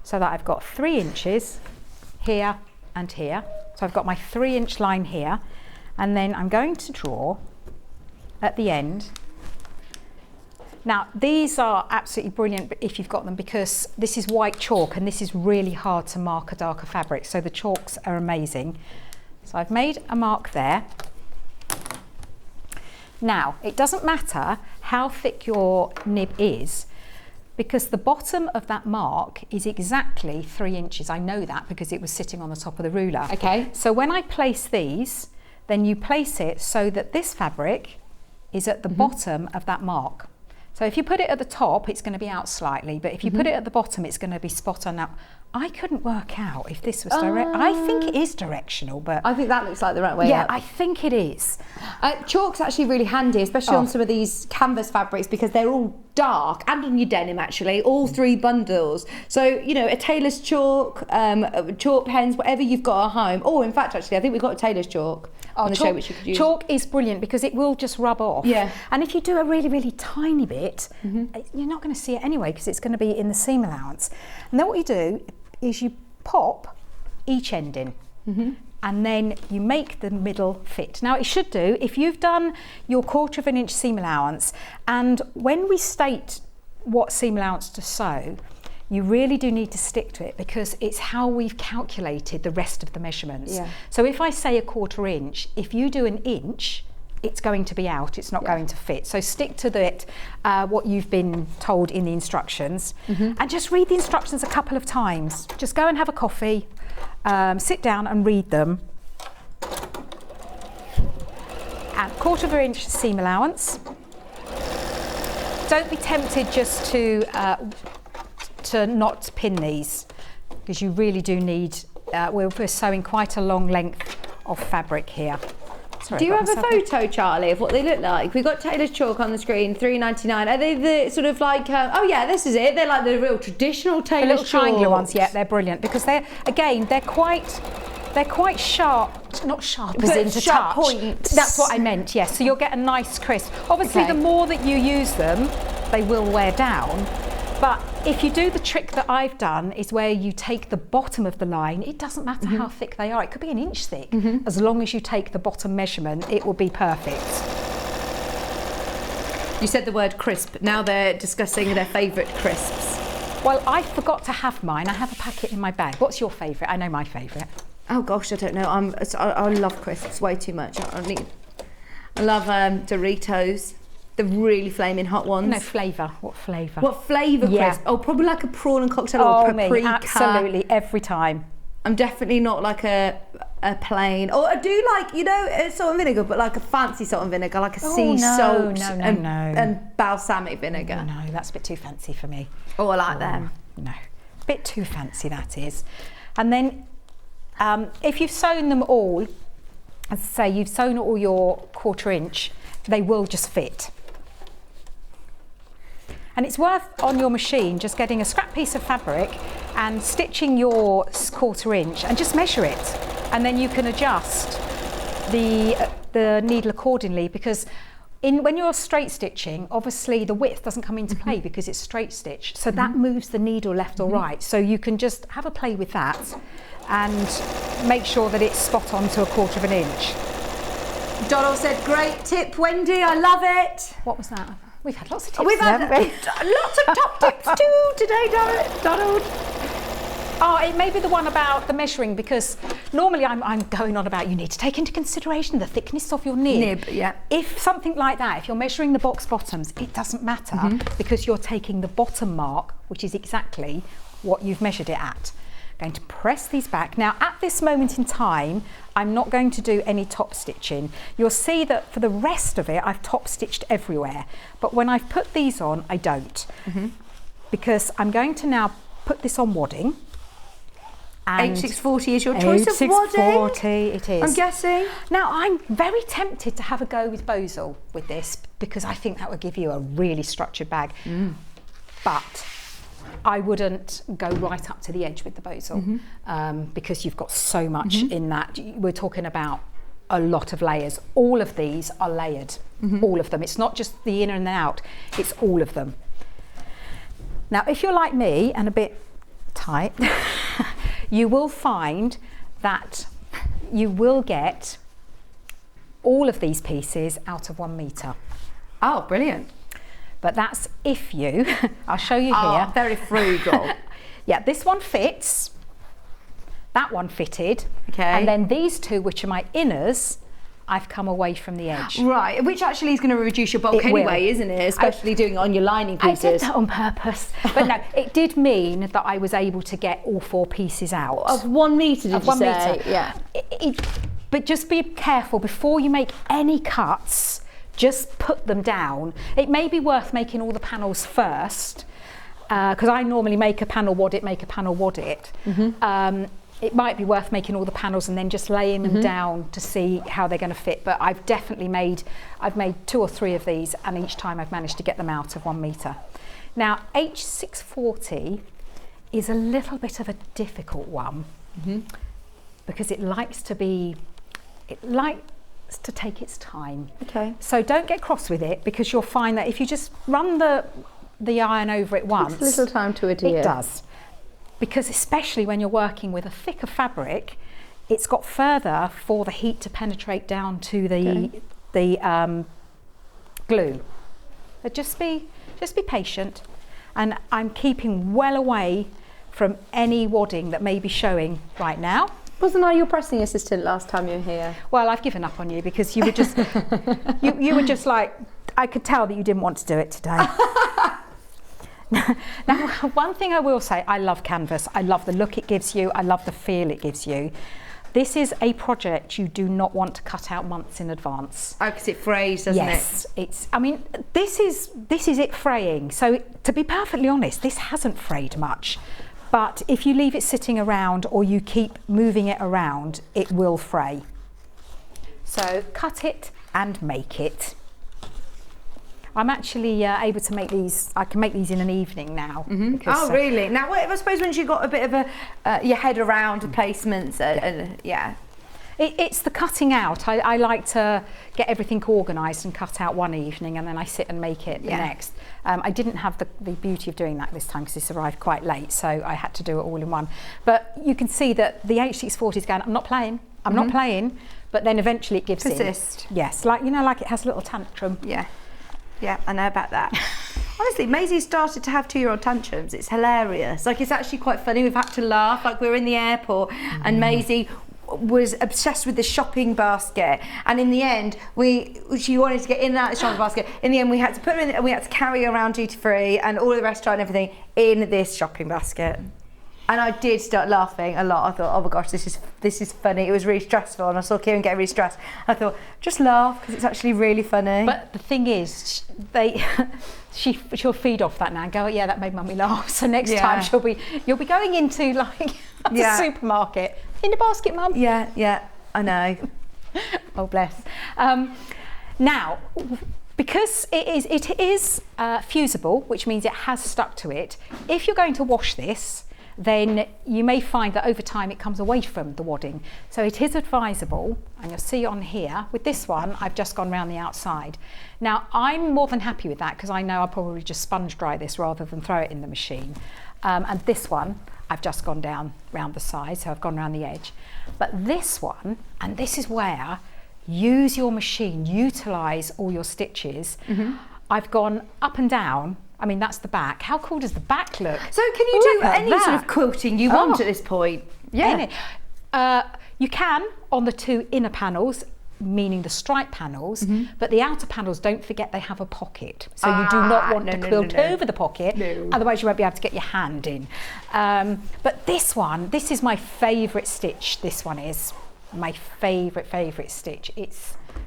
so that I've got 3 inches here and here. So I've got my 3 inch line here, and then I'm going to draw at the end. Now, these are absolutely brilliant if you've got them, because this is white chalk and this is really hard to mark a darker fabric. So the chalks are amazing. So I've made a mark there. Now, it doesn't matter how thick your nib is, because the bottom of that mark is exactly 3 inches. I know that because it was sitting on the top of the ruler. Okay. So when I place these, then you place it so that this fabric is at the bottom of that mark. So if you put it at the top, it's going to be out slightly, but if you put it at the bottom, it's going to be spot on. Now, I couldn't work out if this was direct. I think it is directional, but I think that looks like the right way yeah, up. I think it is. Chalk's actually really handy, especially on some of these canvas fabrics, because they're all dark, and on your denim actually, all 3 bundles. So, you know, a tailor's chalk, chalk pens, whatever you've got at home. Oh, in fact, actually, I think we've got a tailor's chalk on the show, which you could use. Chalk is brilliant because it will just rub off. Yeah. And if you do a really, really tiny bit, you're not going to see it anyway because it's going to be in the seam allowance. And then what you do is you pop each end in. And then you make the middle fit. Now it should do, if you've done your 1/4 inch seam allowance, and when we state what seam allowance to sew, you really do need to stick to it because it's how we've calculated the rest of the measurements. Yeah. So if I say a 1/4 inch, if you do an inch, it's going to be out, it's not going to fit. So stick to it, what you've been told in the instructions, and just read the instructions a couple of times. Just go and have a coffee, sit down and read them. And 1/4 inch seam allowance. Don't be tempted just to not pin these, because you really do need, we're sewing quite a long length of fabric here. Sorry, Do you have a photo, Charlie, of what they look like? We've got tailor's chalk on the screen, $3.99. Are they the sort of like, oh yeah, this is it. They're like the real traditional The tailor's little triangular chalks. ones, yeah, they're brilliant because they're quite sharp, not sharp as But into sharp touch. points. That's what I meant, yes. So you'll get a nice crisp. Obviously, Okay. the more that you use them, they will wear down. But if you do the trick that I've done, is where you take the bottom of the line, it doesn't matter how thick they are. It could be an inch thick. As long as you take the bottom measurement, it will be perfect. You said the word crisp. Now they're discussing their favourite crisps. Well, I forgot to have mine. I have a packet in my bag. What's your favourite? I know my favourite. Oh gosh, I don't know. I love crisps way too much. I love Doritos, the really flaming hot ones. No, flavour. What flavour? What flavour, Chris? Yeah. Oh, probably like a prawn and cocktail or paprika. Me, absolutely, every time. I'm definitely not like a plain, or I do like, you know, salt and vinegar, but like a fancy salt and vinegar, like a sea salt and balsamic vinegar. No, that's a bit too fancy for me. Oh, I like them. No, a bit too fancy that is. And then if you've sewn them all, as I say, you've sewn all your 1/4 inch, they will just fit. And it's worth on your machine just getting a scrap piece of fabric and stitching your 1/4 inch and just measure it. And then you can adjust the needle accordingly, because when you're straight stitching, obviously the width doesn't come into play because it's straight stitch. So that moves the needle left or right. So you can just have a play with that and make sure that it's spot on to a 1/4 inch. Donald said, great tip, Wendy, I love it. What was that? We've had lots of tips. We've had haven't we? lots of top tips too today, Donald. Oh, it may be the one about the measuring, because normally I'm going on about you need to take into consideration the thickness of your nib. Yeah. If something like that, if you're measuring the box bottoms, it doesn't matter because you're taking the bottom mark, which is exactly what you've measured it at. Going to press these back. Now, at this moment in time, I'm not going to do any top stitching. You'll see that for the rest of it, I've top stitched everywhere. But when I've put these on, I don't. Because I'm going to now put this on wadding. H640 is your choice of wadding? H640, it is. I'm guessing. Now, I'm very tempted to have a go with Bosal with this, because I think that would give you a really structured bag. But I wouldn't go right up to the edge with the Bosal because you've got so much in that. We're talking about a lot of layers. All of these are layered, all of them. It's not just the inner and the out, it's all of them. Now, if you're like me and a bit tight, you will find that you will get all of these pieces out of 1 metre. Oh, brilliant. But that's if you, I'll show you here. Oh, very frugal. Yeah, this one fits, that one fitted, okay. And then these two, which are my inners, I've come away from the edge. Right, which actually is going to reduce your bulk anyway, isn't it? Especially doing it on your lining pieces. I did that on purpose. But no, it did mean that I was able to get all 4 pieces out. Of 1 metre, did you say? Yeah. But just be careful before you make any cuts. Just put them down. It may be worth making all the panels first, because I normally make a panel, wad it, make a panel, wad it. It might be worth making all the panels and then just laying them down to see how they're going to fit. But I've definitely made 2 or 3 of these, and each time I've managed to get them out of 1 metre. Now, H640 is a little bit of a difficult one because it likes to take its time. Okay. So don't get cross with it, because you'll find that if you just run the iron over it once, takes a little time to adhere. It does. Because especially when you're working with a thicker fabric, it's got further for the heat to penetrate down to the glue. But just be patient, and I'm keeping well away from any wadding that may be showing right now. Wasn't I your pressing assistant last time you were here? Well, I've given up on you because you were just you were just like, I could tell that you didn't want to do it today. Now, one thing I will say, I love canvas. I love the look it gives you. I love the feel it gives you. This is a project you do not want to cut out months in advance. Oh, because it frays, doesn't it? Yes, it's. I mean, this is it fraying. So to be perfectly honest, this hasn't frayed much. But if you leave it sitting around or you keep moving it around, it will fray. So cut it and make it. I'm actually able to make these, I can make these in an evening now. Oh, really? Now, I suppose once you've got a bit of your head around the placements, It's the cutting out. I like to get everything organised and cut out one evening, and then I sit and make it the next. I didn't have the beauty of doing that this time because this arrived quite late, so I had to do it all in one. But you can see that the H640 is going, I'm not playing, but then eventually it gives Persist. in. Yes, like it has a little tantrum. Yeah, I know about that. Honestly, Maisie's started to have 2-year-old tantrums. It's hilarious. Like, it's actually quite funny. We've had to laugh. Like, we were in the airport and Maisie was obsessed with the shopping basket, and in the end she wanted to get in and out of the shopping basket. In the end we had to put her in and we had to carry her around duty free and all the restaurant and everything in this shopping basket. And I did start laughing a lot. I thought, oh my gosh, this is funny. It was really stressful, and I saw Kieran get really stressed. I thought, just laugh because it's actually really funny. But the thing is, she'll feed off that now and go, yeah, that made mummy laugh. So next time you'll be going into like the supermarket in the basket, mum. Yeah, I know. Oh bless. Now, because it is fusible, which means it has stuck to it. If you're going to wash this, then you may find that over time it comes away from the wadding. So it is advisable, and you'll see on here, with this one, I've just gone round the outside. Now, I'm more than happy with that because I know I'll probably just sponge dry this rather than throw it in the machine. And this one, I've just gone down round the side, so I've gone round the edge. But this one, and this is where, use your machine, utilise all your stitches. I've gone up and down. I mean, that's the back. How cool does the back look? So can you do any sort of quilting you want at this point? Yeah. You can on the two inner panels, meaning the stripe panels, but the outer panels, don't forget they have a pocket. So you do not want to quilt over the pocket, otherwise you won't be able to get your hand in. But this is my favourite stitch. This one is my favourite stitch.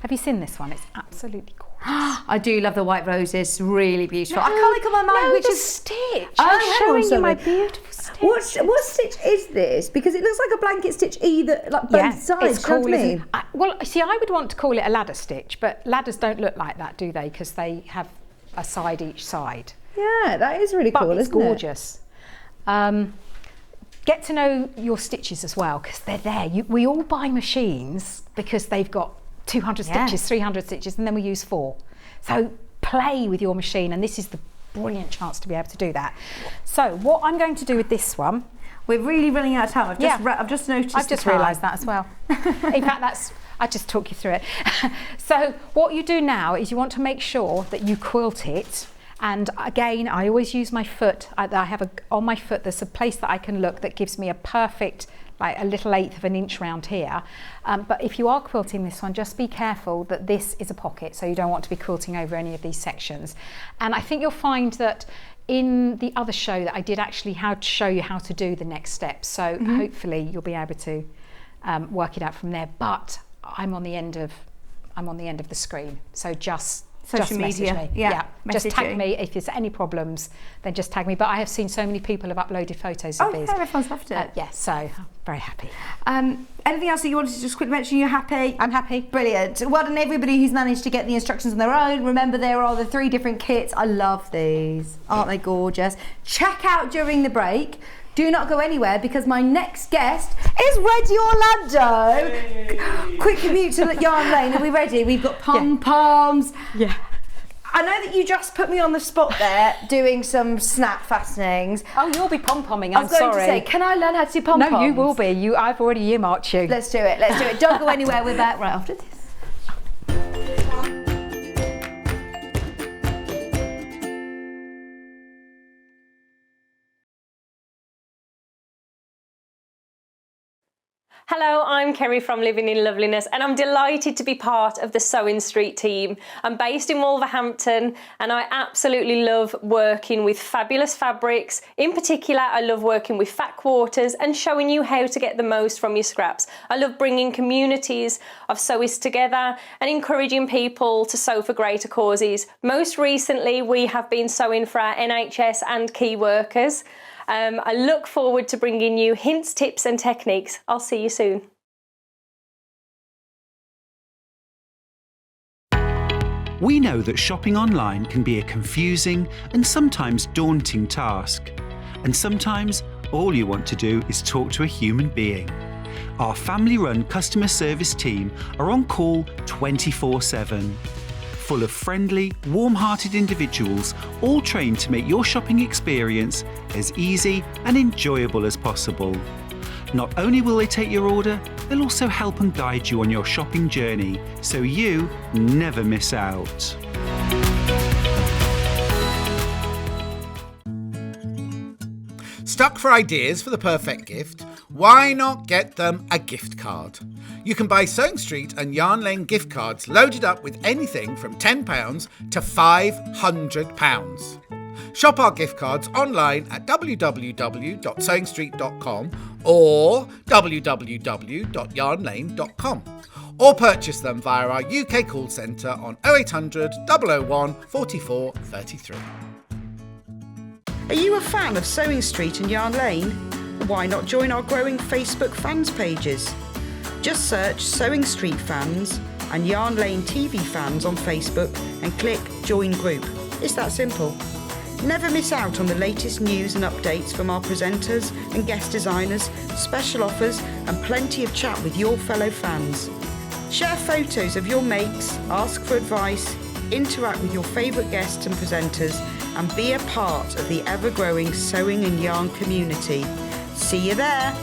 Have you seen this one? It's absolutely gorgeous. I do love the white roses, really beautiful. I can't make up my mind which is stitch. I'm showing you my beautiful stitch. What stitch is this? Because it looks like a blanket stitch both sides. It's cool. Well, see, I would want to call it a ladder stitch, but ladders don't look like that, do they? Because they have a side each side. Yeah, that is really cool, it's gorgeous. Get to know your stitches as well, because they're there. We all buy machines because they've got 200 stitches, 300 stitches, and then we use 4. So play with your machine, and this is the brilliant chance to be able to do that. So what I'm going to do with this one, we're really running out of time. I've just noticed. I've just realised that as well. In fact, I just talk you through it. So what you do now is you want to make sure that you quilt it. And again, I always use my foot. I have on my foot, there's a place that I can look that gives me a perfect, like a little 1/8 of an inch round here. But if you are quilting this one, just be careful that this is a pocket, so you don't want to be quilting over any of these sections. And I think you'll find that in the other show that I did actually show you how to do the next steps. So hopefully you'll be able to work it out from there. But I'm on the end of the screen, so just social media. Message me. Yeah. Just tag me if there's any problems. Then just tag me. But I have seen so many people have uploaded photos of these. Oh, everyone's loved it. So I'm very happy. Anything else that you wanted to just quickly mention? You're happy? I'm happy. Brilliant. Well done, everybody who's managed to get the instructions on their own. Remember, there are the 3 different kits. I love these. Aren't they gorgeous? Check out during the break. Do not go anywhere because my next guest is Wendy Orlando. Hey. Quick commute to Yarn Lane. Are we ready? We've got Poms. Yeah. I know that you just put me on the spot there doing some snap fastenings. Oh, you'll be pom-pomming, I'm sorry. I was going to say, can I learn how to do pom-poms? No, you will be. I've already earmarked you. Let's do it. Don't go anywhere. We're back right after this. Hello, I'm Kerry from Living in Loveliness, and I'm delighted to be part of the Sewing Street team. I'm based in Wolverhampton, and I absolutely love working with fabulous fabrics. In particular, I love working with fat quarters and showing you how to get the most from your scraps. I love bringing communities of sewists together and encouraging people to sew for greater causes. Most recently, we have been sewing for our NHS and key workers. I look forward to bringing you hints, tips and techniques. I'll see you soon. We know that shopping online can be a confusing and sometimes daunting task. And sometimes all you want to do is talk to a human being. Our family-run customer service team are on call 24/7. Full of friendly, warm-hearted individuals, all trained to make your shopping experience as easy and enjoyable as possible. Not only will they take your order, they'll also help and guide you on your shopping journey, so you never miss out. Stuck for ideas for the perfect gift? why not get them a gift card? You can buy Sewing Street and Yarn Lane gift cards loaded up with anything from £10 to £500. Shop our gift cards online at www.sewingstreet.com or www.yarnlane.com, or purchase them via our UK call centre on 0800 001 44 33. Are you a fan of Sewing Street and Yarn Lane? Why not join our growing Facebook fans pages? Just search Sewing Street Fans and Yarn Lane TV Fans on Facebook and click Join Group. It's that simple. Never miss out on the latest news and updates from our presenters and guest designers, special offers and plenty of chat with your fellow fans. Share photos of your makes, ask for advice, interact with your favourite guests and presenters and be a part of the ever-growing sewing and yarn community. See you there!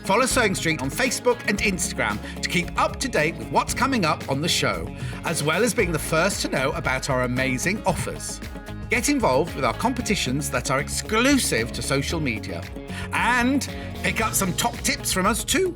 Follow Sewing Street on Facebook and Instagram to keep up to date with what's coming up on the show, as well as being the first to know about our amazing offers. Get involved with our competitions that are exclusive to social media. And pick up some top tips from us too.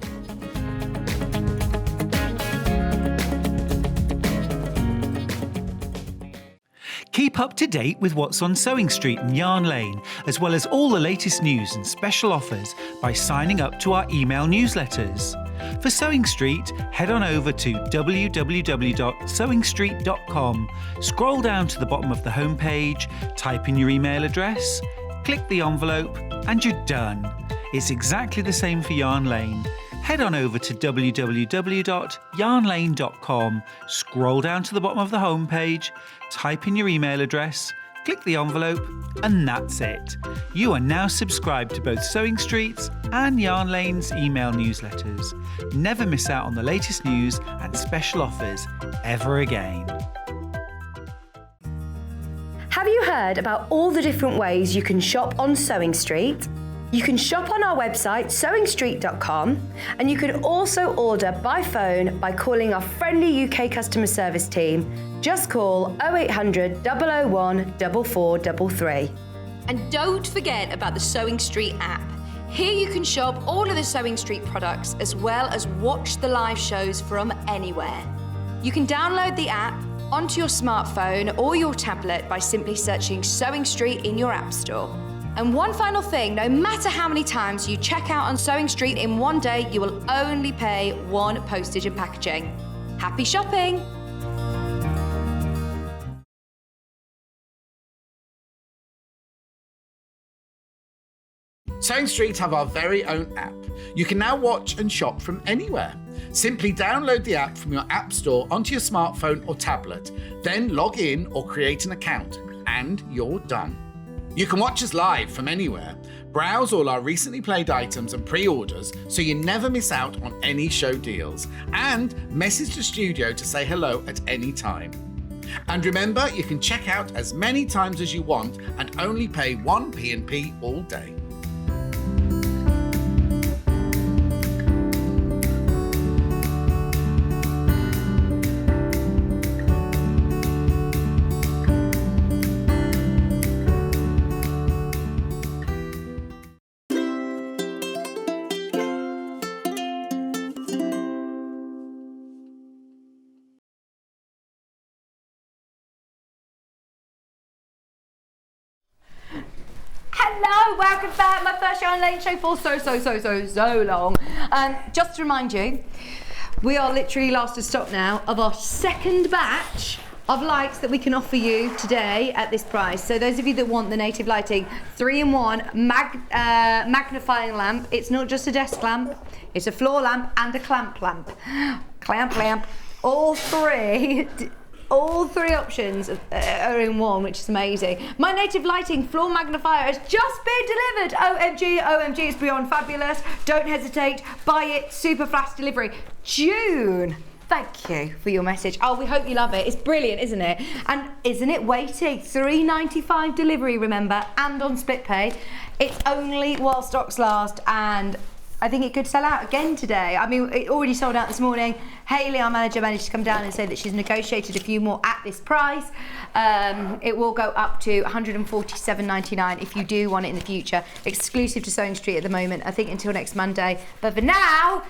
Keep up to date with what's on Sewing Street and Yarn Lane, as well as all the latest news and special offers by signing up to our email newsletters. For Sewing Street, head on over to www.sewingstreet.com, scroll down to the bottom of the homepage, type in your email address, click the envelope, and you're done. It's exactly the same for Yarn Lane. Head on over to www.yarnlane.com, scroll down to the bottom of the homepage, type in your email address, click the envelope, and that's it. You are now subscribed to both Sewing Street's and Yarn Lane's email newsletters. Never miss out on the latest news and special offers ever again. Have you heard about all the different ways you can shop on Sewing Street? You can shop on our website, sewingstreet.com, and you can also order by phone by calling our friendly UK customer service team. Just call 0800 001 4433. And don't forget about the Sewing Street app. Here you can shop all of the Sewing Street products as well as watch the live shows from anywhere. You can download the app onto your smartphone or your tablet by simply searching Sewing Street in your app store. And one final thing, no matter how many times you check out on Sewing Street in one day, you will only pay one postage and packaging. Happy shopping! Sewing Street have our very own app. You can now watch and shop from anywhere. Simply download the app from your app store onto your smartphone or tablet, then log in or create an account, and you're done. You can watch us live from anywhere, browse all our recently played items and pre-orders so you never miss out on any show deals, and message the studio to say hello at any time. And remember, you can check out as many times as you want and only pay one P&P all day. Hello, welcome back. My first Yarn Lane show for so long. Just to remind you, we are literally last to stop now of our second batch of lights that we can offer you today at this price. So those of you that want the Native Lighting 3-in-1 magnifying lamp, it's not just a desk lamp, it's a floor lamp and a clamp lamp. Clamp. All three options are in one, which is amazing. My Native Lighting floor magnifier has just been delivered. OMG, it's beyond fabulous. Don't hesitate, buy it, super fast delivery. June. Thank you for your message. Oh, we hope you love it. It's brilliant, isn't it? And isn't it weighty? $3.95 delivery, remember, and on split pay. It's only while stocks last, and I think it could sell out again today. I mean, it already sold out this morning. Hayley, our manager, managed to come down and say that she's negotiated a few more at this price. It will go up to £147.99 if you do want it in the future. Exclusive to Sewing Street at the moment, I think until next Monday. But for now,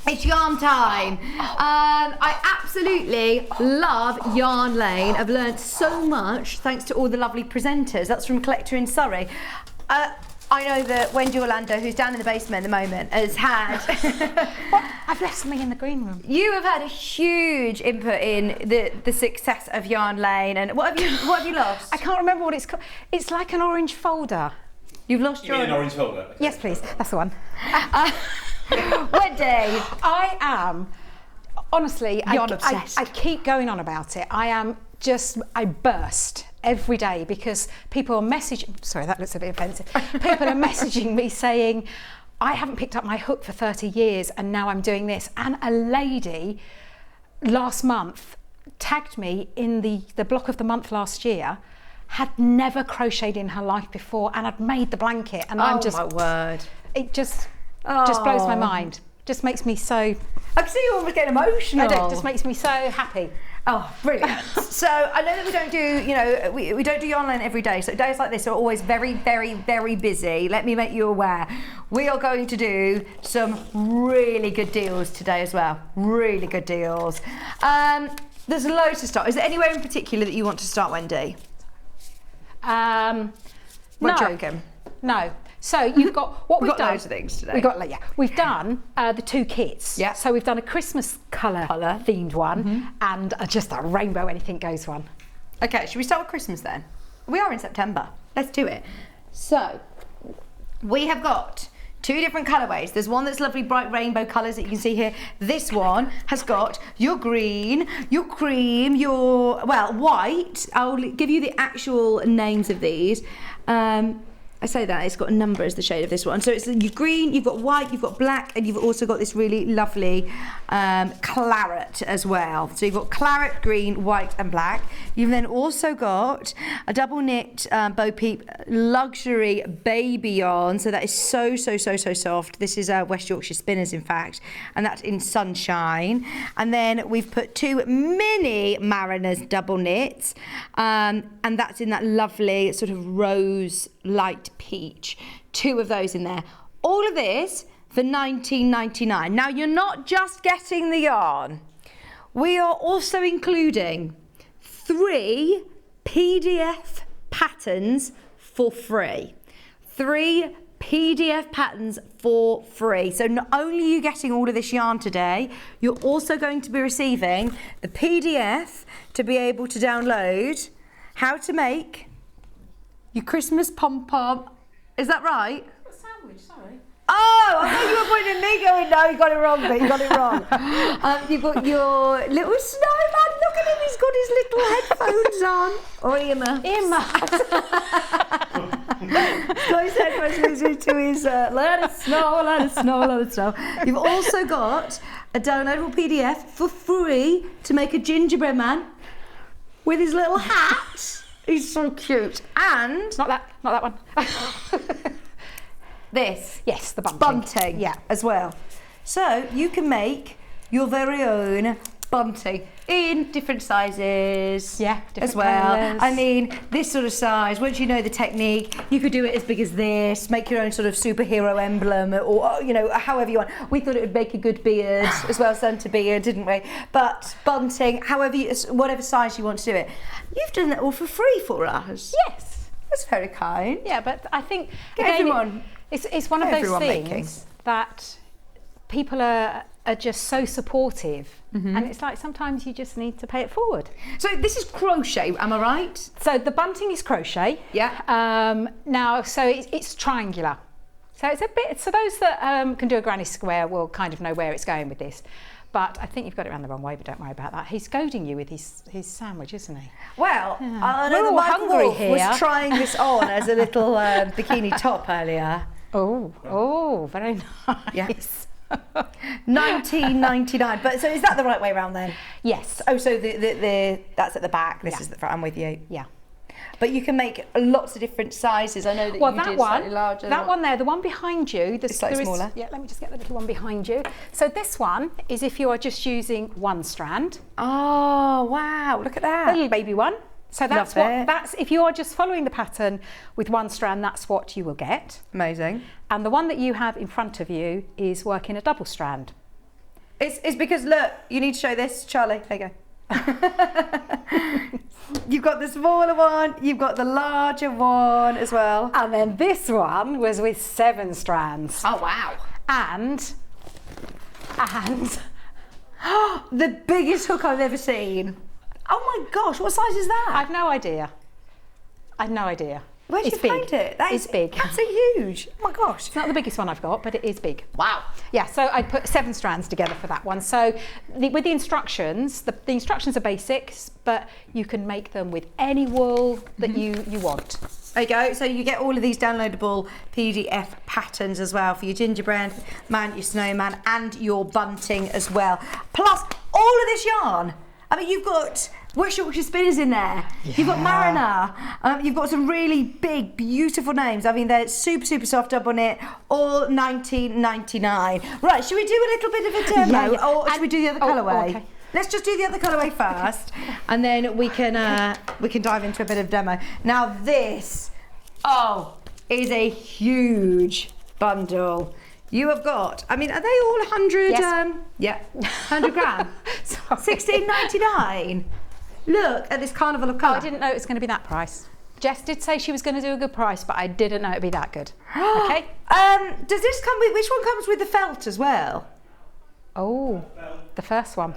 it's yarn time. I absolutely love Yarn Lane. I've learned so much thanks to all the lovely presenters. That's from Collector in Surrey. I know that Wendy Orlando, who's down in the basement at the moment, has had... I've left something in the green room. You have had a huge input in the success of Yarn Lane. And what have you lost? I can't remember what it's called. It's like an orange folder. You've lost You mean an orange folder? Okay. Yes, please. That's the one. Wendy. I am, honestly, Yarn obsessed. I keep going on about it. I burst every day because people are messaging, sorry, that looks a bit offensive. People are messaging me saying, I haven't picked up my hook for 30 years and now I'm doing this. And a lady last month tagged me in the block of the month last year, had never crocheted in her life before and had made the blanket. And I'm just, my word. It just blows my mind. Just makes me so... I can see you almost getting emotional. I do, it just makes me so happy. Oh, brilliant. So I know that we don't do, we don't do Yarn Lane every day. So days like this are always very, very, very busy. Let me make you aware. We are going to do some really good deals today as well. Really good deals. There's loads to start. Is there anywhere in particular that you want to start, Wendy? No. What do you reckon? No. So you've got what we've done. Loads of things today. We've done the 2 kits. Yeah. So we've done a Christmas colour themed one and just a rainbow anything goes one. Okay, should we start with Christmas then? We are in September. Let's do it. So we have got 2 different colourways. There's one that's lovely bright rainbow colours that you can see here. This one has got your green, your cream, your, well, white. I'll give you the actual names of these. I say that, it's got a number as the shade of this one. So it's your green, you've got white, you've got black, and you've also got this really lovely claret as well. So you've got claret, green, white and black. You've then also got a double knit Bo Peep luxury baby yarn. So that is so, so, so, so soft. This is West Yorkshire Spinners, in fact, and that's in Sunshine. And then we've put 2 mini Mariners double knits, and that's in that lovely sort of rose light peach. 2 of those in there. All of this for £19.99. Now you're not just getting the yarn. We are also including 3 PDF patterns for free. 3 PDF patterns for free. So not only are you getting all of this yarn today, you're also going to be receiving the PDF to be able to download how to make your Christmas pom-pom. Is that right? A sandwich, sorry. Oh, I thought you were pointing at me going, no, you got it wrong, but you got it wrong. You've got your little snowman. Look at him, he's got his little headphones on. Or got his headphones listening to his let it snow, let it snow, let it snow. You've also got a downloadable PDF for free to make a gingerbread man with his little hat. He's so cute. And Not that one. this. Yes, the bunting. Bunting, Yeah. as well. So you can make your very own bunting in different sizes. Yeah, different as well. colours. I mean, this sort of size, once you know the technique, you could do it as big as this, make your own sort of superhero emblem, or, however you want. We thought it would make a good beard as well, Santa beard, didn't we? But bunting, whatever size you want to do it. You've done that all for free for us. Yes. That's very kind. Yeah, but I think Everyone. It's one of those Everyone things making. that people are just so supportive, and it's like sometimes you just need to pay it forward. So this is crochet, am I right? So the bunting is crochet. Yeah. Now, so it's triangular. So it's a bit. So those that can do a granny square will kind of know where it's going with this. But I think you've got it around the wrong way, but don't worry about that. He's goading you with his sandwich, isn't he? Well, I know We're that all Michael hungry Wolf here. was trying this on as a little bikini top earlier. Oh, very nice. Yes. £19.99. But so is that the right way around then? Yes. Oh, so the that's at the back. This is the front. I'm with you. Yeah. But you can make lots of different sizes. I know that you did slightly larger. That one there, the one behind you, slightly smaller. Yeah, let me just get the little one behind you. So this one is if you are just using one strand. Oh, wow, look at that. The little baby one. So that's if you are just following the pattern with one strand, that's what you will get. Amazing. And the one that you have in front of you is working a double strand. It's because, look, you need to show this, Charlie. There you go. You've got the smaller one, you've got the larger one as well. And then this one was with 7 strands. Oh, wow. And the biggest hook I've ever seen. Oh my gosh, what size is that? I've no idea. Where did you find it? That is big. Absolutely huge. Oh my gosh. It's not the biggest one I've got, but it is big. Wow. Yeah, so I put 7 strands together for that one. So with the instructions, the instructions are basics, but you can make them with any wool that you want. There you go. So you get all of these downloadable PDF patterns as well for your gingerbread man, your snowman, and your bunting as well. Plus all of this yarn. I mean, you've got Yorkshire spinners in there. Yeah. You've got Mariner. You've got some really big, beautiful names. I mean, they're super, super soft up on it. All $19.99. Right, should we do a little bit of a demo, or should we do the other colourway? Okay. Let's just do the other colourway first, and then we can dive into a bit of demo. Now this, is a huge bundle. You have got, I mean, are they all 100? Yes. Yeah, 100 gram. $16.99. Look at this carnival of colour. I didn't know it was going to be that price. Jess did say she was going to do a good price, but I didn't know it'd be that good. Okay. Does this come with, which one comes with the felt as well? Oh, the first one.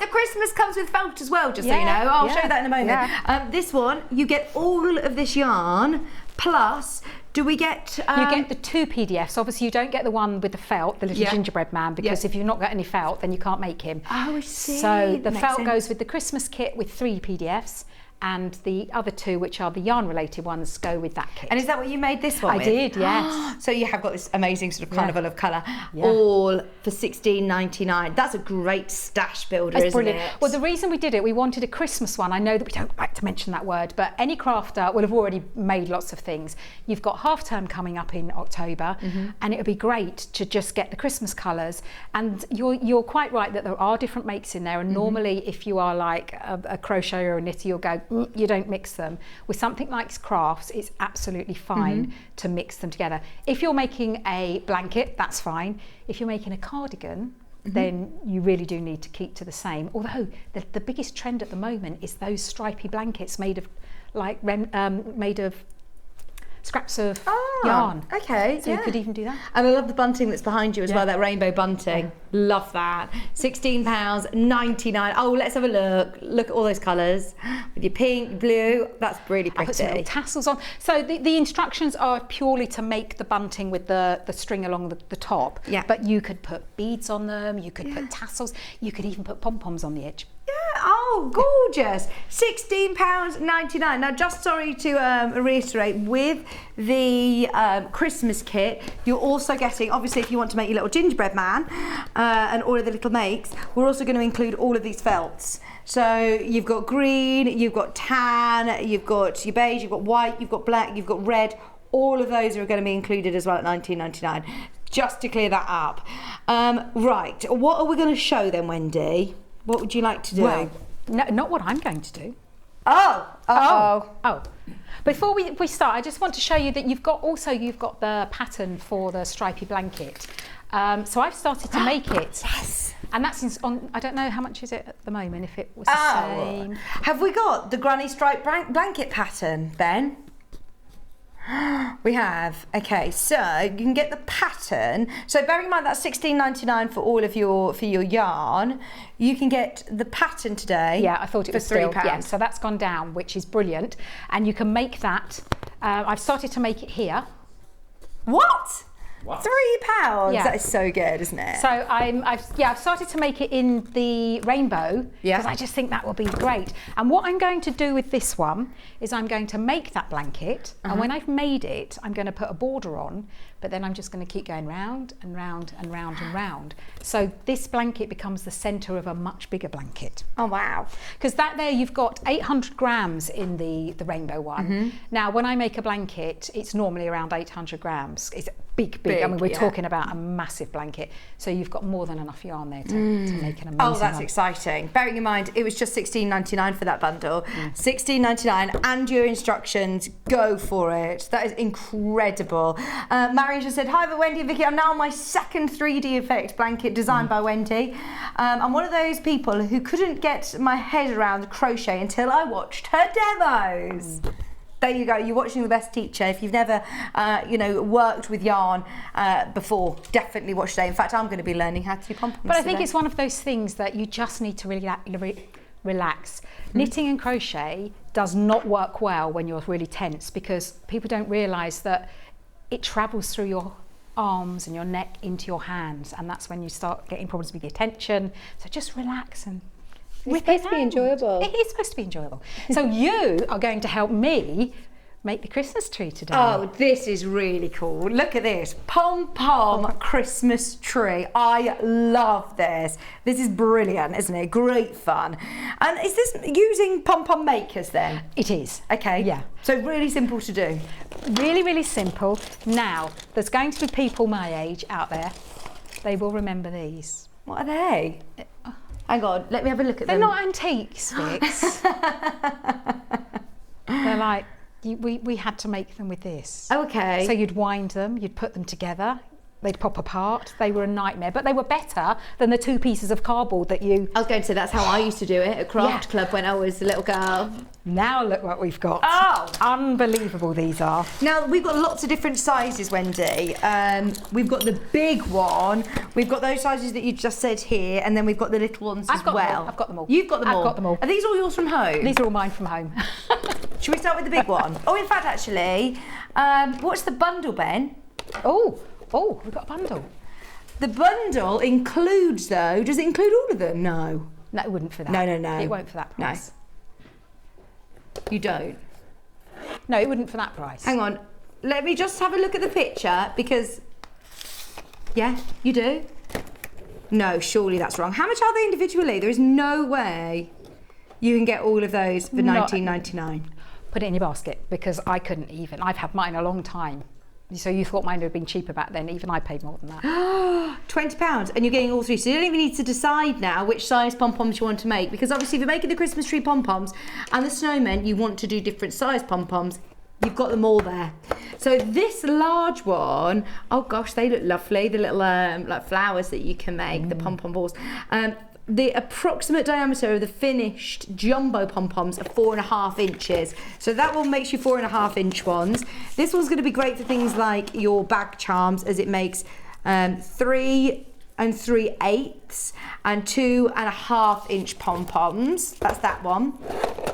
The Christmas comes with felt as well, just so you know. I'll show you that in a moment. Yeah. This one, you get all of this yarn, plus, do we get... you get the 2 PDFs. Obviously, you don't get the one with the felt, the little gingerbread man, because if you've not got any felt, then you can't make him. Oh, I see. So the felt goes with the Christmas kit with 3 PDFs, and the other 2, which are the yarn-related ones, go with that kit. And is that what you made this one with? I did, yes. So you have got this amazing sort of carnival of colour, all for $16.99. That's a great stash builder, isn't it? Well, the reason we did it, we wanted a Christmas one. I know that we don't like to mention that word, but any crafter will have already made lots of things. You've got half term coming up in October, and it would be great to just get the Christmas colours. And you're quite right that there are different makes in there, and normally if you are like a crocheter or a knitter, you'll go, you don't mix them. With something like crafts, it's absolutely fine to mix them together. If you're making a blanket, that's fine. If you're making a cardigan, then you really do need to keep to the same. Although the biggest trend at the moment is those stripy blankets made of scraps of yarn. Okay, so you could even do that. And I love the bunting that's behind you as well, that rainbow bunting. Love that. £16.99. Oh, let's have a look. Look at all those colours. With your pink, blue, that's really pretty. I put some little tassels on. So the instructions are purely to make the bunting with the string along the top. Yeah. But you could put beads on them, you could put tassels, you could even put pom-poms on the edge. Yeah, oh, gorgeous. £16.99. Now, just sorry to reiterate, with the Christmas kit, you're also getting, obviously, if you want to make your little gingerbread man and all of the little makes, we're also going to include all of these felts. So you've got green, you've got tan, you've got your beige, you've got white, you've got black, you've got red. All of those are going to be included as well at £19.99. Just to clear that up. Right, what are we going to show then, Wendy? What would you like to do? Well, no, not what I'm going to do. Oh. Before we start, I just want to show you that you've got the pattern for the stripy blanket. So I've started to make it. Yes. And that's on, I don't know how much is it at the moment, if it was the same. Have we got the granny stripe blanket pattern, Ben? We have. Okay, so you can get the pattern. So bearing in mind that's £16.99 for all of your yarn. You can get the pattern today. Yeah, I thought it was still, £3. yeah, so that's gone down, which is brilliant. And you can make that. I've started to make it here. What? Wow. £3? Yeah. That is so good, isn't it? So I've started to make it in the rainbow because I just think that will be great. And what I'm going to do with this one is I'm going to make that blanket, and when I've made it, I'm going to put a border on but then I'm just going to keep going round and round and round and round. So this blanket becomes the centre of a much bigger blanket. Oh, wow. Because that there, you've got 800 grams in the rainbow one. Now, when I make a blanket, it's normally around 800 grams. It's big. I mean, we're talking about a massive blanket. So you've got more than enough yarn there to make an amazing Oh, that's one. exciting. Bearing in mind, it was just $16.99 for that bundle. $16.99 and your instructions, go for it. That is incredible. Marion just said, hi, Wendy and Vicky. I'm now on my second 3D effect blanket designed by Wendy. I'm one of those people who couldn't get my head around crochet until I watched her demos. There you go, you're watching the best teacher. If you've never, worked with yarn before, definitely watch today. In fact, I'm going to be learning how to do pom-poms But I think today. it's one of those things that you just need to really relax. Knitting and crochet does not work well when you're really tense, because people don't realise that it travels through your arms and your neck into your hands, and that's when you start getting problems with your tension. So just relax and It's supposed to be enjoyable. It is supposed to be enjoyable. So you are going to help me make the Christmas tree today. Oh, this is really cool. Look at this. Pom-pom Christmas tree. I love this. This is brilliant, isn't it? Great fun. And is this using pom-pom makers then? It is. Okay. Yeah. So really simple to do. Really, really simple. Now, there's going to be people my age out there. They will remember these. What are they? Hang on, let me have a look at They're them. not antique sticks. They're like, we had to make them with this. Oh, okay. So you'd wind them, you'd put them together, they'd pop apart. They were a nightmare, but they were better than the 2 pieces of cardboard that you... I was going to say, that's how I used to do it at Craft Club when I was a little girl. Now look what we've got. Oh! Unbelievable these are. Now, we've got lots of different sizes, Wendy. We've got the big one. We've got those sizes that you just said here, and then we've got the little ones as well. I've got them all. You've got them all? I've got them all. Are these all yours from home? These are all mine from home. Should we start with the big one? Oh, in fact, actually, what's the bundle, Ben? Oh, we've got a bundle. The bundle includes, though, does it include all of them? No. No, it wouldn't for that. No. It won't for that price. No. You don't? No, it wouldn't for that price. Hang on. Let me just have a look at the picture, because... Yeah, you do? No, surely that's wrong. How much are they individually? There is no way you can get all of those for $19.99. Put it in your basket, because I couldn't even. I've had mine a long time. So you thought mine would have been cheaper back then. Even I paid more than that. £20, and you're getting all three. So you don't even need to decide now which size pom-poms you want to make, because obviously if you're making the Christmas tree pom-poms and the snowmen, you want to do different size pom-poms. You've got them all there. So this large one, oh gosh, they look lovely. The little like flowers that you can make, the pom-pom balls. The approximate diameter of the finished jumbo pom-poms are 4.5 inches. So that one makes you 4.5 inch ones. This one's going to be great for things like your bag charms, as it makes 3 3/8 and 2.5 inch pom-poms. That's that one.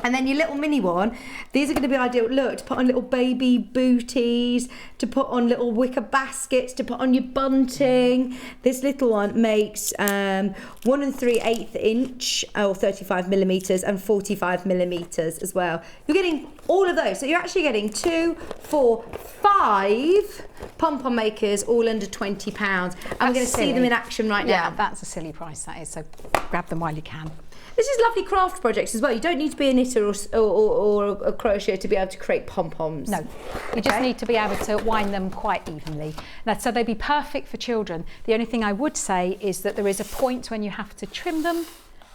And then your little mini one, these are going to be ideal, look, to put on little baby booties, to put on little wicker baskets, to put on your bunting. This little one makes 1 3/8 inch, or 35 millimeters, and 45 millimeters as well. You're getting all of those. So you're actually getting 2, 4, 5 pom-pom makers, all under £20. And we're going to see them in action right now. Yeah, that's a silly price, that is. So grab them while you can. This is lovely craft projects as well. You don't need to be a knitter or a crocheter to be able to create pom-poms. No, you just need to be able to wind them quite evenly. Now, so they'd be perfect for children. The only thing I would say is that there is a point when you have to trim them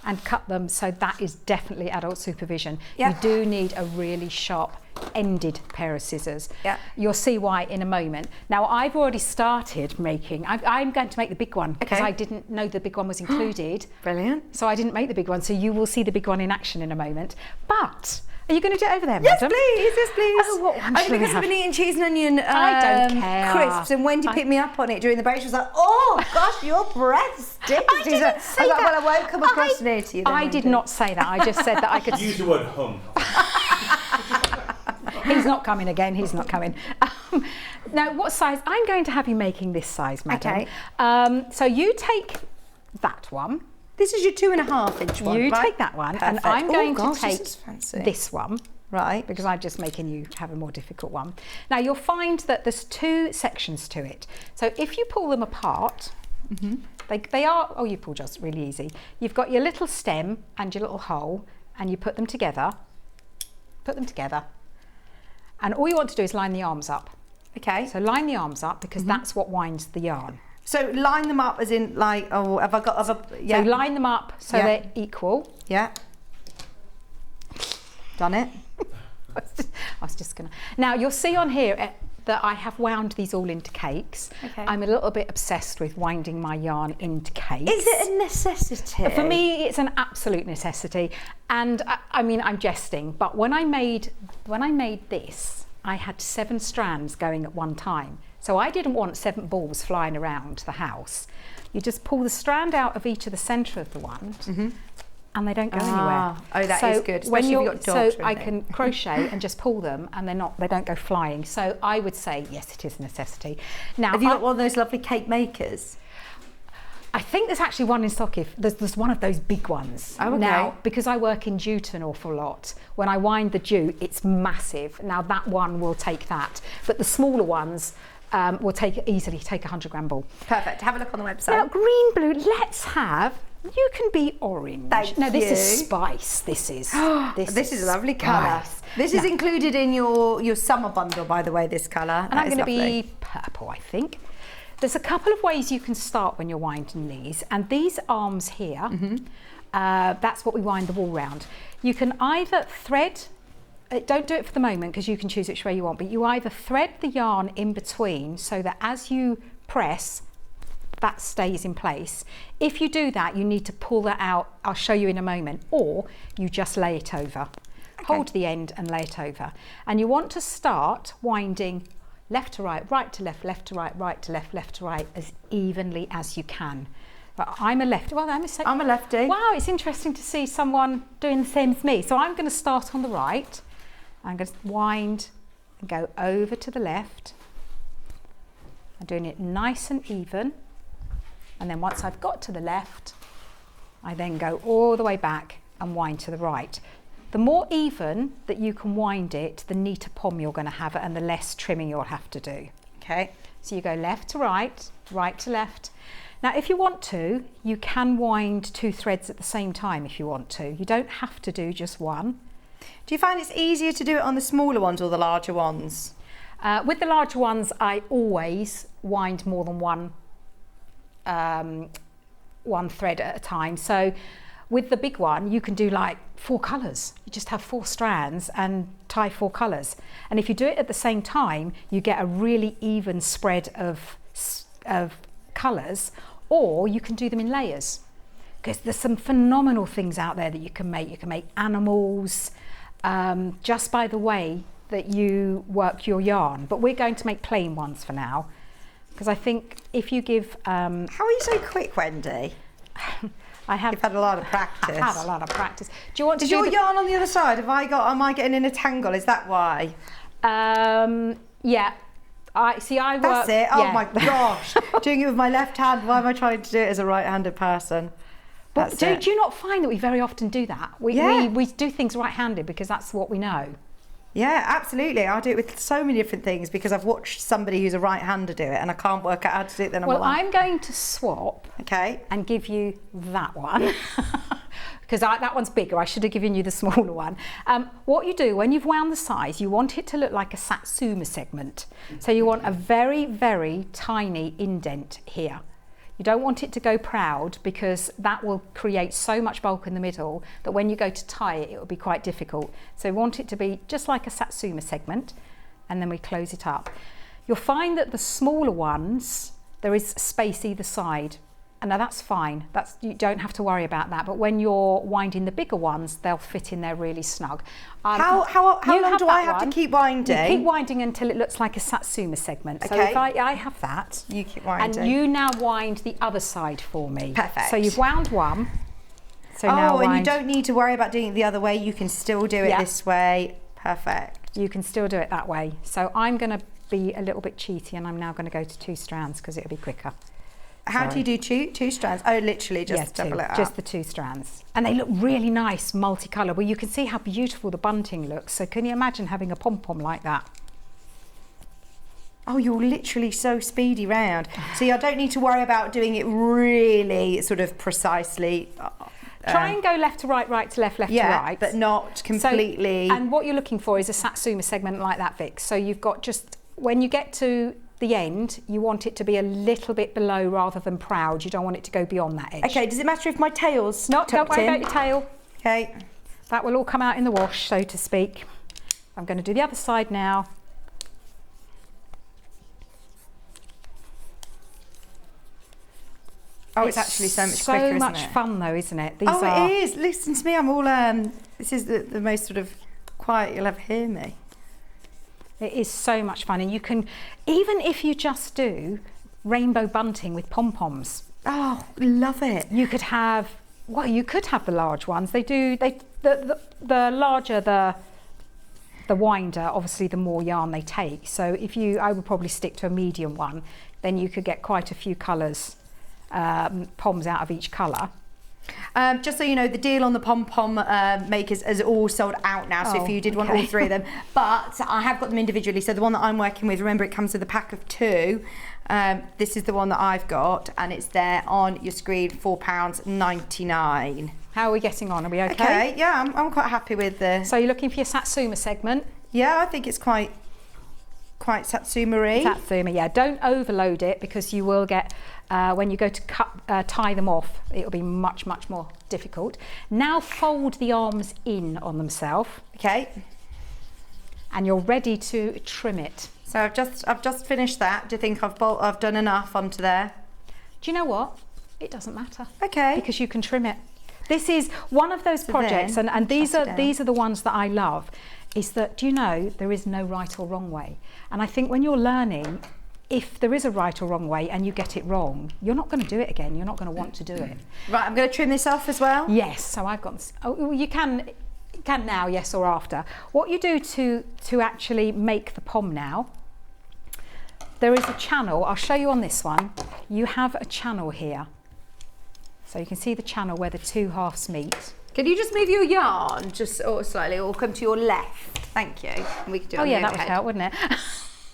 and cut them, so that is definitely adult supervision. Yeah. You do need a really sharp ended pair of scissors. Yeah. You'll see why in a moment. Now, I've already started making, I'm going to make the big one, because I didn't know the big one was included. Brilliant. So I didn't make the big one, so you will see the big one in action in a moment. But are you going to do it over there, Yes, madam? please. Yes, please. Oh, what one Only shall we because I've have? been eating cheese and onion I don't care. crisps, and Wendy picked me up on it during the break. She was like, "Oh gosh, your breath stinks." I didn't say I was like, that. "Well, I won't come across near to you." Then, I did Wendy. not say that. I just said that I could. Use the word hum. He's not coming again. He's not coming. Now, what size? I'm going to have you making this size, madam. Okay. So you take that one. This is your 2.5 inch one. You right? take that one, Perfect. and I'm Oh, going gosh, to take this is fancy. this one. Right. Because I'm just making you have a more difficult one. Now you'll find that there's 2 sections to it. So if you pull them apart, they are, oh, you pull just really easy. You've got your little stem and your little hole, and you put them together. And all you want to do is line the arms up. Okay. So line the arms up because that's what winds the yarn. So line them up as in like, oh, have I got other, So line them up so they're equal. Yeah. Done it. I was just gonna. Now you'll see on here that I have wound these all into cakes. Okay. I'm a little bit obsessed with winding my yarn into cakes. Is it a necessity? For me, it's an absolute necessity. And I mean, I'm jesting, but when I made this, I had 7 strands going at one time. So I didn't want 7 balls flying around the house. You just pull the strand out of each of the centre of the wand, and they don't go anywhere. Oh, that is good, When especially if you've got dogs so or I anything. can crochet and just pull them, and they don't go flying. So I would say yes, it is a necessity. Now, have you got one of those lovely cake makers? I think there's actually one in stock. If there's one of those big ones. Oh, okay. Now, because I work in jute an awful lot, when I wind the jute, it's massive. Now that one will take that, but the smaller ones will easily take a 100-gram ball. Perfect. Have a look on the website. Now, green, blue. Let's have. You can be orange. Thank This you. is spice. This is. This is a lovely colour. This is included in your summer bundle, by the way, this colour. And I'm going to be purple, I think. There's a couple of ways you can start when you're winding these. And these arms here, that's what we wind the wool round. You can either thread, don't do it for the moment because you can choose which way you want, but you either thread the yarn in between so that as you press, that stays in place. If you do that, you need to pull that out. I'll show you in a moment. Or you just lay it over. Okay. Hold the end and lay it over. And you want to start winding left to right, right to left, left to right, right to left, left to right, as evenly as you can. But I'm a lefty. Well, I'm a lefty. Wow, it's interesting to see someone doing the same as me. So I'm going to start on the right. I'm going to wind and go over to the left. I'm doing it nice and even. And then once I've got to the left, I then go all the way back and wind to the right. The more even that you can wind it, the neater pom you're going to have and the less trimming you'll have to do. Okay, so you go left to right, right to left. Now, if you want to, you can wind 2 threads at the same time if you want to. You don't have to do just one. Do you find it's easier to do it on the smaller ones or the larger ones? With the larger ones, I always wind more than one thread at a time. So with the big one, you can do like 4 colours. You just have 4 strands and tie 4 colours. And if you do it at the same time, you get a really even spread of colours, or you can do them in layers. Because there's some phenomenal things out there that you can make. You can make animals just by the way that you work your yarn. But we're going to make plain ones for now. Because I think if you give... How are you so quick, Wendy? You've had a lot of practice. I've had a lot of practice. Do you want to do your yarn on the other side? Am I getting in a tangle? Is that why? Yeah. I work... That's it. Oh yeah. my gosh. Doing it with my left hand. Why am I trying to do it as a right-handed person? But do you not find that we very often do that? We do things right-handed because that's what we know. Yeah, absolutely. I do it with so many different things because I've watched somebody who's a right-hander do it and I can't work out how to do it then. I'm going to swap and give you that one because that one's bigger. I should have given you the smaller one. What you do when you've wound the size, you want it to look like a Satsuma segment. So you want a very, very tiny indent here. You don't want it to go proud because that will create so much bulk in the middle that when you go to tie it, it will be quite difficult. So we want it to be just like a Satsuma segment, and then we close it up. You'll find that the smaller ones, there is space either side. And now that's fine. You don't have to worry about that. But when you're winding the bigger ones, they'll fit in there really snug. How long do I have to keep winding? You keep winding until it looks like a Satsuma segment. So if I have that. You keep winding. And you now wind the other side for me. Perfect. So you've wound one. So now and you don't need to worry about doing it the other way. You can still do it this way. Perfect. You can still do it that way. So I'm going to be a little bit cheaty and I'm now going to go to 2 strands because it'll be quicker. How do you do two strands? Oh, literally just double it up. Just the 2 strands. And they look really nice, multicolour. Well, you can see how beautiful the bunting looks. So can you imagine having a pom-pom like that? Oh, you're literally so speedy round. See, I don't need to worry about doing it really sort of precisely. Try and go left to right, right to left, left to right. But not completely. So, and what you're looking for is a Satsuma segment like that, Vic. So you've got just, when you get to the end, you want it to be a little bit below rather than proud. You don't want it to go beyond that edge. Okay, does it matter if my tail's tucked in? Don't worry about your tail. Okay. That will all come out in the wash, so to speak. I'm going to do the other side now. Oh, it's actually so much quicker, isn't it? So much fun though, isn't it? It is. Listen to me, I'm all, this is the most sort of quiet you'll ever hear me. It is so much fun, and you can, even if you just do rainbow bunting with pom-poms. Oh, love it. You could have, well, you could have the large ones. The larger the winder, obviously the more yarn they take. So I would probably stick to a medium one, then you could get quite a few colours, poms out of each colour. Just so you know, the deal on the pom-pom makers is all sold out now, so if you did want all 3 of them, but I have got them individually. So the one that I'm working with, remember, it comes with a pack of 2. This is the one that I've got, and it's there on your screen, £4.99. How are we getting on? Are we okay? Okay, yeah, I'm quite happy with the... So you're looking for your Satsuma segment? Yeah, I think it's quite Satsuma-y. Satsuma, yeah. Don't overload it, because you will get, when you go to tie them off, it'll be much, much more difficult. Now fold the arms in on themselves. Okay. And you're ready to trim it. So I've just finished that. Do you think I've done enough onto there? Do you know what? It doesn't matter. Okay. Because you can trim it. This is one of those projects, and these are the ones that I love, is that, do you know, there is no right or wrong way. And I think when you're learning, if there is a right or wrong way and you get it wrong, you're not going to do it again. You're not going to want to do it. Right, I'm going to trim this off as well? Yes, so I've got, you can now, yes, or after. What you do to actually make the pom now, there is a channel. I'll show you on this one. You have a channel here. So you can see the channel where the 2 halves meet. Can you just move your yarn just slightly, or come to your left? Thank you. And we can do it on the that would overhead. help, wouldn't it?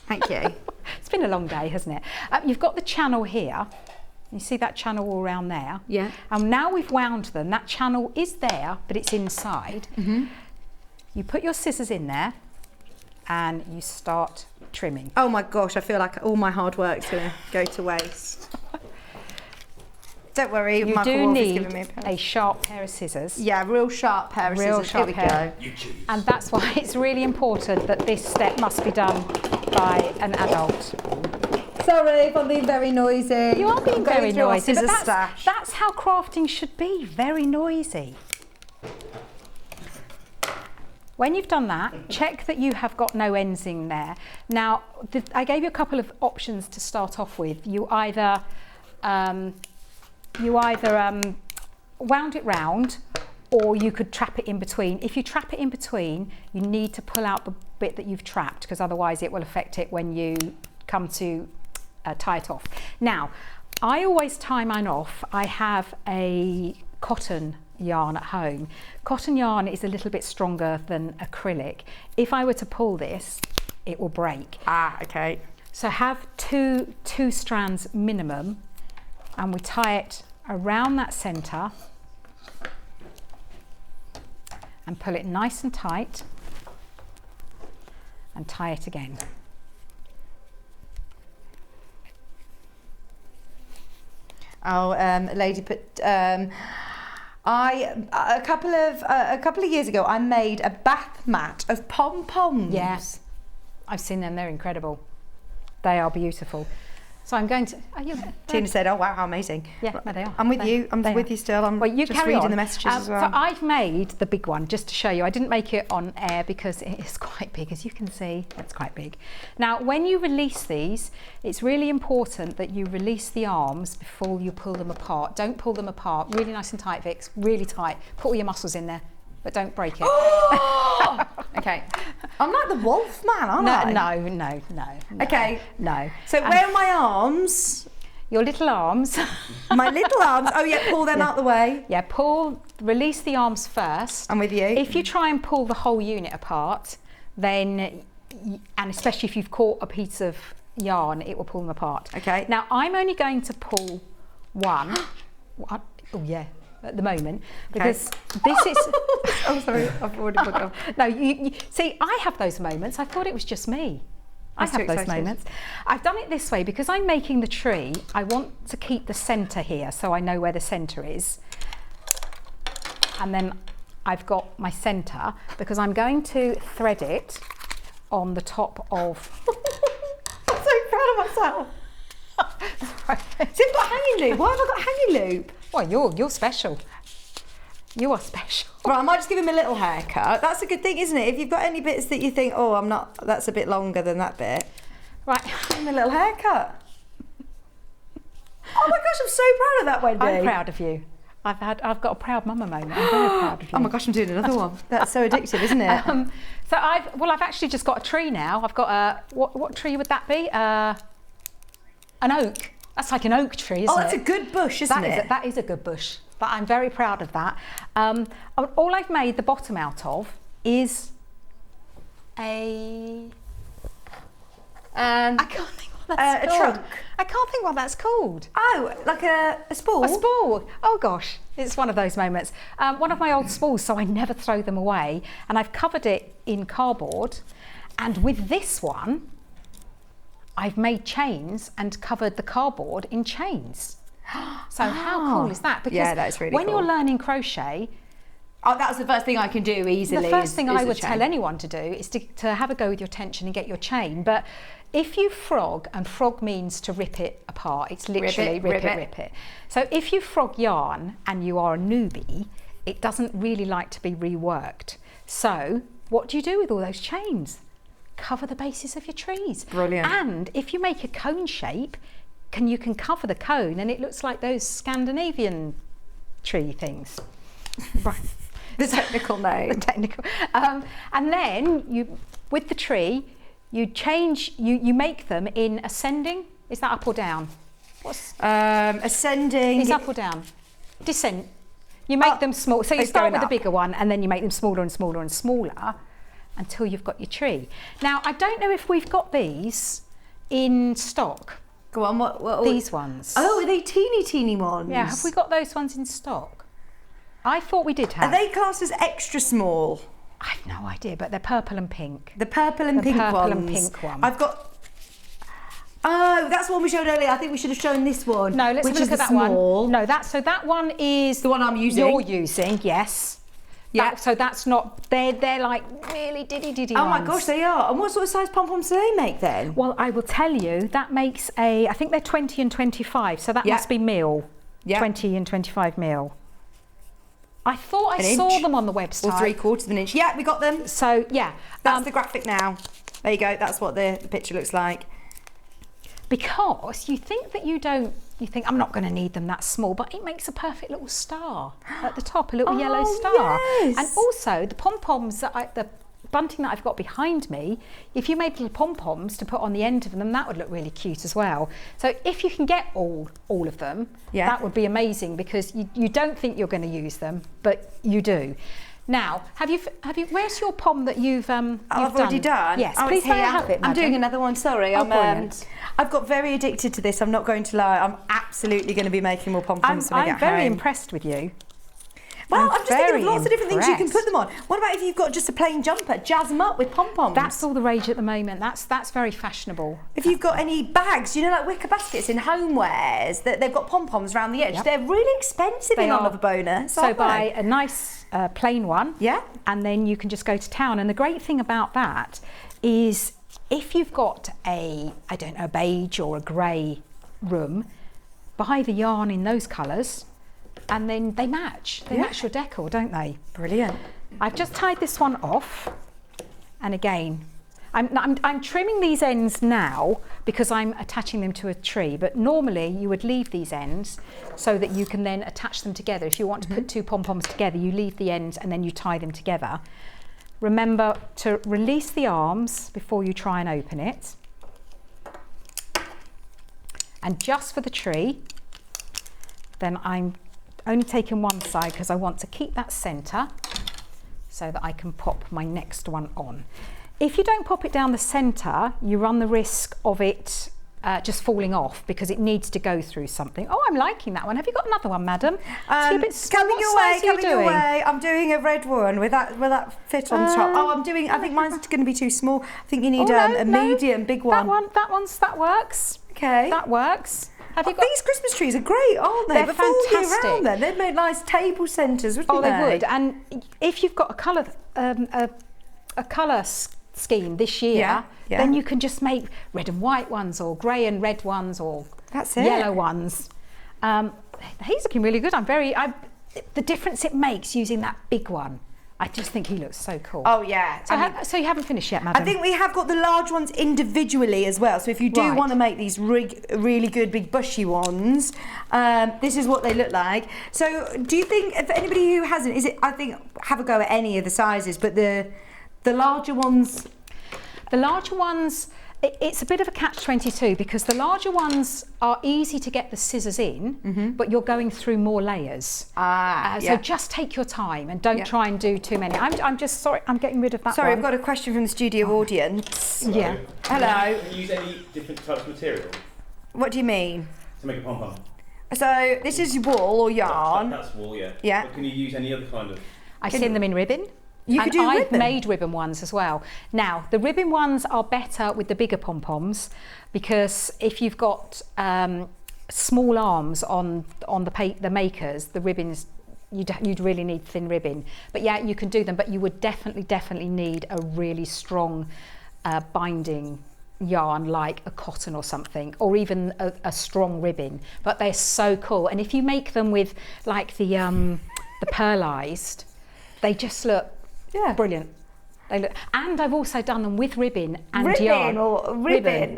Thank you. It's been a long day, hasn't it? You've got the channel here. You see that channel all around there? Yeah. And now we've wound them. That channel is there, but it's inside. Mm-hmm. You put your scissors in there and you start trimming. Oh my gosh, I feel like all my hard work's going to go to waste. Don't worry, you Michael do Wolf is need giving me a sharp pair of scissors. Yeah, real sharp pair of scissors. Sharp Here pair. we go. And that's why it's really important that this step must be done by an adult. Sorry if I'm being very noisy. You are being very noisy, but stash. That's how crafting should be, very noisy. When you've done that, check that you have got no ends in there. Now, I gave you a couple of options to start off with. You either wound it round, or you could trap it in between. If you trap it in between, you need to pull out the bit that you've trapped, because otherwise it will affect it when you come to tie it off. Now, I always tie mine off. I have a cotton yarn at home. Cotton yarn is a little bit stronger than acrylic. If I were to pull this, it will break. Ah, okay. So have two strands minimum, and we tie it around that centre and pull it nice and tight and tie it again. Oh, a lady put. A couple of years ago, I made a bath mat of pom-poms. Yes, I've seen them. They're incredible. They are beautiful. So I'm going to. Tina said, "Oh wow, how amazing!" Yeah, no, they are. I'm with you. I'm with you still. I'm you just reading the messages as well. So I've made the big one just to show you. I didn't make it on air because it is quite big, as you can see. It's quite big. Now, when you release these, it's really important that you release the arms before you pull them apart. Don't pull them apart. Really nice and tight, Vix. Really tight. Put all your muscles in there, but don't break it. Oh! Okay. I'm like the wolf man, aren't I? No. Okay. No. So where are my arms? your little arms. My little arms. Oh yeah, pull them out the way. Yeah, release the arms first. I'm with you. If you try and pull the whole unit apart, then, and especially if you've caught a piece of yarn, it will pull them apart. Okay. Now I'm only going to pull one. Oh yeah, at the moment, because this is. Oh sorry, I've already put it off. No, you see, I have those moments. I thought it was just me. I have those moments. I've done it this way because I'm making the tree. I want to keep the centre here so I know where the centre is. And then I've got my centre because I'm going to thread it on the top of... I'm so proud of myself. See, I've got hanging loop. Why have I got hanging loop? Well, you're special. You are special. Right, I might just give him a little haircut. That's a good thing, isn't it? If you've got any bits that you think, oh, that's a bit longer than that bit. Right, give him a little haircut. Oh my gosh, I'm so proud of that, Wendy. I'm proud of you. I've got a proud mama moment. I'm very proud of you. Oh my gosh, I'm doing another one. That's so addictive, isn't it? So I've actually just got a tree now. I've got a, what tree would that be? An oak. That's like an oak tree, isn't it? Oh, that's a good bush, isn't it? That is a good bush. But I'm very proud of that. All I've made the bottom out of is I can't think what that's called. A trunk. I can't think what that's called. Oh, like a spool? A spool. Oh gosh, it's one of those moments. One of my old spools, so I never throw them away. And I've covered it in cardboard. And with this one, I've made chains and covered the cardboard in chains. So how cool is that? Because yeah, that is really when cool. you're learning crochet, that was the first thing I can do easily. The first thing I would chain. tell anyone to do is to have a go with your tension and get your chain. But if you frog, and frog means to rip it apart, it's literally rip it. So if you frog yarn and you are a newbie, it doesn't really like to be reworked. So what do you do with all those chains? Cover the bases of your trees. Brilliant. And if you make a cone shape, you can cover the cone and it looks like those Scandinavian tree things. Right. The technical name. The technical. And then with the tree, you make them in ascending. Is that up or down? What's ascending? It's up or down? Descent. You make them small. So you start with the bigger one and then you make them smaller and smaller and smaller until you've got your tree. Now, I don't know if we've got these in stock. Go on, what these ones? Oh, are they teeny ones? Yeah, have we got those ones in stock? I thought we did have. Are they classed as extra small? I've no idea, but they're purple and pink. The purple and pink ones. Purple and pink one. I've got. Oh, that's the one we showed earlier. I think we should have shown this one. No, let's have a look at that small one. No, that one is the one I'm using. You're using, yes. Yeah. So that's not. They're like really diddy Oh ones. my gosh, they are. And what sort of size pom-poms do they make then? Well, I will tell you. That makes I think they're 20 and 25. So that must be mil. Yeah. 20 and 25 mil. I thought I saw them on the website. Or 3/4 of an inch. Yeah, we got them. So yeah, that's the graphic now. There you go. That's what the picture looks like. Because you think that you think I'm not going to need them that small, but it makes a perfect little star at the top, a little yellow star. Yes. And also the pom-poms the bunting that I've got behind me, if you made little pom-poms to put on the end of them, that would look really cute as well. So if you can get all of them, that would be amazing, because you don't think you're going to use them, but you do. Now, have you? Where's your pom that you've I've already done. Yes, please may I have it, I'm doing another one. Sorry, brilliant. I've got very addicted to this. I'm not going to lie. I'm absolutely going to be making more pom-poms when I get home. I'm very impressed with you. Well, I'm just thinking of lots of different things you can put them on. What about if you've got just a plain jumper? Jazz them up with pom-poms. That's all the rage at the moment. That's very fashionable. If you've got any bags, like wicker baskets in homewares, that they've got pom-poms around the edge, they're really expensive in Oliver Bonus. So buy a nice plain one, and then you can just go to town. And the great thing about that is if you've got a beige or a grey room, buy the yarn in those colours. And then they match. They match your decor, don't they? Brilliant. I've just tied this one off. And again, I'm trimming these ends now because I'm attaching them to a tree. But normally you would leave these ends so that you can then attach them together. If you want to put two pom-poms together, you leave the ends and then you tie them together. Remember to release the arms before you try and open it. And just for the tree, then I'm only taking one side because I want to keep that centre so that I can pop my next one on. If you don't pop it down the centre, you run the risk of it just falling off because it needs to go through something. Oh, I'm liking that one. Have you got another one, madam? Coming your way. I'm doing a red one with that fit on top. Oh, I think mine's going to be too small. I think you need a medium, big one. That works. Okay. That works. Have you got these Christmas trees are great, aren't they? They're fantastic. All year round, they'd make nice table centres, wouldn't they? Oh, they would. And if you've got a colour scheme this year, then you can just make red and white ones or grey and red ones or yellow ones. He's looking really good. The difference it makes using that big one. I just think he looks so cool. Oh yeah. So you haven't finished yet, madam? I think we have got the large ones individually as well. So if you do want to make these really good big bushy ones, this is what they look like. So do you think, if anybody who hasn't, have a go at any of the sizes, but the larger ones? The larger ones, it's a bit of a catch-22 because the larger ones are easy to get the scissors in, but you're going through more layers. So just take your time and don't try and do too many. I'm just sorry, I'm getting rid of that one. I've got a question from the studio audience. Yeah. Hello. Can you use any different types of material? What do you mean? To make a pom-pom. So this is wool or yarn. That's wool, yeah. Yeah. But can you use any other kind of? I've seen them in ribbon. I've made ribbon ones as well. Now, the ribbon ones are better with the bigger pom-poms because if you've got small arms on the makers, the ribbons, you'd really need thin ribbon. But yeah, you can do them, but you would definitely need a really strong binding yarn like a cotton or something, or even a strong ribbon. But they're so cool. And if you make them with like the pearlized, they just look brilliant. They look, and I've also done them with ribbon and yarn. Ribbon.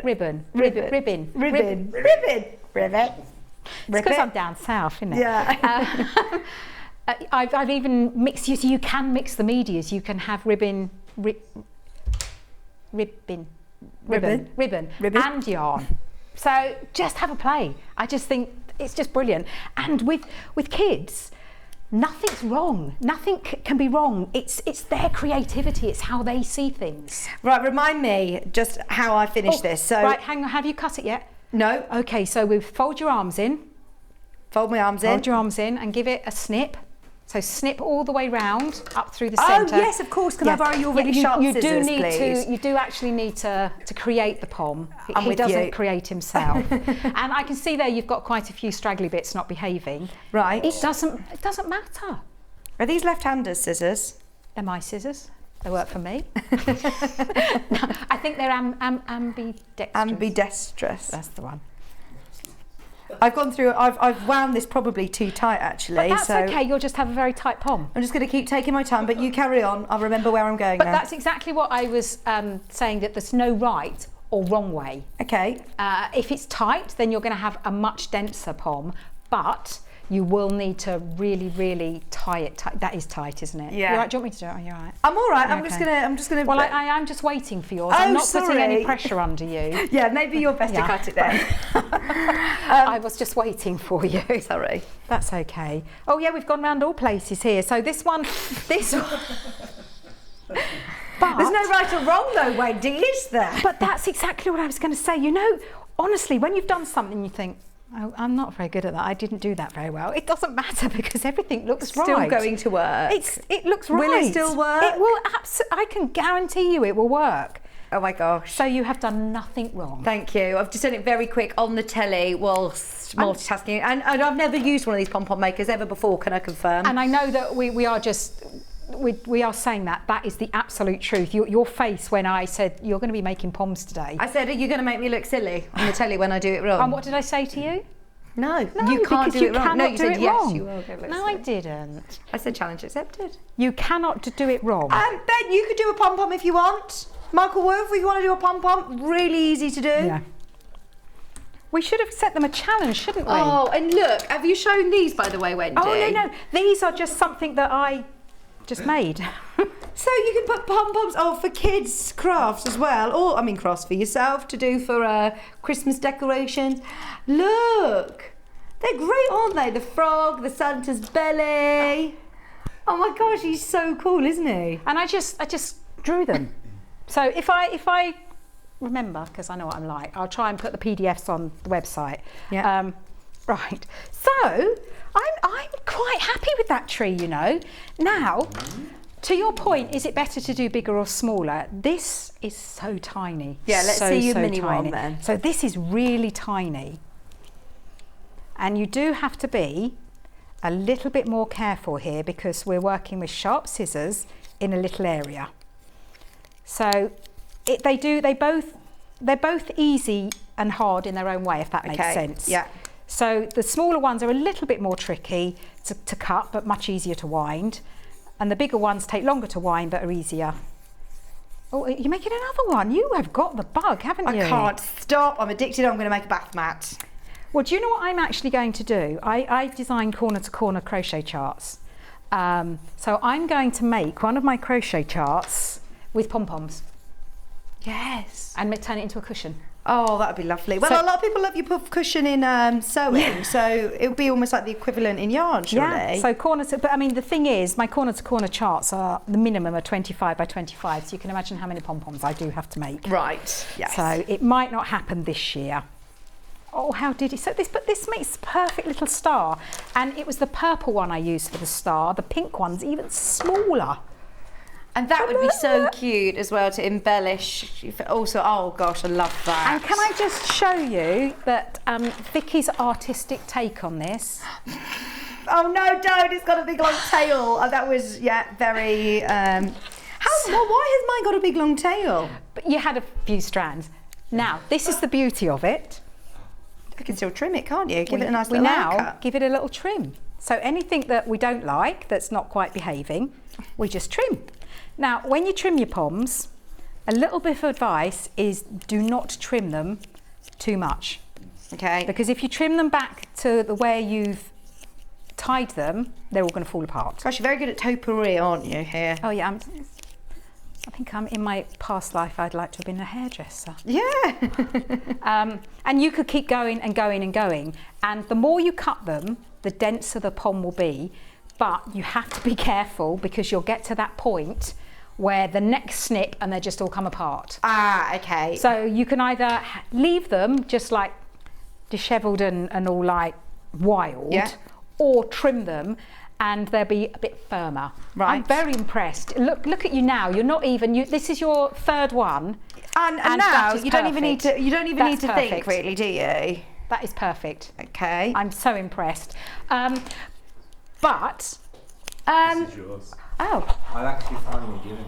It's because I'm down south, isn't it? Yeah. I've even mixed. You can mix the medias. You can have ribbon and yarn. So just have a play. I just think it's just brilliant. And with kids, nothing's wrong. Nothing can be wrong. It's their creativity. It's how they see things. Right, remind me just how I finish this. So right, hang on. Have you cut it yet? No. Okay, so we fold your arms in. Fold my arms in. Fold your arms in and give it a snip. So snip all the way round up through the centre. Oh yes, of course. Can I borrow your really sharp scissors, please? You do actually need to create the pom. He doesn't create himself. And I can see there you've got quite a few straggly bits not behaving. Right. It doesn't matter. Are these left-handers scissors? They're my scissors. They work for me. No, I think they're ambidextrous. Ambidextrous. That's the one. I've gone through. I've wound this probably too tight, actually. But that's okay. You'll just have a very tight pom. I'm just going to keep taking my time, but you carry on. I'll remember where I'm going. But now. That's exactly what I was saying. That there's no right or wrong way. Okay. If it's tight, then you're going to have a much denser pom, but you will need to really, really tie it tight. That is tight, isn't it? Yeah. You're right. Do you want me to do it? Are you all right? I'm all right. Okay. I'm just gonna. Well, I'm just waiting for yours. Oh, I'm not sorry. putting any pressure under you. Yeah, maybe you're best to cut it then. I was just waiting for you. Sorry. That's okay. Oh yeah, we've gone round all places here. So this one. But there's no right or wrong though, Wendy, is there? But that's exactly what I was going to say. You know, honestly, when you've done something, you think, oh, I'm not very good at that. I didn't do that very well. It doesn't matter because everything looks right. Still going to work. It looks right. Will it still work? It will. I can guarantee you it will work. Oh my gosh. So you have done nothing wrong. Thank you. I've just done it very quick on the telly whilst multitasking. And I've never used one of these pom-pom makers ever before, can I confirm? And I know that we are just... We are saying that is the absolute truth. Your face when I said you're going to be making poms today. I said, are you going to make me look silly on the telly when I do it wrong? And what did I say to you? No, you can't do it wrong. No, you said yes, you will. No, I didn't. I said challenge accepted. You cannot do it wrong. Ben, you could do a pom-pom if you want. Michael Wolf, if you want to do a pom-pom, really easy to do. Yeah. We should have set them a challenge, shouldn't we? Oh, and look, have you shown these, by the way, Wendy? Oh, no. These are just something that I just made. So you can put pom-poms for kids' crafts as well, or crafts for yourself to do for Christmas decorations. Look, they're great, aren't they? The frog, the Santa's belly. Oh my gosh, he's so cool, isn't he? And I just drew them. So if I remember, because I know what I'm like, I'll try and put the PDFs on the website. Yeah. Right. So I'm quite happy with that tree, you know. Now, to your point, is it better to do bigger or smaller? This is so tiny. Yeah, let's see your mini tiny. one then. So this is really tiny. And you do have to be a little bit more careful here because we're working with sharp scissors in a little area. So they're both easy and hard in their own way, if that makes sense. Yeah. So the smaller ones are a little bit more tricky to cut, but much easier to wind. And the bigger ones take longer to wind, but are easier. Oh, you're making another one. You have got the bug, haven't you? I can't stop. I'm addicted. I'm going to make a bath mat. Well, do you know what I'm actually going to do? I design corner-to-corner crochet charts. So I'm going to make one of my crochet charts with pom-poms. Yes. And turn it into a cushion. Oh, that would be lovely. Well, a lot of people love your puff cushion in sewing, so it would be almost like the equivalent in yarn, surely. Yeah, so but I mean, the thing is, my corner-to-corner charts are, the minimum are 25 by 25, so you can imagine how many pom-poms I do have to make. Right, yes. So it might not happen this year. Oh, how did he? But this makes a perfect little star. And it was the purple one I used for the star. The pink one's even smaller. And that would be so cute as well to embellish. Also, oh gosh, I love that. And can I just show you that Vicky's artistic take on this? Oh no, don't! It's got a big long tail. That was very. Why has mine got a big long tail? But you had a few strands. Now, this is the beauty of it. You can still trim it, can't you? Give it a nice little haircut. Give it a little trim. So anything that we don't like, that's not quite behaving, we just trim. Now, when you trim your poms, a little bit of advice is do not trim them too much. Okay. Because if you trim them back to the way you've tied them, they're all going to fall apart. Gosh, you're very good at topiary, aren't you, here? Oh yeah, I think in my past life I'd like to have been a hairdresser. Yeah. And you could keep going and going and going. And the more you cut them, the denser the pom will be. But you have to be careful because you'll get to that point where the next snip and they just all come apart. Ah, okay. So you can either leave them just like dishevelled and all like wild, or trim them and they'll be a bit firmer. Right. I'm very impressed. Look at you now. You're not even. This is your third one, and now you don't even need to. You don't even need to think, really, do you? That is perfect. Okay. I'm so impressed. But This is yours. Oh. I actually finally given.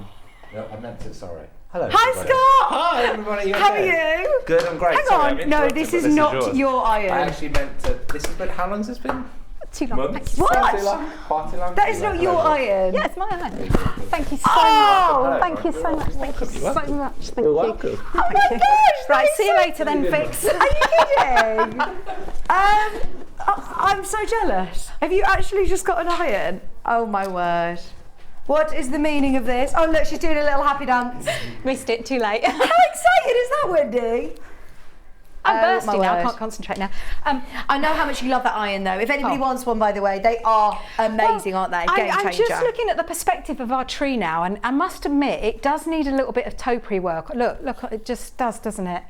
No, I meant to. Sorry. Hello. Hi, everybody. Scott. Hi, everybody. How are you? Good. I'm great. Hang Sorry, on. No, this is not your iron. I actually meant to. This has been. How long has this been? Too long. Months? What? Too long? Far too long? That is not your iron. Yeah, it's my iron. Thank you so Oh, much. Thank you so much. Thank you so much. Thank You're you. welcome. Oh my gosh! Right, see you later then, Fix. Are you kidding? I'm so jealous. Have you actually just got an iron? Oh my word. What is the meaning of this? Oh look, she's doing a little happy dance. Missed it, too late. How excited is that, Wendy? I'm bursting my now, I word. can't concentrate now. I know how much you love that iron though. If anybody wants one, by the way, they are amazing, aren't they? Game I'm changer. just looking at the perspective of our tree now, and I must admit, it does need a little bit of topiary work. Look, it just does, doesn't it?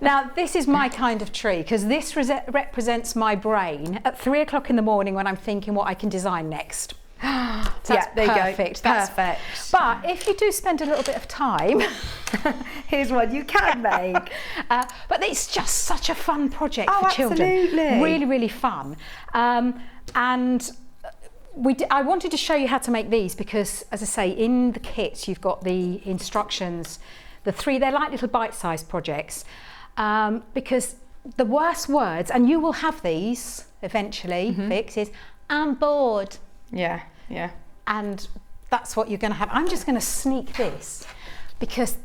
Now, this is my kind of tree, because this represents my brain at 3 o'clock in the morning when I'm thinking what I can design next. So yeah, there you go. Perfect. Perfect. But if you do spend a little bit of time, here's one you can make. but it's just such a fun project Oh, for children. absolutely. Really, really fun. And I wanted to show you how to make these because, as I say, in the kits you've got the instructions. They're like little bite-sized projects, because the worst words, and you will have these eventually, Vix, is I'm bored. Yeah, yeah. And that's what you're going to have. I'm just going to sneak this because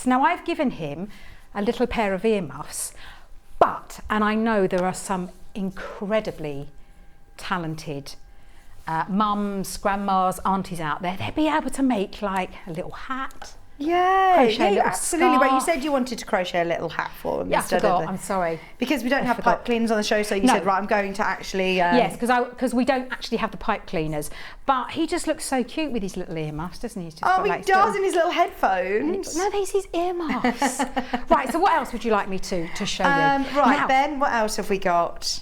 now I've given him a little pair of earmuffs, and I know there are some incredibly talented mums, grandmas, aunties out there, they'd be able to make like a little hat. Yeah, Crochet a absolutely. little Well, you scarf. said you wanted to crochet a little hat for them. Yeah, I instead forgot. of I'm sorry. Because we don't have pipe cleaners on the show, so you said, right, I'm going to actually... Yes, because we don't actually have the pipe cleaners. But he just looks so cute with his little earmuffs, doesn't he? He's just got, he like, does in his little headphones. No, these his earmuffs. Right, so what else would you like me to show you? Right, Now, Ben, what else have we got?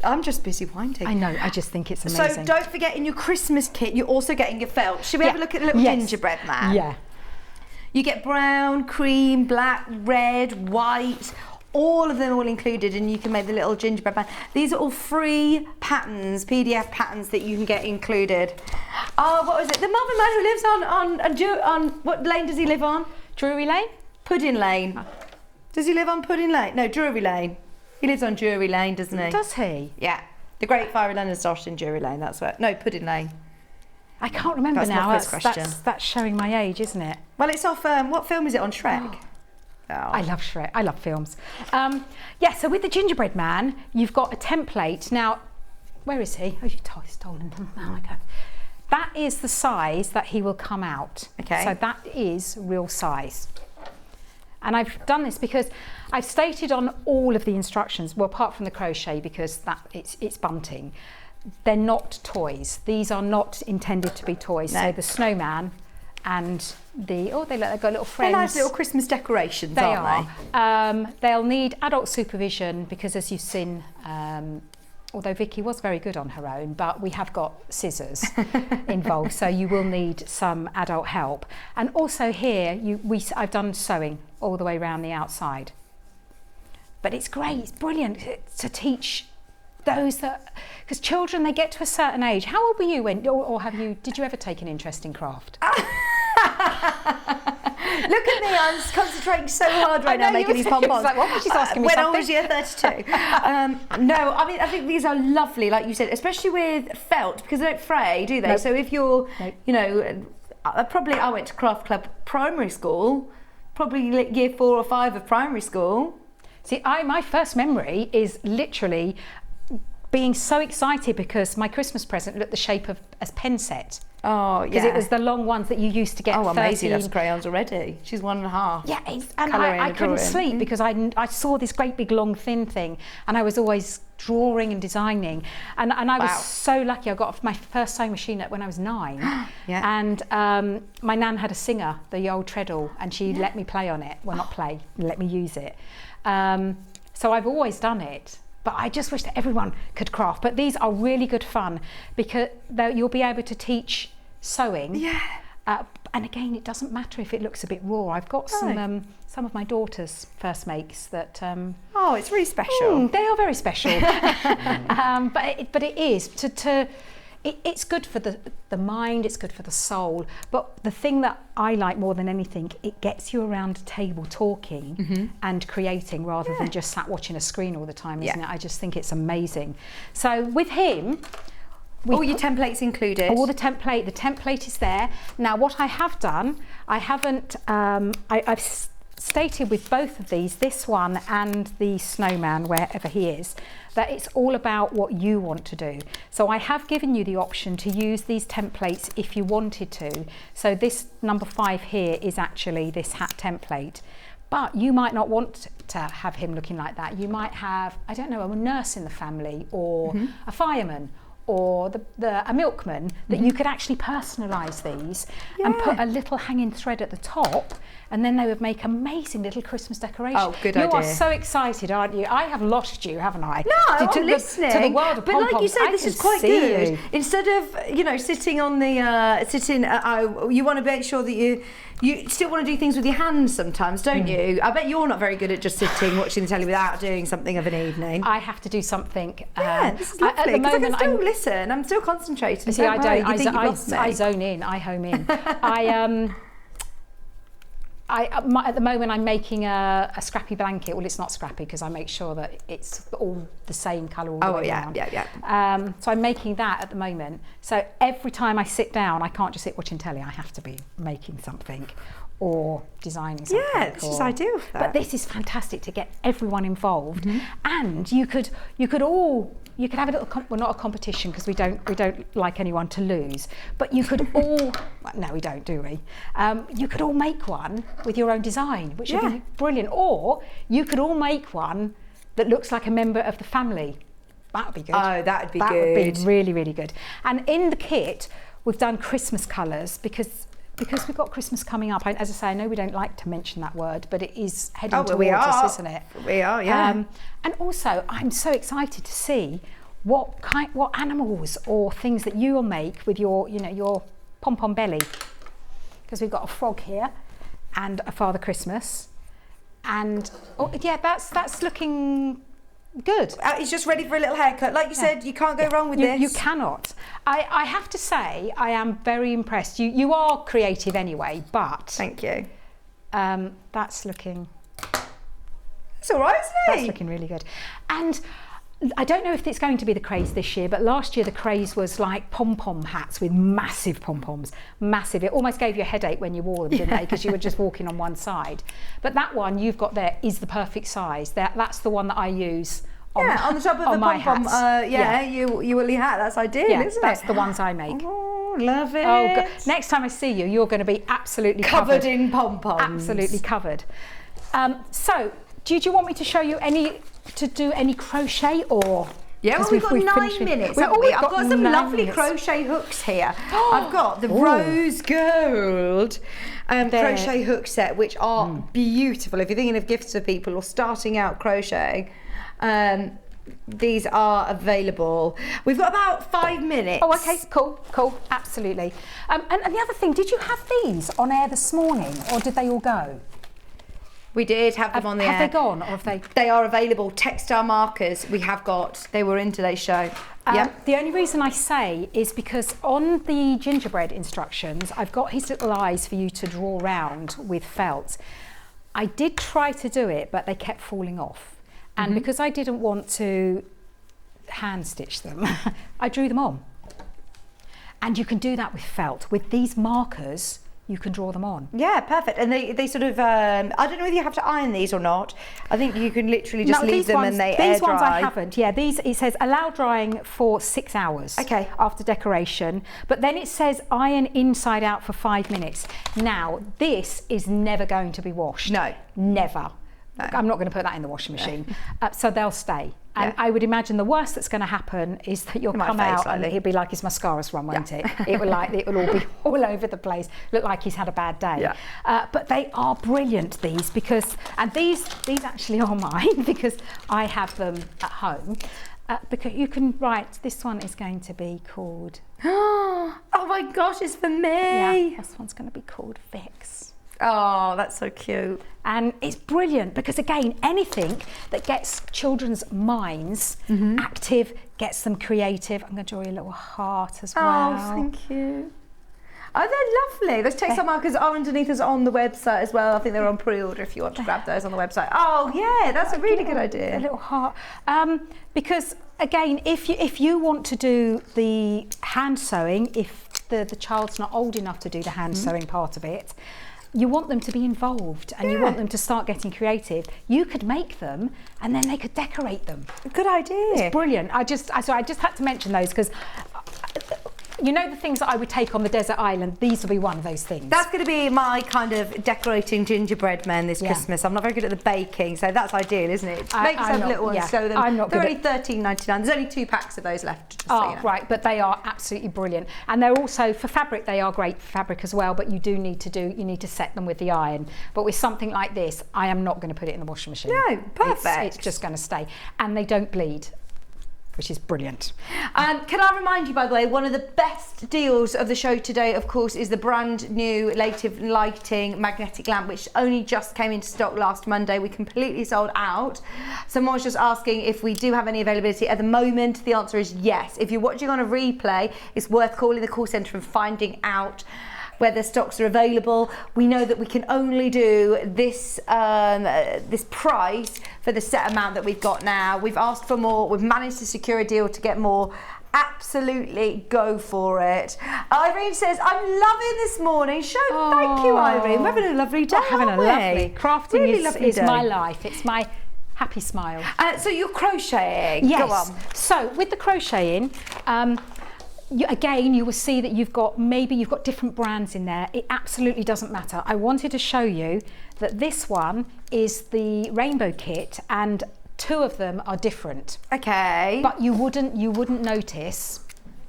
I'm just busy winding. I know, I just think it's amazing. So don't forget, in your Christmas kit, you're also getting your felt. Should we have a look at the little gingerbread man? Yeah. You get brown, cream, black, red, white, all of them all included, and you can make the little gingerbread man. These are all free patterns, PDF patterns that you can get included. Oh, what was it? The Muffin Man who lives on what lane does he live on? Drury Lane? Pudding Lane. Does he live on Pudding Lane? No, Drury Lane. He lives on Drury Lane, doesn't he? Does he? Yeah. The Great Fiery London started in Drury Lane, that's where. No, Pudding Lane. I can't remember That's now. my quiz question. That's showing my age, isn't it? Well, it's off, what film is it on? Shrek? Oh. I love Shrek. I love films. Yeah, so with the gingerbread man, you've got a template. Now, where is he? Oh, you've stolen them. Oh my God. That is the size that he will come out. Okay. So that is real size. And I've done this because I've stated on all of the instructions, well, apart from the crochet, because it's bunting, they're not toys. These are not intended to be toys. No. So the snowman and they've got little friends. They're nice little Christmas decorations, They aren't are. They'll need adult supervision because, as you've seen, although Vicky was very good on her own, but we have got scissors involved, so you will need some adult help. And also here, I've done sewing all the way around the outside. But it's great, it's brilliant to teach those that, because children, they get to a certain age. How old were you when, or did you ever take an interest in craft? Look at me, I'm concentrating so hard right now making these pom-poms. Like, what was she asking me when something? I was year 32. No, I mean, I think these are lovely, like you said, especially with felt, because they don't fray, do they? Nope. So if you're, Nope. you know, I went to Craft Club primary school, probably year 4 or 5 of primary school. See, my first memory is literally being so excited because my Christmas present looked the shape of a pen set. Oh, yeah. Because it was the long ones that you used to get. Oh, amazing, 13. loves crayons already. She's 1.5. Yeah, and I couldn't sleep because I saw this great big long thin thing and I was always drawing and designing. And I was so lucky. I got my first sewing machine when I was 9. Yeah. And my nan had a Singer, the old treadle, and she let me play on it. Well, not play, let me use it. So I've always done it. But I just wish that everyone could craft. But these are really good fun because you'll be able to teach sewing. Yeah. And again, it doesn't matter if it looks a bit raw. I've got some of my daughter's first makes that. Oh, it's really special. They are very special. But it is it's good for the mind, it's good for the soul. But the thing that I like more than anything, it gets you around a table talking and creating rather than just sat watching a screen all the time, isn't it? I just think it's amazing. So with him, all your templates included. All the template is there. Now what I have done, I haven't, I've stated with both of these, this one and the snowman, wherever he is, that it's all about what you want to do. So I have given you the option to use these templates if you wanted to. So this number 5 here is actually this hat template. But you might not want to have him looking like that. You might have, I don't know, a nurse in the family or a fireman or a milkman that you could actually personalise these and put a little hanging thread at the top, and then they would make amazing little Christmas decorations. Oh, good idea. You are so excited, aren't you? I have lost you, haven't I? No, I'm listening. To the world of but pom-poms. like you said, this is quite good. You. Instead of, sitting on the, you want to make sure that you still want to do things with your hands sometimes, don't you? I bet you're not very good at just sitting watching the telly without doing something of an evening. I have to do something. Yeah, this is lovely. At the moment, I can still listen. I'm still concentrating. See, I zone in. I home in. At the moment, I'm making a scrappy blanket. Well, it's not scrappy because I make sure that it's all the same colour all the way around. So I'm making that at the moment. So every time I sit down, I can't just sit watching telly. I have to be making something or designing something. Yeah, this is ideal for that. But this is fantastic to get everyone involved, and you could all you could have a little, well, not a competition because we don't like anyone to lose, but you could all, no we don't, do we? You could all make one with your own design, which would be brilliant. Or you could all make one that looks like a member of the family. That would be good. Oh, that would be good. That would be really, really good. And in the kit, we've done Christmas colours because we've got Christmas coming up. As I say, I know we don't like to mention that word, but it is heading towards us, isn't it? We are, yeah. And also, I'm so excited to see what animals or things that you will make with your, your pom-pom belly. Because we've got a frog here and a Father Christmas. And, that's looking good. He's just ready for a little haircut. Like you said, you can't go wrong with this. You cannot. I have to say, I am very impressed. You are creative anyway, but... Thank you. That's looking... It's all right, isn't it? That's looking really good. And I don't know if it's going to be the craze this year, but last year the craze was like pom-pom hats with massive pom-poms. Massive. It almost gave you a headache when you wore them, didn't they? Because you were just walking on one side. But that one you've got there is the perfect size. That's the one that I use on the top of the pom-pom. You woolly hat. That's ideal, isn't it? That's the ones I make. Oh, love it. Oh, God. Next time I see you, you're going to be absolutely covered in pom-poms. Absolutely covered. So, do you want me to show you to do any crochet or? Yeah, well, we've got 9 minutes, haven't we? I've got some lovely crochet hooks here. I've got the rose gold crochet hook set, which are beautiful. If you're thinking of gifts for people or starting out crocheting, these are available. We've got about 5 minutes. Oh, okay, cool, absolutely. And the other thing, did you have these on air this morning, or did they all go? We did have them on the air. Have they gone, or have they? They are available. Textile markers we have got. They were in today's show. The only reason I say is because on the gingerbread instructions, I've got his little eyes for you to draw round with felt. I did try to do it, but they kept falling off. And because I didn't want to hand stitch them, I drew them on. And you can do that with felt. With these markers, you can draw them on. Yeah, perfect. And they sort of, I don't know whether you have to iron these or not. I think you can literally just leave them and they air dry. These ones I haven't. Yeah, these, it says allow drying for 6 hours. Okay. After decoration. But then it says iron inside out for 5 minutes. Now, this is never going to be washed. No. Never. No. I'm not going to put that in the washing machine. So they'll stay. And I would imagine the worst that's going to happen is that you'll come out and he'll be like his mascara's run, won't it? It will all be all over the place, look like he's had a bad day. Yeah. But they are brilliant, these, because, and these actually are mine because I have them at home. Because you can write, this one is going to be called... Oh my gosh, it's for me. Yeah, this one's going to be called Vix. Oh, that's so cute. And it's brilliant because, again, anything that gets children's minds active, gets them creative. I'm going to draw you a little heart as well. Oh, thank you. Oh, they're lovely. Those textile markers are underneath us on the website as well. I think they're on pre-order if you want to grab those on the website. Oh, yeah, that's a really good idea. A little heart. Because, again, if you want to do the hand sewing, if the child's not old enough to do the hand sewing part of it, you want them to be involved and you want them to start getting creative. You could make them and then they could decorate them. Good idea. It's brilliant. I just had to mention those because you know the things that I would take on the desert island, these will be one of those things. That's going to be my kind of decorating gingerbread men this Christmas. I'm not very good at the baking, so that's ideal, isn't it? Make yourself little ones, sew them. They're only $13.99. There's only 2 packs of those left. Just so you know. Right, but they are absolutely brilliant. And they're also, for fabric, they are great for fabric as well, but you need to set them with the iron. But with something like this, I am not going to put it in the washing machine. No, perfect. It's just going to stay. And they don't bleed, which is brilliant. Can I remind you, by the way, one of the best deals of the show today, of course, is the brand new Lative Lighting magnetic lamp, which only just came into stock last Monday. We completely sold out. Someone was just asking if we do have any availability. At the moment, the answer is yes. If you're watching on a replay, it's worth calling the call centre and finding out whether stocks are available. We know that we can only do this this price for the set amount that we've got now. We've asked for more. We've managed to secure a deal to get more. Absolutely go for it. Irene says, I'm loving this morning show. Thank you, Irene. We're having a lovely day. Having a lovely. Crafting really is my life. It's my happy smile. So you're crocheting. Yes. Go on. So with the crocheting, again, you will see that you've got different brands in there. It absolutely doesn't matter. I wanted to show you that this one is the rainbow kit, and 2 of them are different. Okay. But you wouldn't notice.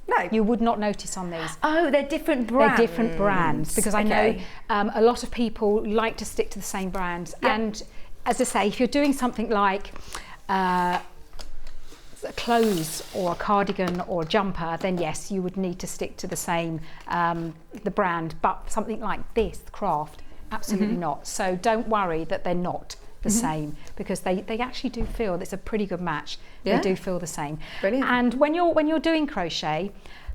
No. You would not notice on these. Oh, they're different brands. They're different brands, because I know a lot of people like to stick to the same brands. Yeah. And as I say, if you're doing something like clothes or a cardigan or a jumper, then yes, you would need to stick to the same the brand. But something like this craft, absolutely not. So don't worry that they're not the same, because they actually do feel it's a pretty good match. Yeah. They do feel the same. Brilliant. And when you're doing crochet,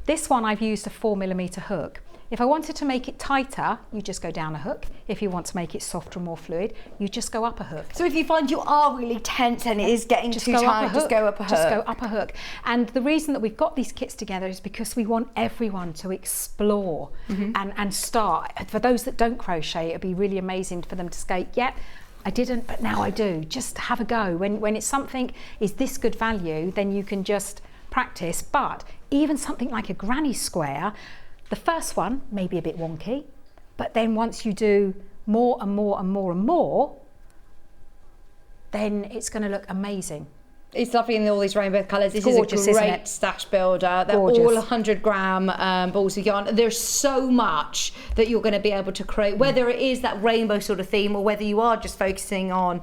this one I've used a 4mm hook. If I wanted to make it tighter, you just go down a hook. If you want to make it softer and more fluid, you just go up a hook. So if you find you are really tense and it is getting too tight, just go up a hook. Just go up a hook. And the reason that we've got these kits together is because we want everyone to explore and start. For those that don't crochet, it'd be really amazing for them to say, yeah, I didn't, but now I do. Just have a go. When it's something is this good value, then you can just practice. But even something like a granny square, the first one may be a bit wonky, but then once you do more and more and more and more, then it's going to look amazing. It's lovely in all these rainbow colours. This Gorgeous, is a isn't great it? stash builder. They're Gorgeous. all 100-gram balls of yarn. There's so much that you're going to be able to create, whether it is that rainbow sort of theme or whether you are just focusing on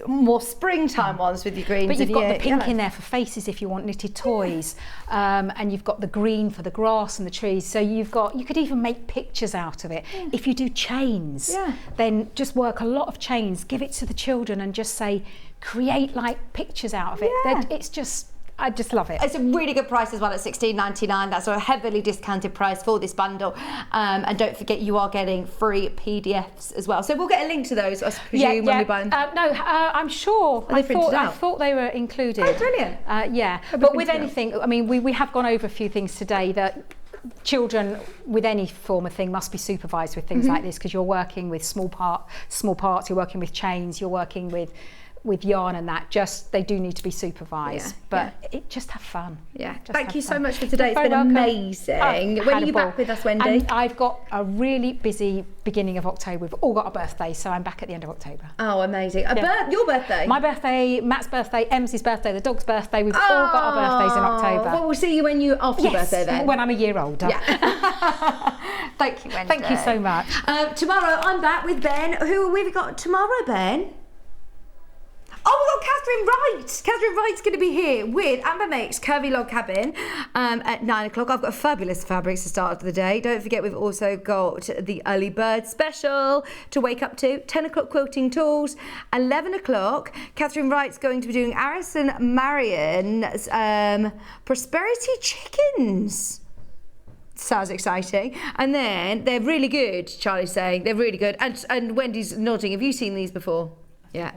more springtime ones with your greens. But you've and got your the pink yellows. in there for faces if you want knitted toys, and you've got the green for the grass and the trees. So you could even make pictures out of it. If you do chains, then just work a lot of chains, give it to the children and just say, create like pictures out of it. It's just, I just love it. It's a really good price as well at $16.99. That's a heavily discounted price for this bundle. And don't forget, you are getting free PDFs as well. So we'll get a link to those, I presume, when we buy them. No, I'm sure. Are they printed out? I thought they were included. Oh, brilliant. Yeah, They'll be but with printed anything, I mean, we have gone over a few things today that children with any form of thing must be supervised with things like this, because you're working with small parts, you're working with chains, you're working with yarn and that, they do need to be supervised, just have fun. Thank you so much for today. It's been amazing. When are you back with us, Wendy? And I've got a really busy beginning of October. We've all got a birthday, so I'm back at the end of October. Oh, amazing. Your birthday? My birthday, Matt's birthday, Emsy's birthday, the dog's birthday. We've all got our birthdays in October. Well, we'll see you after your birthday then. When I'm a year older. Thank you, Wendy. Thank you so much. Tomorrow I'm back with Ben. Who have we got tomorrow, Ben? Oh, we've got Catherine Wright. Catherine Wright's going to be here with Amber Makes Curvy Log Cabin at 9 o'clock. I've got fabulous fabrics to start the day. Don't forget, we've also got the early bird special to wake up to. 10 o'clock quilting tools. 11 o'clock, Catherine Wright's going to be doing Alison Marion's Prosperity Chickens. Sounds exciting. And then they're really good, Charlie's saying. They're really good. And Wendy's nodding. Have you seen these before? Yeah.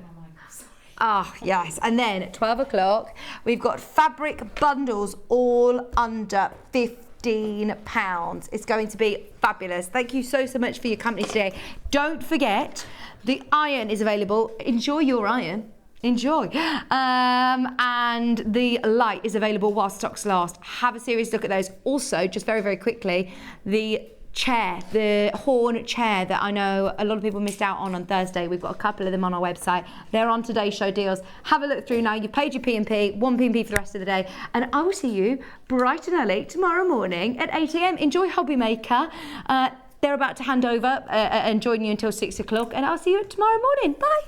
Oh, yes. And then at 12 o'clock, we've got fabric bundles all under £15. It's going to be fabulous. Thank you so much for your company today. Don't forget, the iron is available. Enjoy your iron. Enjoy. And the light is available while stocks last. Have a serious look at those. Also, just very, very quickly, the chair, the horn chair that I know a lot of people missed out on Thursday. We've got a couple of them on our website. They're on today's show deals. Have a look through now. You've paid your P&P, 1 P&P for the rest of the day. And I will see you bright and early tomorrow morning at 8 a.m. Enjoy Hobby Maker. They're about to hand over and join you until 6 o'clock. And I'll see you tomorrow morning. Bye.